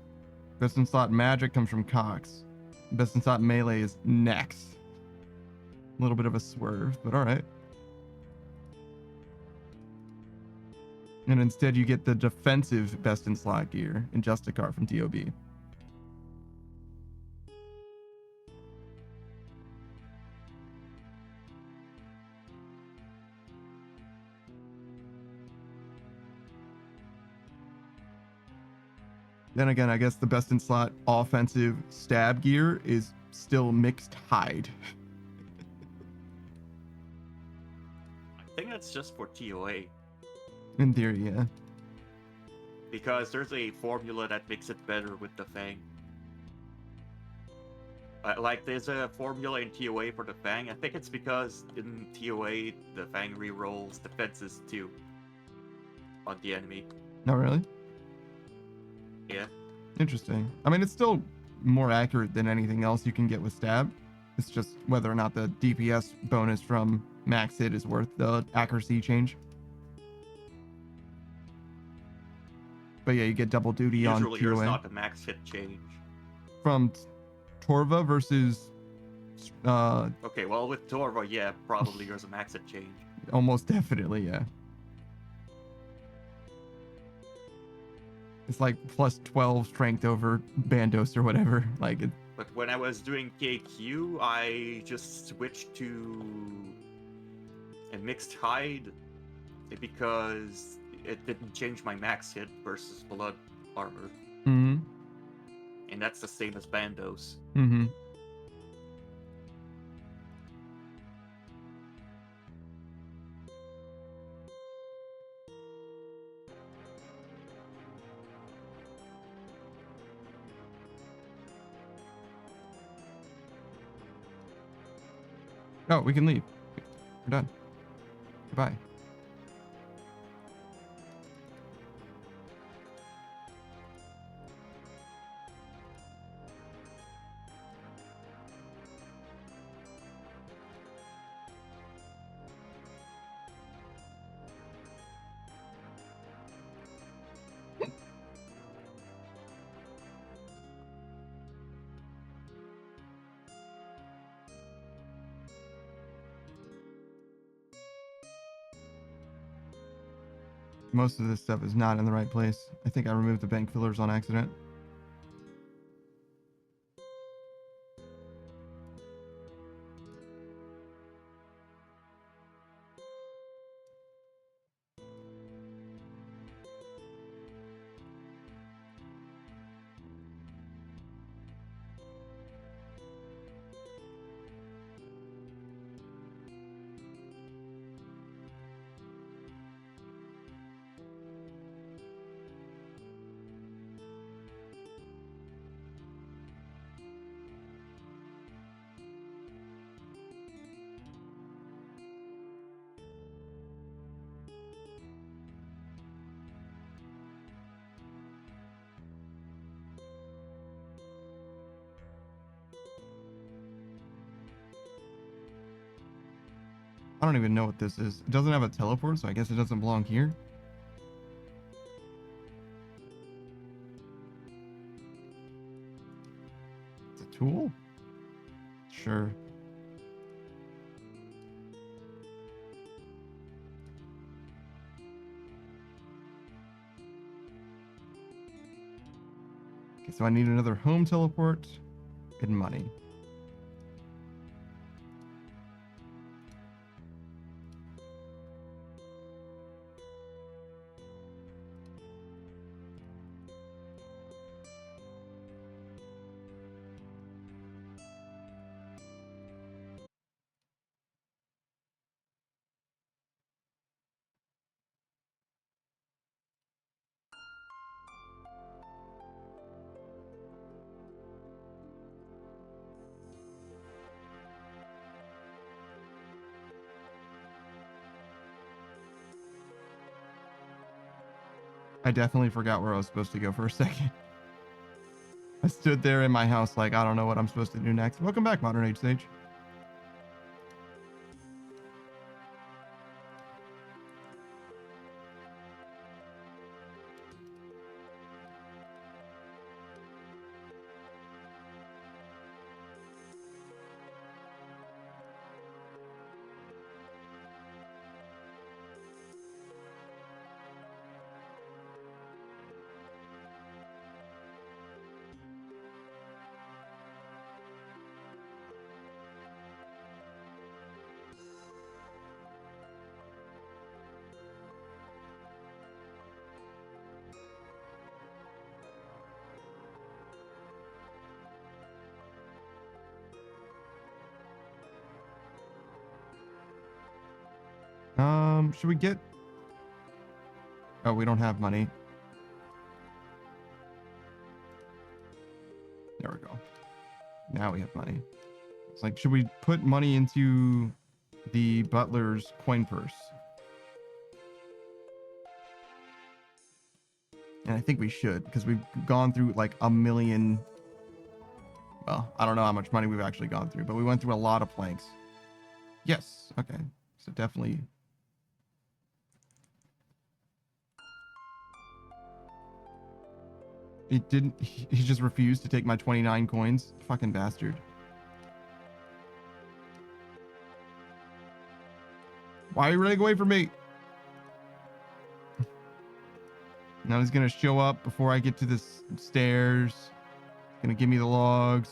Best in slot magic comes from Cox. Best in slot melee is next. A little bit of a swerve, but all right. And instead you get the defensive best in slot gear in Justicar from TOB. Then again, I guess the best in slot offensive stab gear is still mixed hide. I think that's just for TOA. In theory, yeah. because there's a formula that makes it better with the Fang. Like there's a formula in TOA for the Fang. I think it's because in TOA the Fang rerolls defenses too on the enemy. No, really? Yeah. Interesting. I mean, it's still more accurate than anything else you can get with stab. It's just whether or not the DPS bonus from max hit is worth the accuracy change. But yeah, you get double duty on Usually there's TOA. not a max hit change. From Torva versus Okay, well with Torva, yeah, probably there's a max hit change. almost definitely, yeah. It's like plus 12 strength over Bandos or whatever. Like it. But when I was doing KQ, I just switched to a mixed hide because it didn't change my max hit versus blood armor. Mm-hmm. And that's the same as Bandos. Mm-hmm. Oh, we can leave. We're done. Goodbye. Most of this stuff is not in the right place. I think I removed the bank fillers on accident. I don't even know what this is. It doesn't have a teleport, so I guess it doesn't belong here. It's a tool? Sure. Okay, so I need another home teleport and money. I definitely forgot where I was supposed to go for a second. I stood there in my house like, I don't know what I'm supposed to do next. Welcome back, Modern Age Sage. Should we get... Oh, we don't have money. Now we have money. It's like, should we put money into the butler's coin purse? And I think we should, because we've gone through like a million. Well, I don't know how much money we've actually gone through, but we went through a lot of planks. Yes. Okay. So definitely. It didn't. He just refused to take my 29 coins. Fucking bastard. Why are you running away from me? Now he's gonna show up before I get to the stairs. He's gonna give me the logs.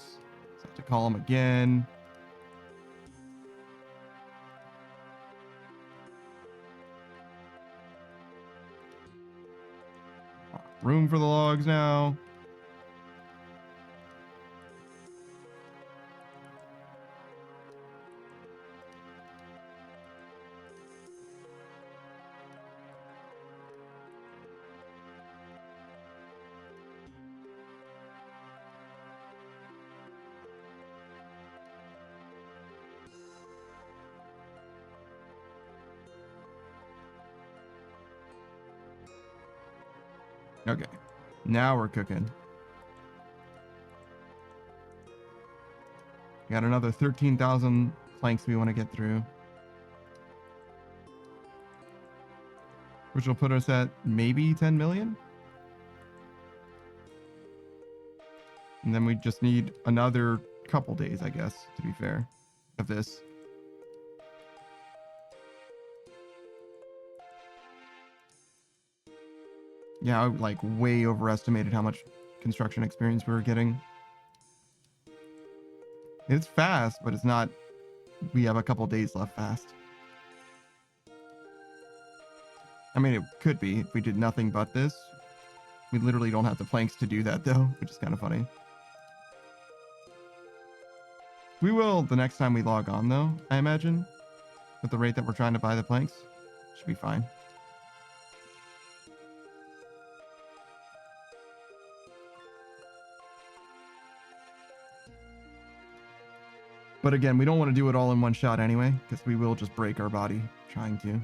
So I have to call him again. Room for the logs now. Okay, now we're cooking. Got another 13,000 planks we want to get through, which will put us at maybe 10 million. And then we just need another couple days, I guess, to be fair, of this. Yeah, I like way overestimated how much construction experience we were getting. It's fast, but it's not. We have a couple days left fast. I mean, it could be if we did nothing but this. We literally don't have the planks to do that, though, which is kind of funny. We will the next time we log on, though, I imagine. At the rate that we're trying to buy the planks. Should be fine. But again, we don't want to do it all in one shot anyway, because we will just break our body trying to.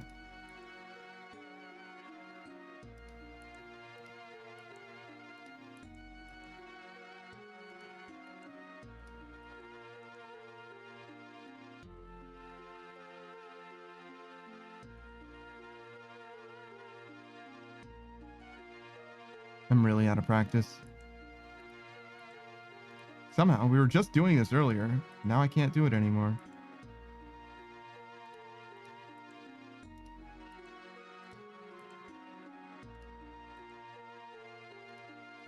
I'm really out of practice. Somehow, we were just doing this earlier. Now I can't do it anymore.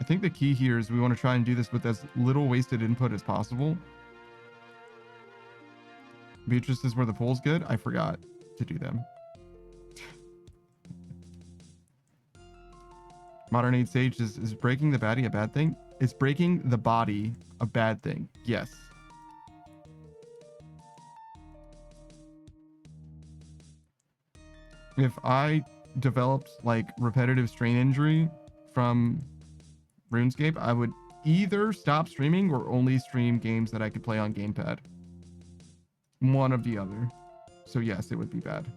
I think the key here is we want to try and do this with as little wasted input as possible. Beatrice is where the poll's good. I forgot to do them. Modern Age Sage is breaking the baddie a bad thing? Is breaking the body a bad thing? Yes. If I developed like repetitive strain injury from RuneScape, I would either stop streaming or only stream games that I could play on gamepad. One of the other. So yes, it would be bad.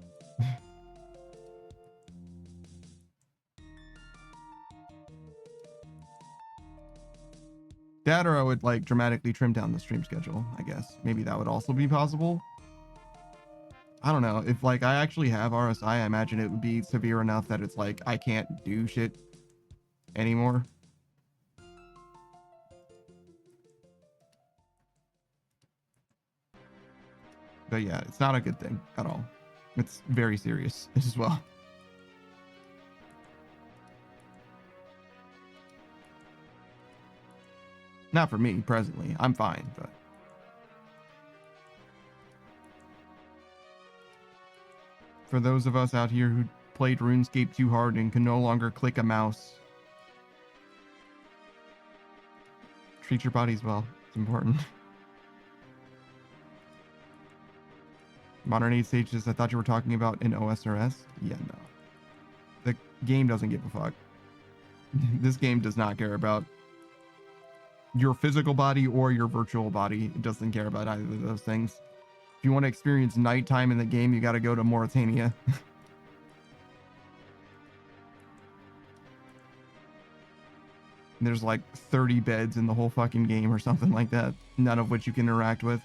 That, or I would like dramatically trim down the stream schedule, I guess. Maybe that would also be possible. I don't know. If like I actually have RSI, I imagine it would be severe enough that it's like I can't do shit anymore. But yeah, it's not a good thing at all. It's very serious as well. Not for me, presently. I'm fine, but... For those of us out here who played RuneScape too hard and can no longer click a mouse, treat your bodies well. It's important. Modern Age Sages, I thought you were talking about in OSRS? Yeah, no. The game doesn't give a fuck. This game does not care about your physical body or your virtual body. It doesn't care about either of those things. If you want to experience nighttime in the game, you got to go to Mauritania. There's like 30 beds in the whole fucking game or something like that, none of which you can interact with.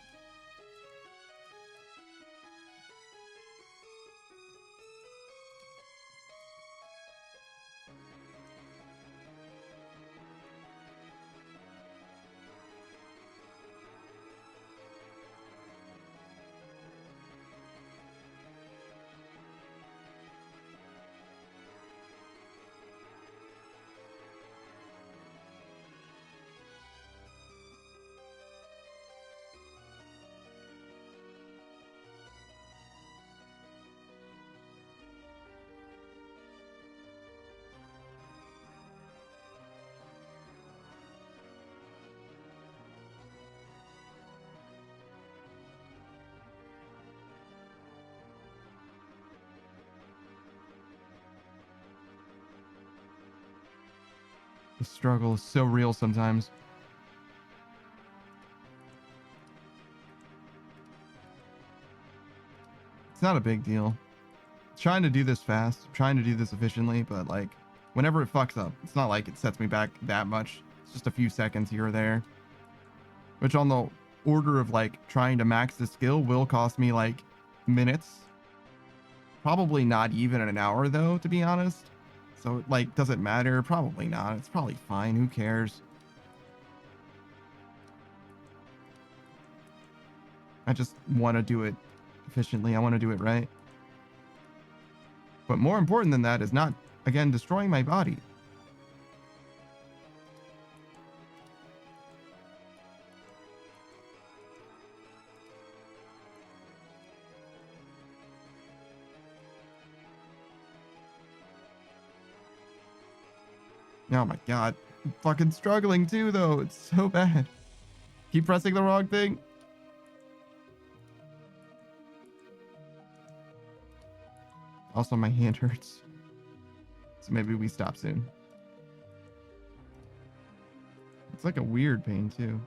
The struggle is so real sometimes. It's not a big deal. Trying to do this fast, trying to do this efficiently, but like whenever it fucks up, it's not like it sets me back that much. It's just a few seconds here or there, which on the order of like trying to max the skill will cost me like minutes. Probably not even an hour though, to be honest. So like, does it matter? Probably not. It's probably fine. Who cares? I just want to do it efficiently. I want to do it right. But more important than that is not, again, destroying my body. Oh my god. I'm fucking struggling too, though. It's so bad. Keep pressing the wrong thing. Also, my hand hurts. So maybe we stop soon. It's like a weird pain, too.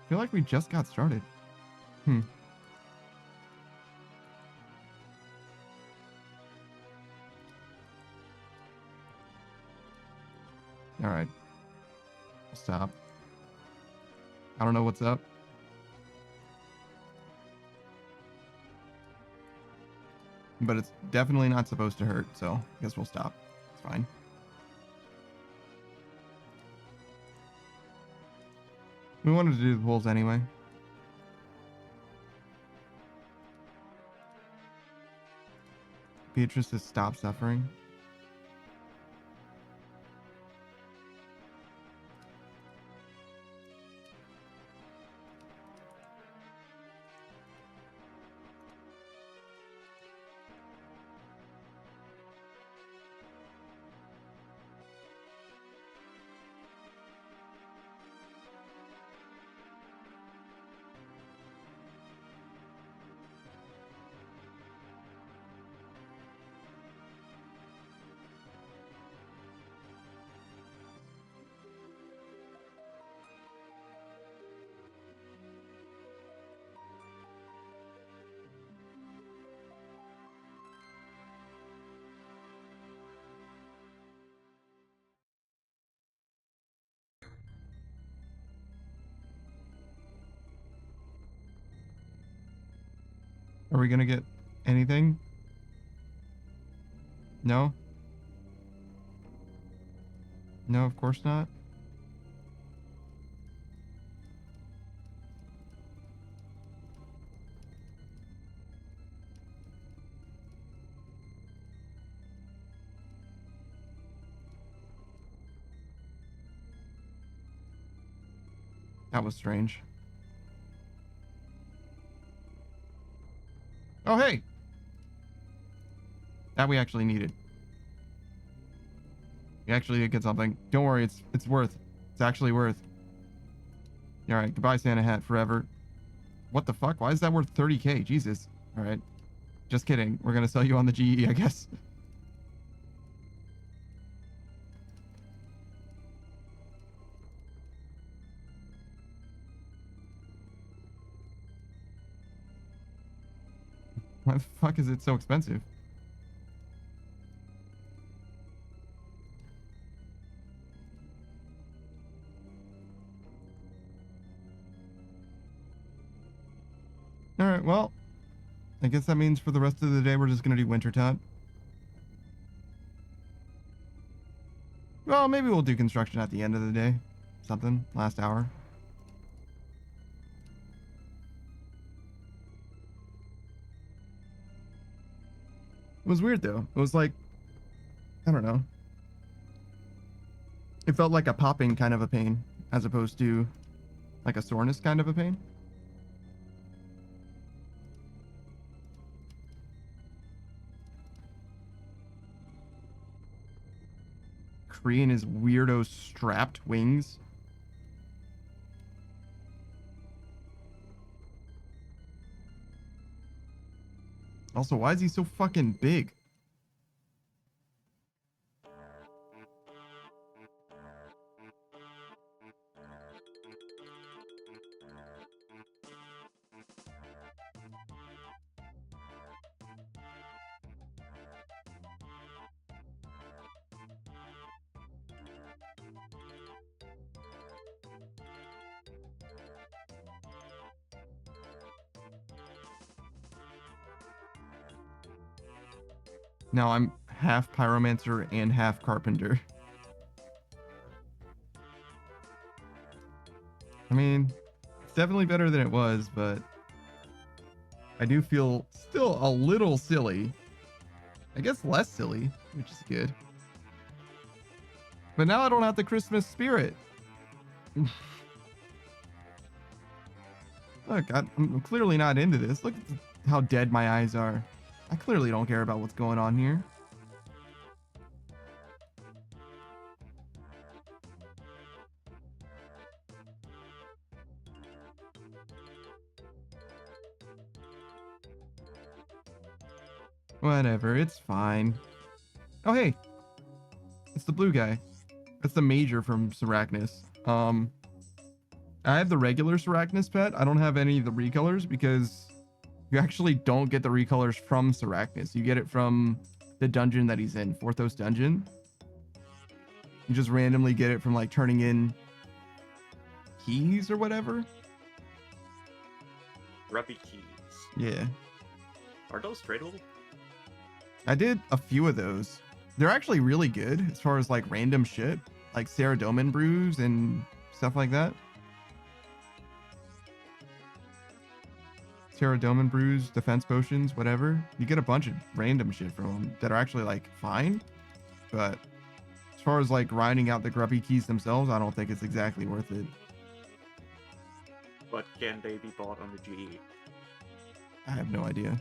I feel like we just got started. All right. Stop. I don't know what's up. But it's definitely not supposed to hurt, so I guess we'll stop. It's fine. We wanted to do the pulls anyway. Beatrice has stopped suffering. Are we gonna get anything? No? No, of course not. That was strange. Oh, hey! That we actually needed. We actually did get something. Don't worry, it's worth. It's actually worth. Alright, goodbye Santa Hat forever. What the fuck? Why is that worth 30k? Jesus. Alright. Just kidding. We're gonna sell you on the GE, I guess. Why the fuck is it so expensive? All right, well, I guess that means for the rest of the day we're just gonna do Wintertide. Well, maybe we'll do construction at the end of the day. Something, last hour. It was weird though. It was like, I don't know. It felt like a popping kind of a pain as opposed to like a soreness kind of a pain. Kree and his weirdo strapped wings. Also, why is he so fucking big? Now I'm half pyromancer and half carpenter. I mean, it's definitely better than it was, but I do feel still a little silly. I guess less silly, which is good. But now I don't have the Christmas spirit. Look, I'm clearly not into this. Look at how dead my eyes are. I clearly don't care about what's going on here. Whatever, it's fine. Oh, hey. It's the blue guy. That's the major from Seracnus. I have the regular Seracnus pet. I don't have any of the recolors because you actually don't get the recolors from Seracnus. You get it from the dungeon that he's in, Forthos dungeon. You just randomly get it from like turning in keys or whatever. Grubby keys. Yeah. Are those tradable? I did a few of those. They're actually really good as far as like random shit, like Ceradomin brews and stuff like that. Ceradomin brews, defense potions, whatever. You get a bunch of random shit from them that are actually like fine. But as far as like grinding out the grubby keys themselves, I don't think it's exactly worth it. But can they be bought on the GE? I have no idea.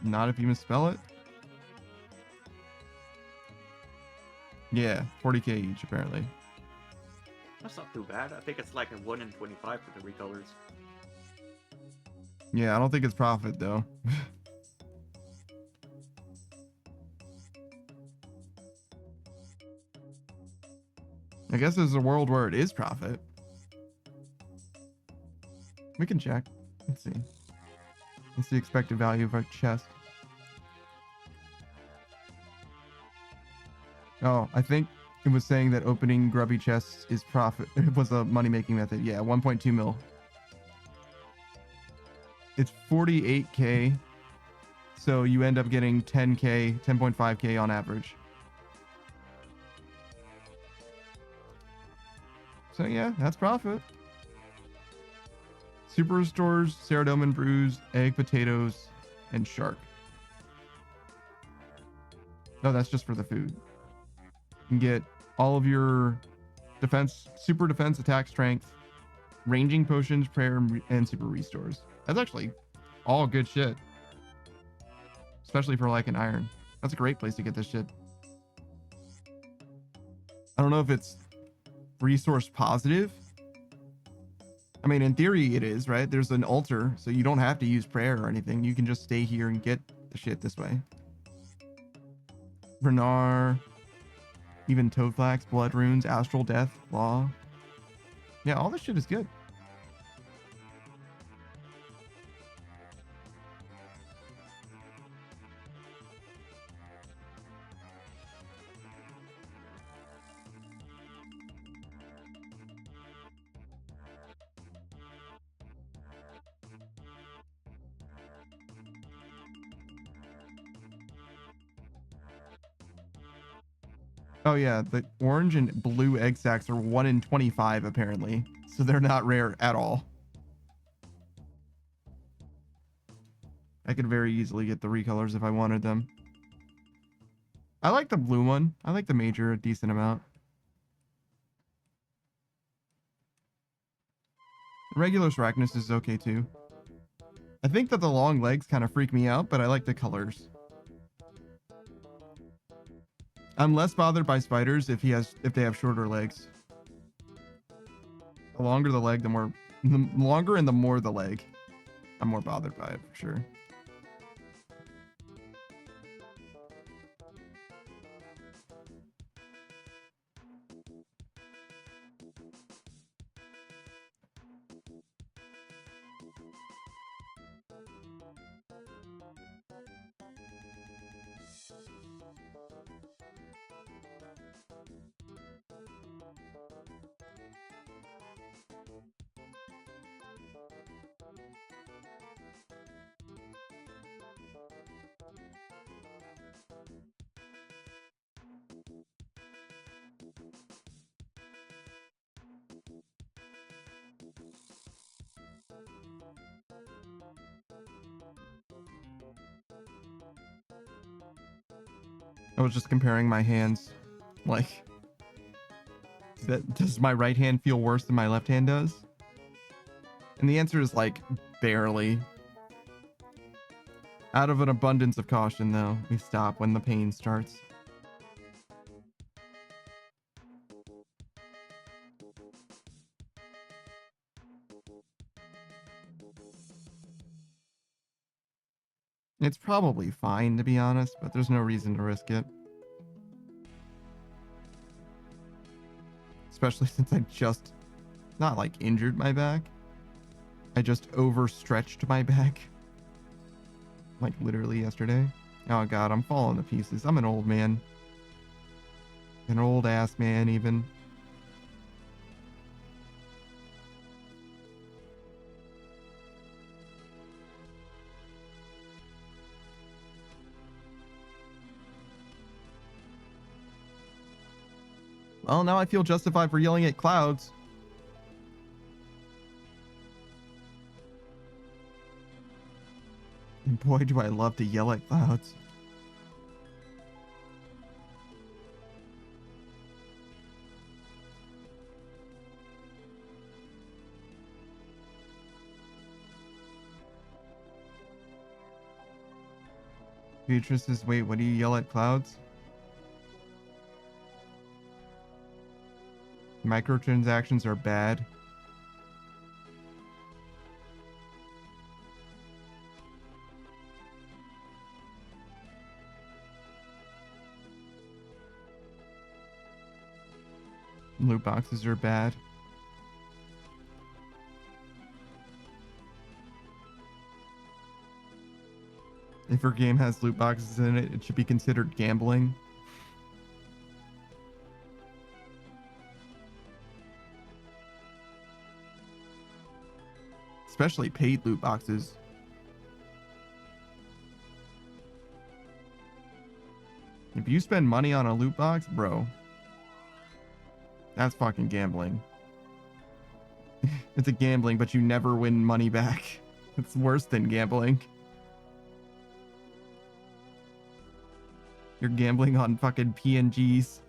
Not if you misspell it. Yeah, 40k each apparently. That's not too bad. I think it's like a 1 in 25 for the recolors. Yeah, I don't think it's profit though. I guess there's a world where it is profit. We can check. Let's see. What's the expected value of our chest? Oh, I think it was saying that opening grubby chests is profit. It was a money-making method. Yeah, 1.2 mil. It's 48k. So you end up getting 10k, 10.5k on average. So yeah, that's profit. Super restores, Ceradomin brews, egg, potatoes, and shark. No, that's just for the food. You can get all of your defense, super defense, attack, strength, ranging potions, prayer, and super restores. That's actually all good shit. Especially for like an iron. That's a great place to get this shit. I don't know if it's resource positive, I mean, in theory, it is, right? There's an altar, so you don't have to use prayer or anything. You can just stay here and get the shit this way. Renar, even Toadflax, Blood Runes, Astral Death, Law. Yeah, all this shit is good. Oh yeah, the orange and blue egg sacs are 1 in 25 apparently, so they're not rare at all. I could very easily get the recolors if I wanted them. I like the blue one. I like the major a decent amount. Regular Arachnus is okay too. I think that the long legs kind of freak me out, but I like the colors. I'm less bothered by spiders if they have shorter legs. The longer the leg, the longer and the more the leg. I'm more bothered by it for sure. I was just comparing my hands. Like, does my right hand feel worse than my left hand does? And the answer is like, barely. Out of an abundance of caution, though, we stop when the pain starts. It's probably fine, to be honest, but there's no reason to risk it. Especially since I just, not like injured my back. I just overstretched my back. Like literally yesterday. Oh god, I'm falling to pieces. I'm an old man. An old ass man, even. Well, now I feel justified for yelling at clouds. And boy, do I love to yell at clouds. Beatrice says, wait, what do you yell at clouds? Microtransactions are bad. Loot boxes are bad. If your game has loot boxes in it, it should be considered gambling. Especially paid loot boxes. If you spend money on a loot box, bro, that's fucking gambling. It's a gambling, but you never win money back. It's worse than gambling. You're gambling on fucking PNGs.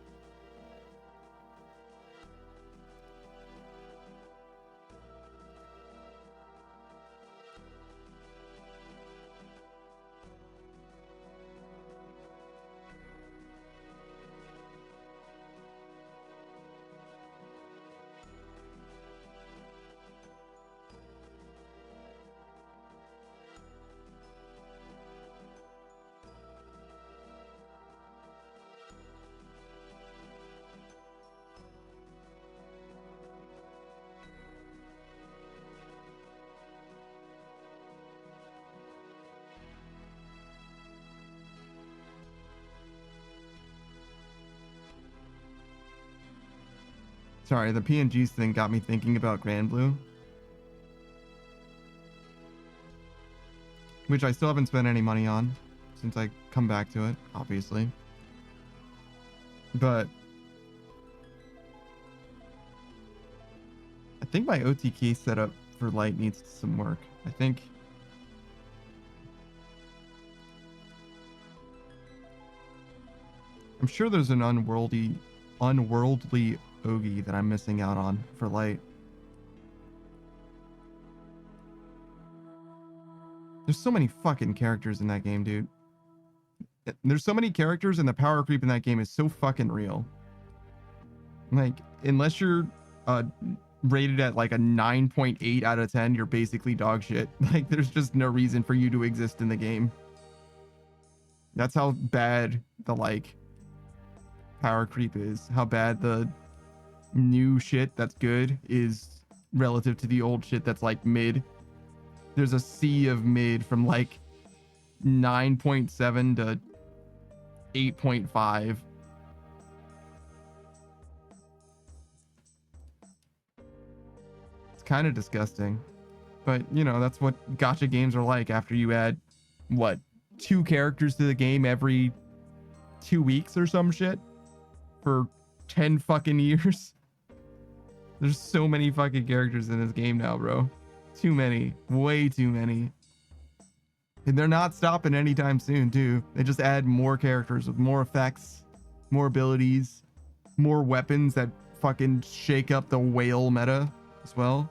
Sorry, the PNGs thing got me thinking about Grand Blue. Which I still haven't spent any money on since I come back to it, obviously. But I think my OTK setup for light needs some work. I think I'm sure there's an unworldly Ogi that I'm missing out on for light. There's so many fucking characters in that game, dude. There's so many characters, and the power creep in that game is so fucking real. Like, unless you're rated at like a 9.8 out of 10, you're basically dog shit. Like, there's just no reason for you to exist in the game. That's how bad the like power creep is. How bad the new shit that's good is relative to the old shit that's like mid. There's a sea of mid from like 9.7 to 8.5. It's kind of disgusting, but you know, that's what gacha games are like after you add what, 2 characters to the game every 2 weeks or some shit for 10 fucking years. There's so many fucking characters in this game now, bro. Too many. Way too many. And they're not stopping anytime soon, too. They just add more characters with more effects, more abilities, more weapons that fucking shake up the whale meta as well.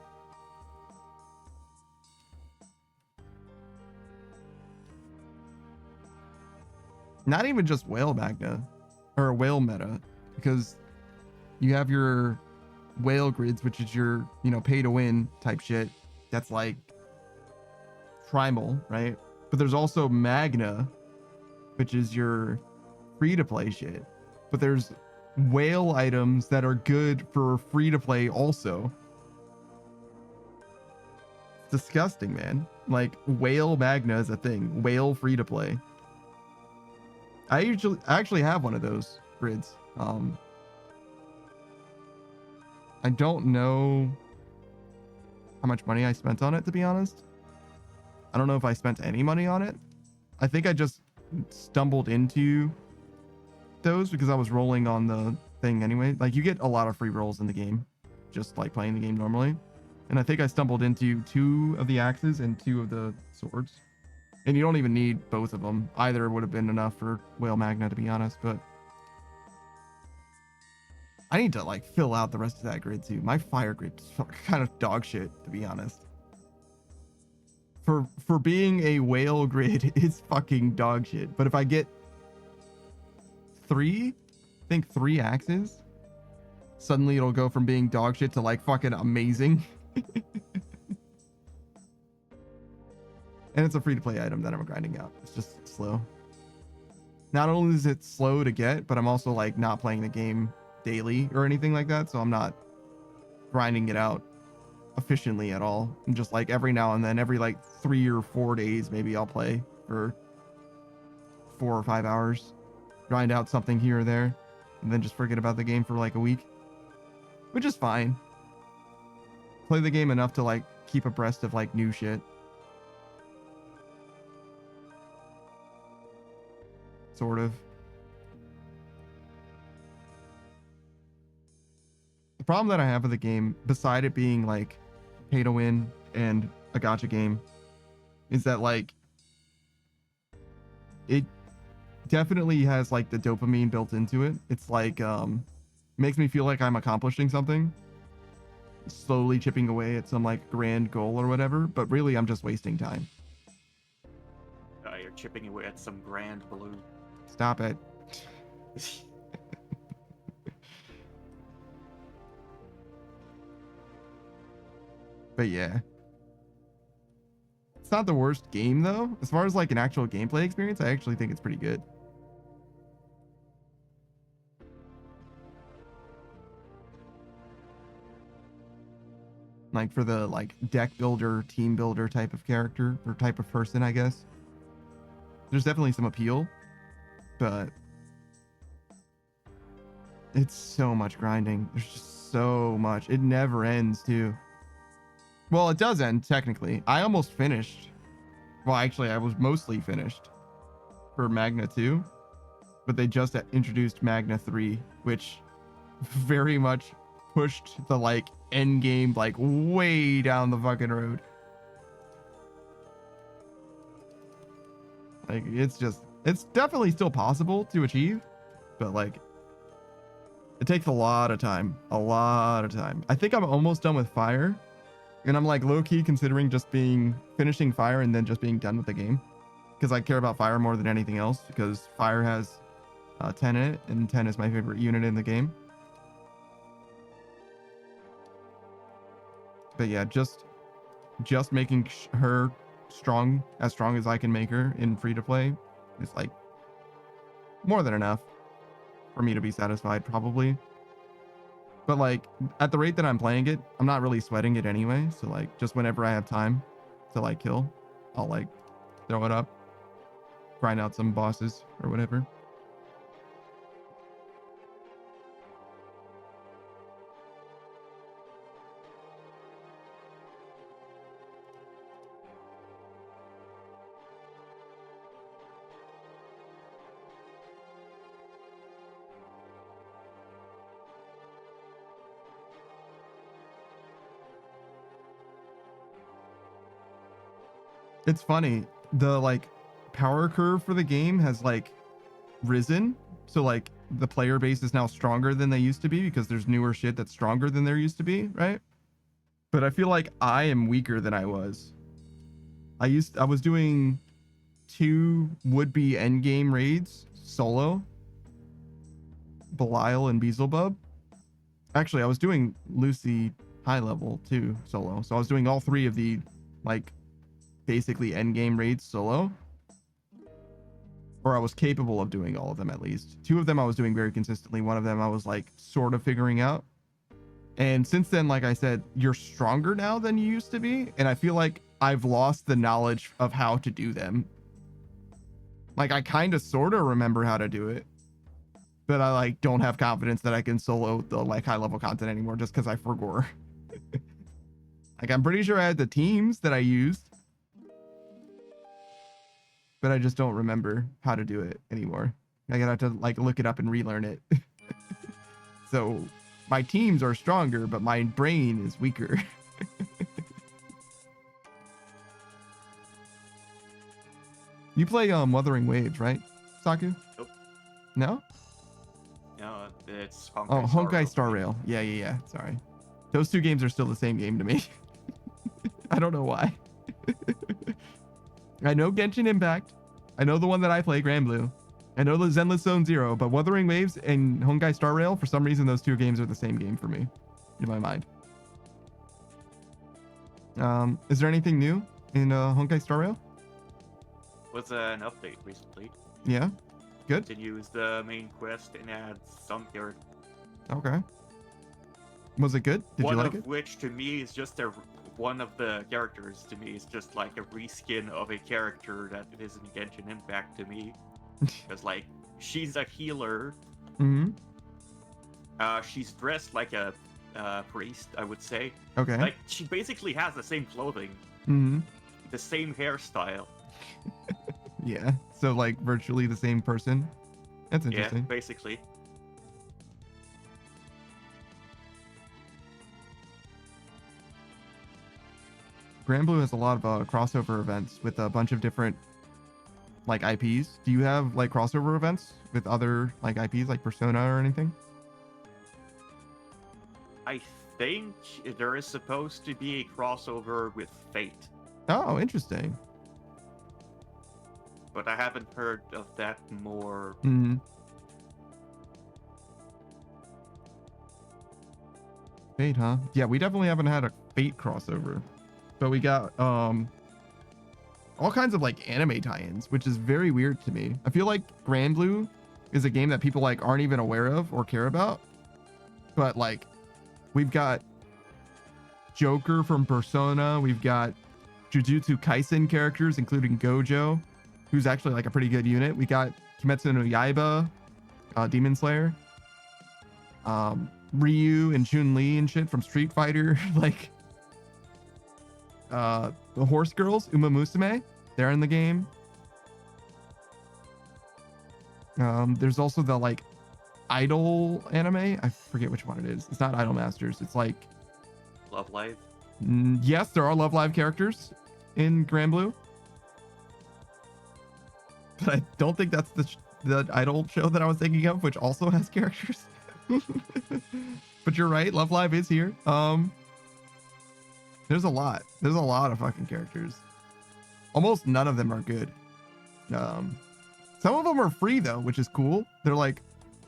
Not even just whale magna or whale meta, because you have your whale grids, which is your, you know, pay to win type shit. That's like primal, right? But there's also magna, which is your free to play shit. But there's whale items that are good for free to play also. It's disgusting, man. Like, whale magna is a thing. Whale free to play. I actually have one of those grids. I don't know how much money I spent on it, to be honest. I don't know if I spent any money on it. I think I just stumbled into those because I was rolling on the thing anyway. Like, you get a lot of free rolls in the game, just like playing the game normally. And I think I stumbled into 2 of the axes and 2 of the swords. And you don't even need both of them. Either would have been enough for Whale Magna, to be honest, but I need to like fill out the rest of that grid too. My fire grid is kind of dog shit, to be honest. For being a whale grid, it's fucking dog shit. But if I get 3 axes, suddenly it'll go from being dog shit to like fucking amazing. And it's a free-to-play item that I'm grinding out. It's just slow. Not only is it slow to get, but I'm also like not playing the game daily or anything like that, so I'm not grinding it out efficiently at all. I'm just like every now and then, every like 3 or 4 days, maybe I'll play for 4 or 5 hours, grind out something here or there, and then just forget about the game for like a week, which is fine. Play the game enough to like keep abreast of like new shit. Sort of. The problem that I have with the game, beside it being like pay to win and a gacha game, is that like it definitely has like the dopamine built into it. It's like makes me feel like I'm accomplishing something, slowly chipping away at some like grand goal or whatever, but really I'm just wasting time. You're chipping away at some grand blue. Stop it. But yeah, it's not the worst game though. As far as like an actual gameplay experience, I actually think it's pretty good. Like for the like deck builder, team builder type of character or type of person, I guess. There's definitely some appeal, but it's so much grinding. There's just so much. It never ends too. Well, it does end technically. I almost finished. Well, actually, I was mostly finished for Magna 2, but they just introduced Magna 3, which very much pushed the like end game like way down the fucking road. Like it's definitely still possible to achieve, but like it takes a lot of time. I think I'm almost done with Fire, and I'm like low-key considering just finishing Fire and then just being done with the game, because I care about Fire more than anything else, because Fire has 10 in it, and 10 is my favorite unit in the game. But yeah, just making her as strong as I can make her in free to play is like more than enough for me to be satisfied, probably. But like at the rate that I'm playing it, I'm not really sweating it anyway. So like just whenever I have time to like kill, I'll like throw it up, grind out some bosses or whatever. It's funny, the like power curve for the game has like risen, so like the player base is now stronger than they used to be because there's newer shit that's stronger than there used to be, right? But I feel like I am weaker than I was. I was doing 2 would-be endgame raids solo, Belial and Beelzebub. Actually, I was doing Lucy high level too solo, so I was doing all 3 of the like basically endgame raids solo, or I was capable of doing all of them at least. 2 of them I was doing very consistently. 1 of them I was like sort of figuring out. And since then, like I said, you're stronger now than you used to be, and I feel like I've lost the knowledge of how to do them. Like I kind of sort of remember how to do it, but I like don't have confidence that I can solo the like high level content anymore just because I forgot. Like I'm pretty sure I had the teams that I used, but I just don't remember how to do it anymore. I gotta have to like look it up and relearn it. So my teams are stronger, but my brain is weaker. You play Wuthering Waves, right, Saku? Nope. No? No, it's Honkai Star Rail. Yeah. Sorry. Those 2 games are still the same game to me. I don't know why. I know Genshin Impact. I know the one that I play, Grand Blue. I know the Zenless Zone Zero, but Wuthering Waves and Honkai Star Rail, for some reason, those 2 games are the same game for me, in my mind. Is there anything new in Honkai Star Rail? Was an update recently. Yeah, good. Continues the main quest and adds some character. Okay. Was it good? Did you like it? One of which to me is just one of the characters to me is just like a reskin of a character that is in Genshin Impact to me. Because like she's a healer. Mm-hmm. She's dressed like a priest, I would say. Okay. Like she basically has the same clothing, Mm-hmm. the same hairstyle. Yeah. So like virtually the same person. That's interesting. Yeah, basically. Grand Blue has a lot of crossover events with a bunch of different like IPs. Do you have like crossover events with other like IPs like Persona or anything? I think there is supposed to be a crossover with Fate, Oh, interesting. but I haven't heard of that more. Mm-hmm. Fate, huh? Yeah, we definitely haven't had a Fate crossover, but we got all kinds of like anime tie-ins, which is very weird to me. I feel like Grand Blue is a game that people like aren't even aware of or care about, but like we've got Joker from Persona, we've got Jujutsu Kaisen characters including Gojo, who's actually like a pretty good unit. We got Kimetsu no Yaiba, Demon Slayer. Ryu and Chun-Li and shit from Street Fighter. Like the horse girls, Uma Musume, they're in the game. There's also the like Idol anime. I forget which one it is. It's not Idol Masters. It's like Love Live. yes, there are Love Live characters in Grand Blue, but I don't think that's the Idol show that I was thinking of, which also has characters. But you're right, Love Live is here. There's a lot of fucking characters. Almost none of them are good. Some of them are free though, which is cool. They're like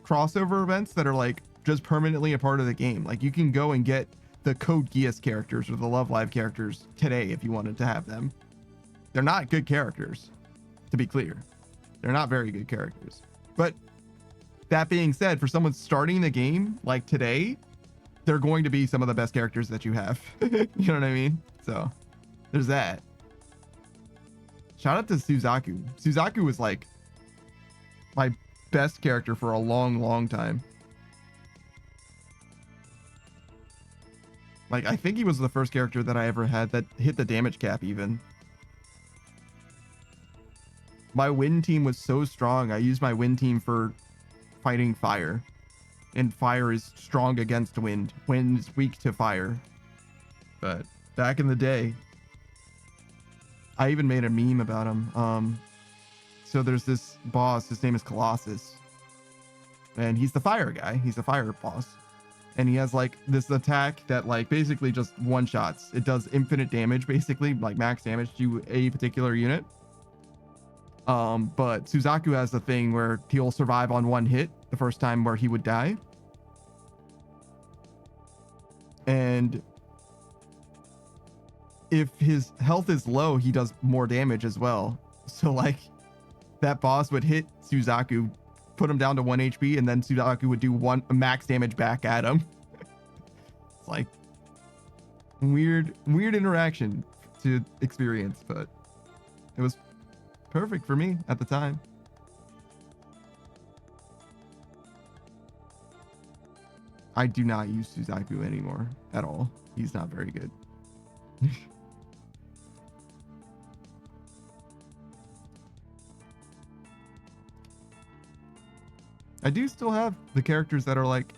crossover events that are like just permanently a part of the game. Like you can go and get the Code Geass characters or the Love Live characters today if you wanted to have them. They're not good characters, to be clear. They're not very good characters. But that being said, for someone starting the game like today, they're going to be some of the best characters that you have. You know what I mean? So there's that. Shout out to Suzaku. Suzaku was like my best character for a long time. Like, I think he was the first character that I ever had that hit the damage cap even. My win team was so strong. I used my win team for fighting fire. And fire is strong against wind. Wind is weak to fire. But back in the day, I even made a meme about him. So there's this boss, his name is Colossus. And he's the fire guy. He's the fire boss. And he has like this attack that like basically just one shots. It does infinite damage, basically, like max damage to a particular unit. But Suzaku has the thing where he'll survive on one hit the first time where he would die. And if his health is low, he does more damage as well. So like that boss would hit Suzaku, put him down to 1 HP, and then Suzaku would do one max damage back at him. It's like weird interaction to experience, but it was perfect for me at the time. I do not use Suzaku anymore at all. He's not very good. I do still have the characters that are like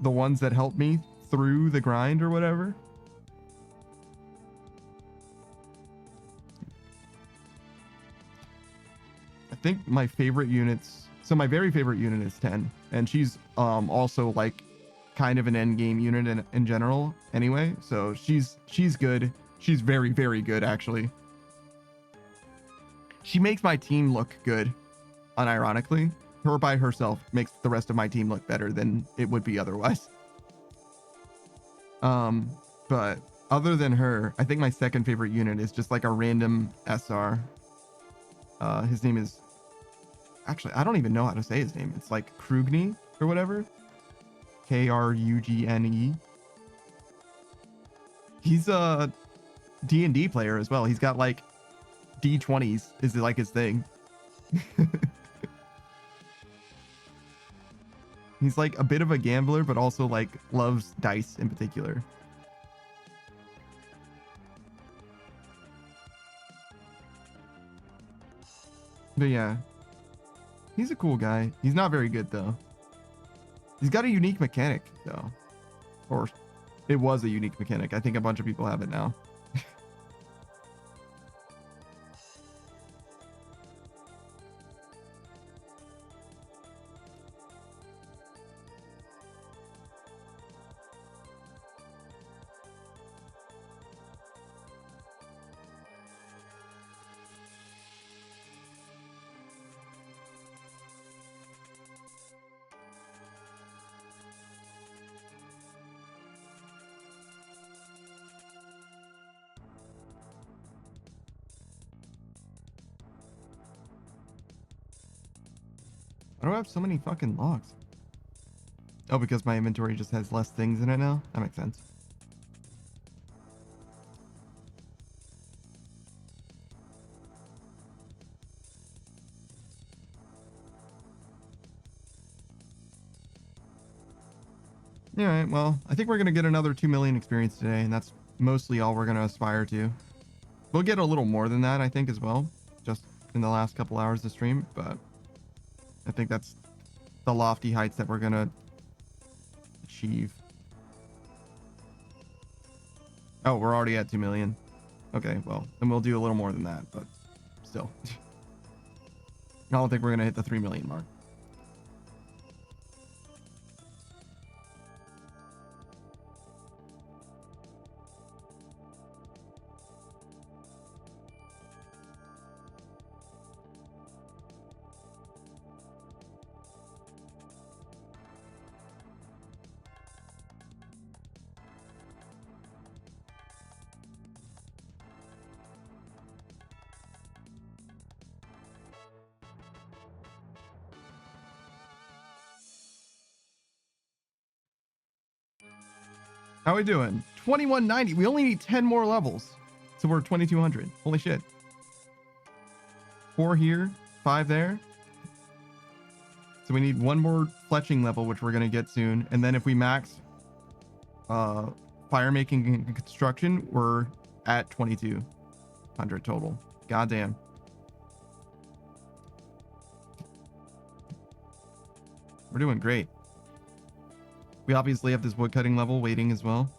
the ones that help me through the grind or whatever. I think my favorite units, so my very favorite unit is 10, and she's also like kind of an end game unit in general anyway. So she's good. She's very, very good actually. She makes my team look good, unironically. Her by herself makes the rest of my team look better than it would be otherwise. But other than her, I think my second favorite unit is just like a random SR. His name is, actually, I don't even know how to say his name. It's like Krugni or whatever. Krugne. He's a D&D player as well. He's got like D20s is like his thing. He's like a bit of a gambler, but also like loves dice in particular. But yeah, he's a cool guy. He's not very good though. He's got a unique mechanic though. Or it was a unique mechanic. I think a bunch of people have it now. Why do I have so many fucking logs? Oh, because my inventory just has less things in it now? That makes sense. All right, well, I think we're going to get another 2 million experience today, and that's mostly all we're going to aspire to. We'll get a little more than that, I think, as well, just in the last couple hours of stream, but I think that's the lofty heights that we're going to achieve. Oh, we're already at 2 million. Okay, well, then we'll do a little more than that, but still. I don't think we're going to hit the 3 million mark. How we doing? 2190. We only need 10 more levels. So we're 2200. Holy shit. 4 here, 5 there. So we need one more fletching level, which we're going to get soon. And then if we max fire making and construction, we're at 2200 total. Goddamn. We're doing great. We obviously have this woodcutting level waiting as well.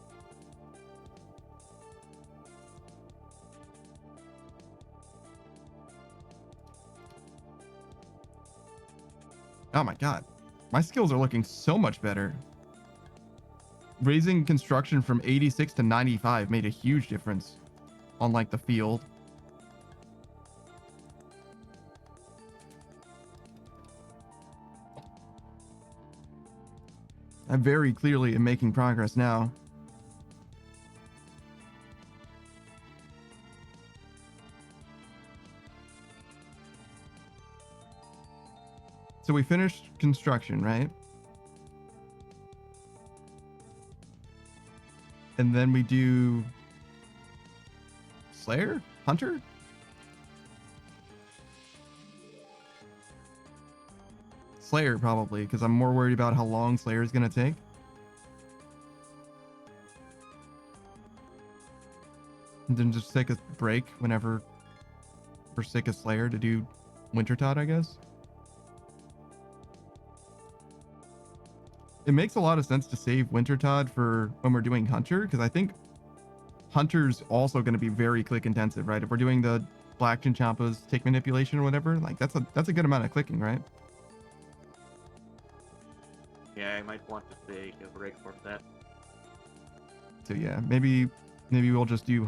Oh my god. My skills are looking so much better. Raising construction from 86 to 95 made a huge difference on like the field. I very clearly am making progress now. So we finished construction, right? And then we do Slayer? Hunter? Slayer, probably, because I'm more worried about how long Slayer is going to take. And then just take a break whenever we're sick of Slayer to do Wintertod, I guess. It makes a lot of sense to save Wintertod for when we're doing Hunter, because I think Hunter's also going to be very click intensive, right? If we're doing the Black Chinchampa's tick manipulation or whatever, like that's a good amount of clicking, right? Yeah, I might want to take a break from that. So yeah, maybe we'll just do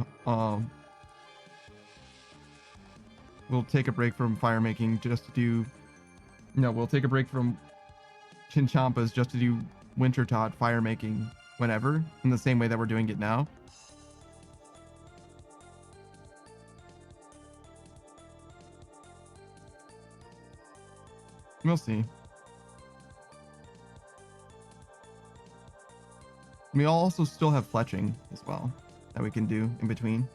we'll take a break from fire making just to do we'll take a break from Chinchampas just to do Wintertod fire making whenever, in the same way that we're doing it now. We'll see. We also still have fletching as well that we can do in between.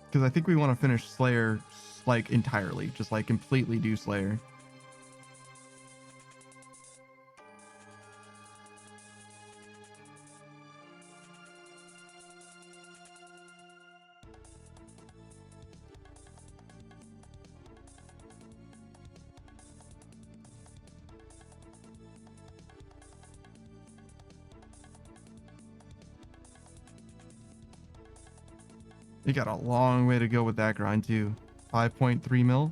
Because I think we want to finish Slayer like entirely, just like completely do Slayer. You got a long way to go with that grind too. 5.3 mil.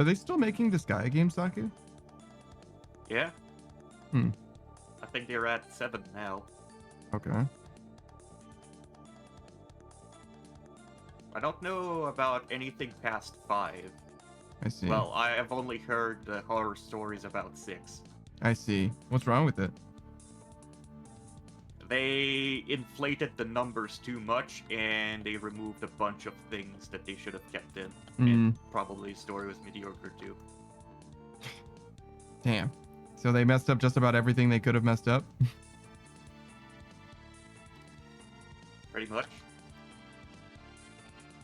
Are they still making this Gaia game, Saku? Yeah. Hmm. I think they're at 7 now. Okay. I don't know about anything past 5. I see. Well, I have only heard the horror stories about 6. I see. What's wrong with it? They inflated the numbers too much, and they removed a bunch of things that they should have kept in. And probably the story was mediocre too. Damn. So they messed up just about everything they could have messed up? Pretty much.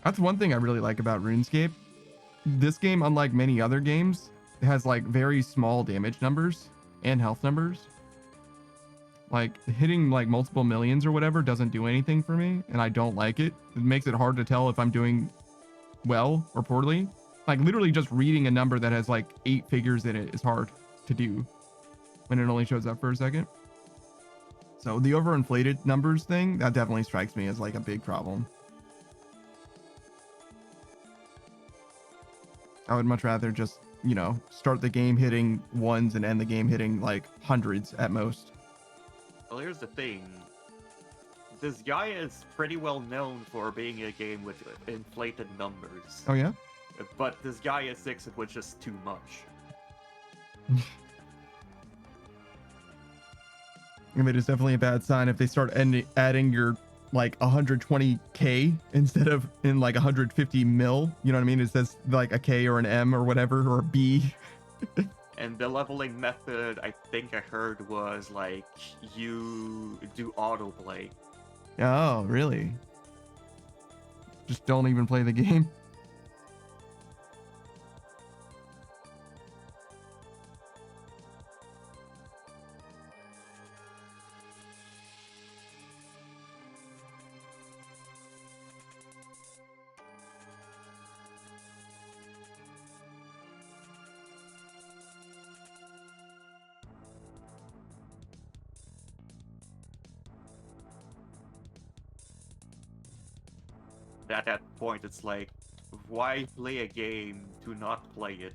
That's one thing I really like about RuneScape. This game, unlike many other games, has like very small damage numbers and health numbers. Like hitting like multiple millions or whatever doesn't do anything for me, and I don't like it. It makes it hard to tell if I'm doing well or poorly. Like literally just reading a number that has like 8 figures in it is hard to do when it only shows up for a second. So the overinflated numbers thing, that definitely strikes me as like a big problem. I would much rather just, you know, start the game hitting 1s and end the game hitting like 100s at most. Well, here's the thing. This guy is pretty well known for being a game with inflated numbers. Oh yeah? But this guy is 6, it was just too much. I mean, it's definitely a bad sign if they start adding your like 120k instead of in like 150 mil. You know what I mean? It says like a K or an M or whatever, or a B. And the leveling method, I think I heard, was like you do autoplay. Oh, really? Just don't even play the game. At that point, it's like, why play a game to not play it?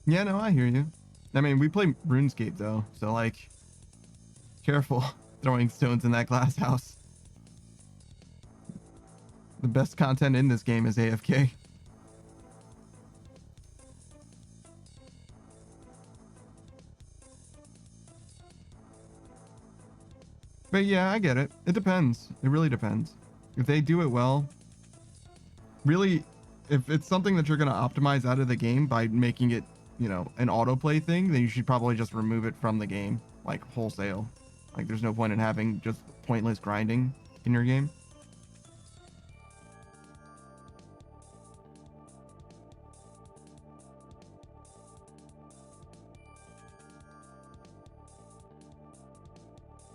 Yeah, no, I hear you. I mean, we play RuneScape though, so like, careful throwing stones in that glass house. The best content in this game is AFK. But yeah, I get it. It depends. It really depends. If they do it well, really, if it's something that you're going to optimize out of the game by making it, you know, an autoplay thing, then you should probably just remove it from the game, like wholesale. Like there's no point in having just pointless grinding in your game.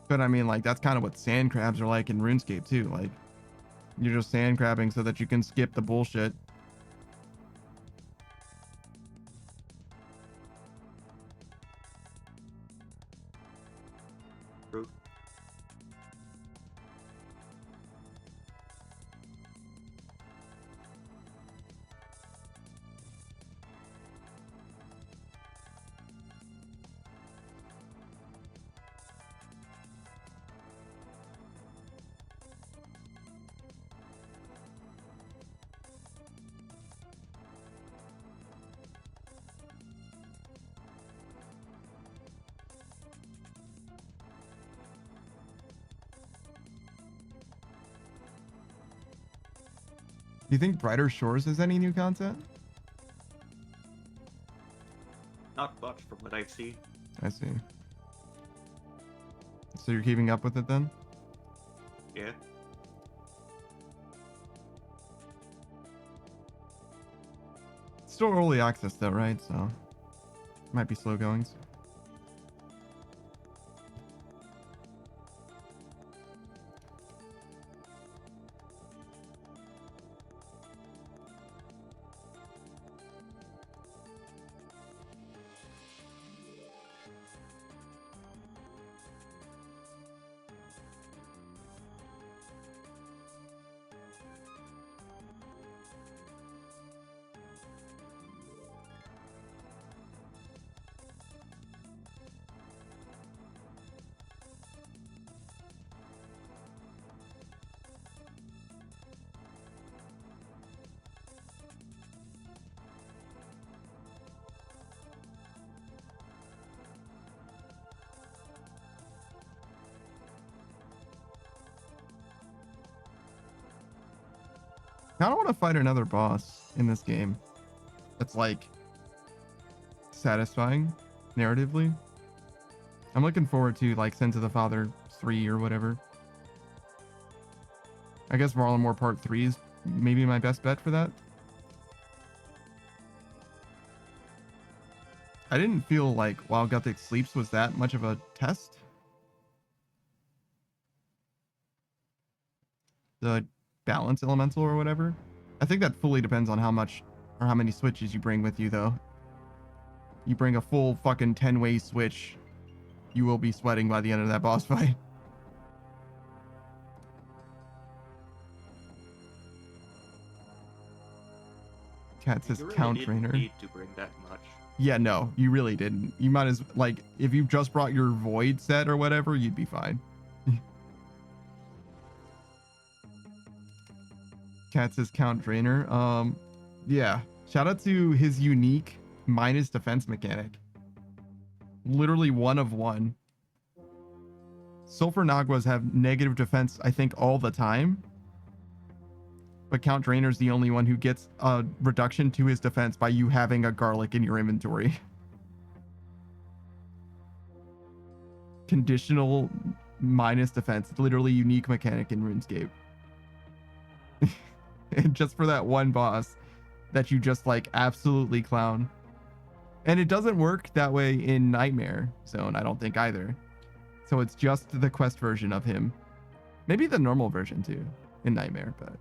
But I mean, like, that's kind of what sand crabs are like in RuneScape too. Like, you're just sand crabbing so that you can skip the bullshit. True. Do you think Brighter Shores has any new content? Not much from what I've seen. I see. So you're keeping up with it then? Yeah. It's still early access though, right? So might be slow goings. kind of want to fight another boss in this game. That's like satisfying narratively. I'm looking forward to like Sins of the Father 3 or whatever. I guess Marlon Moore Part 3 is maybe my best bet for that. I didn't feel like Wild Gothic Sleeps was that much of a test. The balance elemental or whatever. I think that fully depends on how much or how many switches you bring with you, though. You bring a full fucking 10-way switch, you will be sweating by the end of that boss fight. Cat says You really count didn't trainer. need to bring that much. Yeah, no, you really didn't. You might as like if you just brought your void set or whatever, you'd be fine. Cat says count trainer. Yeah. Shout out to his unique minus defense mechanic. Literally one of one. Sulfur Naguas have negative defense, I think, all the time. But Count Drainer's the only one who gets a reduction to his defense by you having a garlic in your inventory. Conditional minus defense. It's literally unique mechanic in RuneScape. And just for that one boss that you just like absolutely clown. And it doesn't work that way in Nightmare Zone, I don't think either. So it's just the quest version of him. Maybe the normal version too in Nightmare, but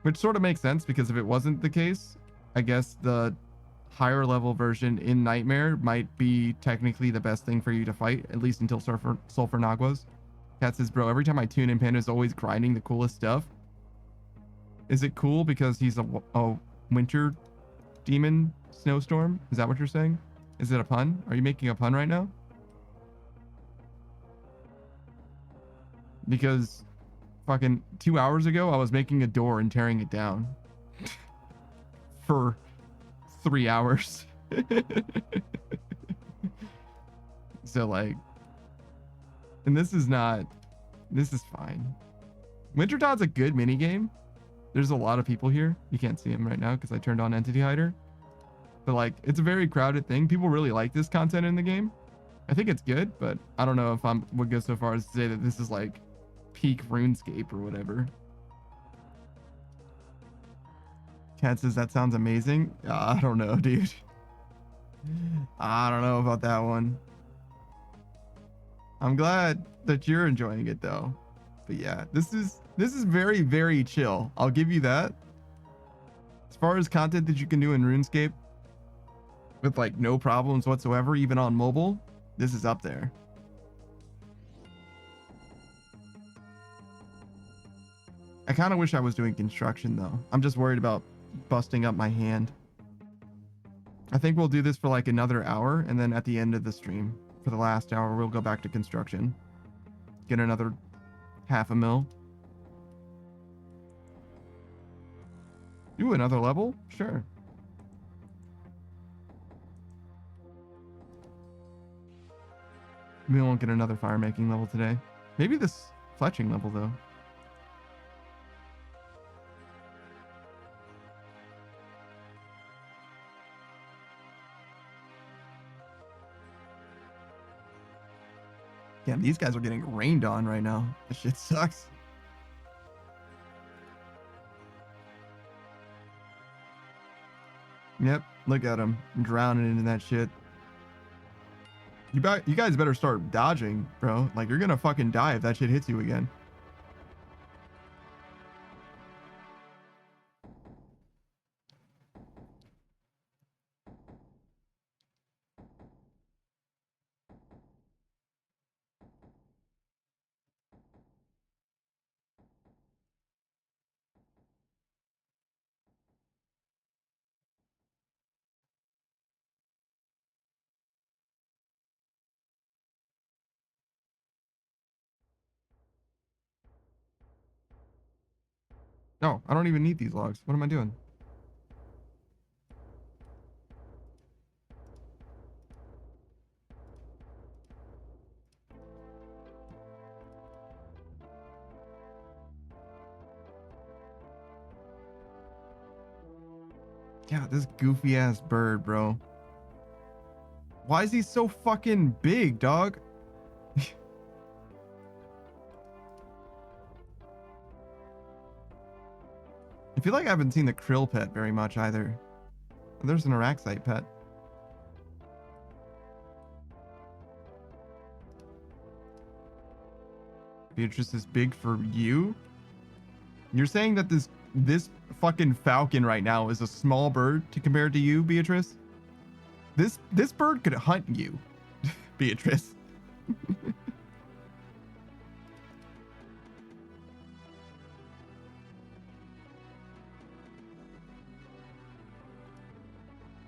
which sort of makes sense because if it wasn't the case, I guess the higher level version in Nightmare might be technically the best thing for you to fight, at least until Sulfur Naguas. Cat says, bro, every time I tune in, Panda's always grinding the coolest stuff. Is it cool because he's a winter demon snowstorm? Is that what you're saying? Is it a pun? Are you making a pun right now? Because fucking 2 hours ago, I was making a door and tearing it down for 3 hours. So like, and this is fine. Wintertown's a good mini game. There's a lot of people here. You can't see them right now because I turned on Entity Hider. But like, it's a very crowded thing. People really like this content in the game. I think it's good, but I don't know if I would go so far as to say that this is like peak RuneScape or whatever. Cat says that sounds amazing. I don't know, dude. I don't know about that one. I'm glad that you're enjoying it though. But yeah, this is very, very chill. I'll give you that. As far as content that you can do in RuneScape with like no problems whatsoever, even on mobile, this is up there. I kind of wish I was doing construction though. I'm just worried about busting up my hand. I think we'll do this for like another hour, and then at the end of the stream, for the last hour, we'll go back to construction. Get another $500,000. Ooh, another level? Sure. We won't get another fire making level today. Maybe this fletching level though. Damn, these guys are getting rained on right now. This shit sucks. Yep, look at him drowning in that shit. You guys better start dodging, bro. Like, you're gonna fucking die if that shit hits you again. No, I don't even need these logs. What am I doing? Yeah, this goofy ass bird, bro. Why is he so fucking big, dog? I feel like I haven't seen the krill pet very much either. There's an Araxite pet. Beatrice is big for you? You're saying that this fucking falcon right now is a small bird to compare to you, Beatrice? This bird could hunt you, Beatrice.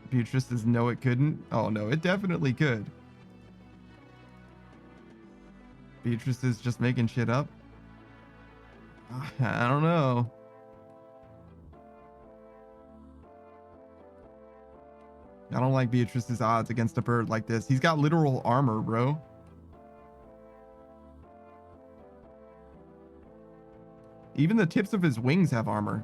Beatrice says no, it couldn't. Oh no, it definitely could. Beatrice is just making shit up. I don't know. I don't like Beatrice's odds against a bird like this. He's got literal armor, bro. Even the tips of his wings have armor.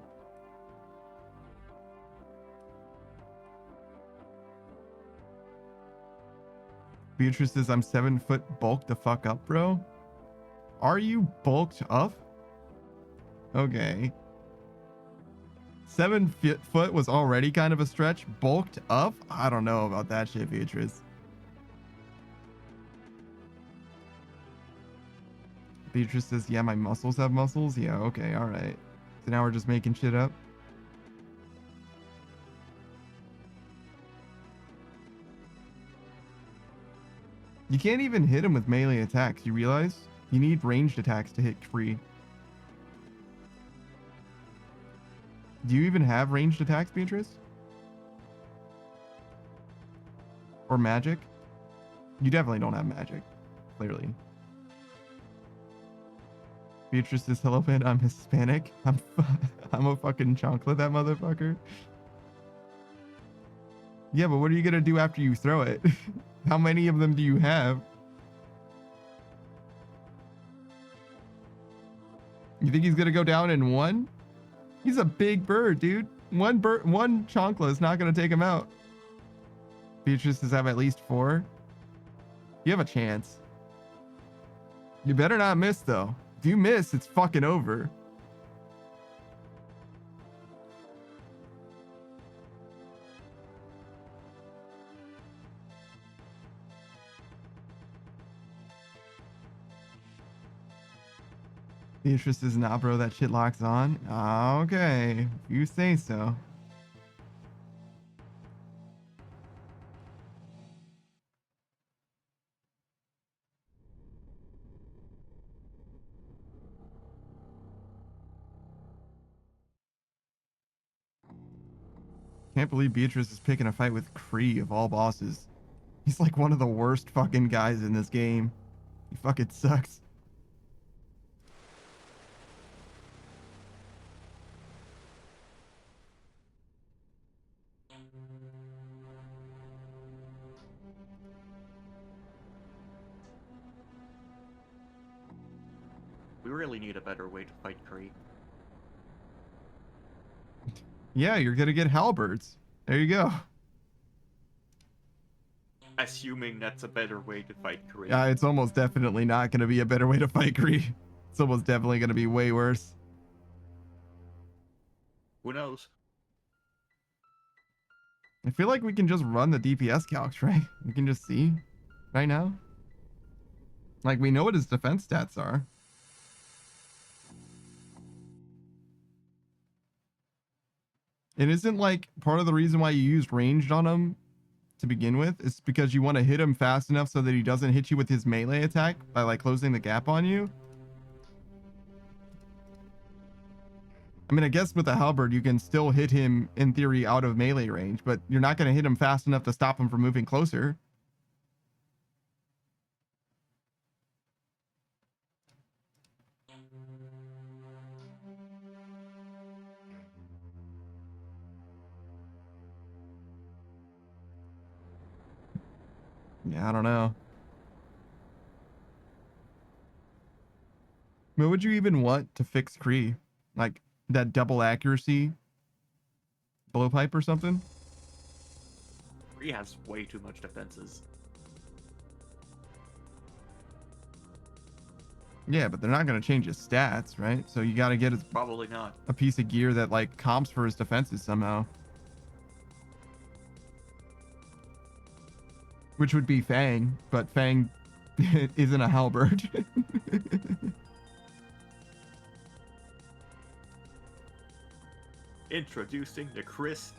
Beatrice says, I'm 7 foot bulked the fuck up, bro. Are you bulked up? Okay. 7 foot was already kind of a stretch. Bulked up? I don't know about that shit, Beatrice. Beatrice says, yeah, my muscles have muscles. Yeah, okay, all right. So now we're just making shit up. You can't even hit him with melee attacks, you realize? You need ranged attacks to hit free. Do you even have ranged attacks, Beatrice? Or magic? You definitely don't have magic, clearly. Beatrice says, hello, man, I'm Hispanic. I'm a fucking chocolate, that motherfucker. Yeah, but what are you gonna do after you throw it? How many of them do you have? You think he's gonna go down in one? He's a big bird, dude. One chancla is not gonna take him out. Beatrice does have at least 4. You have a chance. You better not miss, though. If you miss, it's fucking over. Beatrice is not, bro. That shit locks on. Okay. You say so. Can't believe Beatrice is picking a fight with Kree of all bosses. He's like one of the worst fucking guys in this game. He fucking sucks. We really need a better way to fight Kree. Yeah, you're gonna get halberds. There you go. Assuming that's a better way to fight Kree. It's almost definitely not gonna be a better way to fight Kree. It's almost definitely gonna be way worse. Who knows? I feel like we can just run the DPS calcs, right? We can just see right now. Like, we know what his defense stats are. It isn't like part of the reason why you used ranged on him to begin with is because you want to hit him fast enough so that he doesn't hit you with his melee attack by like closing the gap on you. I mean, I guess with a halberd, you can still hit him in theory out of melee range, but you're not going to hit him fast enough to stop him from moving closer. Yeah, I don't know. What would you even want to fix Kree? Like that double accuracy blowpipe or something. He has way too much defenses. Yeah, but they're not going to change his stats, right? So you got to get Probably not. a piece of gear that like comps for his defenses somehow. Which would be Fang, but Fang isn't a halberd. Introducing the Chris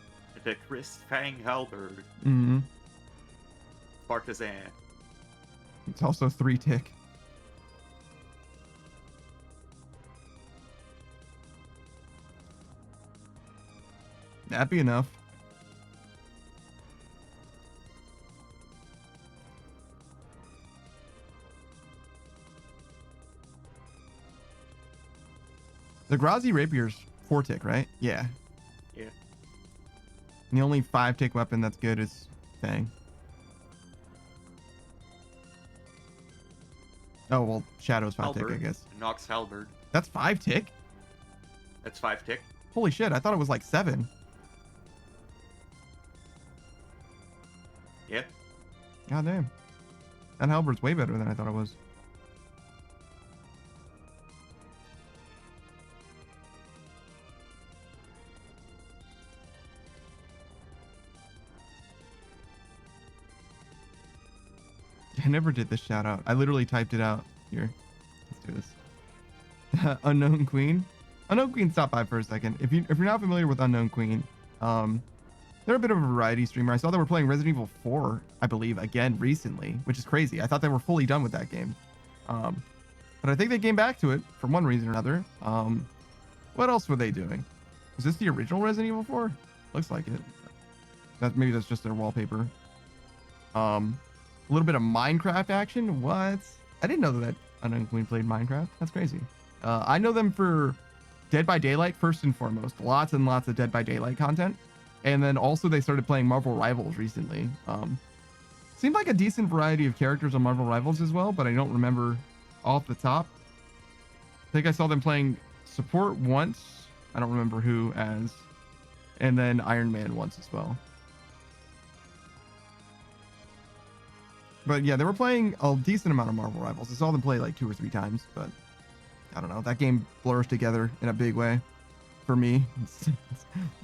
Fang Halberd. Mm-hmm. Partisan. It's also 3-tick. That'd be enough. The Grazi Rapier's 4-tick, right? Yeah. Yeah. And the only 5-tick weapon that's good is Fang. Oh, well, Shadow's 5-tick, I Halberd. guess. Nox Halberd. That's 5-tick? That's 5-tick. Holy shit, I thought it was like 7. Yep. God damn. That halberd's way better than I thought it was. I never did this shout out. I literally typed it out. Here. Let's do this. Unknown Queen. Unknown Queen, stop by for a second. If you're not familiar with Unknown Queen, they're a bit of a variety streamer. I saw they were playing Resident Evil 4, I believe, again recently, which is crazy. I thought they were fully done with that game. But I think they came back to it for one reason or another. What else were they doing? Was this the original Resident Evil 4? Looks like it. Maybe that's just their wallpaper. A little bit of Minecraft action. What? I didn't know that Unknown Queen played Minecraft. That's crazy. I know them for Dead by Daylight first and foremost. Lots and lots of Dead by Daylight content. And then also they started playing Marvel Rivals recently. Seemed like a decent variety of characters on Marvel Rivals as well, but I don't remember off the top. I think I saw them playing support once. I don't remember who as. And then Iron Man once as well. But yeah, they were playing a decent amount of Marvel Rivals. I saw them play like 2 or 3 times, but I don't know. That game blurs together in a big way for me.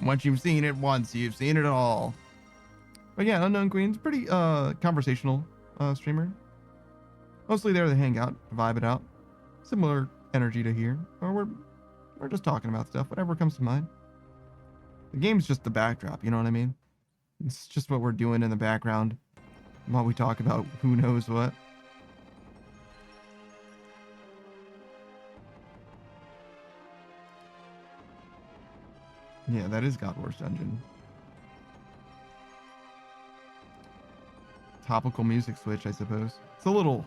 Once you've seen it once, you've seen it all. But yeah, Unknown Queen's pretty conversational streamer. Mostly there to hang out, vibe it out. Similar energy to here. Or we're just talking about stuff, whatever comes to mind. The game's just the backdrop, you know what I mean? It's just what we're doing in the background while we talk about who knows what. Yeah, that is God Wars Dungeon. Topical music switch, I suppose. It's a little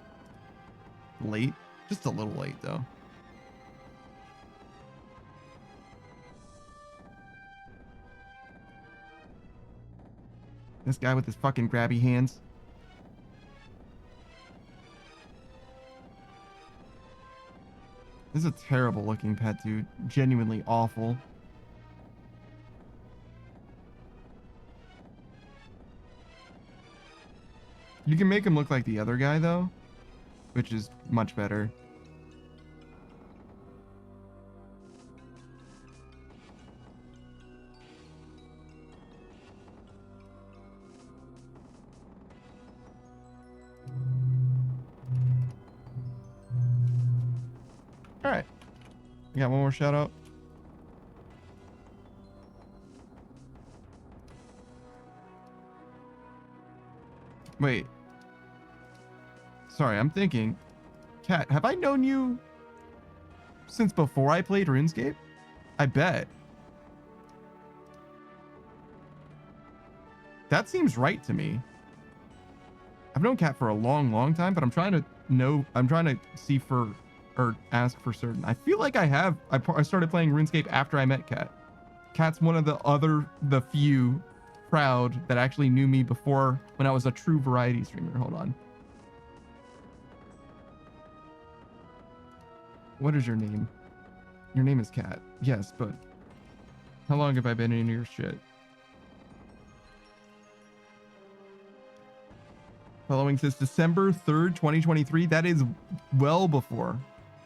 late. Just a little late, though. This guy with his fucking grabby hands. This is a terrible looking pet, dude. Genuinely awful. You can make him look like the other guy, though, which is much better. All right. We got one more shout out. Wait. Sorry, I'm thinking. Kat, have I known you since before I played RuneScape? I bet. That seems right to me. I've known Kat for a long, long time, but I'm trying to see for, or ask for certain. I feel like I have. I started playing RuneScape after I met Kat. Kat's one of the few proud that actually knew me before when I was a true variety streamer. Hold on. What is your name? Your name is Kat. Yes, but how long have I been in your shit? Following since December 3rd, 2023. That is well before,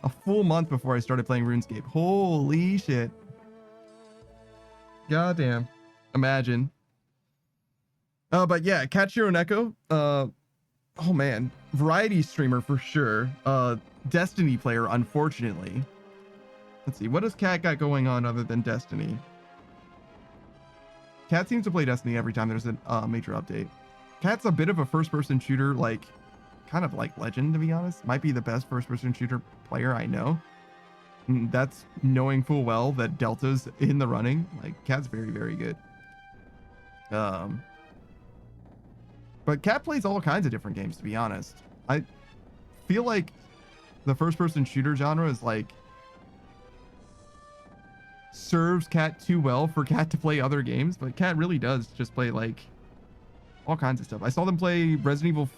a full month before I started playing RuneScape. Holy shit. Goddamn. Imagine. But yeah, Kachiro Neko. Oh man, variety streamer for sure. Destiny player, unfortunately. Let's see, what does Cat got going on other than Destiny? Cat seems to play Destiny every time there's a major update. Cat's a bit of a first-person shooter, like, kind of like Legend, to be honest. Might be the best first-person shooter player I know. And that's knowing full well that Delta's in the running. Like, Cat's very, very good. But Cat plays all kinds of different games, to be honest. I feel like the first-person shooter genre is like serves Cat too well for Cat to play other games, but Cat really does just play like all kinds of stuff. I saw them play Resident Evil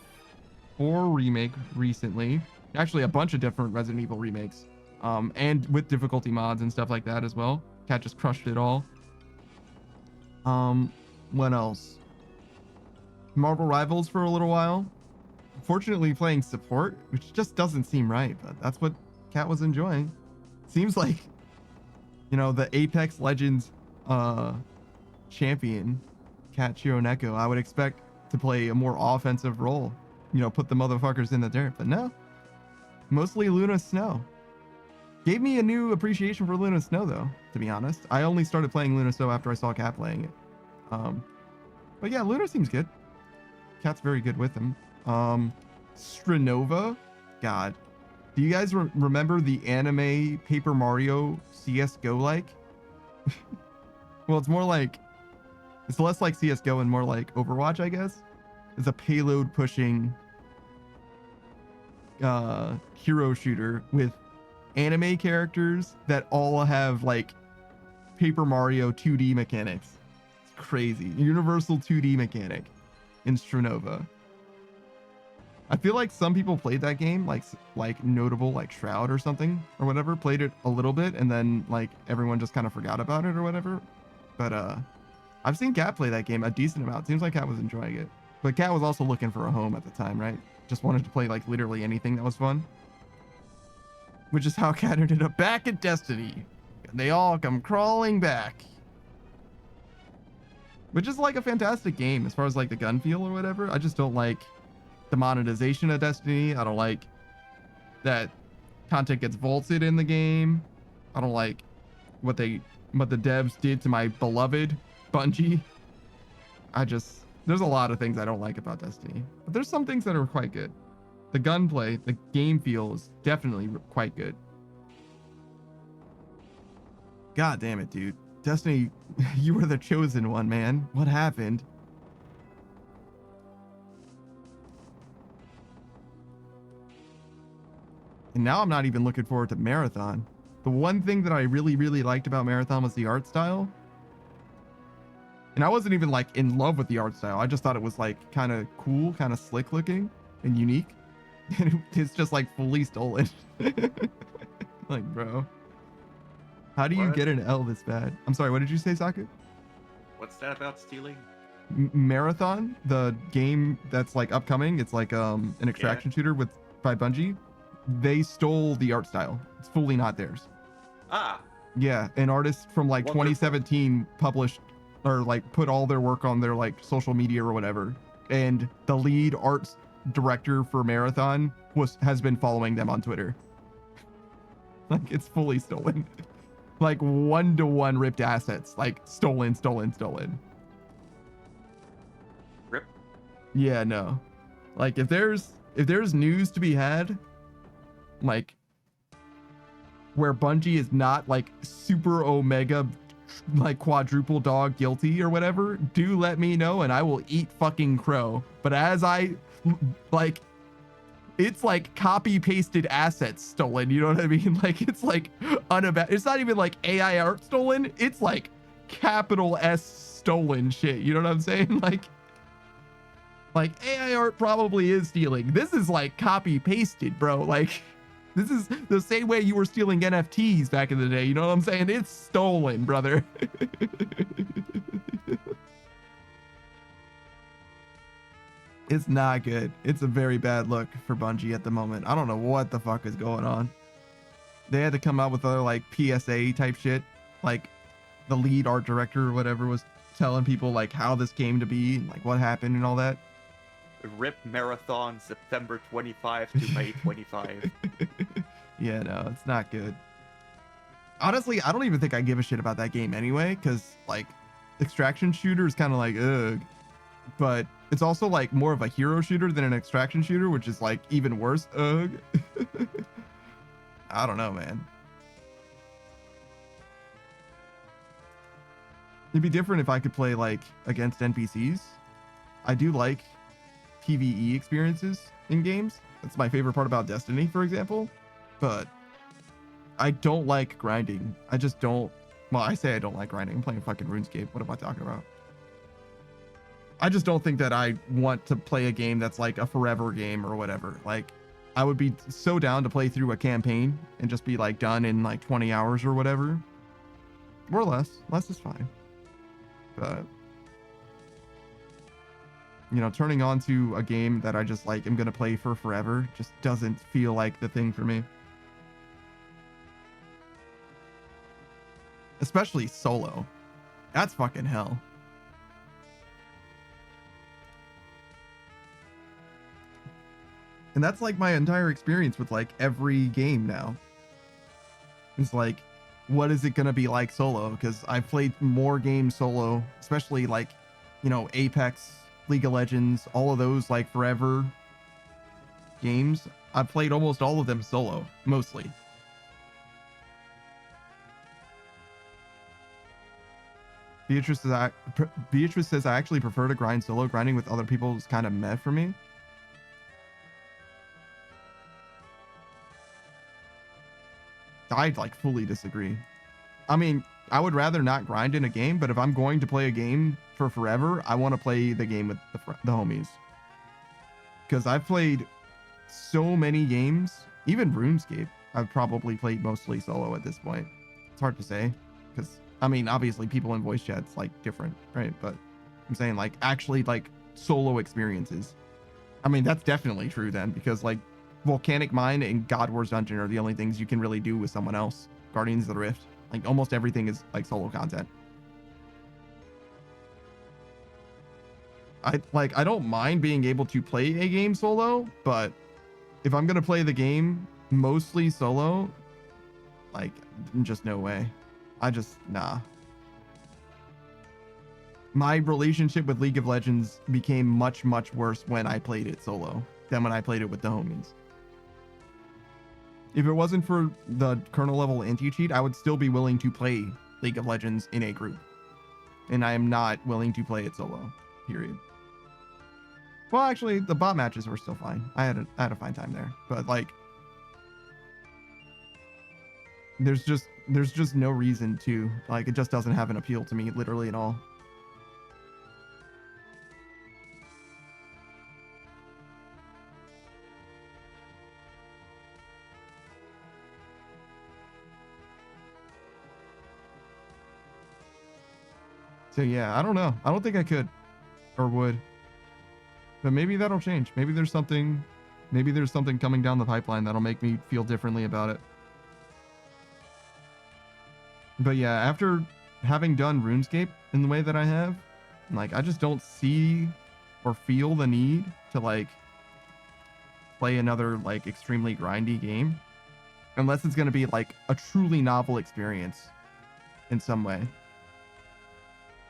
4 remake recently. Actually, a bunch of different Resident Evil remakes, and with difficulty mods and stuff like that as well. Cat just crushed it all. What else? Marvel Rivals for a little while. Fortunately, playing support, which just doesn't seem right, but that's what Cat was enjoying. Seems like, you know, the Apex Legends champion, Kachiro Neko, I would expect to play a more offensive role. You know, put the motherfuckers in the dirt, but no. Mostly Luna Snow. Gave me a new appreciation for Luna Snow, though, to be honest. I only started playing Luna Snow after I saw Cat playing it. But yeah, Luna seems good. Cat's very good with him. Stranova, God. Do you guys remember the anime Paper Mario CS:GO like? Well, it's more like, it's less like CS:GO and more like Overwatch, I guess. It's a payload pushing hero shooter with anime characters that all have like Paper Mario 2D mechanics. It's crazy. Universal 2D mechanic in Stranova. I feel like some people played that game, like notable, like Shroud or something or whatever, played it a little bit and then like everyone just kind of forgot about it or whatever. But I've seen Cat play that game a decent amount. Seems like Cat was enjoying it. But Cat was also looking for a home at the time, right? Just wanted to play like literally anything that was fun. Which is how Cat ended up back at Destiny. And they all come crawling back. Which is like a fantastic game as far as like the gun feel or whatever. I just don't like the monetization of Destiny. I don't like that content gets vaulted in the game. I don't like what the devs did to my beloved Bungie. There's a lot of things I don't like about Destiny, but there's some things that are quite good. The gunplay, the game feel is definitely quite good. God damn it, dude. Destiny, you were the chosen one, man. What happened? And now I'm not even looking forward to Marathon. The one thing that I really, really liked about Marathon was the art style. And I wasn't even like in love with the art style. I just thought it was like kind of cool, kind of slick looking and unique. And it's just like fully stolen. Like, bro. How do you get an L this bad? I'm sorry, what did you say, Saku? What's that about stealing? Marathon, the game that's like upcoming. It's like an extraction shooter by Bungie. They stole the art style. It's fully not theirs. Ah. Yeah, an artist from like Wonderful. 2017 published or like put all their work on their like social media or whatever. And the lead arts director for Marathon has been following them on Twitter. Like, it's fully stolen. Like 1-to-1 ripped assets. Like stolen. Rip. Yeah, no. Like if there's news to be had, like where Bungie is not like super omega like quadruple dog guilty or whatever, do let me know and I will eat fucking crow. But as I like, it's like copy pasted assets stolen, you know what I mean? Like it's like it's not even like AI art stolen, it's like capital S stolen shit, you know what I'm saying? Like AI art probably is stealing. This is like copy pasted, bro. Like this is the same way you were stealing NFTs back in the day. You know what I'm saying? It's stolen, brother. It's not good. It's a very bad look for Bungie at the moment. I don't know what the fuck is going on. They had to come out with other like PSA type shit. Like the lead art director or whatever was telling people like how this came to be, and, like what happened and all that. RIP Marathon September 25 to May 25. Yeah, no, it's not good. Honestly, I don't even think I give a shit about that game anyway, because like extraction shooter is kind of like ugh, but it's also like more of a hero shooter than an extraction shooter, which is like even worse. Ugh. I don't know, man. It'd be different if I could play like against NPCs. I do like PvE experiences in games. That's my favorite part about Destiny, for example. But I don't like grinding. I just don't. Well, I say I don't like grinding. I'm playing fucking RuneScape. What am I talking about? I just don't think that I want to play a game that's like a forever game or whatever. Like, I would be so down to play through a campaign and just be like done in like 20 hours or whatever. Or less. Less is fine. But you know, turning on to a game that I just like am gonna play for forever just doesn't feel like the thing for me. Especially solo. That's fucking hell. And that's like my entire experience with like every game now. It's like, what is it gonna be like solo? Because I've played more games solo, especially like, you know, Apex, League of Legends, all of those like forever games. I've played almost all of them solo, mostly. Beatrice says I actually prefer to grind solo. Grinding with other people is kind of meh for me. I like fully disagree. I mean, I would rather not grind in a game, but if I'm going to play a game for forever, I want to play the game with the homies. Because I've played so many games, even RuneScape, I've probably played mostly solo at this point. It's hard to say, because I mean, obviously people in voice chat's like different, right? But I'm saying like actually like solo experiences. I mean, that's definitely true then, because like Volcanic Mine and God Wars Dungeon are the only things you can really do with someone else. Guardians of the Rift, like almost everything is like solo content. I don't mind being able to play a game solo, but if I'm gonna play the game mostly solo, like just no way. Nah. My relationship with League of Legends became much, much worse when I played it solo than when I played it with the homies. If it wasn't for the kernel level anti-cheat, I would still be willing to play League of Legends in a group. And I am not willing to play it solo, period. Well, actually, the bot matches were still fine. I had a fine time there. But like, there's just no reason to, like, it just doesn't have an appeal to me literally at all. So yeah, I don't know. I don't think I could or would. But maybe that'll change. Maybe there's something coming down the pipeline that'll make me feel differently about it. But yeah, after having done RuneScape in the way that I have, like I just don't see or feel the need to like play another like extremely grindy game unless it's going to be like a truly novel experience in some way.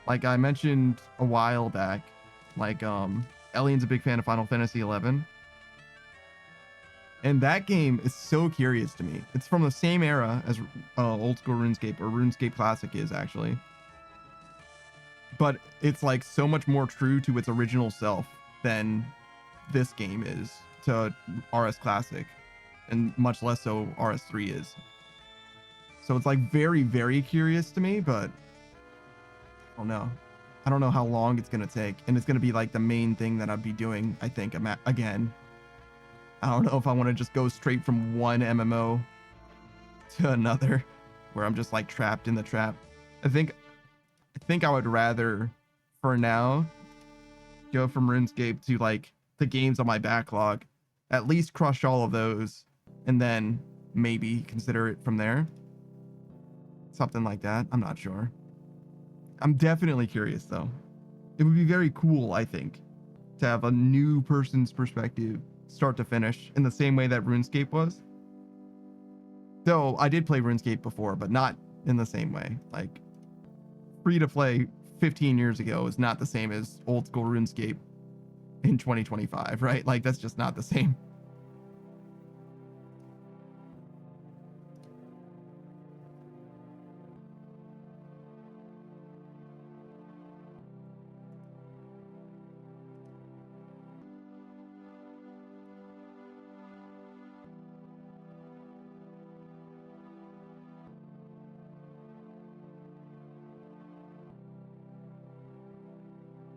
Like I mentioned a while back, like Elian's a big fan of Final Fantasy 11. And that game is so curious to me. It's from the same era as Old School RuneScape, or RuneScape Classic is actually. But it's like so much more true to its original self than this game is to RS Classic, and much less so RS3 is. So it's like very, very curious to me, but I don't know. I don't know how long it's going to take. And it's going to be like the main thing that I'd be doing, I think, again. I don't know if I want to just go straight from one MMO to another where I'm just like trapped in the trap. I think I would rather, for now, go from RuneScape to like the games on my backlog, at least crush all of those, and then maybe consider it from there. Something like that. I'm not sure. I'm definitely curious though. It would be very cool, I think, to have a new person's perspective start to finish in the same way that RuneScape was. Though I did play RuneScape before, but not in the same way. Like, free to play 15 years ago is not the same as old school RuneScape in 2025, right? Like, that's just not the same.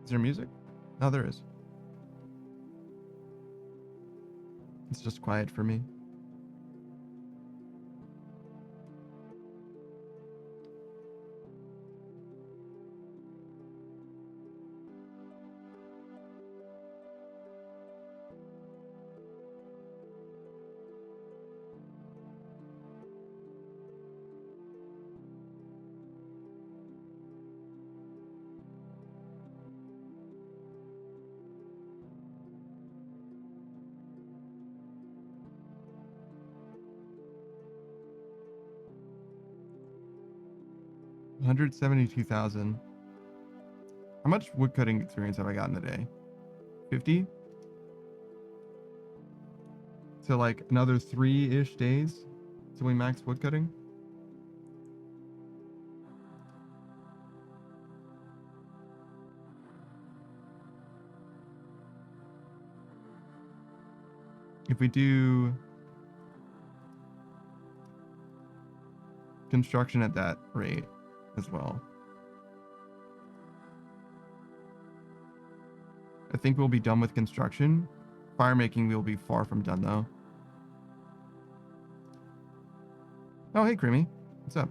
Is there music? No, there is. It's just quiet for me. $172,000. How much woodcutting experience have I got in a day? 50? So like another 3-ish days till we max woodcutting? If we do construction at that rate as well, I think we'll be done with construction. Fire making we'll be far from done though. Oh, hey Creamy, what's up?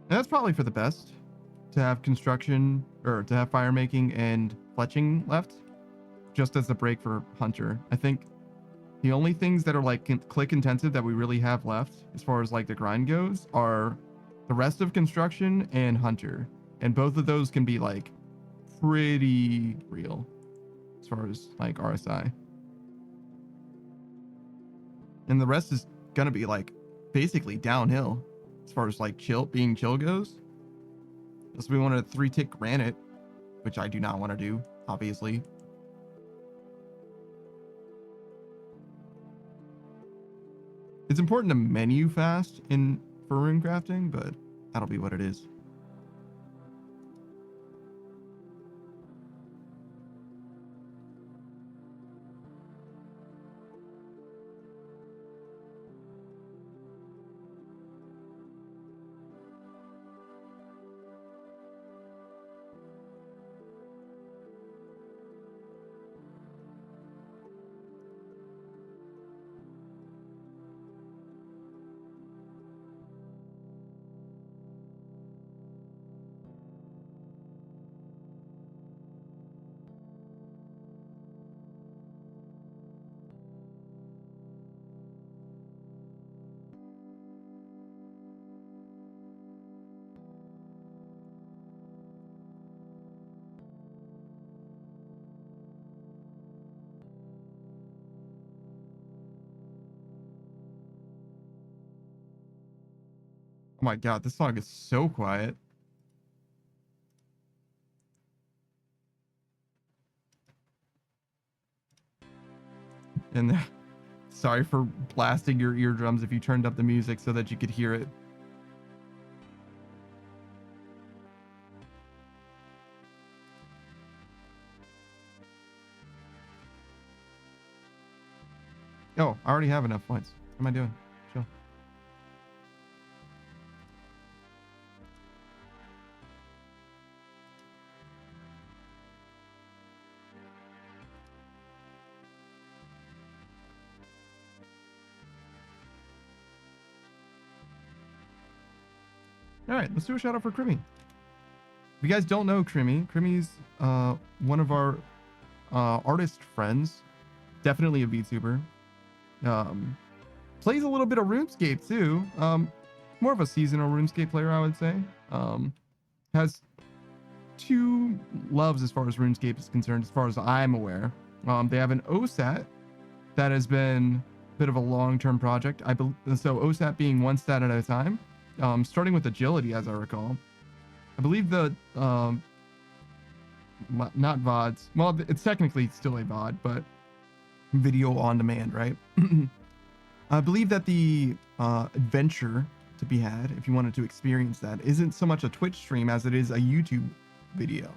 And that's probably for the best to have construction or to have fire making and fletching left, just as a break for Hunter. I think the only things that are like click intensive that we really have left as far as like the grind goes are the rest of construction and Hunter. And both of those can be like pretty real as far as like RSI. And the rest is going to be like basically downhill as far as like being chill goes. Unless we want to 3-tick granite, which I do not want to do, obviously. It's important to menu fast for rune crafting, but that'll be what it is. Oh my god, this song is so quiet. And sorry for blasting your eardrums if you turned up the music so that you could hear it. Oh, I already have enough points. What am I doing? Chill. All right, let's do a shout out for Crimmy. If you guys don't know Crimmy's one of our artist friends, definitely a VTuber. Plays a little bit of RuneScape too. More of a seasonal RuneScape player, I would say. Has two loves as far as RuneScape is concerned, as far as I'm aware. They have an OSAT that has been a bit of a long-term project. I believe so. OSAT being one stat at a time, starting with agility, as I recall. I believe the not VODs. Well, it's technically still a VOD, but video on demand, right? I believe that the adventure to be had, if you wanted to experience that, isn't so much a Twitch stream as it is a YouTube video.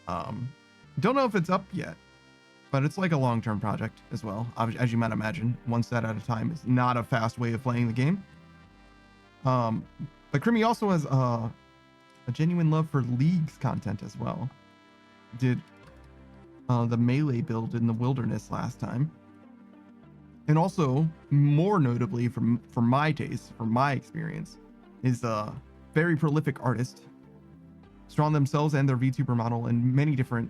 Don't know if it's up yet, but it's like a long-term project as well. As you might imagine, one set at a time is not a fast way of playing the game. But Crimmy also has a genuine love for League's content as well. Did the melee build in the wilderness last time. And also, more notably for my taste, for my experience, is a very prolific artist. Drawn themselves and their VTuber model in many different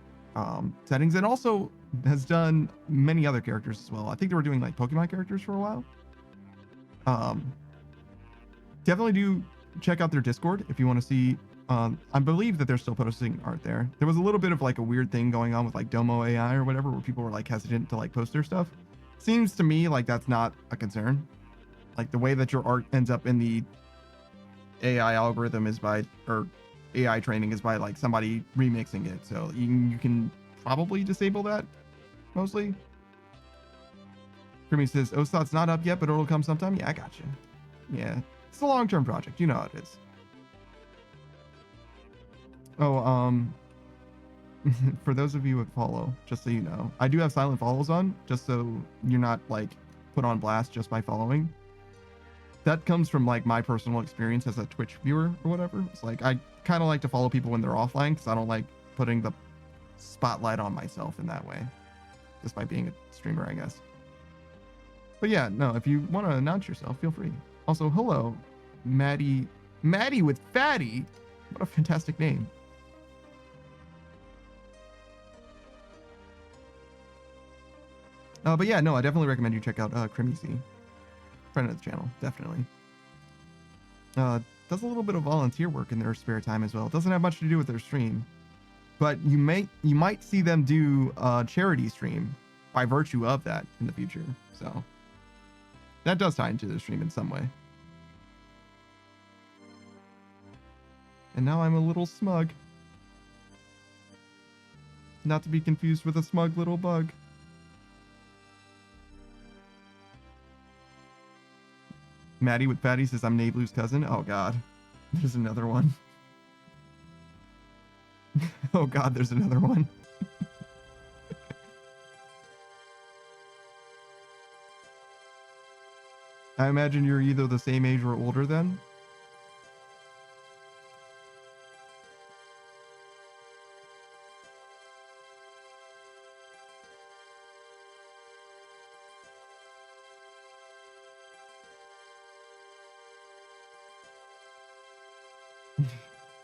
settings, and also has done many other characters as well. I think they were doing like Pokemon characters for a while. Definitely do check out their Discord if you want to see. I believe that they're still posting art there. There was a little bit of like a weird thing going on with like Domo AI or whatever, where people were like hesitant to like post their stuff. Seems to me like that's not a concern. Like the way that your art ends up in the AI algorithm is by, or AI training is by like somebody remixing it. So you can probably disable that mostly. Crimmy says, OSAT's not up yet, but it'll come sometime. Yeah, I got you. Yeah, it's a long-term project. You know how it is. Oh, for those of you who follow, just so you know, I do have silent follows on, just so you're not like put on blast just by following. That comes from like my personal experience as a Twitch viewer or whatever. It's like I kind of like to follow people when they're offline because I don't like putting the spotlight on myself in that way, just by being a streamer, I guess. But yeah, no, if you want to announce yourself, feel free. Also, hello, Maddie with Fatty. What a fantastic name. But yeah, no, I definitely recommend you check out Crimmy C. Friend of the channel, definitely. Does a little bit of volunteer work in their spare time as well. It doesn't have much to do with their stream, but you might see them do a charity stream by virtue of that in the future. So that does tie into the stream in some way. And now I'm a little smug. Not to be confused with a smug little bug. Maddie with Fatty says, I'm Nablu's cousin. Oh, God. There's another one. Oh, God, there's another one. I imagine you're either the same age or older then.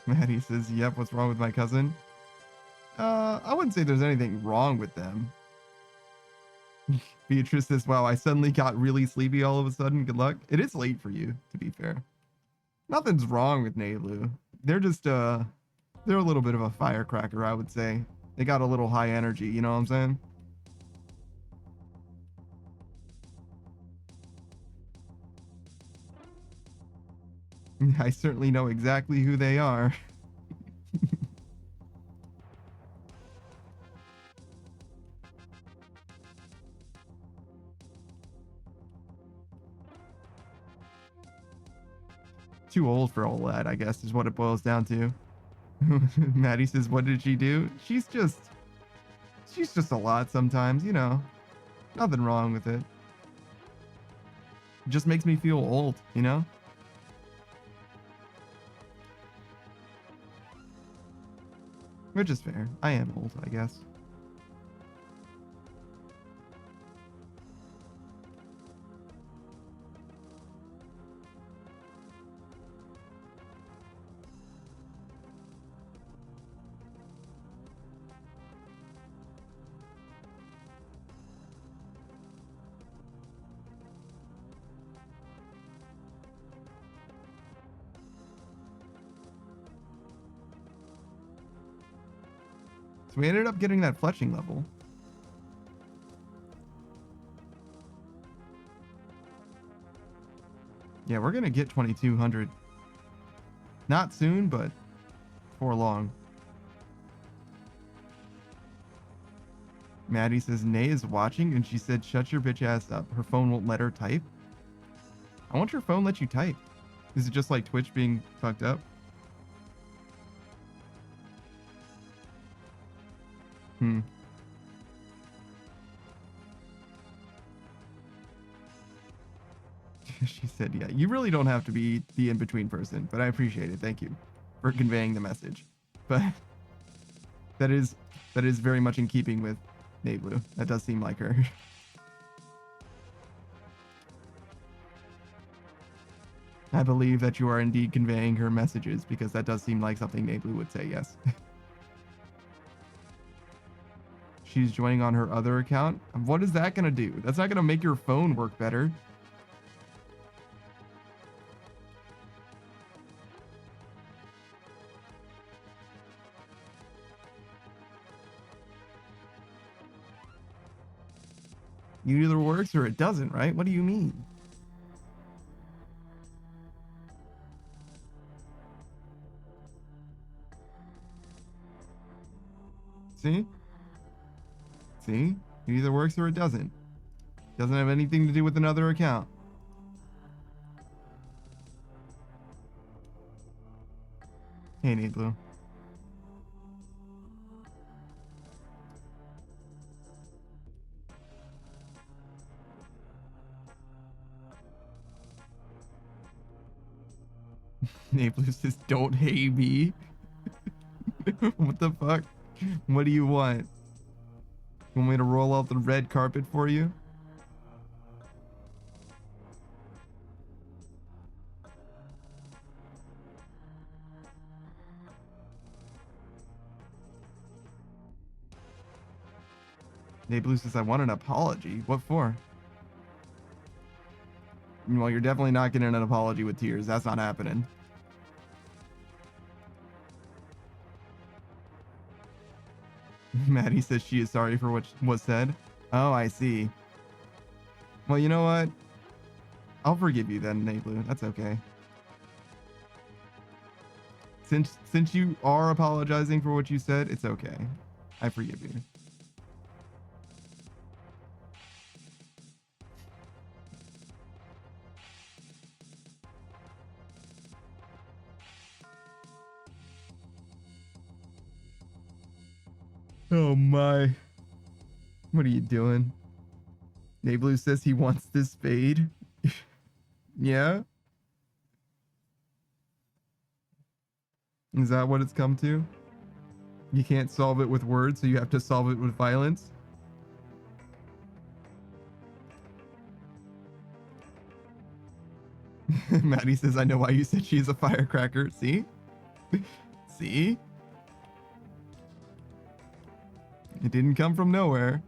Maddie says, yep, what's wrong with my cousin? I wouldn't say there's anything wrong with them. Beatrice says, wow, I suddenly got really sleepy all of a sudden. Good luck. It is late for you, to be fair. Nothing's wrong with Naylu. They're just, they're a little bit of a firecracker, I would say. They got a little high energy, you know what I'm saying? I certainly know exactly who they are. Too old for all that, I guess, is what it boils down to. Maddie says, what did she do? She's just a lot sometimes, you know. Nothing wrong with it. It just makes me feel old, you know? Which is fair. I am old, I guess. So we ended up getting that fletching level. Yeah, we're gonna get 2200. Not soon, but before long. Maddie says Nay is watching and she said shut your bitch ass up. Her phone won't let her type. I want your phone let you type. Is it just like Twitch being fucked up? She said, yeah, you really don't have to be the in-between person, but I appreciate it. Thank you for conveying the message. But that is very much in keeping with Nablu. That does seem like her. I believe that you are indeed conveying her messages because that does seem like something Nablu would say, yes. She's joining on her other account. What is that going to do? That's not going to make your phone work better. It either works or it doesn't, right? What do you mean? See? See? It either works or it doesn't. Doesn't have anything to do with another account. Hey, Nate Blue. Nate Blue says, don't hate me. What the fuck? What do you want? You want me to roll out the red carpet for you? Nate Blue says, I want an apology. What for? Well, you're definitely not getting an apology with tears. That's not happening. Maddie says she is sorry for what was said. Oh, I see. Well, you know what? I'll forgive you then, Nate Blue. That's okay. Since you are apologizing for what you said, it's okay. I forgive you. Oh my. What are you doing? Nate Blue says he wants this spade. Yeah? Is that what it's come to? You can't solve it with words, so you have to solve it with violence? Maddie says, I know why you said she's a firecracker. See? See? It didn't come from nowhere.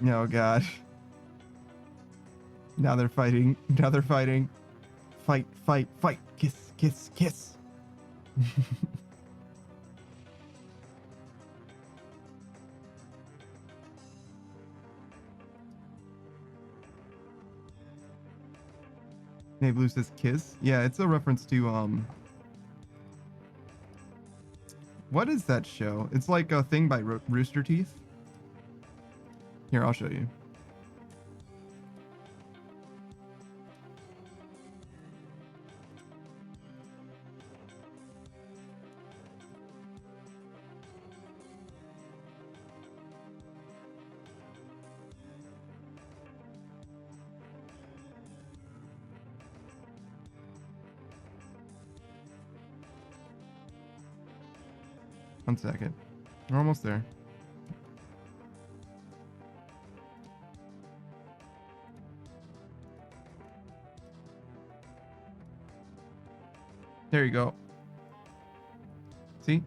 Oh god. Now they're fighting. Now they're fighting. Fight, fight, fight. Kiss, kiss, kiss. Hey, Blue says kiss. Yeah, it's a reference to what is that show? It's like a thing by Rooster Teeth. Here, I'll show you. 1 second. We're almost there. There you go. See?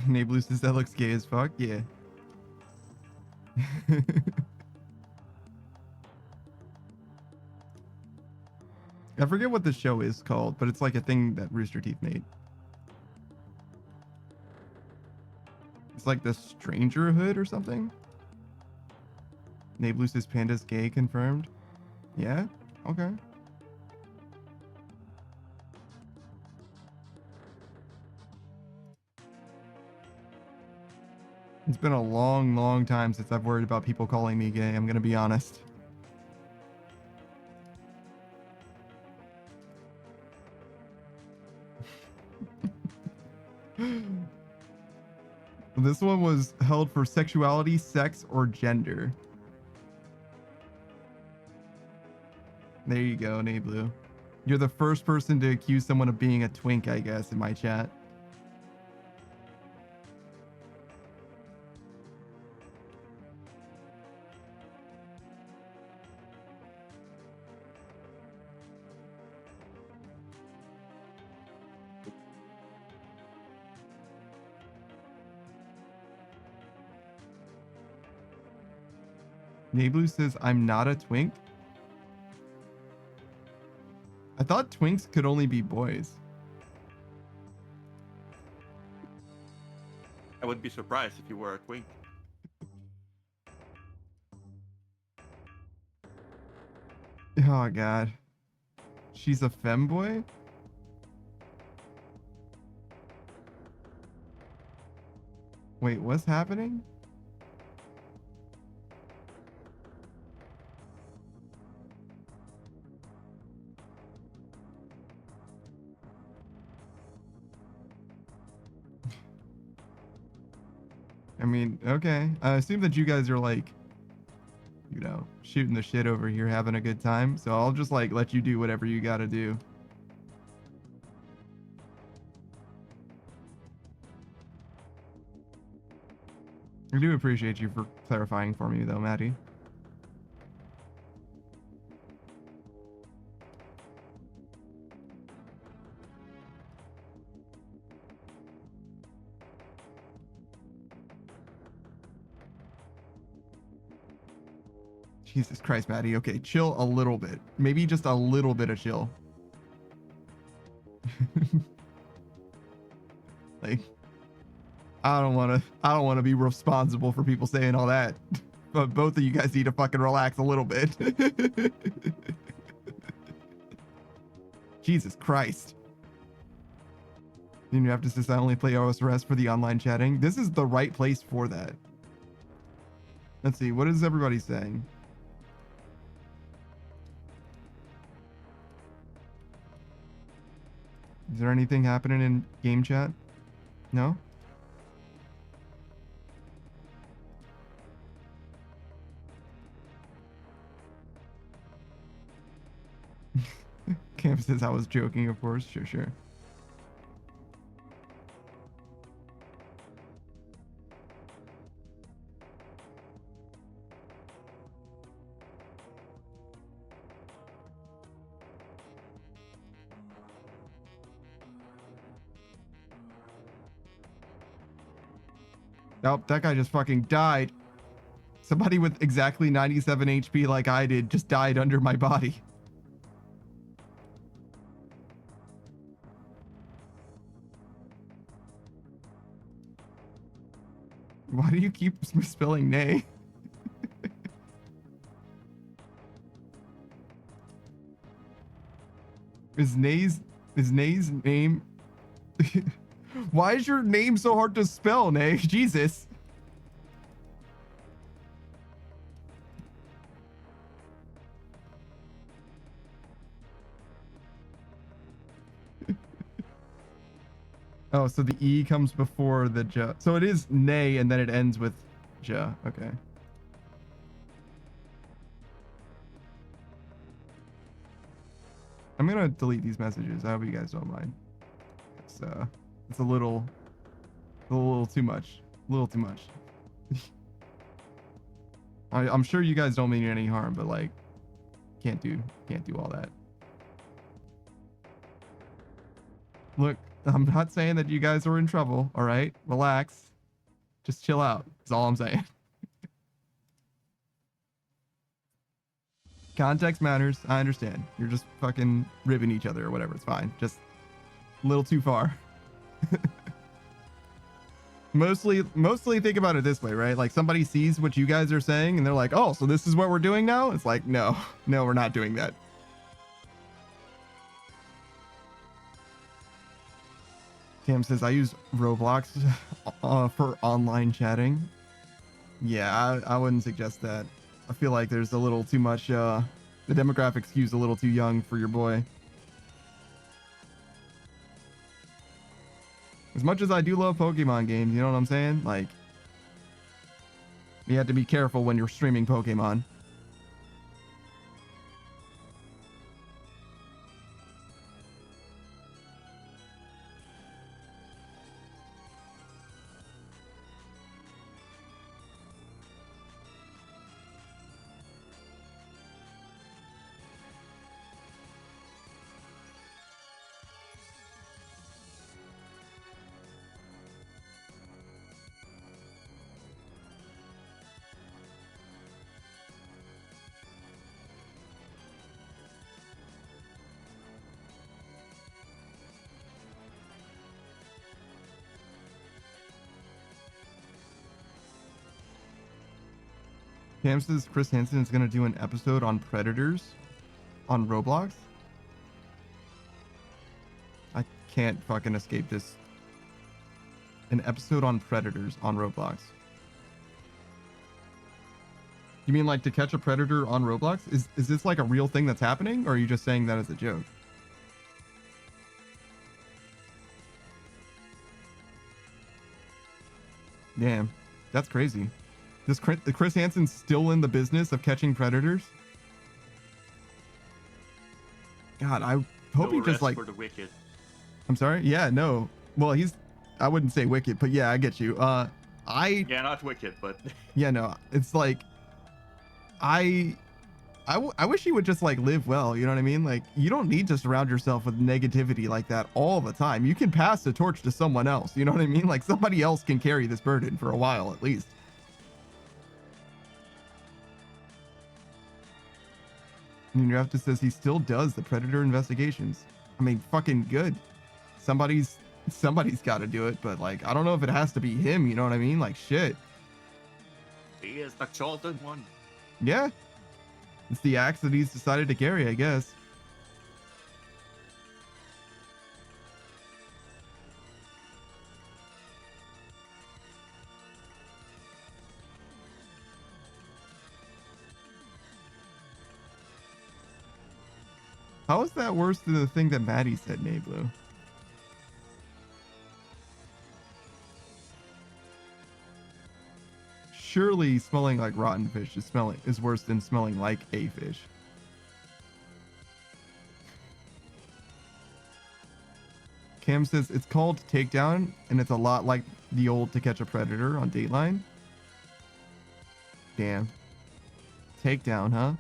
Blue says that looks gay as fuck. Yeah. I forget what the show is called, but it's like a thing that Rooster Teeth made. It's like the Strangerhood or something. Blue says Panda's gay confirmed. Yeah? Okay. It's been a long, long time since I've worried about people calling me gay. I'm gonna be honest. This one was held for sexuality, sex, or gender. There you go, Blue. You're the first person to accuse someone of being a twink, I guess, in my chat. Blue says, I'm not a twink. I thought twinks could only be boys. I wouldn't be surprised if you were a twink. Oh, God. She's a femboy? Wait, what's happening? I mean, okay. I assume that you guys are like, you know, shooting the shit over here, having a good time. So I'll just like let you do whatever you gotta do. I do appreciate you for clarifying for me though, Maddie. Jesus Christ, Maddie. Okay, chill a little bit. Maybe just a little bit of chill. Like, I don't want to be responsible for people saying all that. But both of you guys need to fucking relax a little bit. Jesus Christ. You have to say I only play OSRS for the online chatting. This is the right place for that. Let's see. What is everybody saying? Is there anything happening in game chat? No? Cam says I was joking, of course. Sure. Nope, that guy just fucking died. Somebody with exactly 97 HP like I did just died under my body. Why do you keep misspelling nay? Is Nay's name... Why is your name so hard to spell, Nay? Jesus. Oh, so the E comes before the J. So it is Nay and then it ends with J. Okay. I'm gonna delete these messages. I hope you guys don't mind. It's a little too much. A little too much. I'm sure you guys don't mean any harm, but like, can't do all that. Look, I'm not saying that you guys are in trouble. All right, relax. Just chill out. That's all I'm saying. Context matters. I understand. You're just fucking ribbing each other or whatever. It's fine. Just a little too far. Mostly think about it this way, right? Like somebody sees what you guys are saying and they're like, oh, so this is what we're doing now? It's like, no, we're not doing that. Cam says, I use Roblox for online chatting. Yeah, I wouldn't suggest that. I feel like there's a little too much, the demographic skews a little too young for your boy. As much as I do love Pokemon games, you know what I'm saying? Like, you have to be careful when you're streaming Pokemon. Cam says Chris Hansen is going to do an episode on predators on Roblox. I can't fucking escape this. An episode on predators on Roblox. You mean like to catch a predator on Roblox? Is this like a real thing that's happening, or are you just saying that as a joke? Damn, that's crazy. Is Chris Hansen still in the business of catching predators? God, I hope he just like. For the wicked. I'm sorry. Yeah, no. Well, I wouldn't say wicked, but yeah, I get you. Yeah, not wicked, but. Yeah, no. It's like, I wish he would just like live well. You know what I mean? Like, you don't need to surround yourself with negativity like that all the time. You can pass the torch to someone else. You know what I mean? Like somebody else can carry this burden for a while at least. And Raptor says he still does the predator investigations. I mean, fucking good. Somebody's got to do it, but like, I don't know if it has to be him. You know what I mean? Like, shit. He is the chosen one. Yeah. It's the axe that he's decided to carry, I guess. How is that worse than the thing that Maddie said, Nablu? Surely smelling like rotten fish is worse than smelling like a fish. Cam says it's called Takedown, and it's a lot like the old To Catch a Predator on Dateline. Damn. Takedown, huh?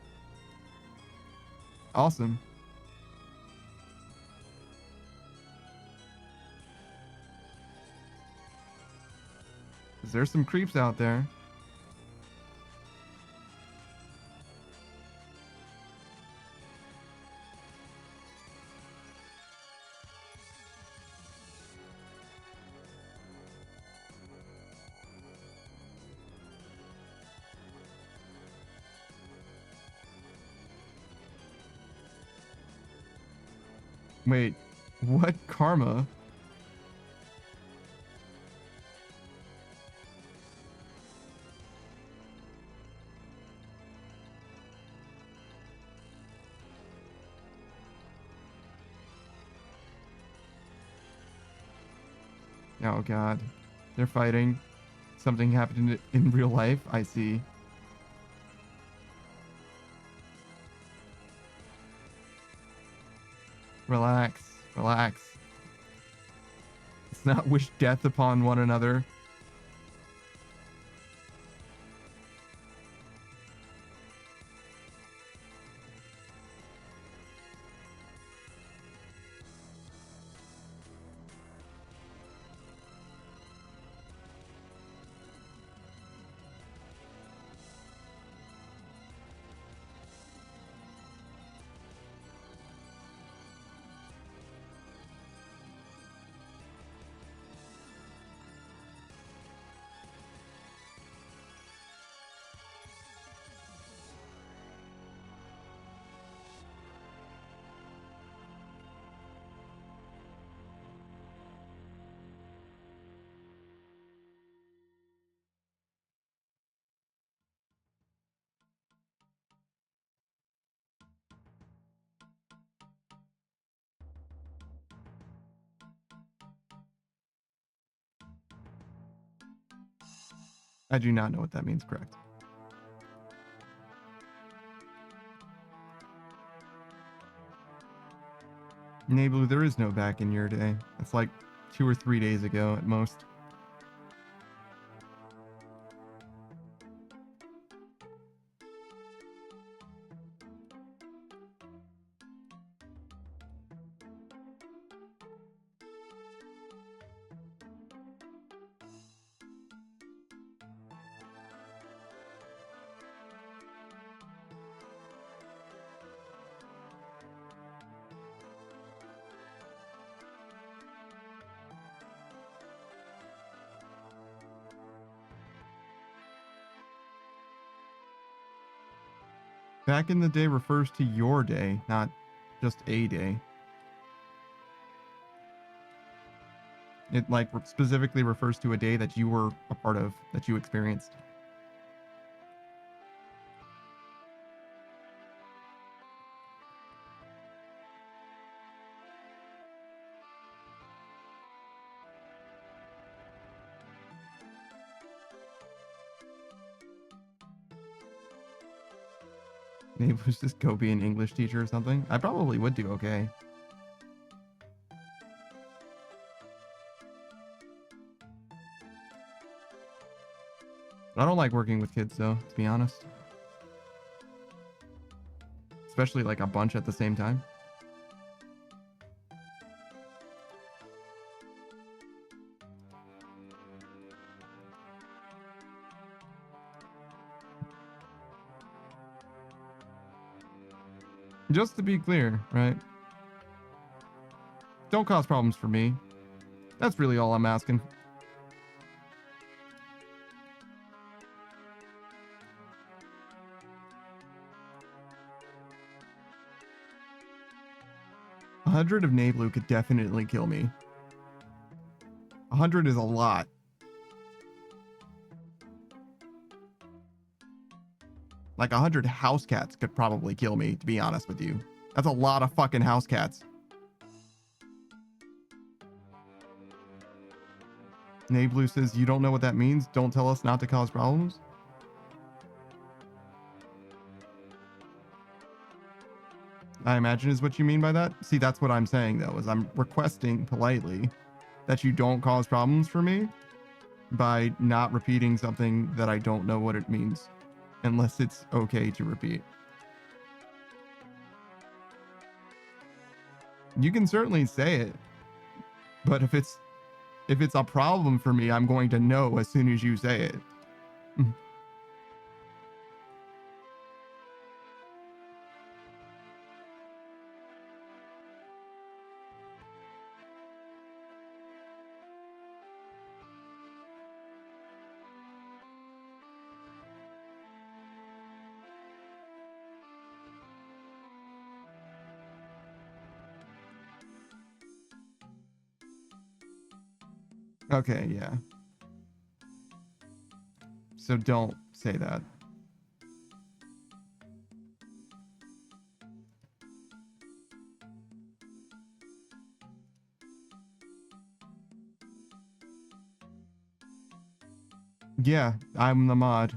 Awesome. There's some creeps out there. Wait, what karma? Oh god. They're fighting. Something happened in real life. I see. Relax. Relax. Let's not wish death upon one another. I do not know what that means, correct. Nablu, there is no back in your day. It's like 2 or 3 days ago at most. Back in the day refers to your day, not just a day. It like specifically refers to a day that you were a part of, that you experienced. Maybe let's just go be an English teacher or something. I probably would do okay. I don't like working with kids though, to be honest. Especially like a bunch at the same time. Just to be clear, right? Don't cause problems for me. That's really all I'm asking. A 100 of Nablu could definitely kill me. 100 is a lot. Like 100 house cats could probably kill me, to be honest with you. That's a lot of fucking house cats. Nablu says, you don't know what that means? Don't tell us not to cause problems? I imagine is what you mean by that. See, that's what I'm saying though, is I'm requesting politely that you don't cause problems for me by not repeating something that I don't know what it means, unless it's okay to repeat. You can certainly say it, but if it's a problem for me, I'm going to know as soon as you say it. Okay, yeah. So don't say that. Yeah, I'm the mod.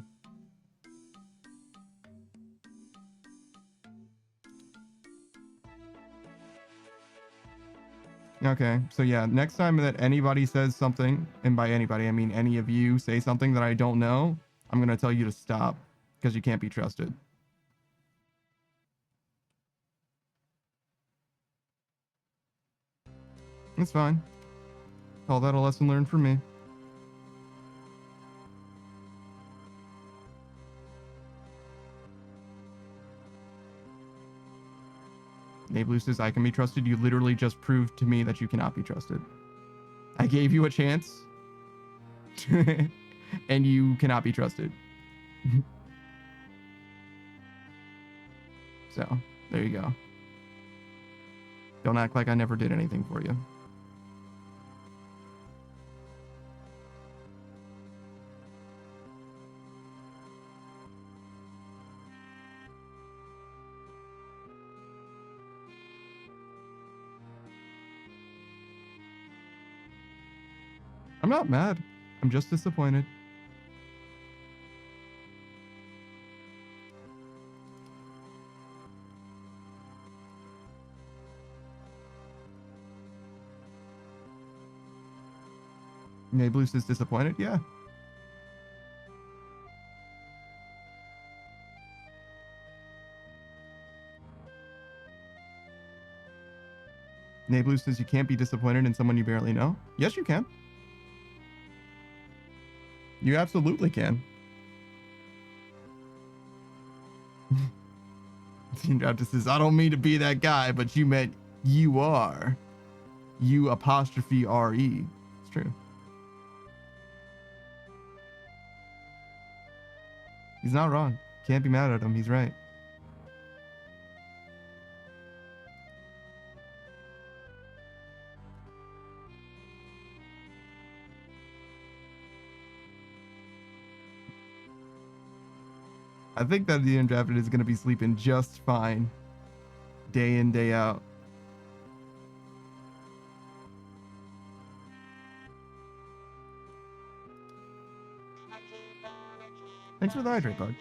Okay, so yeah, next time that anybody says something, and by anybody, I mean any of you say something that I don't know, I'm going to tell you to stop, because you can't be trusted. That's fine. Call that a lesson learned for me. Nablu says, I can be trusted. You literally just proved to me that you cannot be trusted. I gave you a chance. And you cannot be trusted. So, there you go. Don't act like I never did anything for you. I'm not mad. I'm just disappointed. Nabloose is disappointed. Yeah. Nabloose says you can't be disappointed in someone you barely know. Yes, you can. You absolutely can. Team Raptor says, I don't mean to be that guy, but you meant you are. You apostrophe R-E. It's true. He's not wrong. Can't be mad at him. He's right. I think that the undrafted is going to be sleeping just fine. Day in, day out. Thanks for the hydrate, bug.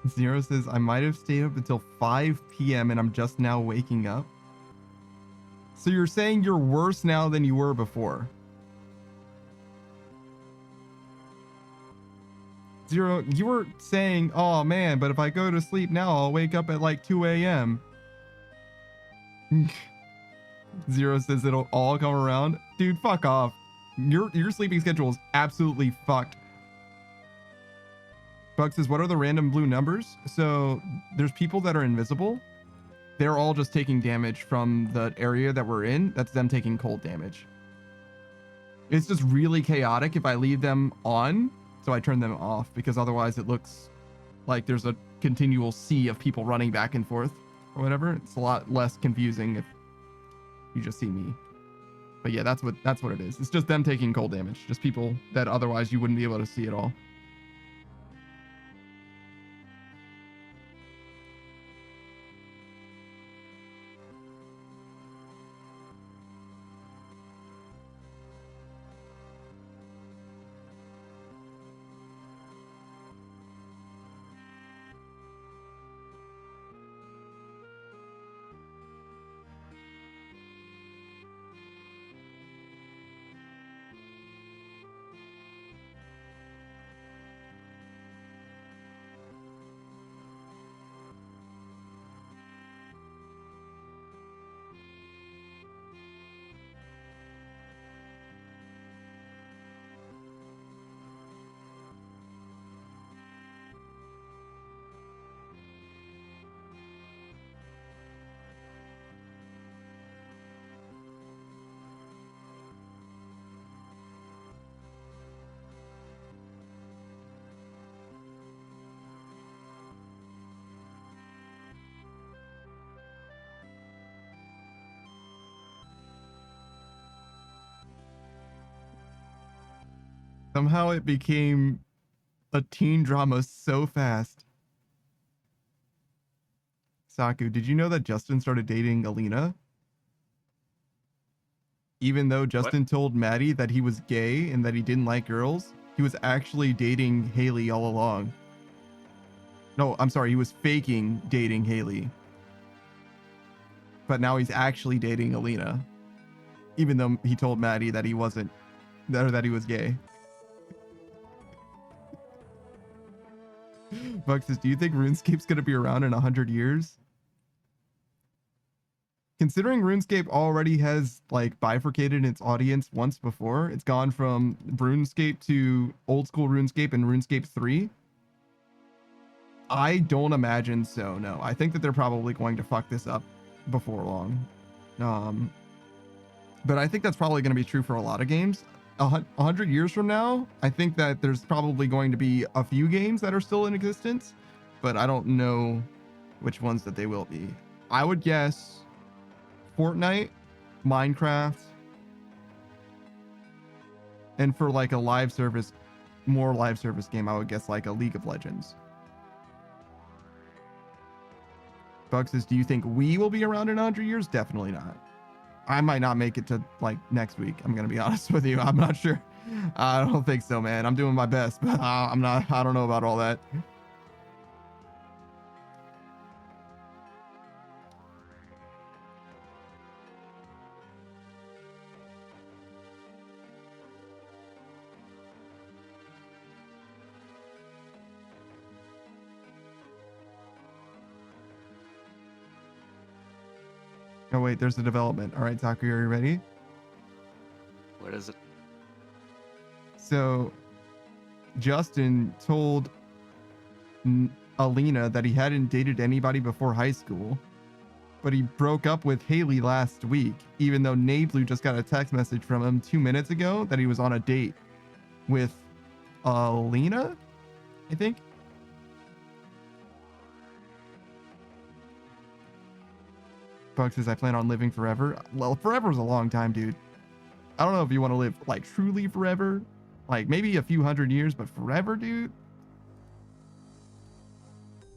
Zero says, I might have stayed up until 5 p.m. and I'm just now waking up. So you're saying you're worse now than you were before? Zero, you were saying, oh man, but if I go to sleep now, I'll wake up at like 2 a.m. Zero says it'll all come around. Dude, fuck off. Your sleeping schedule is absolutely fucked. Bug says, what are the random blue numbers? So there's people that are invisible. They're all just taking damage from the area that we're in. That's them taking cold damage. It's just really chaotic if I leave them on. So I turn them off because otherwise it looks like there's a continual sea of people running back and forth or whatever. It's a lot less confusing if you just see me. But yeah, that's what it is. It's just them taking cold damage. Just people that otherwise you wouldn't be able to see at all. Somehow it became a teen drama so fast. Saku, did you know that Justin started dating Alina? Even though Justin told Maddie that he was gay and that he didn't like girls, he was actually dating Haley all along. No, I'm sorry, he was faking dating Haley. But now he's actually dating Alina. Even though he told Maddie that he wasn't, or that he was gay. Buck says, do you think RuneScape's gonna be around in 100 years? Considering RuneScape already has like bifurcated its audience once before, it's gone from RuneScape to old school RuneScape and RuneScape 3. I don't imagine so. No, I think that they're probably going to fuck this up before long. But I think that's probably going to be true for a lot of games. 100 years from now, I think that there's probably going to be a few games that are still in existence, but I don't know which ones that they will be. I would guess Fortnite, Minecraft, and for like a live service, more live service game, I would guess like a League of Legends. Bug says, do you think we will be around in 100 years? Definitely not. I might not make it to like next week. I'm going to be honest with you. I'm not sure. I don't think so, man. I'm doing my best, but I don't know about all that. Oh, wait, there's a development. All right, Taku, are you ready? What is it? So, Justin told Alina that he hadn't dated anybody before high school, but he broke up with Haley last week, even though Nablue just got a text message from him 2 minutes ago that he was on a date with Alina, I think. Bug says, I plan on living forever. Well, forever is a long time, dude. I don't know if you want to live like truly forever, like maybe a few hundred years, but forever, dude.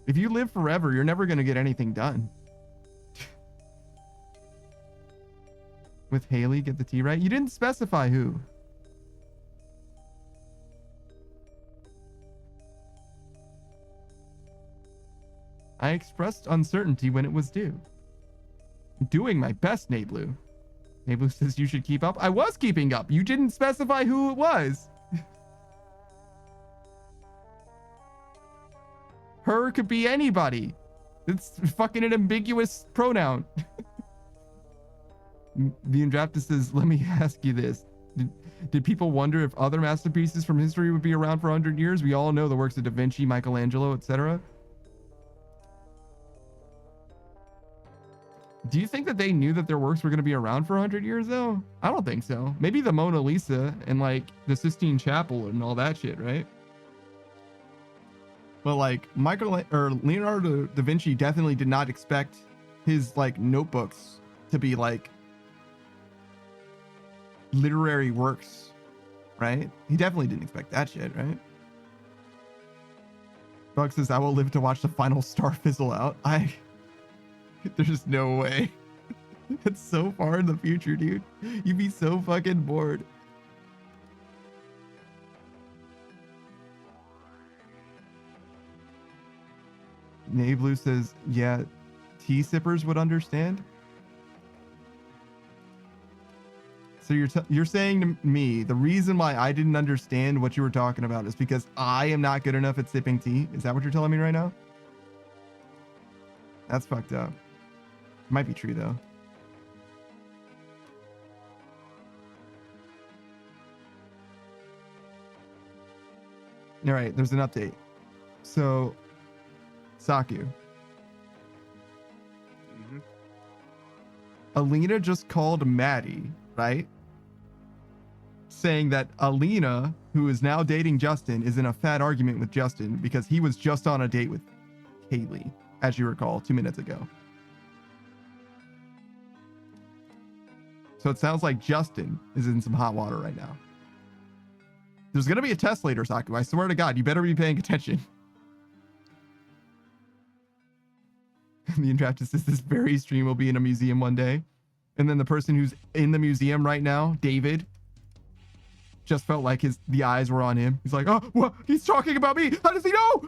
If you live forever, you're never going to get anything done. With Haley, get the T right. You didn't specify who. I expressed uncertainty when it was due. Doing my best, Nablue. Nablue says you should keep up. I was keeping up. You didn't specify who it was. Her could be anybody. It's fucking an ambiguous pronoun. The Endraftus says, let me ask you this. Did people wonder if other masterpieces from history would be around for 100 years? We all know the works of Da Vinci, Michelangelo, etc. Do you think that they knew that their works were going to be around for 100 years, though? I don't think so. Maybe the Mona Lisa and, like, the Sistine Chapel and all that shit, right? But, like, Leonardo da Vinci definitely did not expect his, like, notebooks to be, like, literary works, right? He definitely didn't expect that shit, right? Bug says, I will live to watch the final star fizzle out. There's no way. It's so far in the future, dude. You'd be so fucking bored. Nablue says, yeah, tea sippers would understand. So you're saying to me the reason why I didn't understand what you were talking about is because I am not good enough at sipping tea? Is that what you're telling me right now? That's fucked up. Might be true, though. All right, there's an update. So, Saku. Alina just called Maddie, right? Saying that Alina, who is now dating Justin, is in a fat argument with Justin because he was just on a date with Haley, as you recall, 2 minutes ago. So it sounds like Justin is in some hot water right now. There's going to be a test later, Saku. I swear to God, you better be paying attention. The Endraftus says this very stream will be in a museum one day. And then the person who's in the museum right now, David, just felt like the eyes were on him. He's like, oh, what? He's talking about me. How does he know?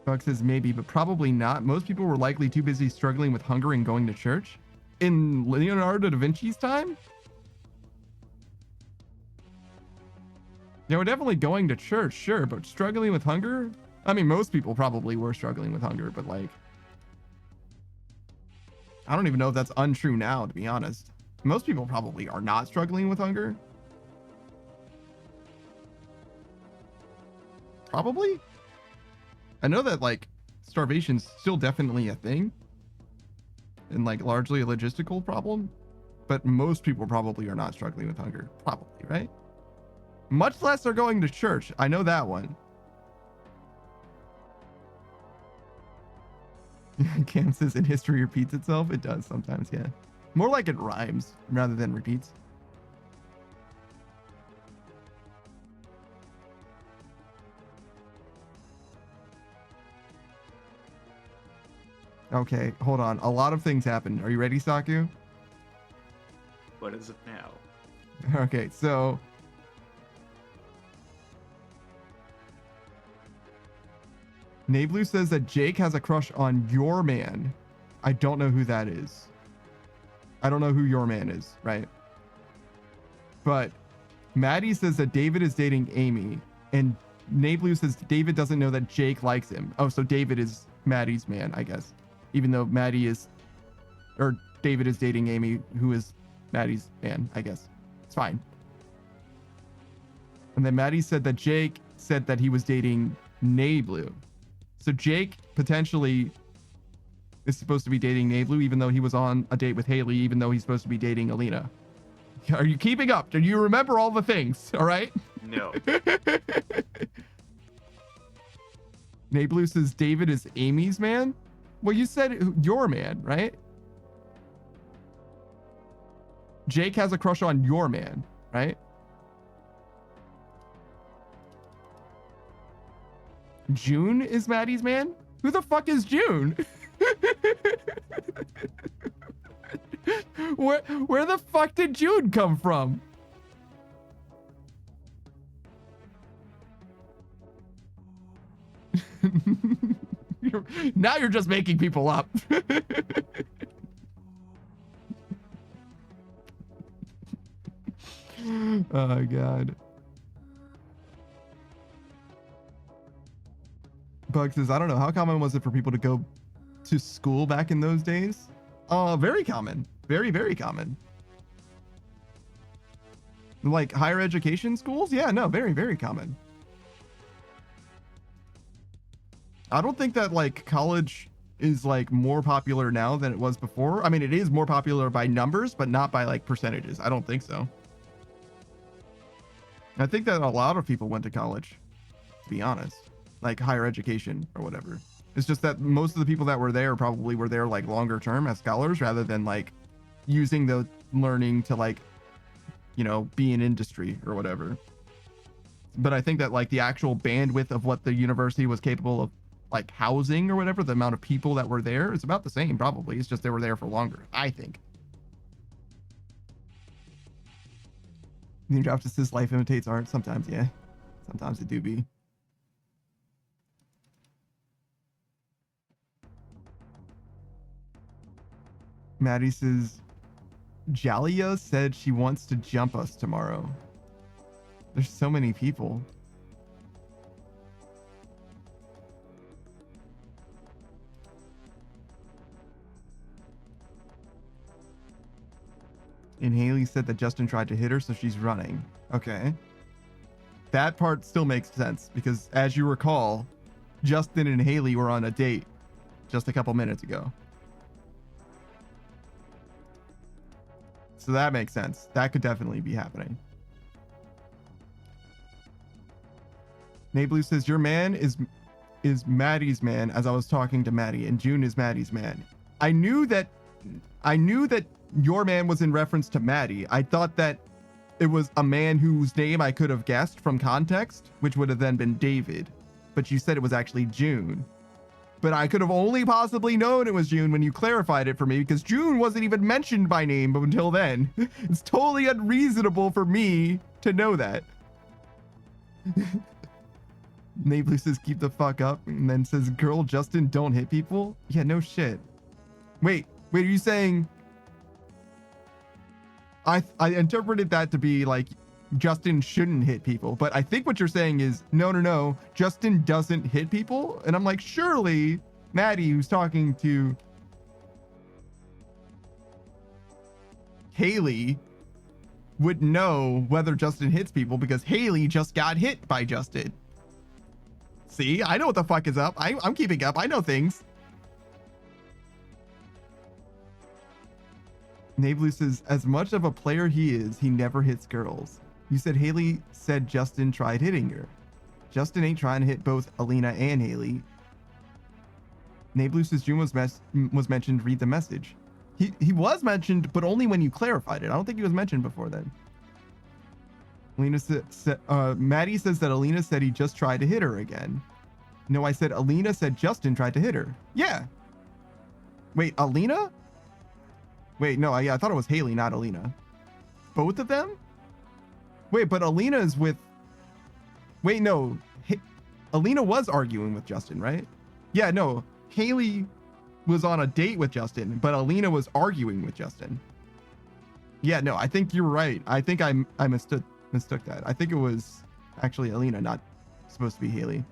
Bug says maybe, but probably not. Most people were likely too busy struggling with hunger and going to church. In Leonardo da Vinci's time? Yeah, we're definitely going to church, sure, but struggling with hunger? I mean, most people probably were struggling with hunger, but like, I don't even know if that's untrue now, to be honest. Most people probably are not struggling with hunger. Probably. I know that like starvation's still definitely a thing and like largely a logistical problem, but most people probably are not struggling with hunger. Probably, right? Much less are going to church. I know that one. Cam says, "And history repeats itself." It does sometimes, yeah. More like it rhymes rather than repeats. Okay, hold on. A lot of things happened. Are you ready, Saku? What is it now? Okay, so Nablu says that Jake has a crush on your man. I don't know who that is. I don't know who your man is, right? But Maddie says that David is dating Amy, and Nablu says David doesn't know that Jake likes him. Oh, so David is Maddie's man, I guess. Even though Maddie is, or David is dating Amy, who is Maddie's man, I guess. It's fine. And then Maddie said that Jake said that he was dating Nablu. So Jake potentially is supposed to be dating Nablu, even though he was on a date with Haley, even though he's supposed to be dating Alina. Are you keeping up? Do you remember all the things? All right. No. Nablu says David is Amy's man. Well, you said your man, right? Jake has a crush on your man, right? June is Maddie's man? Who the fuck is June? Where the fuck did June come from? Now you're just making people up. Oh god. Bug says, I don't know, how common was it for people to go to school back in those days? Very common. Very, very common. Like higher education schools? Yeah, no, very, very common. I don't think that like college is like more popular now than it was before. I mean, it is more popular by numbers, but not by like percentages. I don't think so. I think that a lot of people went to college, to be honest, like higher education or whatever. It's just that most of the people that were there probably were there like longer term as scholars rather than like using the learning to like, you know, be in industry or whatever. But I think that like the actual bandwidth of what the university was capable of like housing or whatever, the amount of people that were there is about the same probably. It's just they were there for longer, I think. Name drop just says life imitates art. Sometimes, yeah. Sometimes it do be. Maddie says, Jalia said she wants to jump us tomorrow. There's so many people. And Haley said that Justin tried to hit her, so she's running. Okay. That part still makes sense because as you recall, Justin and Haley were on a date just a couple minutes ago. So that makes sense. That could definitely be happening. Nablu says your man is Maddie's man as I was talking to Maddie, and June is Maddie's man. I knew that your man was in reference to Maddie. I thought that it was a man whose name I could have guessed from context, which would have then been David. But you said it was actually June. But I could have only possibly known it was June when you clarified it for me because June wasn't even mentioned by name until then. It's totally unreasonable for me to know that. Nablu says, keep the fuck up. And then says, girl, Justin, don't hit people. Yeah, no shit. Wait, are you saying... I interpreted that to be like Justin shouldn't hit people. But I think what you're saying is, no, Justin doesn't hit people. And I'm like, surely Maddie, who's talking to Haley, would know whether Justin hits people because Haley just got hit by Justin. See, I know what the fuck is up. I'm keeping up. I know things. Nablu says, as much of a player he is, he never hits girls. You said Haley said Justin tried hitting her. Justin ain't trying to hit both Alina and Haley. Nablu says June was mentioned. Read the message. He was mentioned, but only when you clarified it. I don't think he was mentioned before then. Alina Maddie says that Alina said he just tried to hit her again. No, I said Alina said Justin tried to hit her. Yeah. Wait, Alina? Wait, no, I thought it was Haley, not Alina. Both of them? Wait, but Alina is with... Wait, no. Alina was arguing with Justin, right? Yeah, no. Haley was on a date with Justin, but Alina was arguing with Justin. Yeah, no, I think you're right. I think I mistook that. I think it was actually Alina, not supposed to be Haley.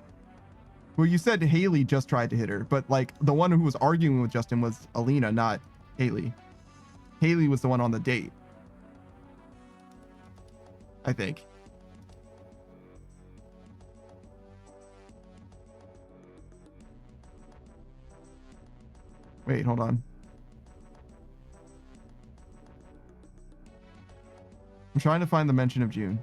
Well, you said Haley just tried to hit her, but like the one who was arguing with Justin was Alina, not Haley. Haley was the one on the date, I think. Wait, hold on. I'm trying to find the mention of June.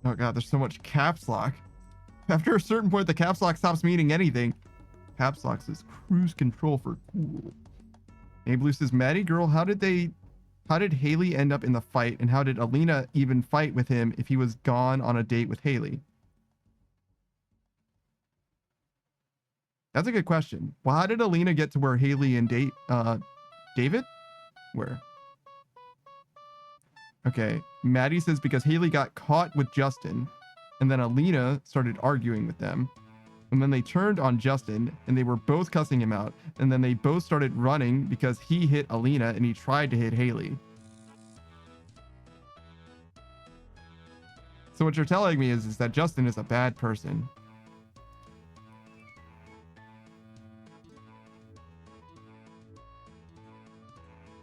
Oh god, there's so much caps lock. After a certain point, the caps lock stops meaning anything. Caps lock says cruise control for cool. Blue says, Maddie girl, how did Haley end up in the fight, and how did Alina even fight with him if he was gone on a date with Haley? That's a good question. Well, how did Alina get to where Haley and David? Where? Okay, Maddie says because Haley got caught with Justin, and then Alina started arguing with them. And then they turned on Justin, and they were both cussing him out. And then they both started running because he hit Alina and he tried to hit Haley. So what you're telling me is that Justin is a bad person.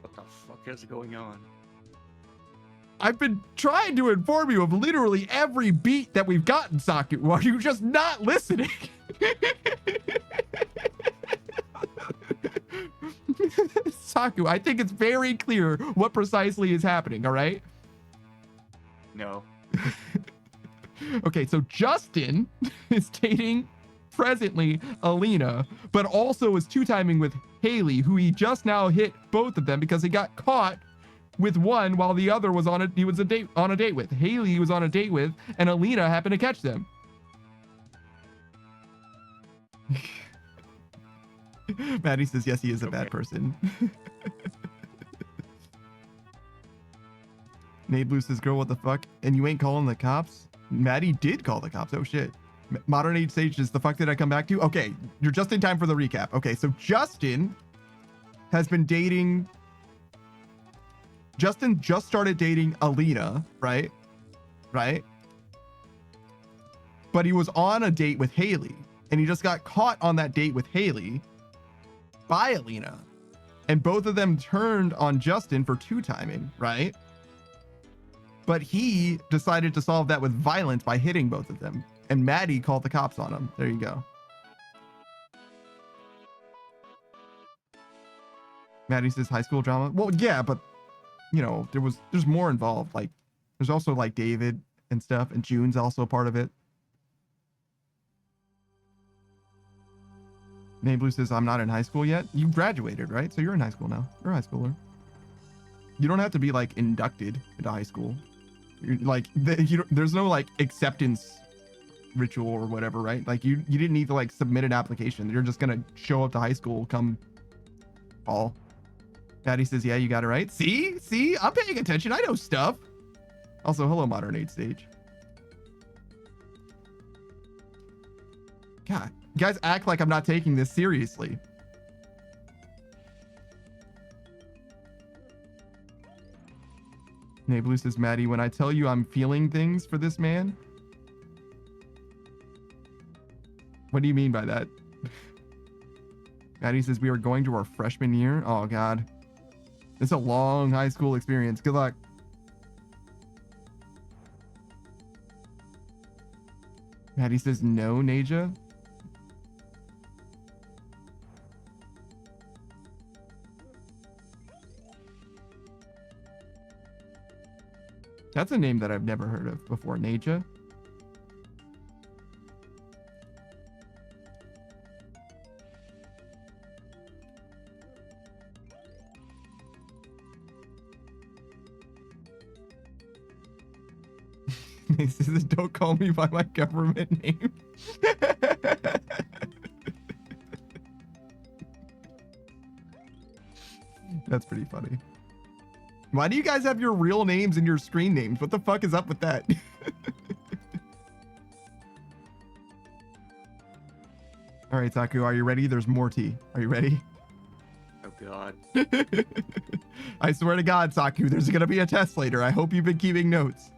What the fuck is going on? I've been trying to inform you of literally every beat that we've gotten, Saku. Are you just not listening? Saku, I think it's very clear what precisely is happening, all right? No. Okay, so Justin is dating presently Alina, but also is two-timing with Haley, who he just now hit both of them because he got caught with one while the other was on a date with. Haley he was on a date with, and Alina happened to catch them. Maddie says yes, he is a bad person. Nate Blue says, girl, what the fuck? And you ain't calling the cops? Maddie did call the cops. Oh shit. Modern Age Sage is the fuck did I come back to? Okay, you're just in time for the recap. Okay, so Justin has been dating... Justin just started dating Alina, right? Right? But he was on a date with Haley, and he just got caught on that date with Haley by Alina. And both of them turned on Justin for two-timing, right? But he decided to solve that with violence by hitting both of them. And Maddie called the cops on him. There you go. Maddie says high school drama. Well, yeah, but you know, there's more involved. Like there's also like David and stuff, and June's also part of it. Name Blue says, I'm not in high school yet. You graduated, right? So you're in high school now. You're a high schooler. You don't have to be like inducted into high school. You're, like there's no like acceptance ritual or whatever, right? Like you didn't need to like submit an application. You're just gonna show up to high school come fall. Patty says, yeah, you got it right. See, I'm paying attention. I know stuff. Also, hello, Modern Age Stage. God, you guys act like I'm not taking this seriously. Nay Blue says, Maddie, when I tell you I'm feeling things for this man, what do you mean by that? Maddie says, we are going to our freshman year. Oh, God. It's a long high school experience. Good luck. Maddie says, no, Naja. That's a name that I've never heard of before, Naja. He says, don't call me by my government name. That's pretty funny. Why do you guys have your real names and your screen names? What the fuck is up with that? All right, Taku, are you ready? There's more tea. Are you ready? Oh god. I swear to God, Taku, there's gonna be a test later. I hope you've been keeping notes.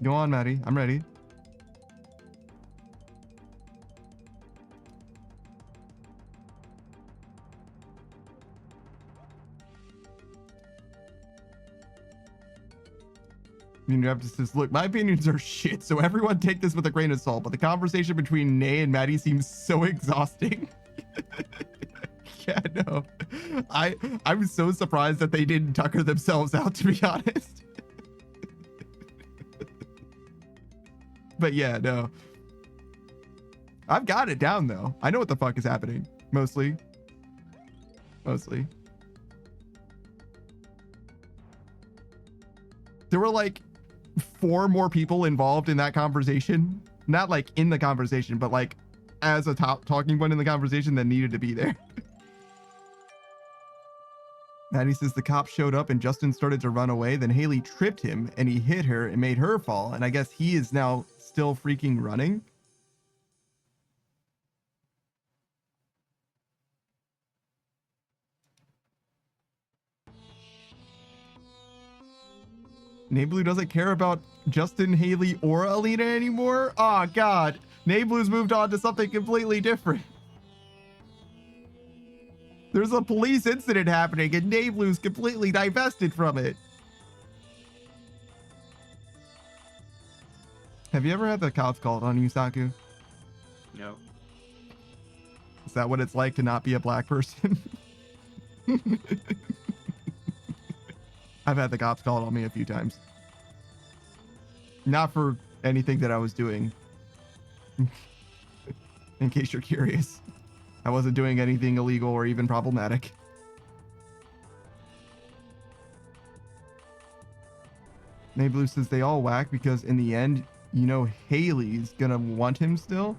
Go on, Maddie. I'm ready. Says, look, my opinions are shit, so everyone take this with a grain of salt, but the conversation between Nay and Maddie seems so exhausting. Yeah, no. I'm so surprised that they didn't tucker themselves out, to be honest. But yeah, no. I've got it down, though. I know what the fuck is happening. Mostly. There were like 4 more people involved in that conversation. Not like in the conversation, but like as a top talking point in the conversation that needed to be there. Maddie says the cop showed up and Justin started to run away. Then Haley tripped him and he hit her and made her fall. And I guess he is now still freaking running. Nablu doesn't care about Justin, Haley, or Alina anymore? Oh, God. Nablu's moved on to something completely different. There's a police incident happening and Nablu's completely divested from it. Have you ever had the cops called on you, Saku? No. Is that what it's like to not be a black person? I've had the cops called on me a few times. Not for anything that I was doing. In case you're curious. I wasn't doing anything illegal or even problematic. Nablu says they all whack because in the end, you know Haley's gonna want him still.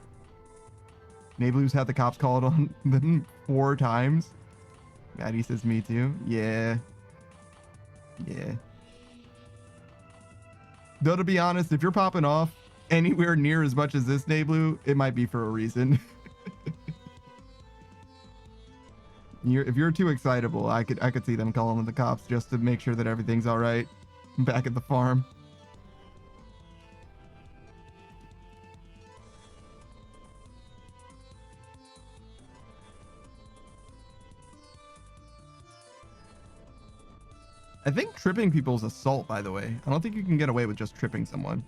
Nablu's had the cops called on them 4 times. Maddie says me too. Yeah. Though to be honest, if you're popping off anywhere near as much as this Nablu, it might be for a reason. If you're too excitable, I could see them calling the cops just to make sure that everything's all right back at the farm. I think tripping people is assault, by the way. I don't think you can get away with just tripping someone.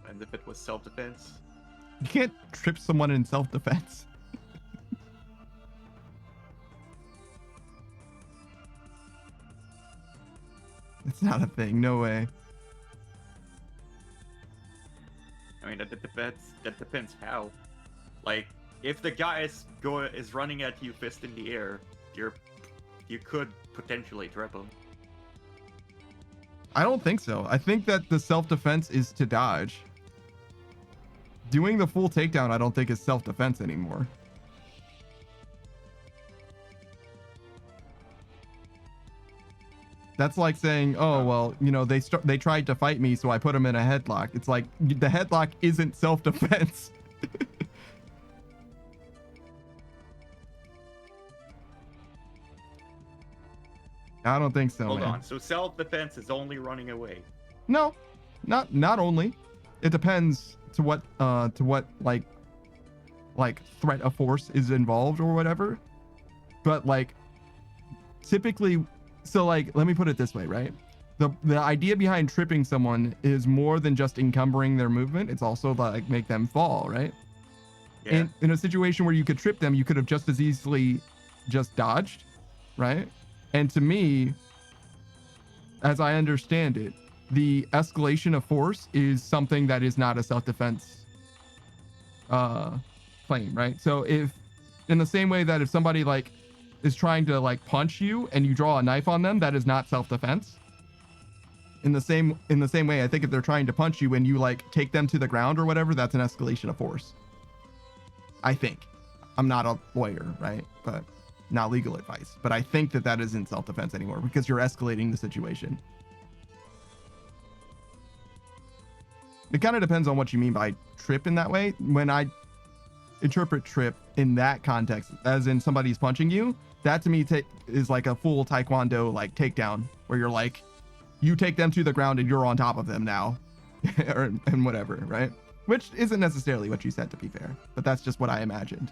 And if it was self-defense? You can't trip someone in self-defense. It's not a thing. No way. I mean, that depends how. Like, if the guy is running at you fist in the air, you could potentially trip him. I don't think so. I think that the self-defense is to dodge. Doing the full takedown, I don't think is self-defense anymore. That's like saying, oh, well, you know, they tried to fight me, so I put them in a headlock. It's like the headlock isn't self-defense. I don't think so, Hold man. on. So self-defense is only running away. No, not only. It depends to what like threat of force is involved or whatever. But like typically, so like let me put it this way, right? The idea behind tripping someone is more than just encumbering their movement. It's also like make them fall, right? Yeah. In a situation where you could trip them, you could have just as easily just dodged, right? And to me, as I understand it, the escalation of force is something that is not a self-defense claim, right? So if in the same way that if somebody like is trying to like punch you and you draw a knife on them, that is not self-defense. In the same way, I think if they're trying to punch you and you like take them to the ground or whatever, that's an escalation of force. I think. I'm not a lawyer, right? But not legal advice. But I think that that isn't self-defense anymore because you're escalating the situation. It kind of depends on what you mean by trip in that way. When I interpret trip in that context, as in somebody's punching you, that to me is like a full taekwondo like takedown where you're like, you take them to the ground and you're on top of them now and whatever, right? Which isn't necessarily what you said, to be fair, but that's just what I imagined.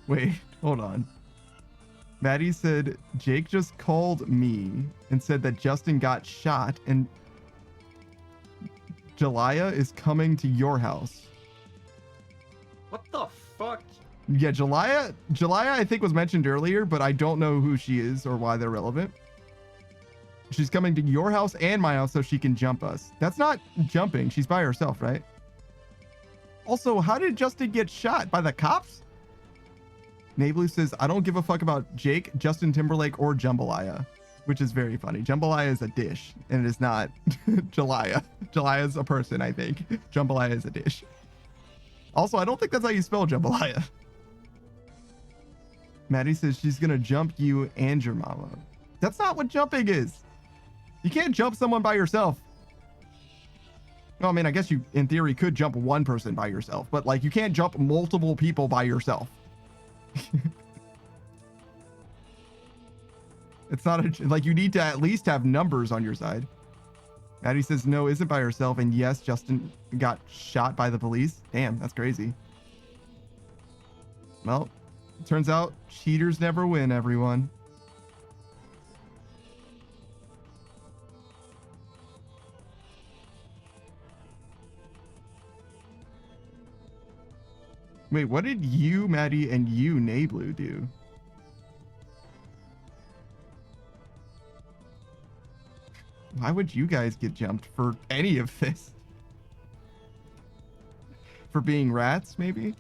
Wait, hold on. Maddie said, Jake just called me and said that Justin got shot and Jalaya is coming to your house. What the fuck? Yeah, Jalaya I think was mentioned earlier, but I don't know who she is or why they're relevant. She's coming to your house and my house so she can jump us. That's not jumping. She's by herself, right? Also, how did Justin get shot? By the cops? Nablu says, I don't give a fuck about Jake, Justin Timberlake, or Jambalaya, which is very funny. Jambalaya is a dish, and it is not Jalaya. Jalaya is a person, I think. Jambalaya is a dish. Also, I don't think that's how you spell Jambalaya. Maddie says she's gonna jump you and your mama. That's not what jumping is. You can't jump someone by yourself. Well, I mean, I guess you, in theory, could jump one person by yourself, but like you can't jump multiple people by yourself. It's not like you need to at least have numbers on your side. Maddie says no, isn't by herself, and yes, Justin got shot by the police. Damn, that's crazy. Well, it turns out cheaters never win, everyone. Wait, what did you, Maddie, and you, Nablu, do? Why would you guys get jumped for any of this? For being rats, maybe?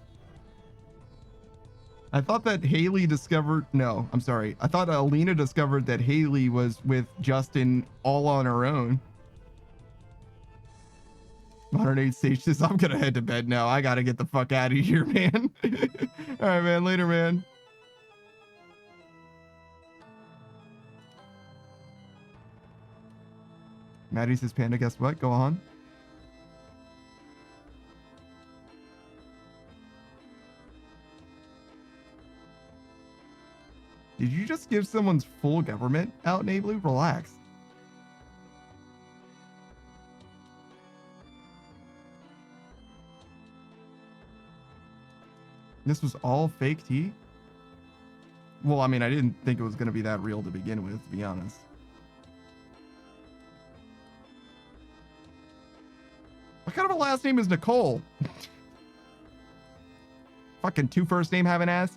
I thought that Haley discovered... No, I'm sorry. I thought Alina discovered that Haley was with Justin all on her own. Modern Age Sage says, I'm gonna head to bed now. I gotta get the fuck out of here, man. All right, man. Later, man. Maddie says, Panda, guess what? Go on. Did you just give someone's full government out, Nablu? Relax. This was all fake tea? Well, I mean, I didn't think it was going to be that real to begin with, to be honest. What kind of a last name is Nicole? Fucking 2 first name having ass.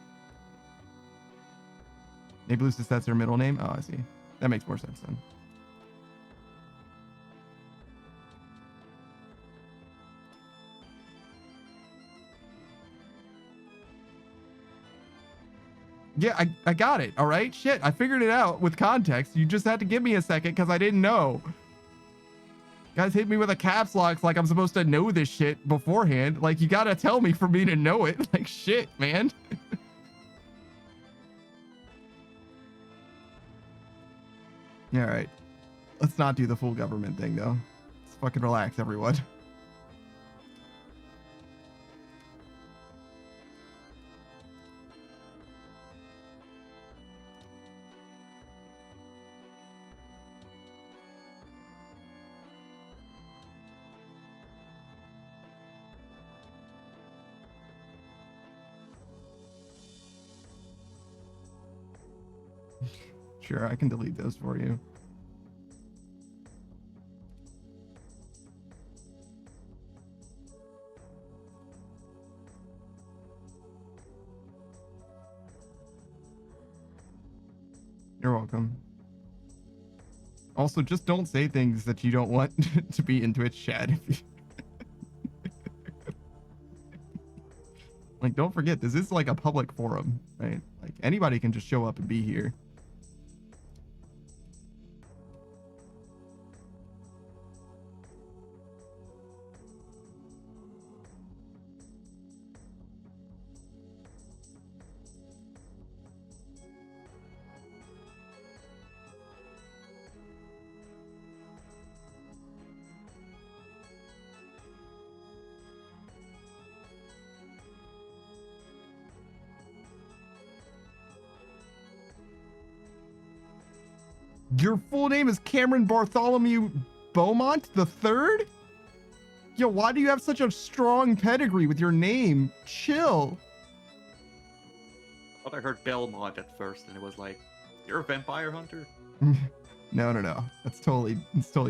Maybe Lucis, that's their middle name. Oh, I see. That makes more sense then. Yeah, I got it. All right. Shit. I figured it out with context. You just had to give me a second because I didn't know. Guys hit me with a caps lock like I'm supposed to know this shit beforehand. Like, you got to tell me for me to know it. Like, shit, man. All right. Let's not do the full government thing, though. Let's fucking relax, everyone. Sure, I can delete those for you. You're welcome. Also, just don't say things that you don't want to be in Twitch chat. Like, don't forget, this is like a public forum, right? Like, anybody can just show up and be here. Your full name is Cameron Bartholomew Beaumont the Third? Yo, why do you have such a strong pedigree with your name? Chill. I thought I heard Belmont at first, and it was like, you're a vampire hunter? No. It's totally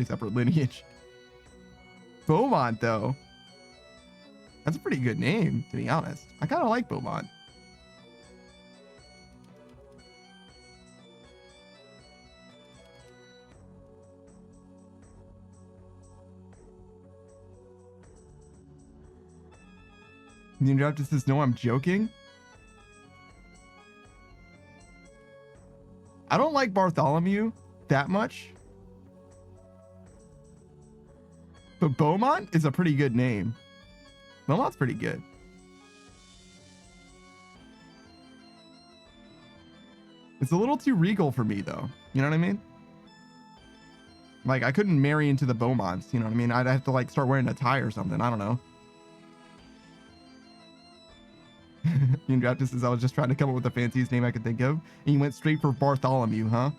separate lineage. Beaumont, though. That's a pretty good name, to be honest. I kind of like Beaumont. The interrupter says, no, I'm joking. I don't like Bartholomew that much. But Beaumont is a pretty good name. Beaumont's pretty good. It's a little too regal for me, though. You know what I mean? Like, I couldn't marry into the Beaumonts. You know what I mean? I'd have to, like, start wearing a tie or something. I don't know. Undrafted says, I was just trying to come up with the fanciest name I could think of. And you went straight for Bartholomew, huh?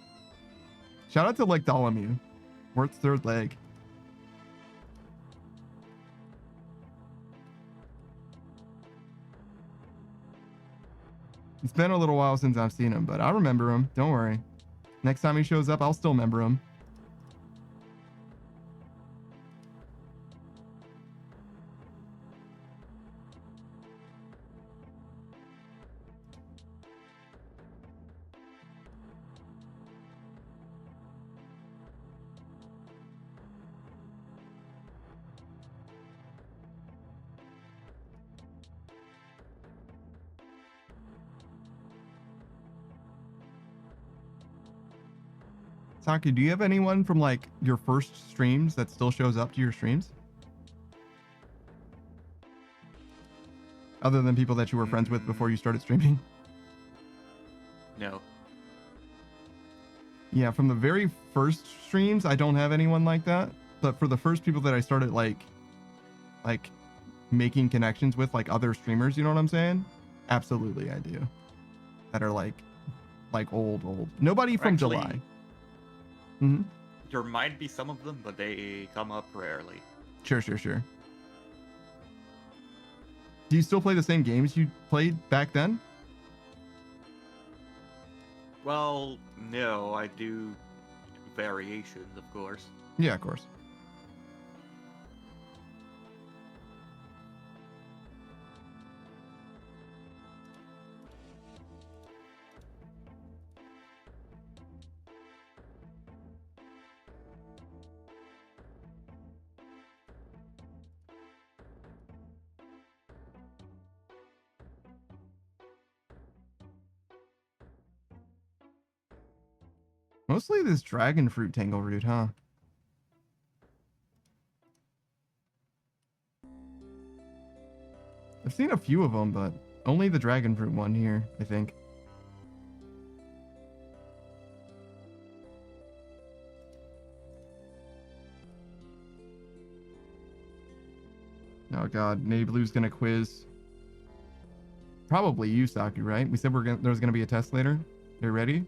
Shout out to Bartholomew. Worth's third leg. It's been a little while since I've seen him, but I remember him. Don't worry. Next time he shows up, I'll still remember him. Saki, do you have anyone from like your first streams that still shows up to your streams? Other than people that you were friends with before you started streaming? No. Yeah, from the very first streams, I don't have anyone like that. But for the first people that I started like making connections with, like other streamers, you know what I'm saying? Absolutely, I do. That are like old. Nobody from Actually, July. Mm-hmm. There might be some of them, but they come up rarely. Sure. Do you still play the same games you played back then? Well, no, I do variations, of course. Yeah, of course. Mostly this dragon fruit tangle root, huh? I've seen a few of them, but only the dragon fruit one here, I think. Oh god, Nablu's gonna quiz. Probably you, Saku, right? We said there's gonna be a test later. You ready?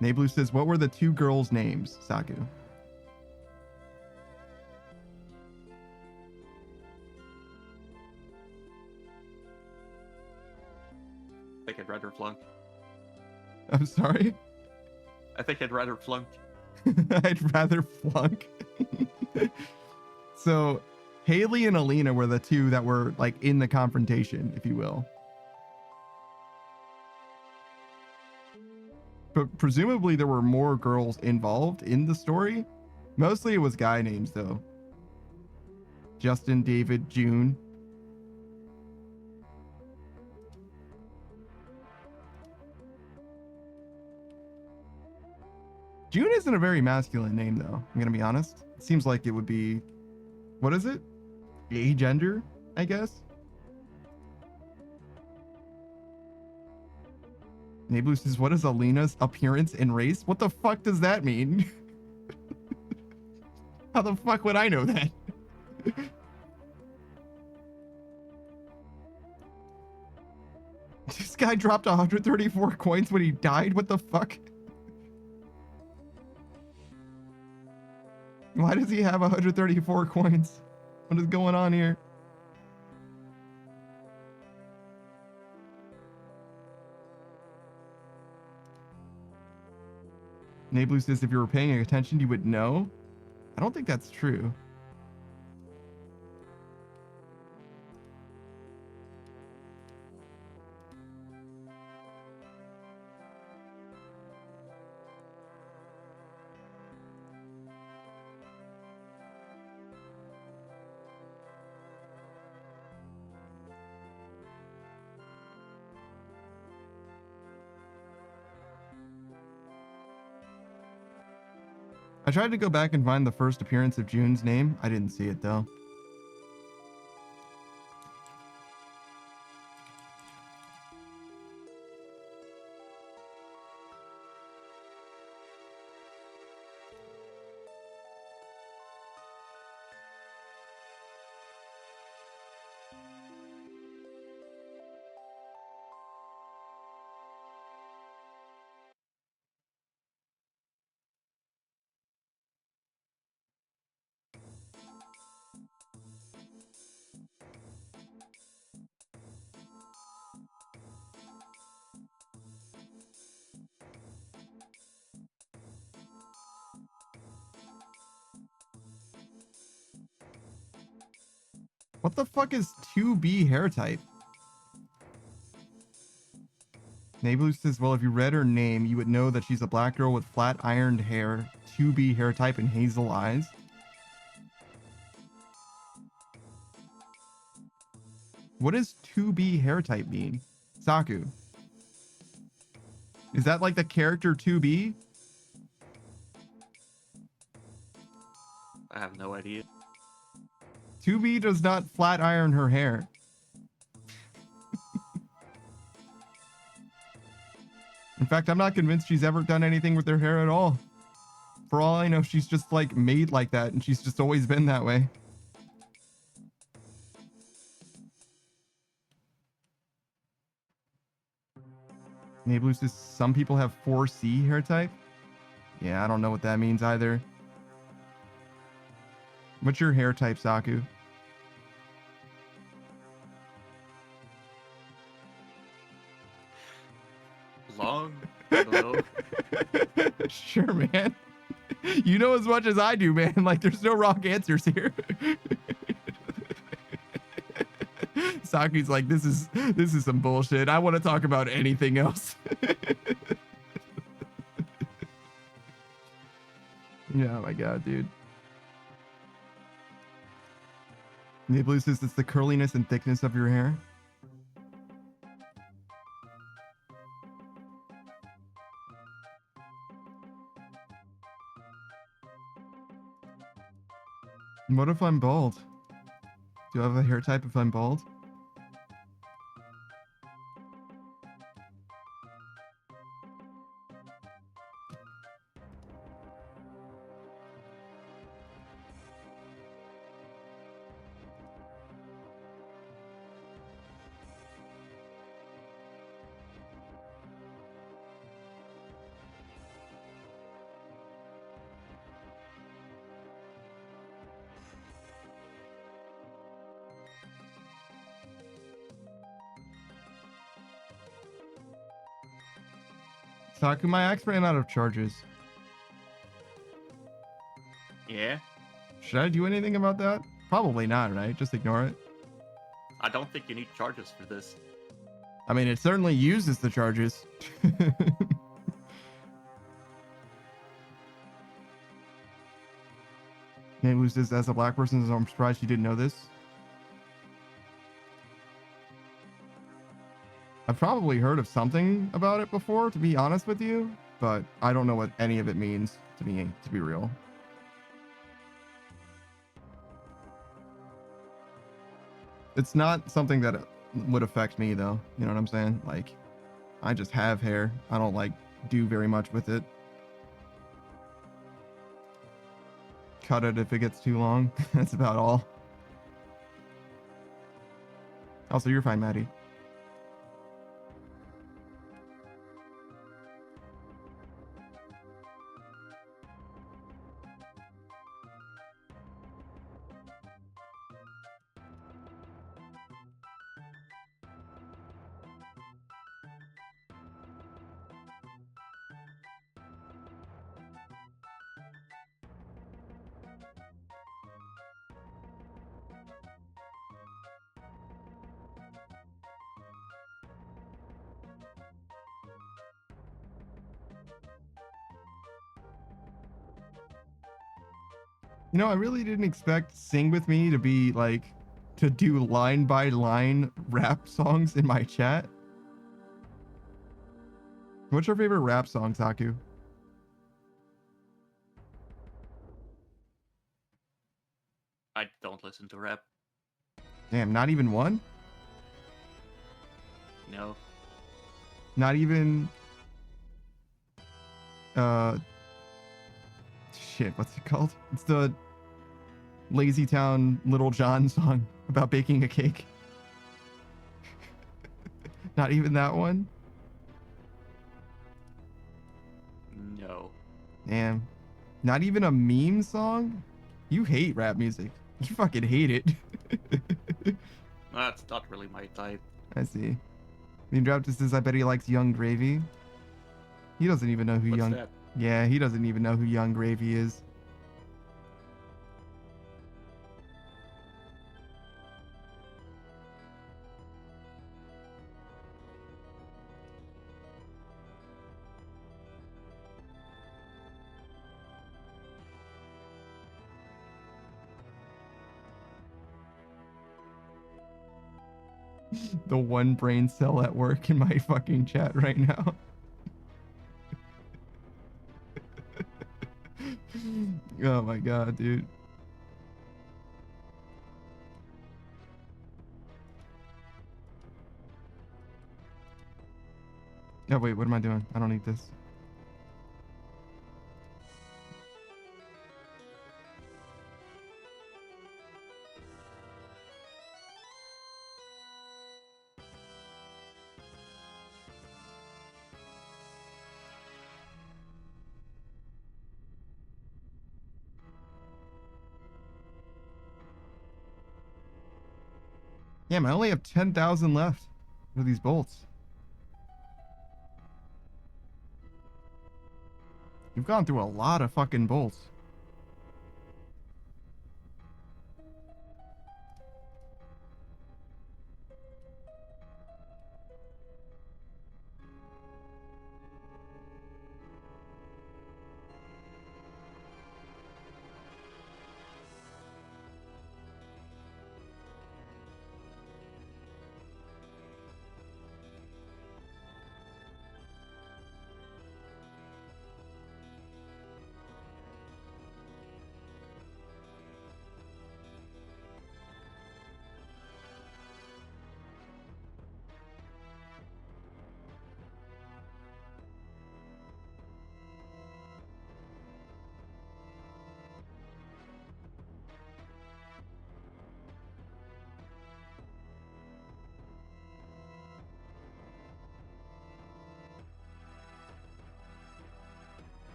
Nablu says, what were the two girls' names, Saku? I think I'd rather flunk. I'm sorry? I think I'd rather flunk. I'd rather flunk. So, Haley and Alina were the two that were like in the confrontation, if you will. But presumably there were more girls involved in the story. Mostly it was guy names though. Justin, David, June. June isn't a very masculine name though, I'm gonna be honest. It seems like it would be, what is it? Agender, I guess? Nablu says, what is Alina's appearance and race? What the fuck does that mean? How the fuck would I know that? This guy dropped 134 coins when he died? What the fuck? Why does he have 134 coins? What is going on here? Nablu says if you were paying attention, you would know. I don't think that's true. I tried to go back and find the first appearance of June's name. I didn't see it though. What the fuck is 2B hair type? Nablu says, well, if you read her name, you would know that she's a black girl with flat ironed hair, 2B hair type, and hazel eyes. What does 2B hair type mean? Saku. Is that like the character 2B? I have no idea. 2B does not flat iron her hair. In fact, I'm not convinced she's ever done anything with her hair at all. For all I know, she's just like made like that and she's just always been that way. Nablu says some people have 4C hair type. Yeah, I don't know what that means either. What's your hair type, Saku? Long? I don't know. Sure, man. You know as much as I do, man. Like, there's no wrong answers here. Saku's like, this is some bullshit. I want to talk about anything else. Yeah, oh my god, dude. Blue says it's the curliness and thickness of your hair. What if I'm bald? Do I have a hair type if I'm bald? Taku, my axe ran out of charges. Yeah, Should I do anything about that? Probably not, right? Just ignore it. I don't think you need charges for this. I mean, it certainly uses the charges. Can't lose this as a black person, so I'm surprised you didn't know this. I've probably heard of something about it before, to be honest with you, but I don't know what any of it means to me, to be real. It's not something that would affect me, though. You know what I'm saying? Like, I just have hair. I don't, like, do very much with it. Cut it if it gets too long. That's about all. Also, you're fine, Maddie. You know, I really didn't expect Sing With Me to be like, to do line by line rap songs in my chat. What's your favorite rap song, Taku? I don't listen to rap. Damn, not even one? No. Not even... Shit, what's it called? It's the Lazy Town Little John song about baking a cake. Not even that one? No. Damn. Not even a meme song? You hate rap music. You fucking hate it. That's not really my type. I see. Mean Drop just says, I bet he likes Young Gravy. He doesn't even know who What's Young... that? Yeah, he doesn't even know who Young Gravy is. The one brain cell at work in my fucking chat right now. Oh my god, dude. Oh wait, what am I doing? I don't need this. Damn, I only have 10,000 left for these bolts. You've gone through a lot of fucking bolts.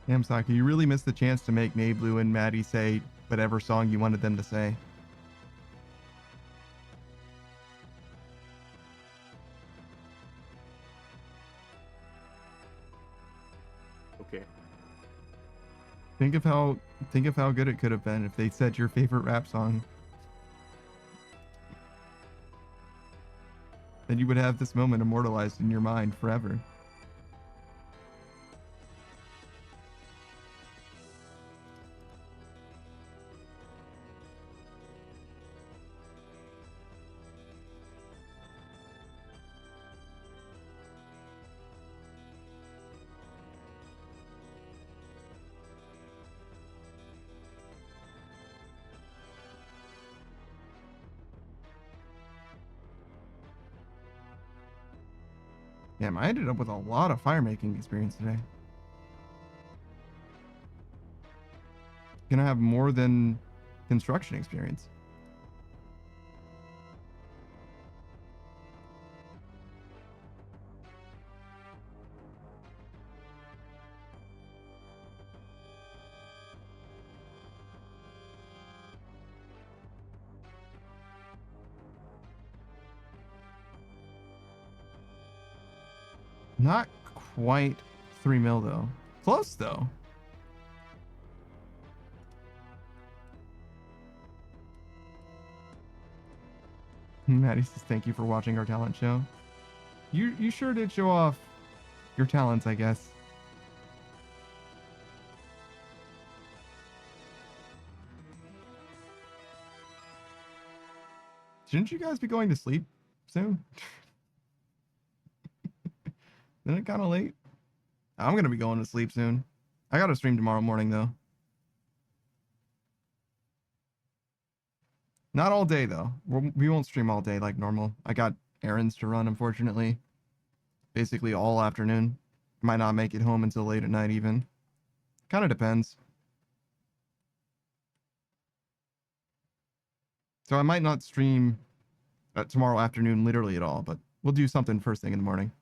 Damn, Saki, you really missed the chance to make Nablu and Maddie say whatever song you wanted them to say. Okay. Think of how good it could have been if they said your favorite rap song. Then you would have this moment immortalized in your mind forever. Damn, I ended up with a lot of fire making experience today. Gonna have more than construction experience. Not quite 3 mil though. Close though. Maddie says thank you for watching our talent show. You sure did show off your talents, I guess. Shouldn't you guys be going to sleep soon? Isn't it kind of late? I'm going to be going to sleep soon. I got to stream tomorrow morning, though. Not all day, though. We won't stream all day like normal. I got errands to run, unfortunately. Basically all afternoon. Might not make it home until late at night, even. Kind of depends. So I might not stream tomorrow afternoon literally at all, but we'll do something first thing in the morning.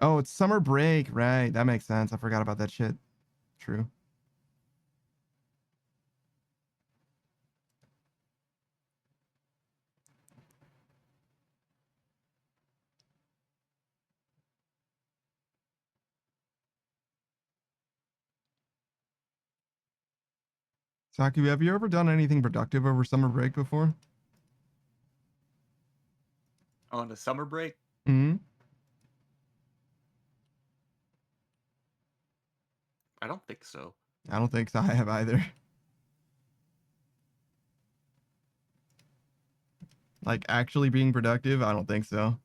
Oh, it's summer break, right? That makes sense. I forgot about that shit. True. Saku, have you ever done anything productive over summer break before? On the summer break? Hmm. I don't think so. I don't think so. I have either. Like actually being productive? I don't think so.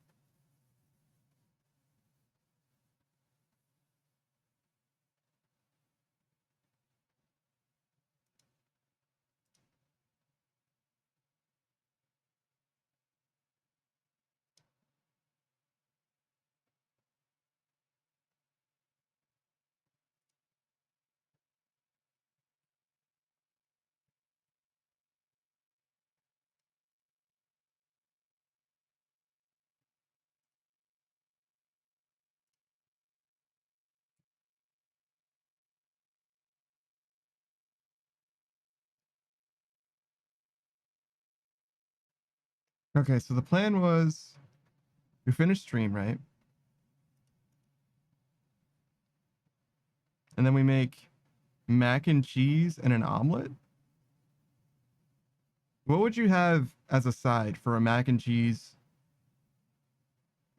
Okay, so the plan was we finished stream, right? And then we make mac and cheese and an omelet. What would you have as a side for a mac and cheese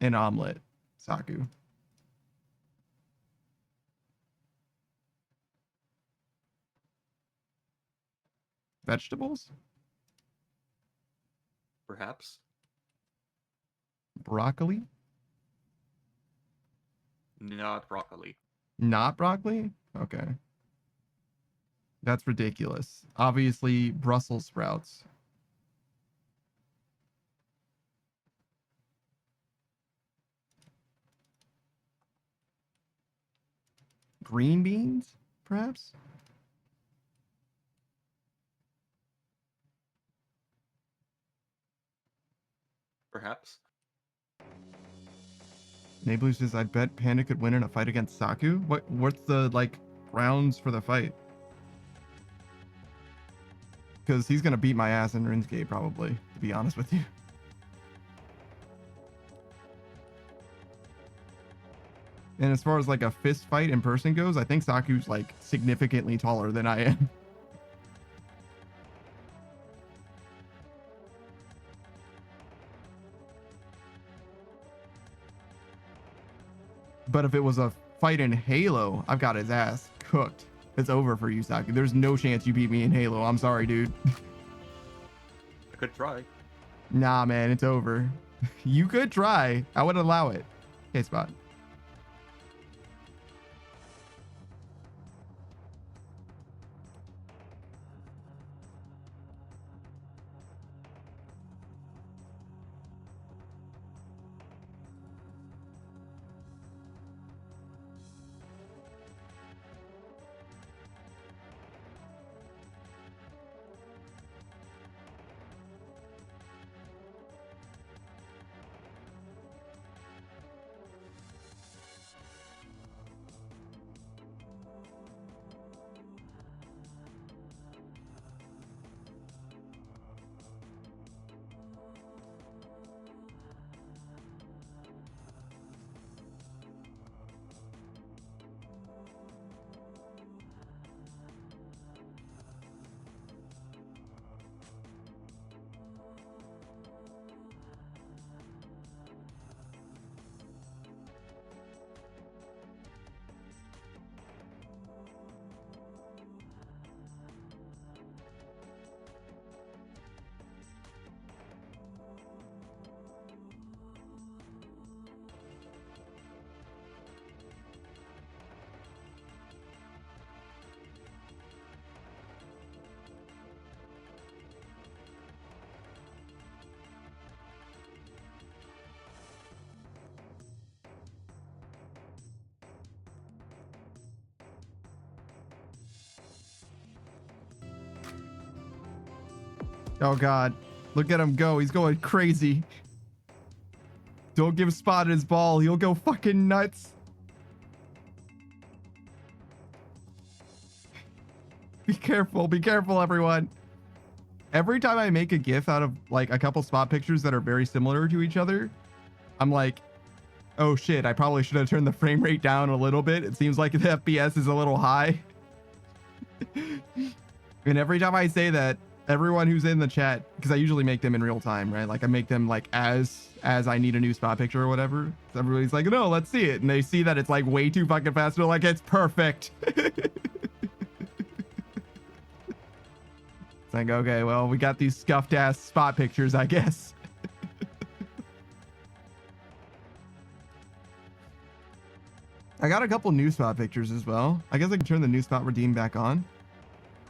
and omelet, Saku? Vegetables? Perhaps. Broccoli? Not broccoli. Not broccoli? Okay. That's ridiculous. Obviously, Brussels sprouts. Green beans, perhaps? Perhaps. Nablu says, I bet Panda could win in a fight against Saku. What's the, like, rounds for the fight. Because he's going to beat my ass in Runescape, probably, to be honest with you. And as far as like a fist fight in person goes, I think Saku's like significantly taller than I am. But if it was a fight in Halo, I've got his ass cooked. It's over for you, Saku. There's no chance you beat me in Halo. I'm sorry, dude. I could try. Nah, man, it's over. You could try. I would allow it. Okay, Spot. Oh God, look at him go. He's going crazy. Don't give Spot his ball. He'll go fucking nuts. Be careful, everyone. Every time I make a GIF out of like a couple Spot pictures that are very similar to each other, I'm like, oh shit, I probably should have turned the frame rate down a little bit. It seems like the FPS is a little high. And every time I say that, everyone who's in the chat, because I usually make them in real time, right? Like I make them like as I need a new Spot picture or whatever. So everybody's like, no, let's see it. And they see that it's like way too fucking fast. They're like, it's perfect. It's like, okay, well, we got these scuffed ass Spot pictures, I guess. I got a couple new Spot pictures as well. I guess I can turn the new Spot redeem back on.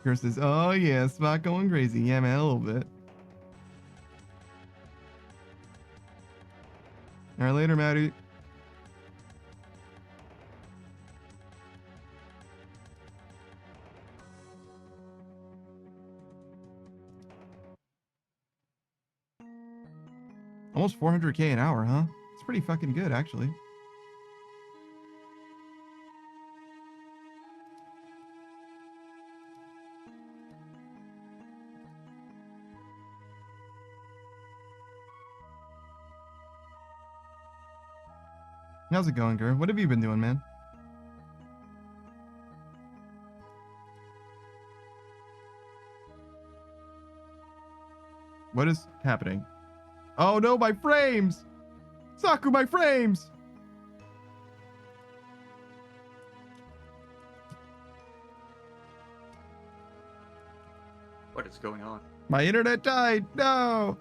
Curse says, oh yeah, Spot going crazy. Yeah, man, a little bit. All right, later, Maddie. Almost 400K an hour, huh? It's pretty fucking good, actually. How's it going, girl? What have you been doing, man? What is happening? Oh no, my frames! Saku, my frames! What is going on? My internet died! No!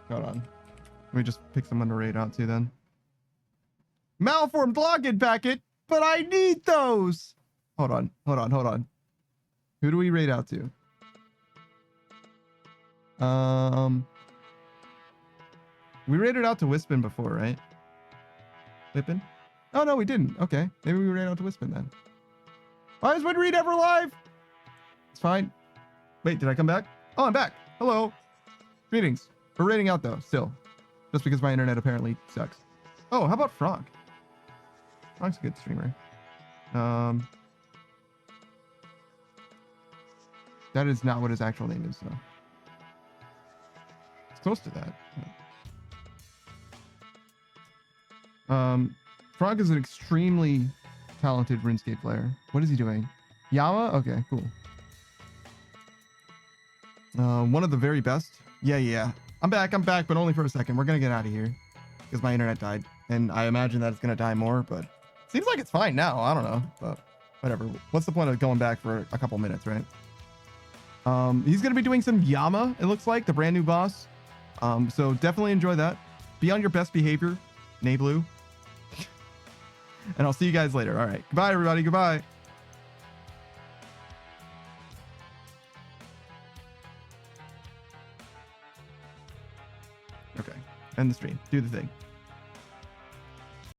Hold on. Let me just pick someone to raid out to then. Malformed login packet, but I need those! Hold on. Who do we raid out to? We raided out to Wispin before, right? Wispin? Oh no, we didn't. Okay, maybe we raid out to Wispin then. Why is Read ever live? It's fine. Wait, did I come back? Oh, I'm back. Hello. Greetings. We're raiding out though, still. just because my internet apparently sucks. Oh, how about Frog? Frog's a good streamer. That is not what his actual name is, though. It's close to that. Frog is an extremely talented RuneScape player. What is he doing? Yama? Okay, cool. One of the very best. Yeah. I'm back, but only for a second. We're gonna get out of here because my internet died, and I imagine that it's gonna die more, but seems like it's fine now. I don't know, but whatever. What's the point of going back for a couple minutes, right? He's gonna be doing some Yama, it looks like, the brand new boss. So definitely enjoy that. Be on your best behavior, Nablu. And I'll see you guys later. All right. Goodbye, everybody. Goodbye. Okay. End the stream. Do the thing.